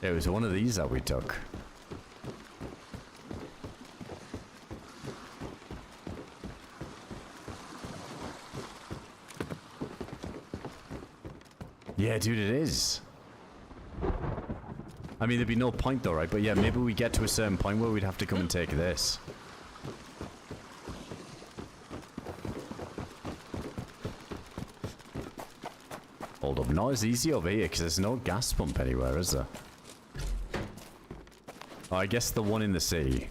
It was one of these that we took. Yeah, dude, it is. I mean, there'd be no point though, right? But yeah, maybe we get to a certain point where we'd have to come and take this. Hold up, not as easy over here because there's no gas pump anywhere, is there? Oh, I guess the one in the sea.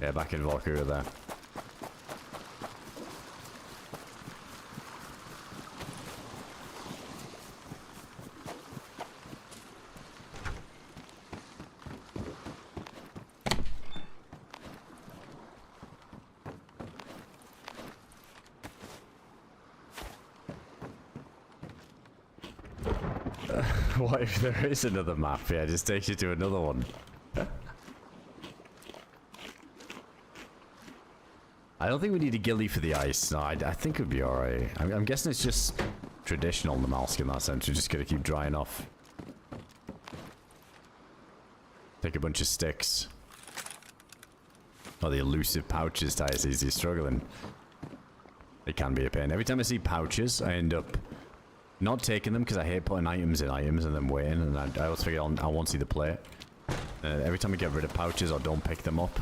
Yeah, back in Valkyria there. What if there is another map? Yeah, it just takes you to another one. I don't think we need a ghillie for the ice. No, I think it'd be alright. I'm guessing it's just traditional Namalsk in that sense. We're just gonna keep drying off. Take a bunch of sticks. Oh, the elusive pouches, DayZ. You're struggling. It can be a pain. Every time I see pouches, I end up not taking them because I hate putting items in items and then waiting, and I always figure I won't see the plate. Every time I get rid of pouches or don't pick them up,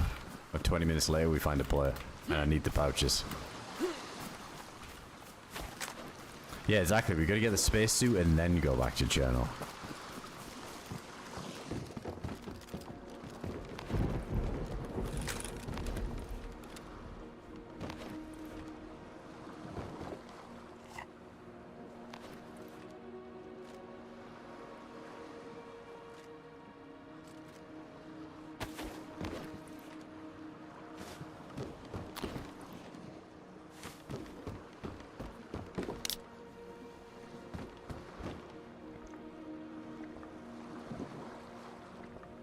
20 minutes later we find a plate, and I need the pouches. Yeah, exactly. We gotta get the spacesuit and then go back to Chernarus.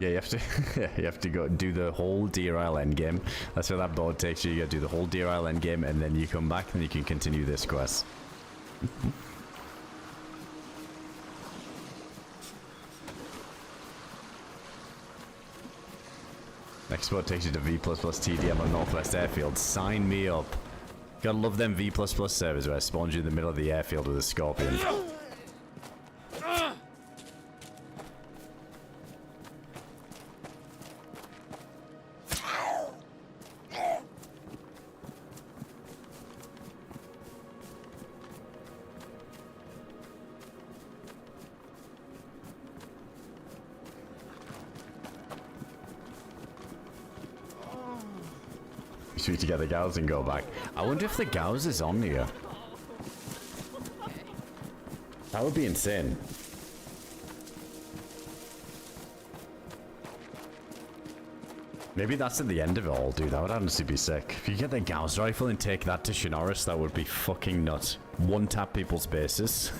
Yeah, you have to you have to go do the whole IRL endgame. That's where that boat takes you. You gotta do the whole IRL endgame and then you come back and you can continue this quest. Next boat takes you to V++ TDM on Northwest Airfield. Sign me up. Gotta love them V++ servers where I spawned you in the middle of the airfield with a scorpion. Shoot to get the gals and go back. I wonder if the gals is on here. That would be insane. Maybe that's at the end of it all, dude. That would honestly be sick. If you get the Gauss rifle and take that to Chernarus, that would be fucking nuts. One tap people's bases.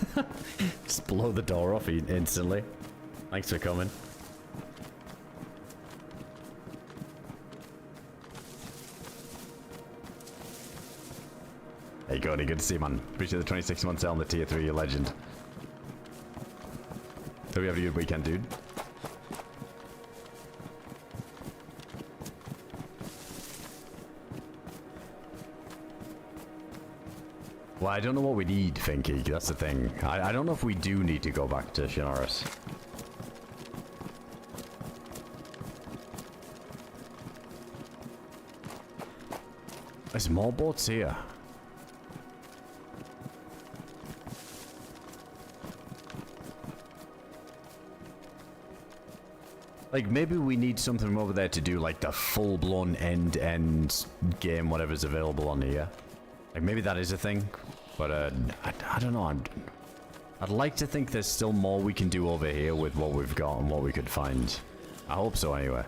Just blow the door off instantly. Thanks for coming. Hey, Cody, good to see you, man. Appreciate the 26 months on the tier 3, you legend. Hope you have a good weekend, dude. Well, I don't know what we need, Finky. That's the thing. I don't know if we do need to go back to Chernarus. There's more boats here. Like, maybe we need something over there to do, like, the full-blown end game, whatever's available on here. Like, maybe that is a thing. But, I don't know. I'd like to think there's still more we can do over here with what we've got and what we could find. I hope so, anyway.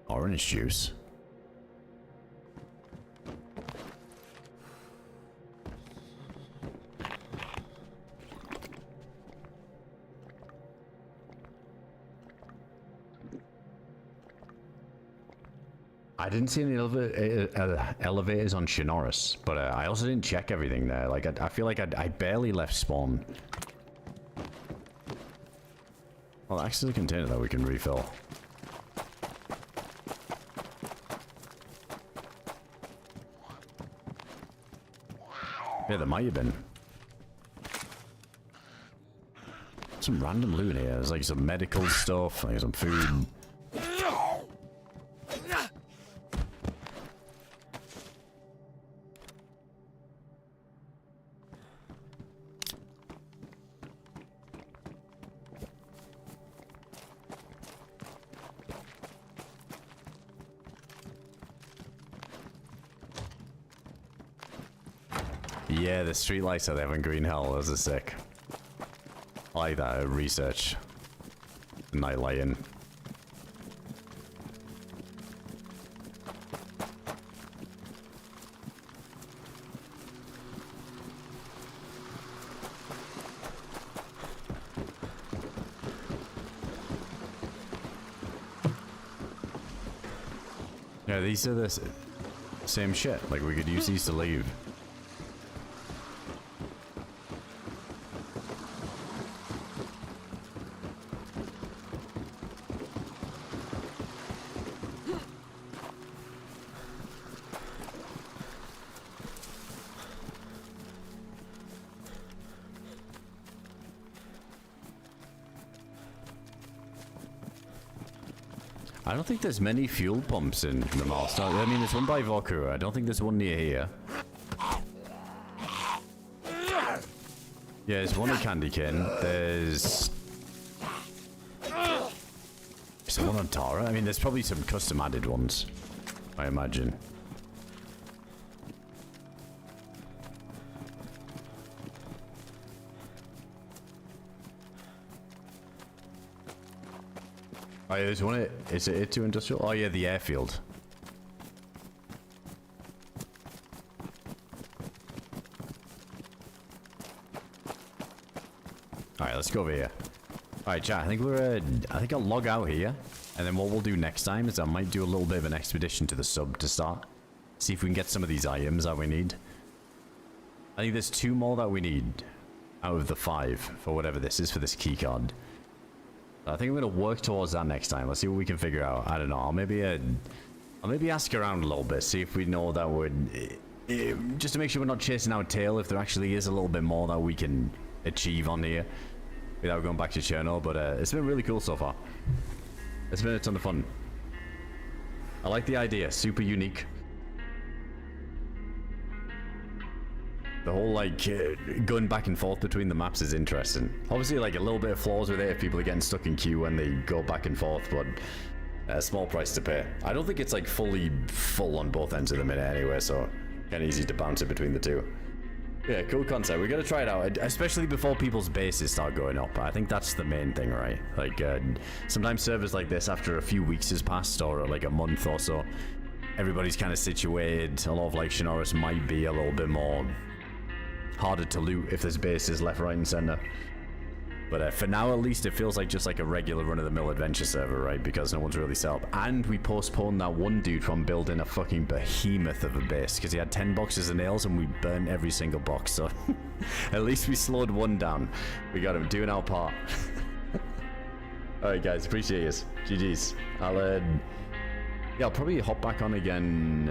Orange juice. I didn't see any elevators on Chernarus, but I also didn't check everything there. Like, I feel like I barely left spawn. Well, actually, a container that we can refill. Yeah, there might have been. Some random loot here. There's like some medical stuff, like some food. Yeah, the streetlights that they have in Green Hell, those are sick. I like that research. Night lighting. Yeah, these are the same shit. Like, we could use these to leave. I don't think there's many fuel pumps in Namalsk. I mean, there's one by Vorkura. I don't think there's one near here. Yeah, there's one at Candykin. There's one on Tara. I mean, there's probably some custom added ones, I imagine. Oh, yeah, there's one. Is it to industrial? Oh, yeah, the airfield. All right, let's go over here. All right, chat. I think I'll log out here, and then what we'll do next time is I might do a little bit of an expedition to the sub to start. See if we can get some of these items that we need. I think there's 2 more that we need out of the 5 for whatever this is for this key card. I think I'm going to work towards that next time. Let's see what we can figure out. I don't know. I'll maybe ask around a little bit, see if we know that would... just to make sure we're not chasing our tail, if there actually is a little bit more that we can achieve on here without going back to Cherno. But it's been really cool so far. It's been a ton of fun. I like the idea. Super unique. The whole, like, going back and forth between the maps is interesting. Obviously, like, a little bit of flaws with it if people are getting stuck in queue when they go back and forth, but a small price to pay. I don't think it's, like, fully full on both ends of the minute anyway, so kind of easy to bounce it between the two. Yeah, cool concept. We gotta try it out, especially before people's bases start going up. I think that's the main thing, right? Like, sometimes servers like this, after a few weeks has passed, or like a month or so, everybody's kind of situated. A lot of like Chernarus might be a little bit more harder to loot if there's bases left, right, and center. But for now, at least, it feels like just like a regular run-of-the-mill adventure server, right? Because no one's really set up. And we postponed that one dude from building a fucking behemoth of a base because he had 10 boxes of nails and we burned every single box. So at least we slowed one down. We got him doing our part. Alright, guys. Appreciate it. GG's. Yeah, I'll probably hop back on again.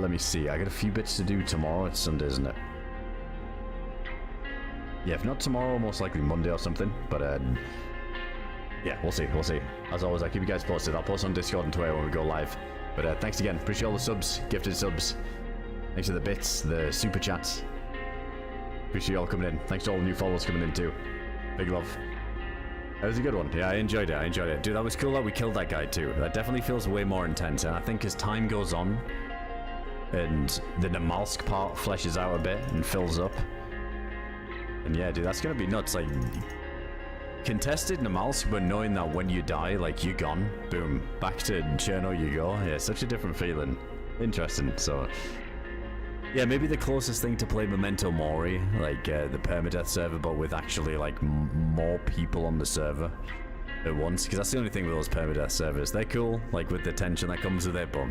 Let me see. I got a few bits to do tomorrow. It's Sunday, isn't it? Yeah, if not tomorrow, most likely Monday or something. But, yeah, we'll see. We'll see. As always, I'll keep you guys posted. I'll post on Discord and Twitter when we go live. But, thanks again. Appreciate all the subs, gifted subs. Thanks for the bits, the super chats. Appreciate you all coming in. Thanks to all the new followers coming in, too. Big love. That was a good one. Yeah, I enjoyed it. Dude, that was cool that we killed that guy, too. That definitely feels way more intense. And I think as time goes on, and the Namalsk part fleshes out a bit and fills up, and yeah, dude, that's gonna be nuts. Like, contested Namalsk, but knowing that when you die, like, you're gone. Boom. Back to Cherno you go. Yeah, such a different feeling. Interesting. So, yeah, maybe the closest thing to play Memento Mori, like the permadeath server, but with actually, like, more people on the server at once. Because that's the only thing with those permadeath servers. They're cool, like, with the tension that comes with it, but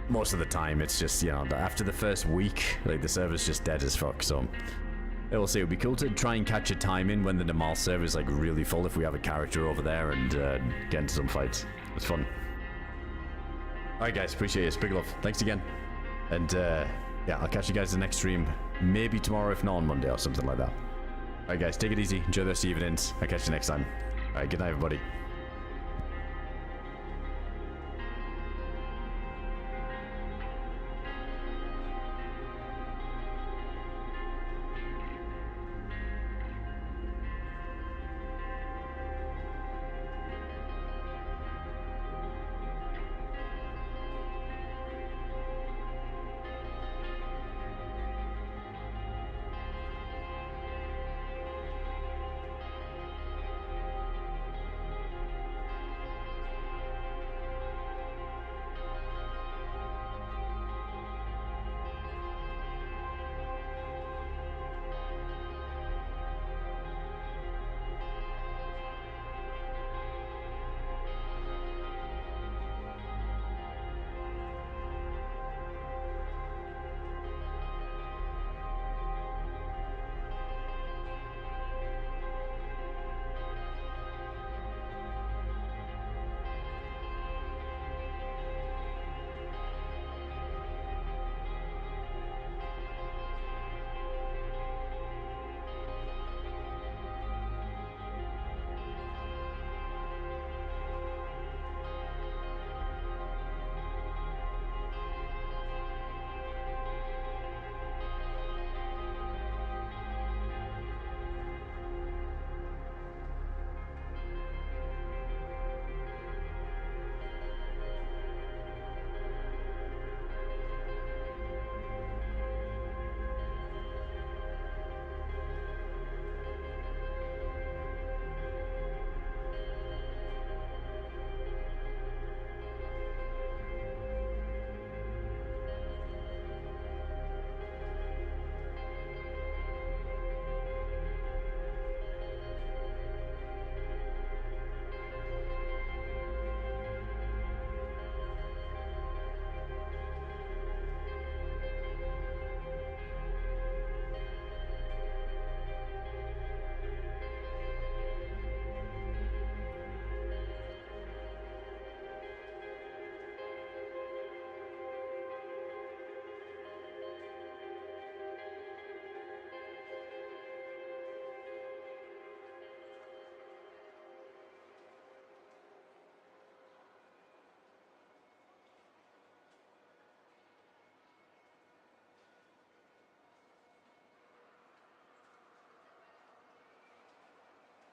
most of the time, it's just, you know, after the first week, like, the server's just dead as fuck, so... Yeah, we'll see. It would be cool to try and catch a time in when the Namalsk server is like really full if we have a character over there and get into some fights. It's fun. Alright guys, appreciate it. Big love. Thanks again. And yeah, I'll catch you guys in the next stream. Maybe tomorrow, if not on Monday or something like that. Alright guys, take it easy. Enjoy the rest of the evenings. I'll catch you next time. Alright, good night everybody.